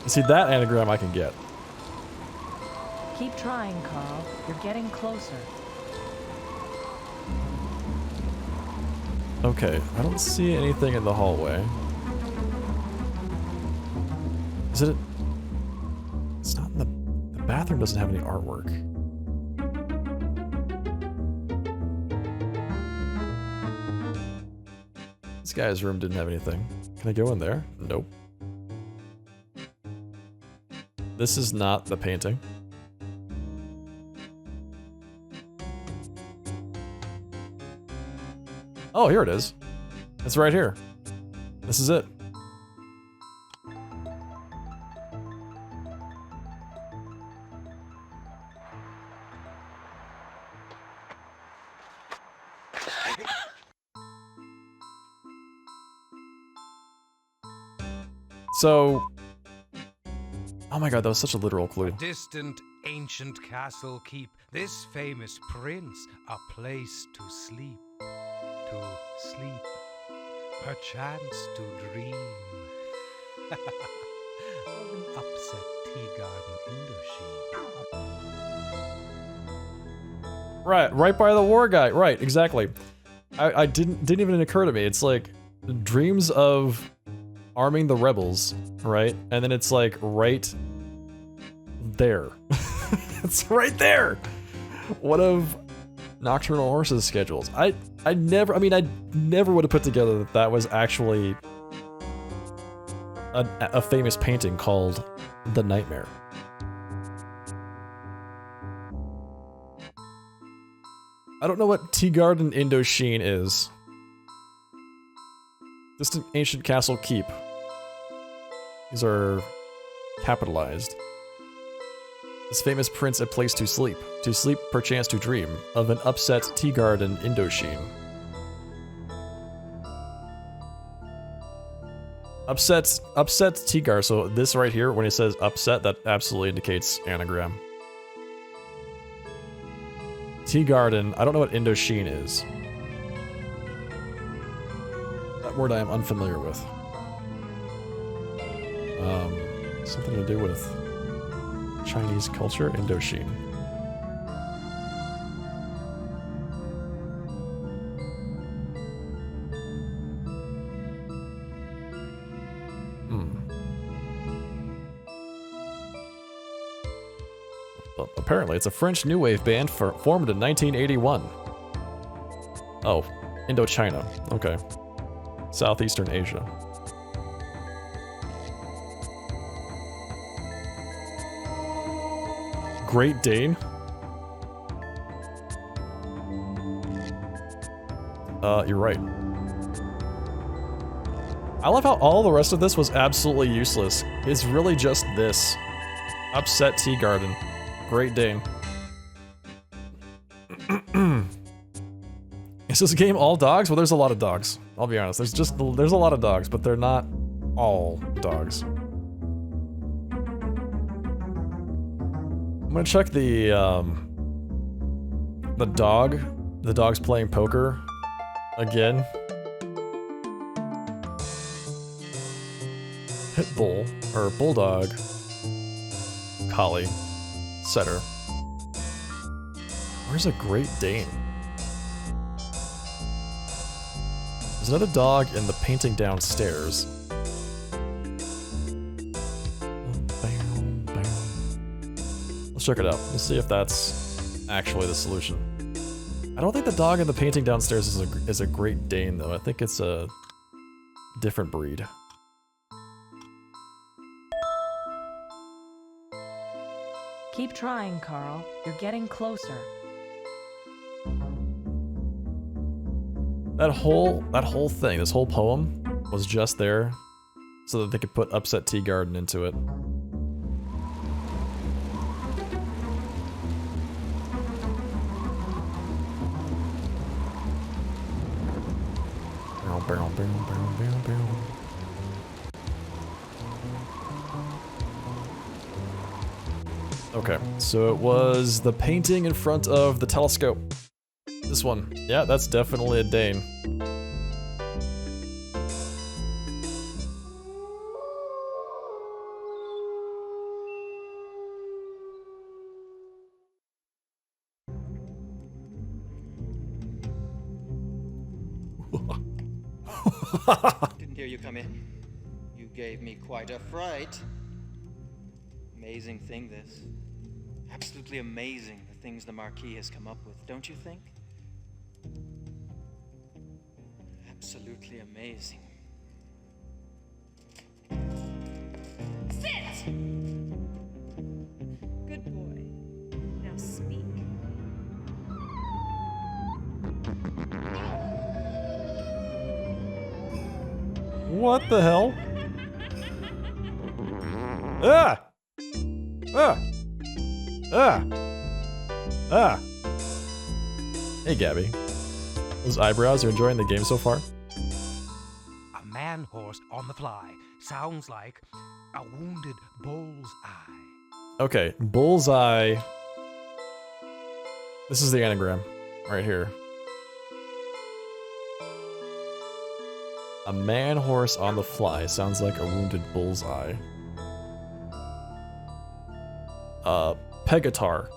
See, that anagram I can get. Keep trying, Carl. You're getting closer. Okay, I don't see anything in the hallway. Is it? It's not in the bathroom. Doesn't have any artwork. This guy's room didn't have anything. Can I go in there? Nope. This is not the painting. Oh, here it is. It's right here. This is it. So, oh my god, that was such a literal clue. Distant ancient castle keep this famous prince a place to sleep, perchance to dream of an upset tea garden Indochine. Right by the war guy. Right, exactly. I didn't even occur to me. It's like dreams of arming the rebels, right? And then it's like right there. It's right there. One of Nocturnal Horse's schedules. I never would have put together that that was actually a famous painting called The Nightmare. I don't know what Tea Garden Indochine is. Distant ancient castle keep. These are capitalized. This famous prince a place to sleep perchance to dream of an upset tea garden Indochine. Upset tea garden. So this right here, when it says upset, that absolutely indicates anagram. Tea garden. I don't know what Indochine is. That word I am unfamiliar with. Something to do with Chinese culture, Indochine. Well, apparently, it's a French new wave band formed in 1981. Oh, Indochina. Okay. Southeastern Asia. Great Dane? You're right. I love how all the rest of this was absolutely useless. It's really just this. Upset Tea Garden. Great Dane. Is this game all dogs? Well, there's a lot of dogs. I'll be honest. There's a lot of dogs, but they're not all dogs. I'm gonna check the dog. The dog's playing poker again. Pit bull or bulldog, collie, setter. Where's a Great Dane? There's another dog in the painting downstairs. Let's check it out. Let's see if that's actually the solution. I don't think the dog in the painting downstairs is a Great Dane, though. I think it's a different breed. Keep trying, Carl. You're getting closer. That whole thing, this whole poem, was just there so that they could put Upset Tea Garden into it. Okay, so it was the painting in front of the telescope. This one. Yeah, that's definitely a Dane. Didn't hear you come in. You gave me quite a fright. Amazing thing, this. Absolutely amazing, the things the Marquis has come up with, don't you think? Absolutely amazing. Sit! Good boy. Now speak. What the hell? Ah! Ah! Ah! Ah! Hey, Gabby. Those eyebrows, you enjoying the game so far? A man horse on the fly. Sounds like a wounded bull's eye. Okay, bullseye. This is the anagram, right here. A man horse on the fly sounds like a wounded bullseye. Pegatar.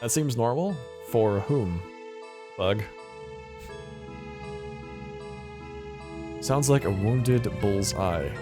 That seems normal? For whom? Bug. Sounds like a wounded bull's eye.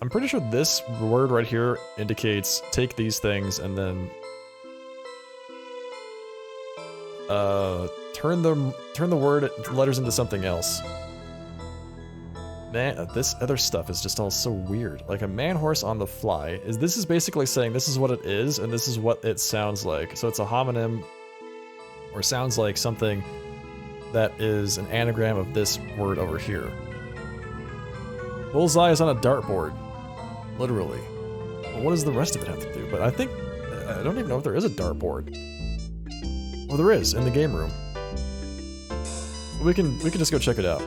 I'm pretty sure this word right here indicates take these things and then turn the word letters into something else. Man, this other stuff is just all so weird. Like a man horse on the fly. This is basically saying this is what it is and this is what it sounds like. So it's a homonym or sounds like something that is an anagram of this word over here. Bullseye is on a dartboard. Literally. Well, what does the rest of it have to do? But I think... I don't even know if there is a dartboard. Oh, there is, in the game room. We can just go check it out.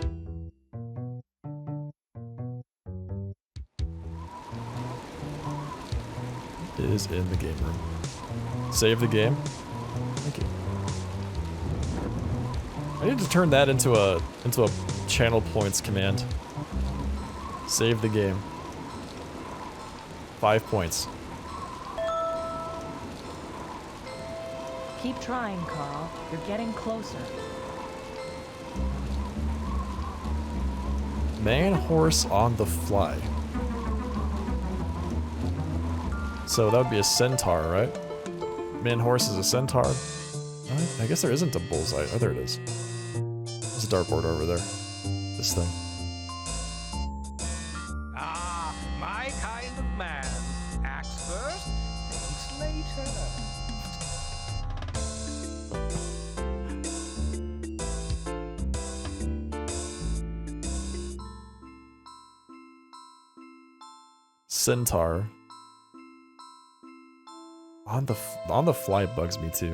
It is in the game room. Save the game. Thank you. I need to turn that into a channel points command. Save the game. 5 points. Keep trying, Carl. You're getting closer. Man horse on the fly. So that would be a centaur, right? Man horse is a centaur. I guess there isn't a bullseye. Oh, there it is. There's a dartboard over there. This thing. Ah, my kind of man. Acts first, thinks later. Centaur. On the fly bugs me too.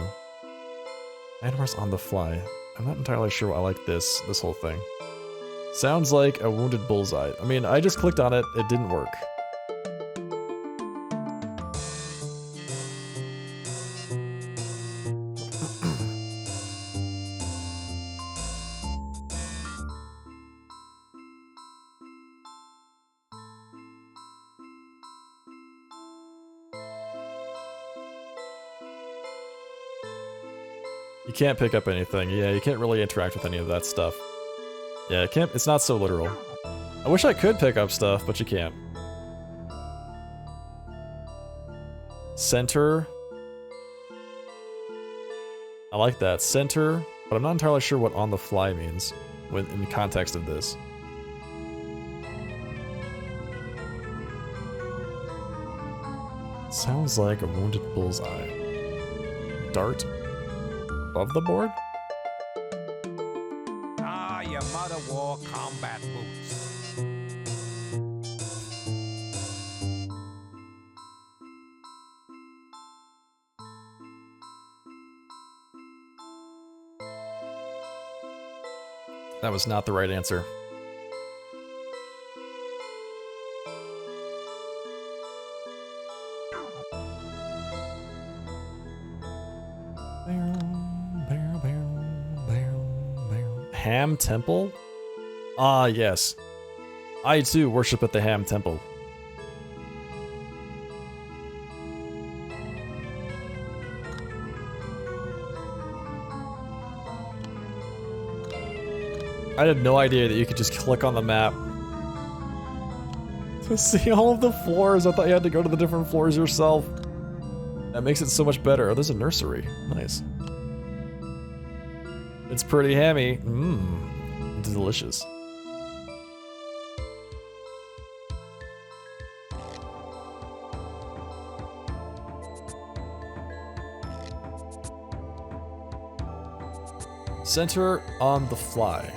Man horse on the fly. I'm not entirely sure I like this whole thing. Sounds like a wounded bullseye. I mean, I just clicked on it, it didn't work. You can't pick up anything. Yeah, you can't really interact with any of that stuff. Yeah, it can't. It's not so literal. I wish I could pick up stuff, but you can't. Center. I like that. Center, but I'm not entirely sure what on the fly means in the context of this. Sounds like a wounded bullseye. Dart above the board? Ah, your mother wore combat boots. That was not the right answer. Ham Temple? Ah, yes. I too worship at the Ham Temple. I had no idea that you could just click on the map to see all of the floors. I thought you had to go to the different floors yourself. That makes it so much better. Oh, there's a nursery. Nice. It's pretty hammy. Mmm. Delicious. Center on the fly.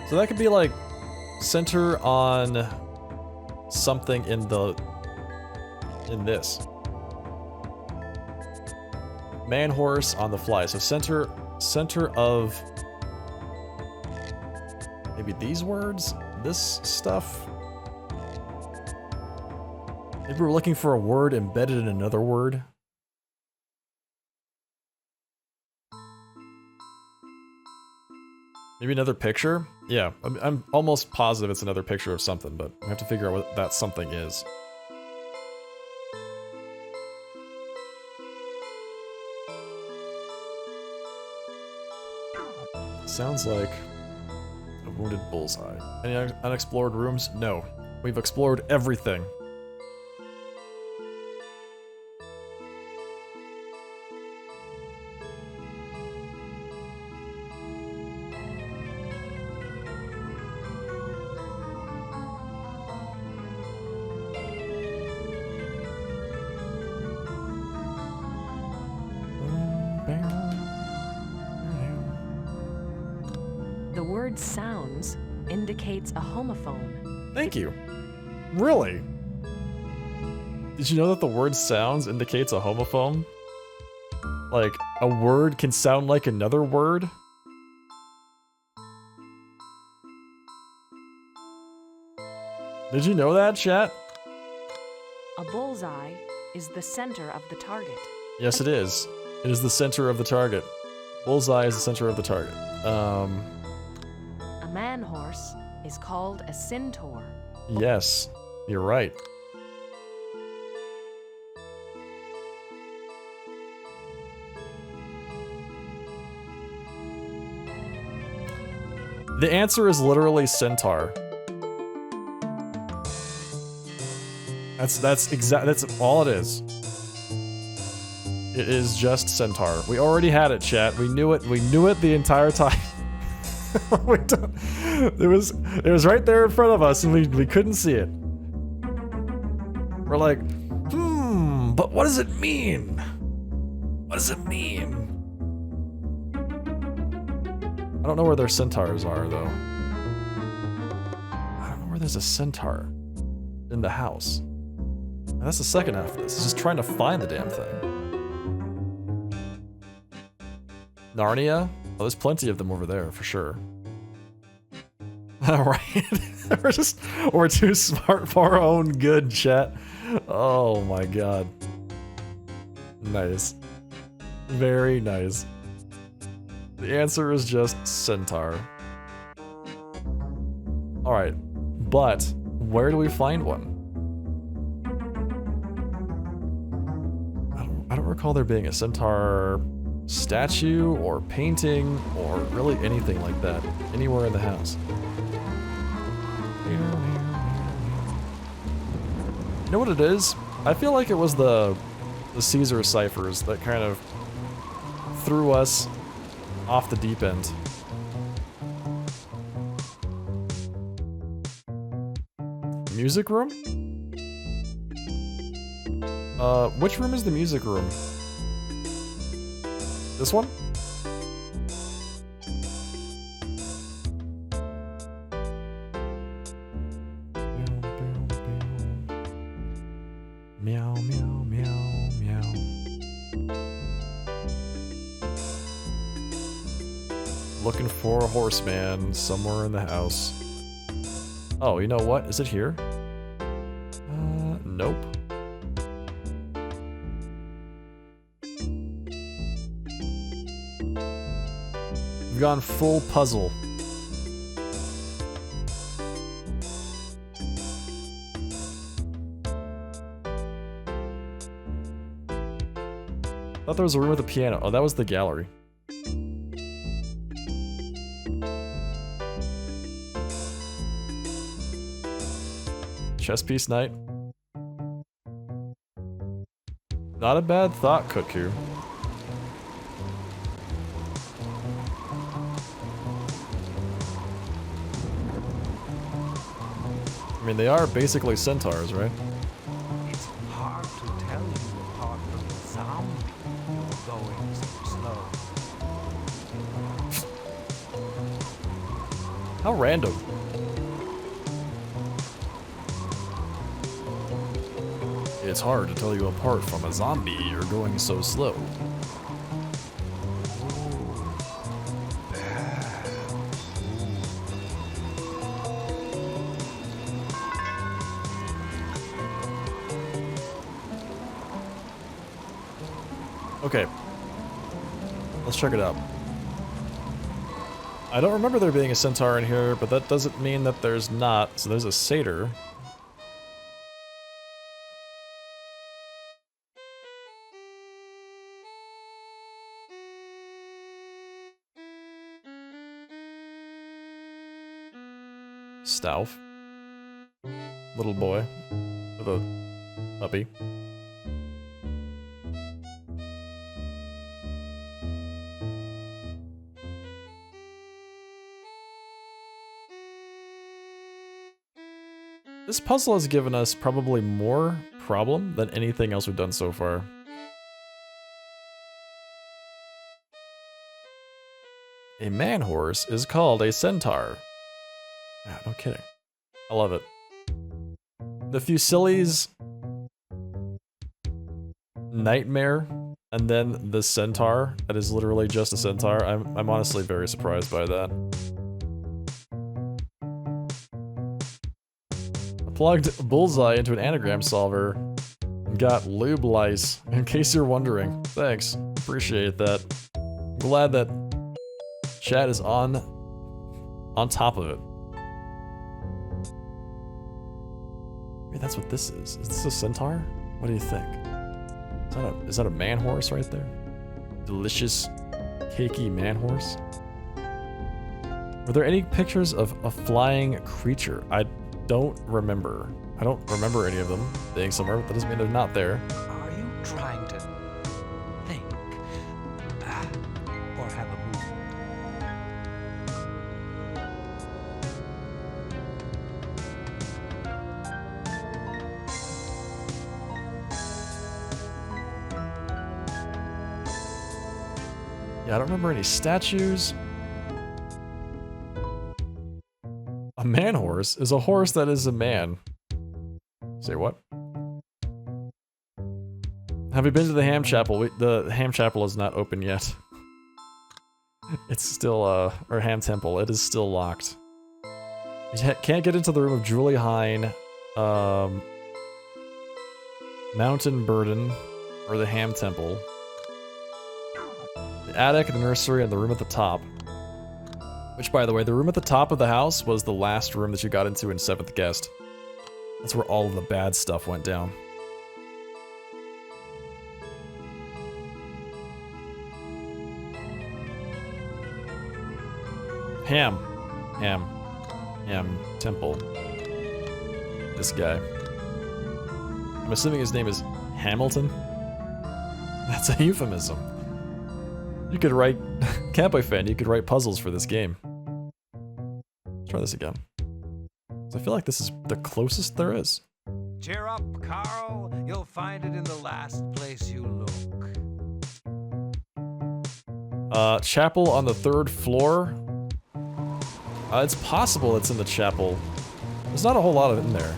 So that could be like center on something in this. Man horse on the fly. So center of maybe these words, this stuff. Maybe we're looking for a word embedded in another word. Maybe another picture? Yeah, I'm almost positive it's another picture of something, but we have to figure out what that something is. Sounds like a wounded bullseye. Any unexplored rooms? No. We've explored everything. The word sounds indicates a homophone. Thank you. Really? Did you know that the word sounds indicates a homophone? Like, a word can sound like another word? Did you know that, chat? A bullseye is the center of the target. Yes, it is. It is the center of the target. Bullseye is the center of the target. A man horse is called a centaur. Yes, you're right. The answer is literally centaur. That's all it is. It is just centaur. We already had it, chat. We knew it the entire time. It was right there in front of us and we couldn't see it. We're like, but what does it mean? What does it mean? I don't know where their centaurs are, though. I don't know where there's a centaur in the house. And that's the second half of this. It's just trying to find the damn thing. Narnia? Oh, there's plenty of them over there, for sure. Alright. We're too smart for our own good, chat. Oh my god. Nice. Very nice. The answer is just centaur. Alright, but where do we find one? I don't recall there being a centaur statue or painting or really anything like that anywhere in the house. You know what it is? I feel like it was the Caesar ciphers that kind of threw us off the deep end. Music room? Which room is the music room? This one? Meow, meow, meow, meow. Looking for a horseman somewhere in the house. Oh, you know what? Is it here? Nope. We've gone full puzzle. Thought there was a room with a piano. Oh, that was the gallery. Chess piece night. Not a bad thought, Cuckoo. I mean, they are basically centaurs, right? It's hard to tell you apart from the zombie. You're going so slow. How random. It's hard to tell you apart from a zombie. You're going so slow. Okay. Let's check it out. I don't remember there being a centaur in here, but that doesn't mean that there's not. So there's a satyr. Stauf. Little boy with a puppy. This puzzle has given us probably more problem than anything else we've done so far. A man horse is called a centaur. Ah, no kidding. I love it. The Fusilli's nightmare, and then the centaur that is literally just a centaur. I'm honestly very surprised by that. I plugged Bullseye into an anagram solver and got lube lice, in case you're wondering. Thanks. Appreciate that. I'm glad that chat is on top of it. Maybe that's what this is. Is this a centaur? What do you think? Is that a man horse right there? Delicious, cakey man horse? Were there any pictures of a flying creature? I don't remember. I don't remember any of them being somewhere, but that doesn't mean they're not there. Are you trying to think? Or have a movement? Yeah, I don't remember any statues. A man horse is a horse that is a man. Say what? Have you been to the ham chapel? The ham chapel is not open yet. It's still, or ham temple, it is still locked. You can't get into the room of Julie Hine, Mountain Burden, or the Ham Temple. The attic, the nursery, and the room at the top. Which, by the way, the room at the top of the house was the last room that you got into in 7th Guest. That's where all of the bad stuff went down. Ham Temple. This guy. I'm assuming his name is Hamilton? That's a euphemism. You could write... Catboy fan, you could write puzzles for this game. Let's try this again. I feel like this is the closest there is. Cheer up, Carl. You'll find it in the last place you look. Chapel on the 3rd floor. It's possible it's in the chapel. There's not a whole lot of it in there.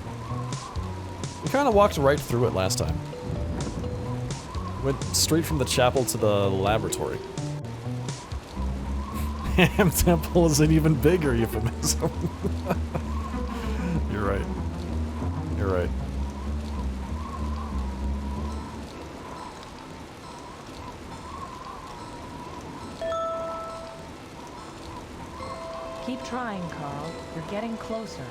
We kind of walked right through it last time. Went straight from the chapel to the laboratory. Ham Temple is an even bigger euphemism. You're right. You're right. Keep trying, Carl. You're getting closer.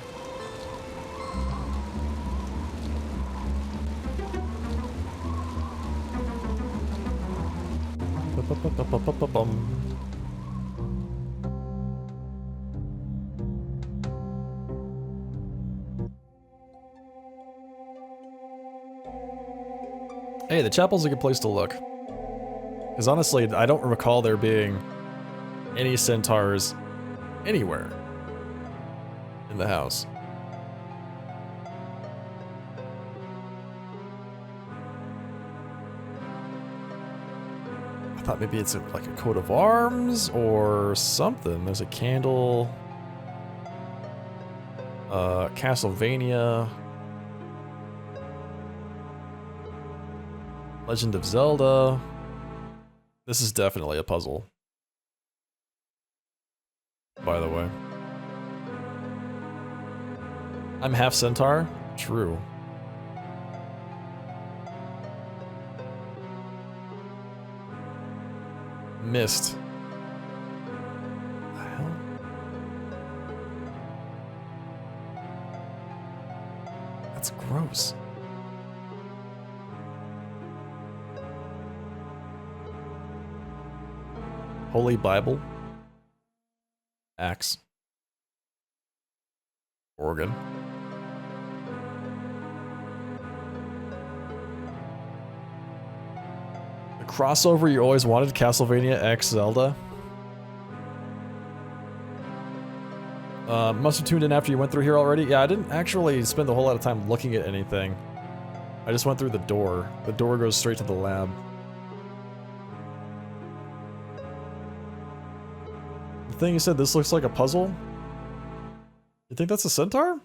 Hey, the chapel's a good place to look. Because honestly, I don't recall there being any centaurs anywhere in the house. I thought maybe it's like a coat of arms or something. There's a candle. Castlevania. Legend of Zelda. This is definitely a puzzle. By the way. I'm half centaur? True. Missed. What the hell? That's gross. Holy Bible. Axe. Organ. The crossover you always wanted, Castlevania X Zelda. Must have tuned in after you went through here already. Yeah, I didn't actually spend a whole lot of time looking at anything. I just went through the door. The door goes straight to the lab. The thing you said, this looks like a puzzle? You think that's a centaur?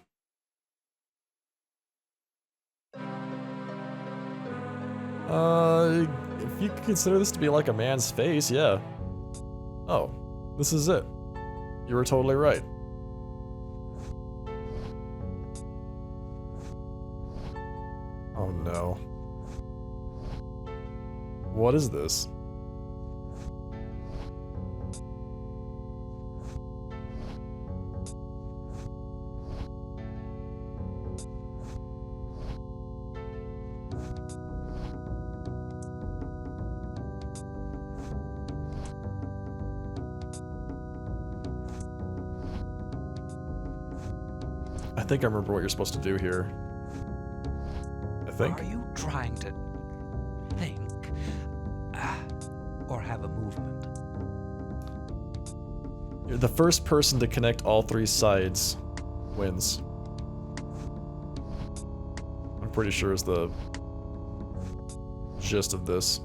If you consider this to be like a man's face, yeah. Oh, this is it. You were totally right. Oh no. What is this? I think I remember what you're supposed to do here. I think. Are you trying to think? Or have a movement? You're the first person to connect all 3 sides wins. I'm pretty sure is the gist of this.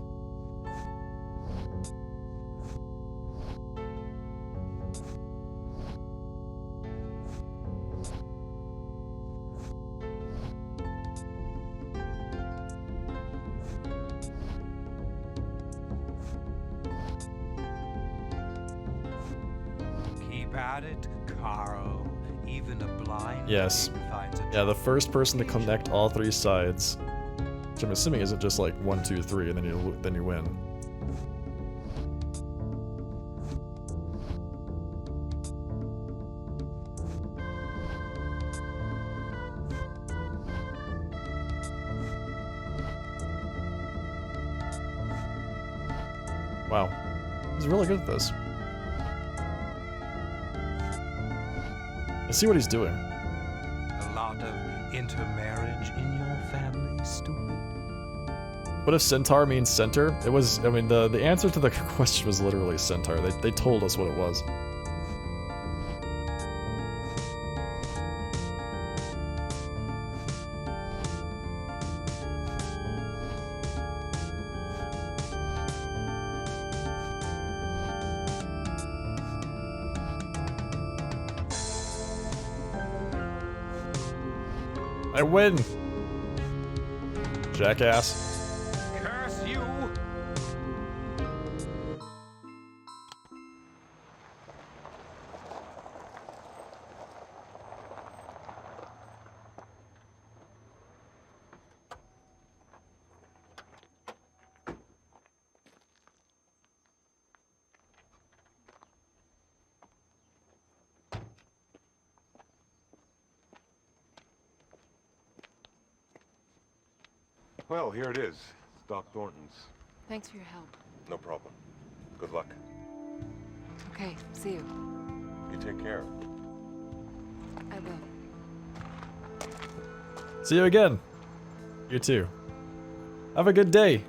At it, Carl. Even a blind Yes. finds a Yeah, the first person to connect all 3 sides. which I'm assuming isn't just like 1, 2, 3, and then you win. Wow, he's really good at this. I see what he's doing. A lot of intermarriage in your family, stupid. What if centaur means center? It was, I mean, the answer to the question was literally centaur. They told us what it was. I win! Jackass. Curse you! Well, here it is. Doc Thornton's. Thanks for your help. No problem. Good luck. Okay, see you. You take care. I will. See you again. You too. Have a good day.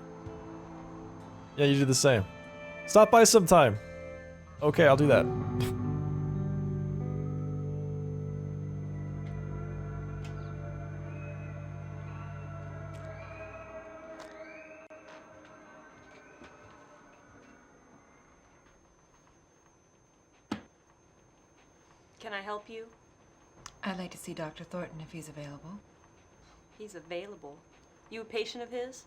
Yeah, you do the same. Stop by sometime. Okay, I'll do that. Can I help you? I'd like to see Dr. Thornton if he's available. He's available. You a patient of his?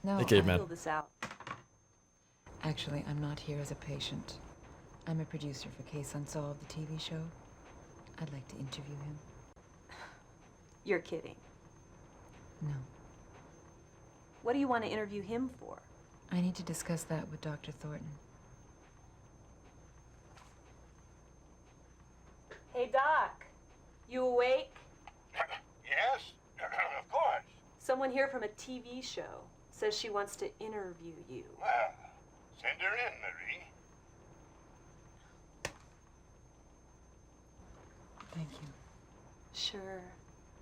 No, Hey, caveman. Fill this out. Actually, I'm not here as a patient. I'm a producer for Case Unsolved, the TV show. I'd like to interview him. You're kidding. No. What do you want to interview him for? I need to discuss that with Dr. Thornton. Hey, Doc. You awake? Yes, of course. Someone here from a TV show says she wants to interview you. Well, send her in, Marie. Thank you. Sure.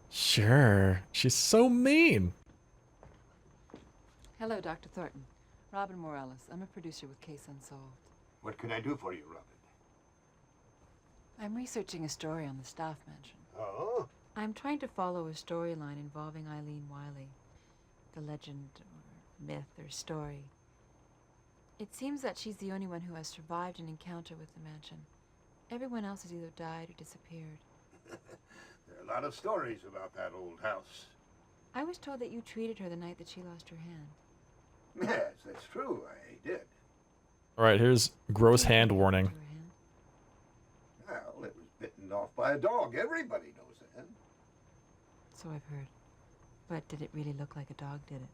Sure. She's so mean. Hello, Dr. Thornton. Robin Morales. I'm a producer with Case Unsolved. What can I do for you, Robin? I'm researching a story on the staff mansion. Oh? I'm trying to follow a storyline involving Eileen Wiley. The legend, or myth, or story. It seems that she's the only one who has survived an encounter with the mansion. Everyone else has either died or disappeared. There are a lot of stories about that old house. I was told that you treated her the night that she lost her hand. Yes, that's true. I did. Alright, here's gross hand warning. Well, it was bitten off by a dog. Everybody knows that. So I've heard. But did it really look like a dog, did it?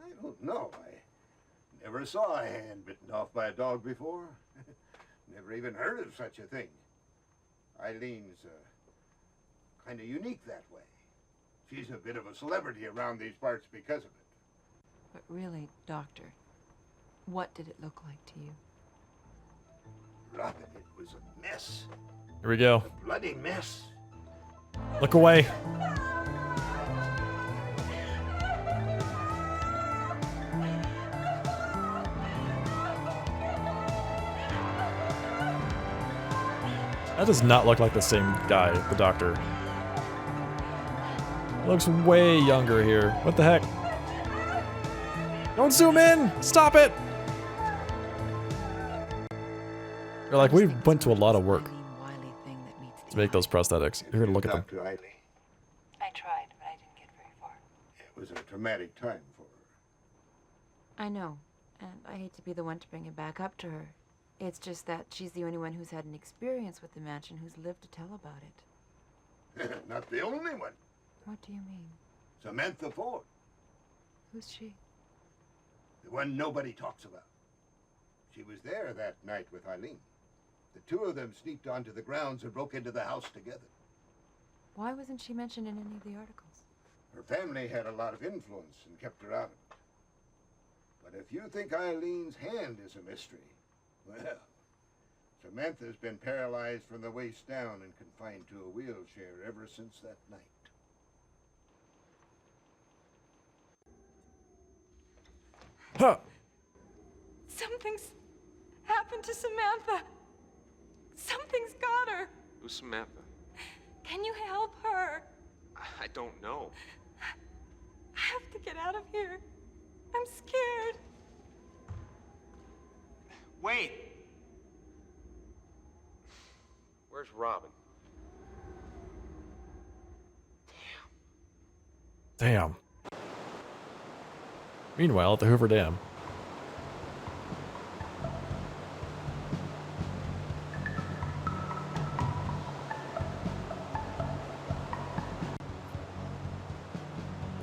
I don't know. I never saw a hand bitten off by a dog before. Never even heard of such a thing. Eileen's kind of unique that way. She's a bit of a celebrity around these parts because of it. But really, Doctor, what did it look like to you? Robin, it was a mess. Here we go. A bloody mess. Look away. That does not look like the same guy, the doctor. Looks way younger here. What the heck? Don't zoom in! Stop it! You're like, we went to a lot of work to make those prosthetics. You're gonna look at them. Dr. Eiley. I tried, but I didn't get very far. It was a traumatic time for her. I know, and I hate to be the one to bring it back up to her. It's just that she's the only one who's had an experience with the mansion who's lived to tell about it. Not the only one. What do you mean? Samantha Ford. Who's she? The one nobody talks about. She was there that night with Eileen. The two of them sneaked onto the grounds and broke into the house together. Why wasn't she mentioned in any of the articles? Her family had a lot of influence and kept her out of it. But if you think Eileen's hand is a mystery, well, Samantha's been paralyzed from the waist down and confined to a wheelchair ever since that night. Huh. Something's happened to Samantha. Something's got her. Who's Samantha? Can you help her? I don't know. I have to get out of here. I'm scared. Wait! Where's Robin? Damn. Meanwhile, at the Hoover Dam.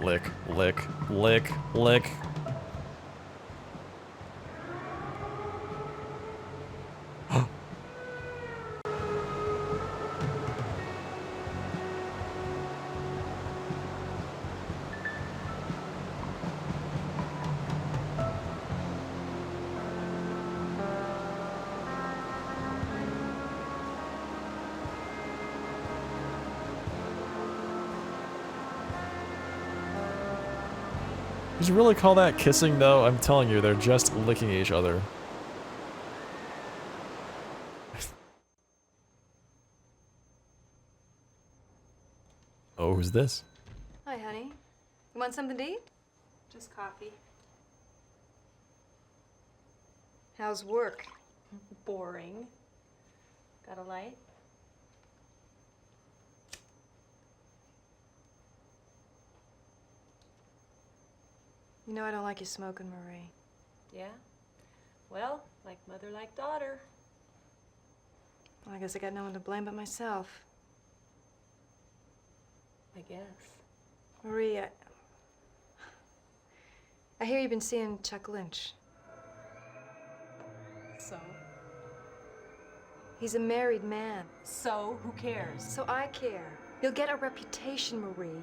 Lick, lick, lick, lick. Did you really call that kissing, though? I'm telling you, they're just licking each other. Oh, who's this? Hi, honey. You want something to eat? Just coffee. How's work? Boring. Got a light? You know I don't like you smoking, Marie. Yeah? Well, like mother, like daughter. Well, I guess I got no one to blame but myself. I guess. Marie, I hear you've been seeing Chuck Lynch. So? He's a married man. So? Who cares? So I care. You'll get a reputation, Marie.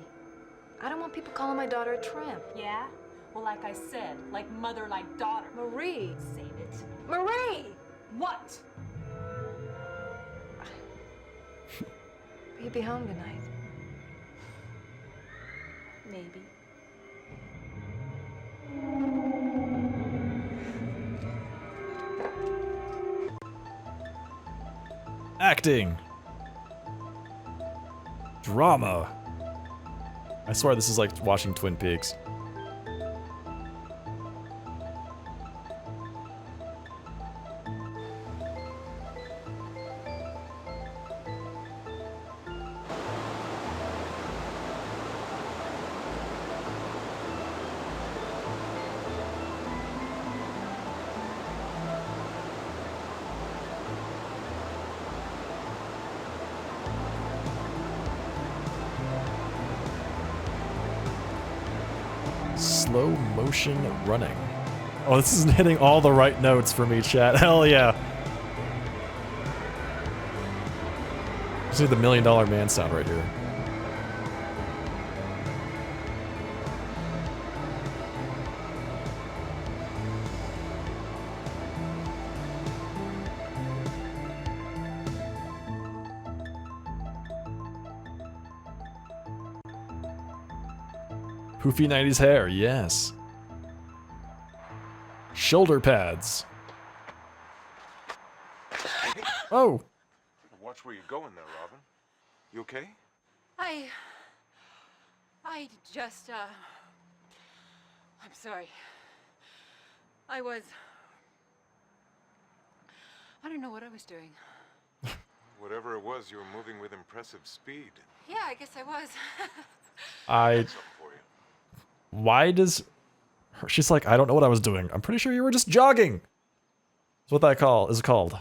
I don't want people calling my daughter a tramp. Yeah? Well, like I said, like mother, like daughter. Marie! Save it. Marie! What? Will you be home tonight? Maybe. Acting. Drama. I swear this is like watching Twin Peaks. Slow motion running. Oh, this is hitting all the right notes for me, chat. Hell yeah. This is the $1 Million Man sound right here. Poofy 90s hair, yes. Shoulder pads. Oh. Watch where you're going there, Robin. You okay? I just, I'm sorry. I don't know what I was doing. Whatever it was, you were moving with impressive speed. Yeah, I guess I was. Why does... She's like, I don't know what I was doing. I'm pretty sure you were just jogging. That's what that is called.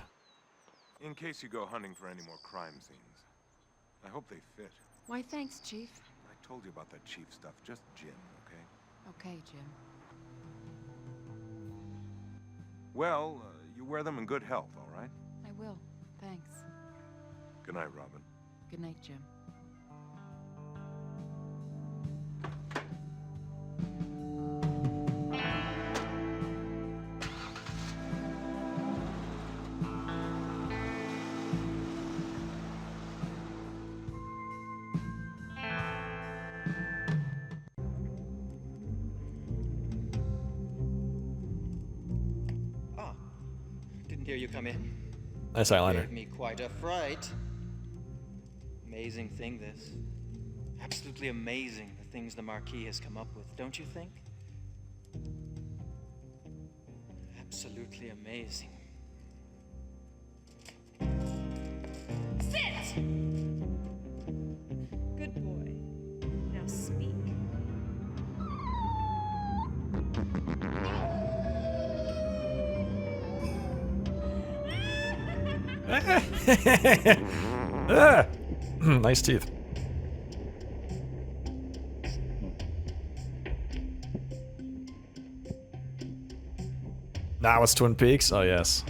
In case you go hunting for any more crime scenes, I hope they fit. Why, thanks, Chief. I told you about that chief stuff. Just gin, okay? Okay, Jim. Well, you wear them in good health, all right? I will. Thanks. Good night, Robin. Good night, Jim. Didn't hear you come in. Nice eyeliner. Gave me quite a fright. Amazing thing, this. Absolutely amazing, the things the Marquis has come up with, don't you think? Absolutely amazing. Sit! Good boy. Now speak. Ah! Nice teeth. Now it's Twin Peaks? Oh, yes.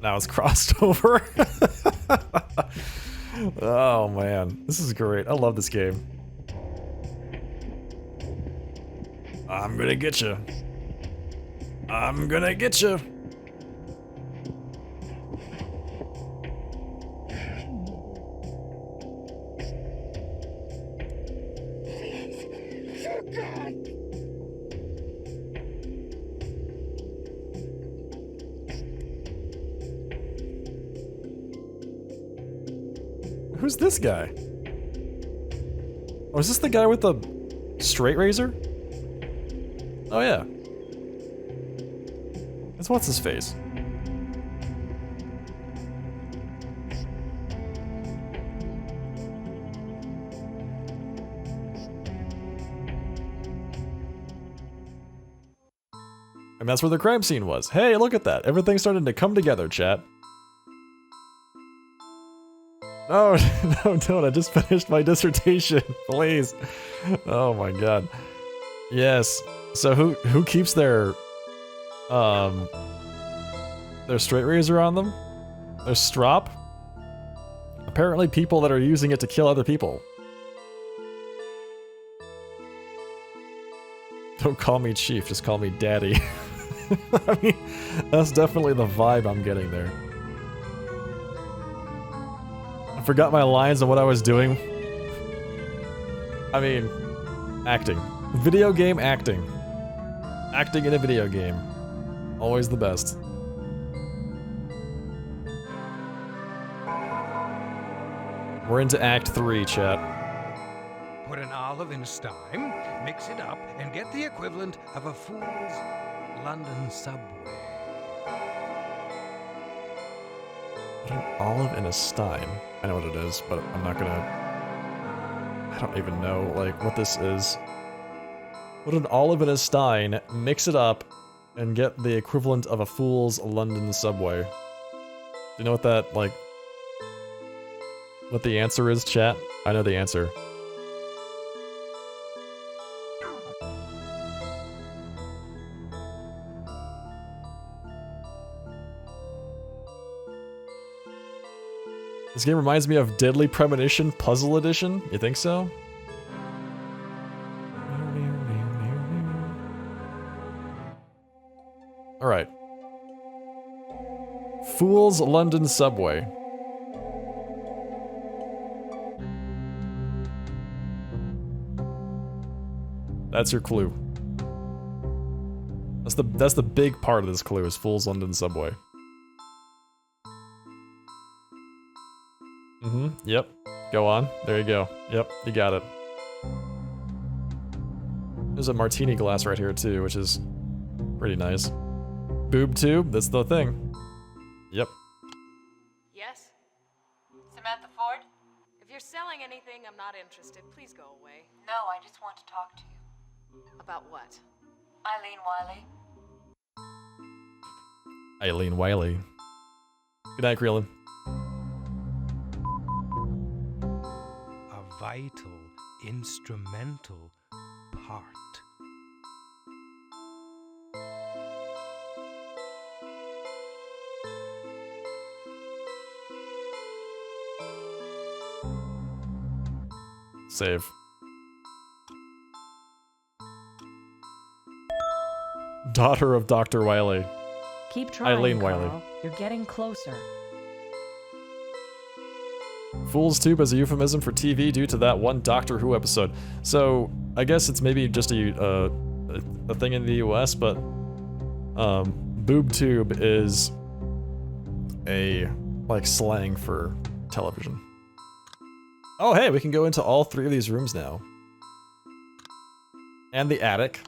Now it's crossed over. Oh, man. This is great. I love this game. I'm gonna get you. I'm gonna get you. Who's this guy? Oh, is this the guy with the straight razor? Oh, yeah. That's what's his face. And that's where the crime scene was. Hey, look at that. Everything's starting to come together, chat. No, no, don't. I just finished my dissertation. Please. Oh my god. Yes. So who keeps their straight razor on them? Their strop? Apparently people that are using it to kill other people. Don't call me chief, just call me daddy. I mean, that's definitely the vibe I'm getting there. I forgot my lines and what I was doing. I mean, acting. Video game acting. Acting in a video game. Always the best. We're into Act 3, chat. Put an olive in steam, mix it up, and get the equivalent of a fool's London subway. Put an olive in a stein. I know what it is, but I'm not gonna... I don't even know, like, what this is. Put an olive in a stein, mix it up, and get the equivalent of a fool's London subway. Do you know what that, like... what the answer is, chat? I know the answer. This game reminds me of Deadly Premonition Puzzle Edition. You think so? Alright. Fool's London Subway. That's your clue. That's the big part of this clue, is Fool's London Subway. Yep. Go on. There you go. Yep, you got it. There's a martini glass right here too, which is pretty nice. Boob tube, that's the thing. Yep. Yes? Samantha Ford? If you're selling anything, I'm not interested. Please go away. No, I just want to talk to you. About what? Eileen Wiley. Eileen Wiley. Good night, Creelin. A vital, instrumental part Save. Daughter of Dr. Wiley. Keep trying, Eileen Carl. Wiley. You're getting closer. Fool's Tube as a euphemism for TV due to that one Doctor Who episode. So I guess it's maybe just a thing in the US, but boob tube is a like slang for television. Oh hey, we can go into all 3 of these rooms now. And the attic.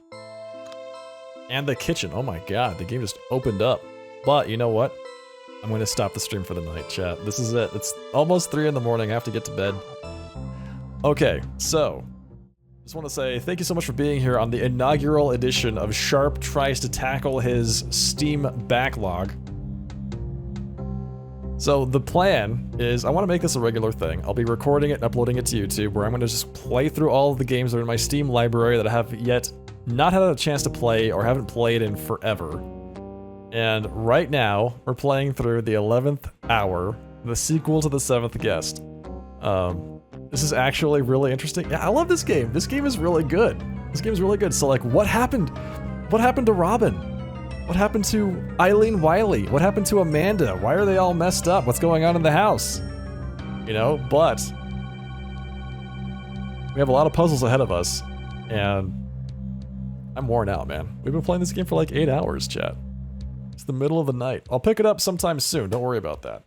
And the kitchen. Oh my god, the game just opened up. But you know what? I'm going to stop the stream for the night, chat. This is it. It's almost 3 in the morning. I have to get to bed. Okay, so just want to say thank you so much for being here on the inaugural edition of Sharp Tries to Tackle His Steam Backlog. So the plan is I want to make this a regular thing. I'll be recording it and uploading it to YouTube, where I'm going to just play through all of the games that are in my Steam library that I have yet not had a chance to play or haven't played in forever. And right now, we're playing through the 11th Hour, the sequel to the 7th Guest. This is actually really interesting. Yeah, I love this game. This game is really good. This game is really good. So like, what happened? What happened to Robin? What happened to Eileen Wiley? What happened to Amanda? Why are they all messed up? What's going on in the house? You know, but we have a lot of puzzles ahead of us, and I'm worn out, man. We've been playing this game for like 8 hours, chat. It's the middle of the night. I'll pick it up sometime soon. Don't worry about that.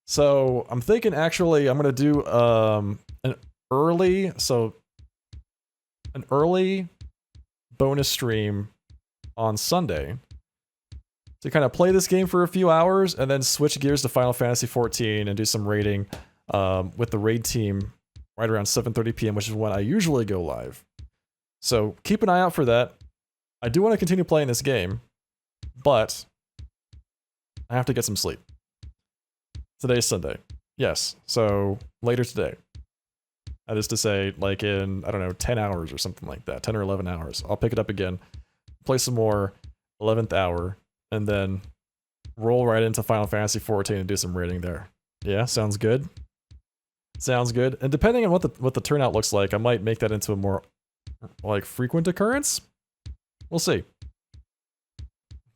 So I'm thinking actually I'm gonna do an early bonus stream on Sunday to kind of play this game for a few hours and then switch gears to Final Fantasy XIV and do some raiding with the raid team right around 7:30 p.m., which is when I usually go live. So keep an eye out for that. I do want to continue playing this game, but I have to get some sleep. Today's Sunday. Yes, so later today. That is to say, like in, I don't know, 10 hours or something like that. 10 or 11 hours. I'll pick it up again, play some more 11th Hour, and then roll right into Final Fantasy XIV and do some raiding there. Yeah, sounds good. Sounds good. And depending on what the turnout looks like, I might make that into a more like frequent occurrence. We'll see.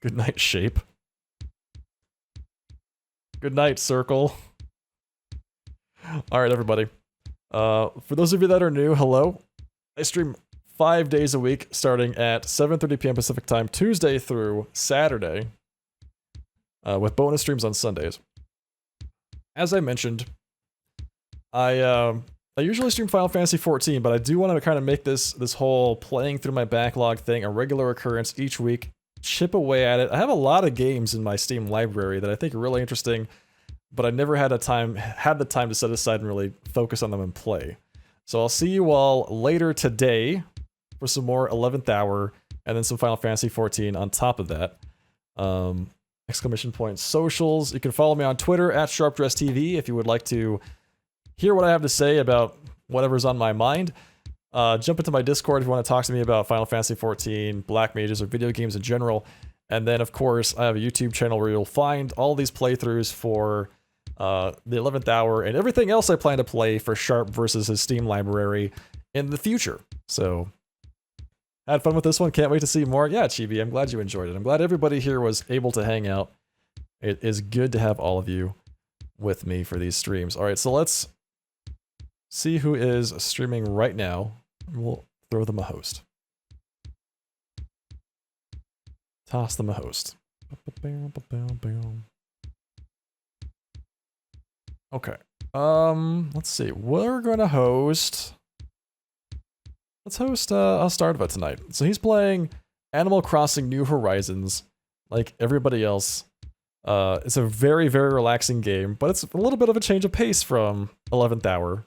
Good night, Shape. Good night, Circle. Alright, everybody. For those of you that are new, hello. I stream 5 days a week, starting at 7:30 p.m. Pacific time, Tuesday through Saturday, with bonus streams on Sundays. As I mentioned, I usually stream Final Fantasy XIV, but I do want to kind of make this whole playing through my backlog thing a regular occurrence each week. Chip away at it. I have a lot of games in my Steam library that I think are really interesting, but I never had the time to set aside and really focus on them and play. So I'll see you all later today for some more 11th Hour and then some Final Fantasy XIV on top of that. Exclamation point socials. You can follow me on Twitter at SharpDressedTV if you would like to hear what I have to say about whatever's on my mind. Jump into my Discord if you want to talk to me about Final Fantasy XIV, Black Mages, or video games in general. And then, of course, I have a YouTube channel where you'll find all these playthroughs for the 11th Hour and everything else I plan to play for Sharp versus his Steam library in the future. So, had fun with this one. Can't wait to see more. Yeah, Chibi, I'm glad you enjoyed it. I'm glad everybody here was able to hang out. It is good to have all of you with me for these streams. All right, so let's see who is streaming right now. We'll throw them a host. Toss them a host. Okay. Let's see. We're gonna host. Let's host Starva tonight. So he's playing Animal Crossing New Horizons, like everybody else. It's a very, very relaxing game, but it's a little bit of a change of pace from 11th Hour.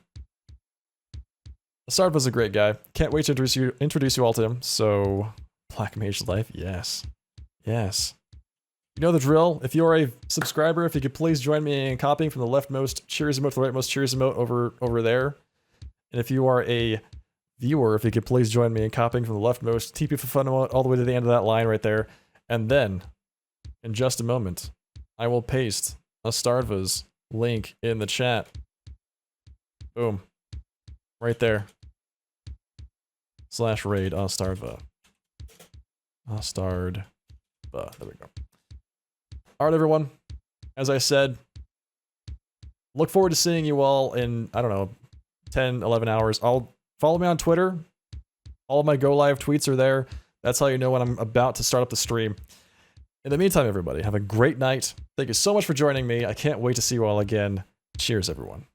Starva's a great guy. Can't wait to introduce you all to him. So, Black Mage Life, yes. Yes. You know the drill. If you're a subscriber, if you could please join me in copying from the leftmost cheers emote to the rightmost cheers emote over there. And if you are a viewer, if you could please join me in copying from the leftmost TP for fun emote all the way to the end of that line right there. And then, in just a moment, I will paste a Starva's link in the chat. Boom. Right there. /raid Ostardva. Ostardva. There we go. All right, everyone. As I said, look forward to seeing you all in, I don't know, 10, 11 hours. Follow me on Twitter. All of my Go Live tweets are there. That's how you know when I'm about to start up the stream. In the meantime, everybody, have a great night. Thank you so much for joining me. I can't wait to see you all again. Cheers, everyone.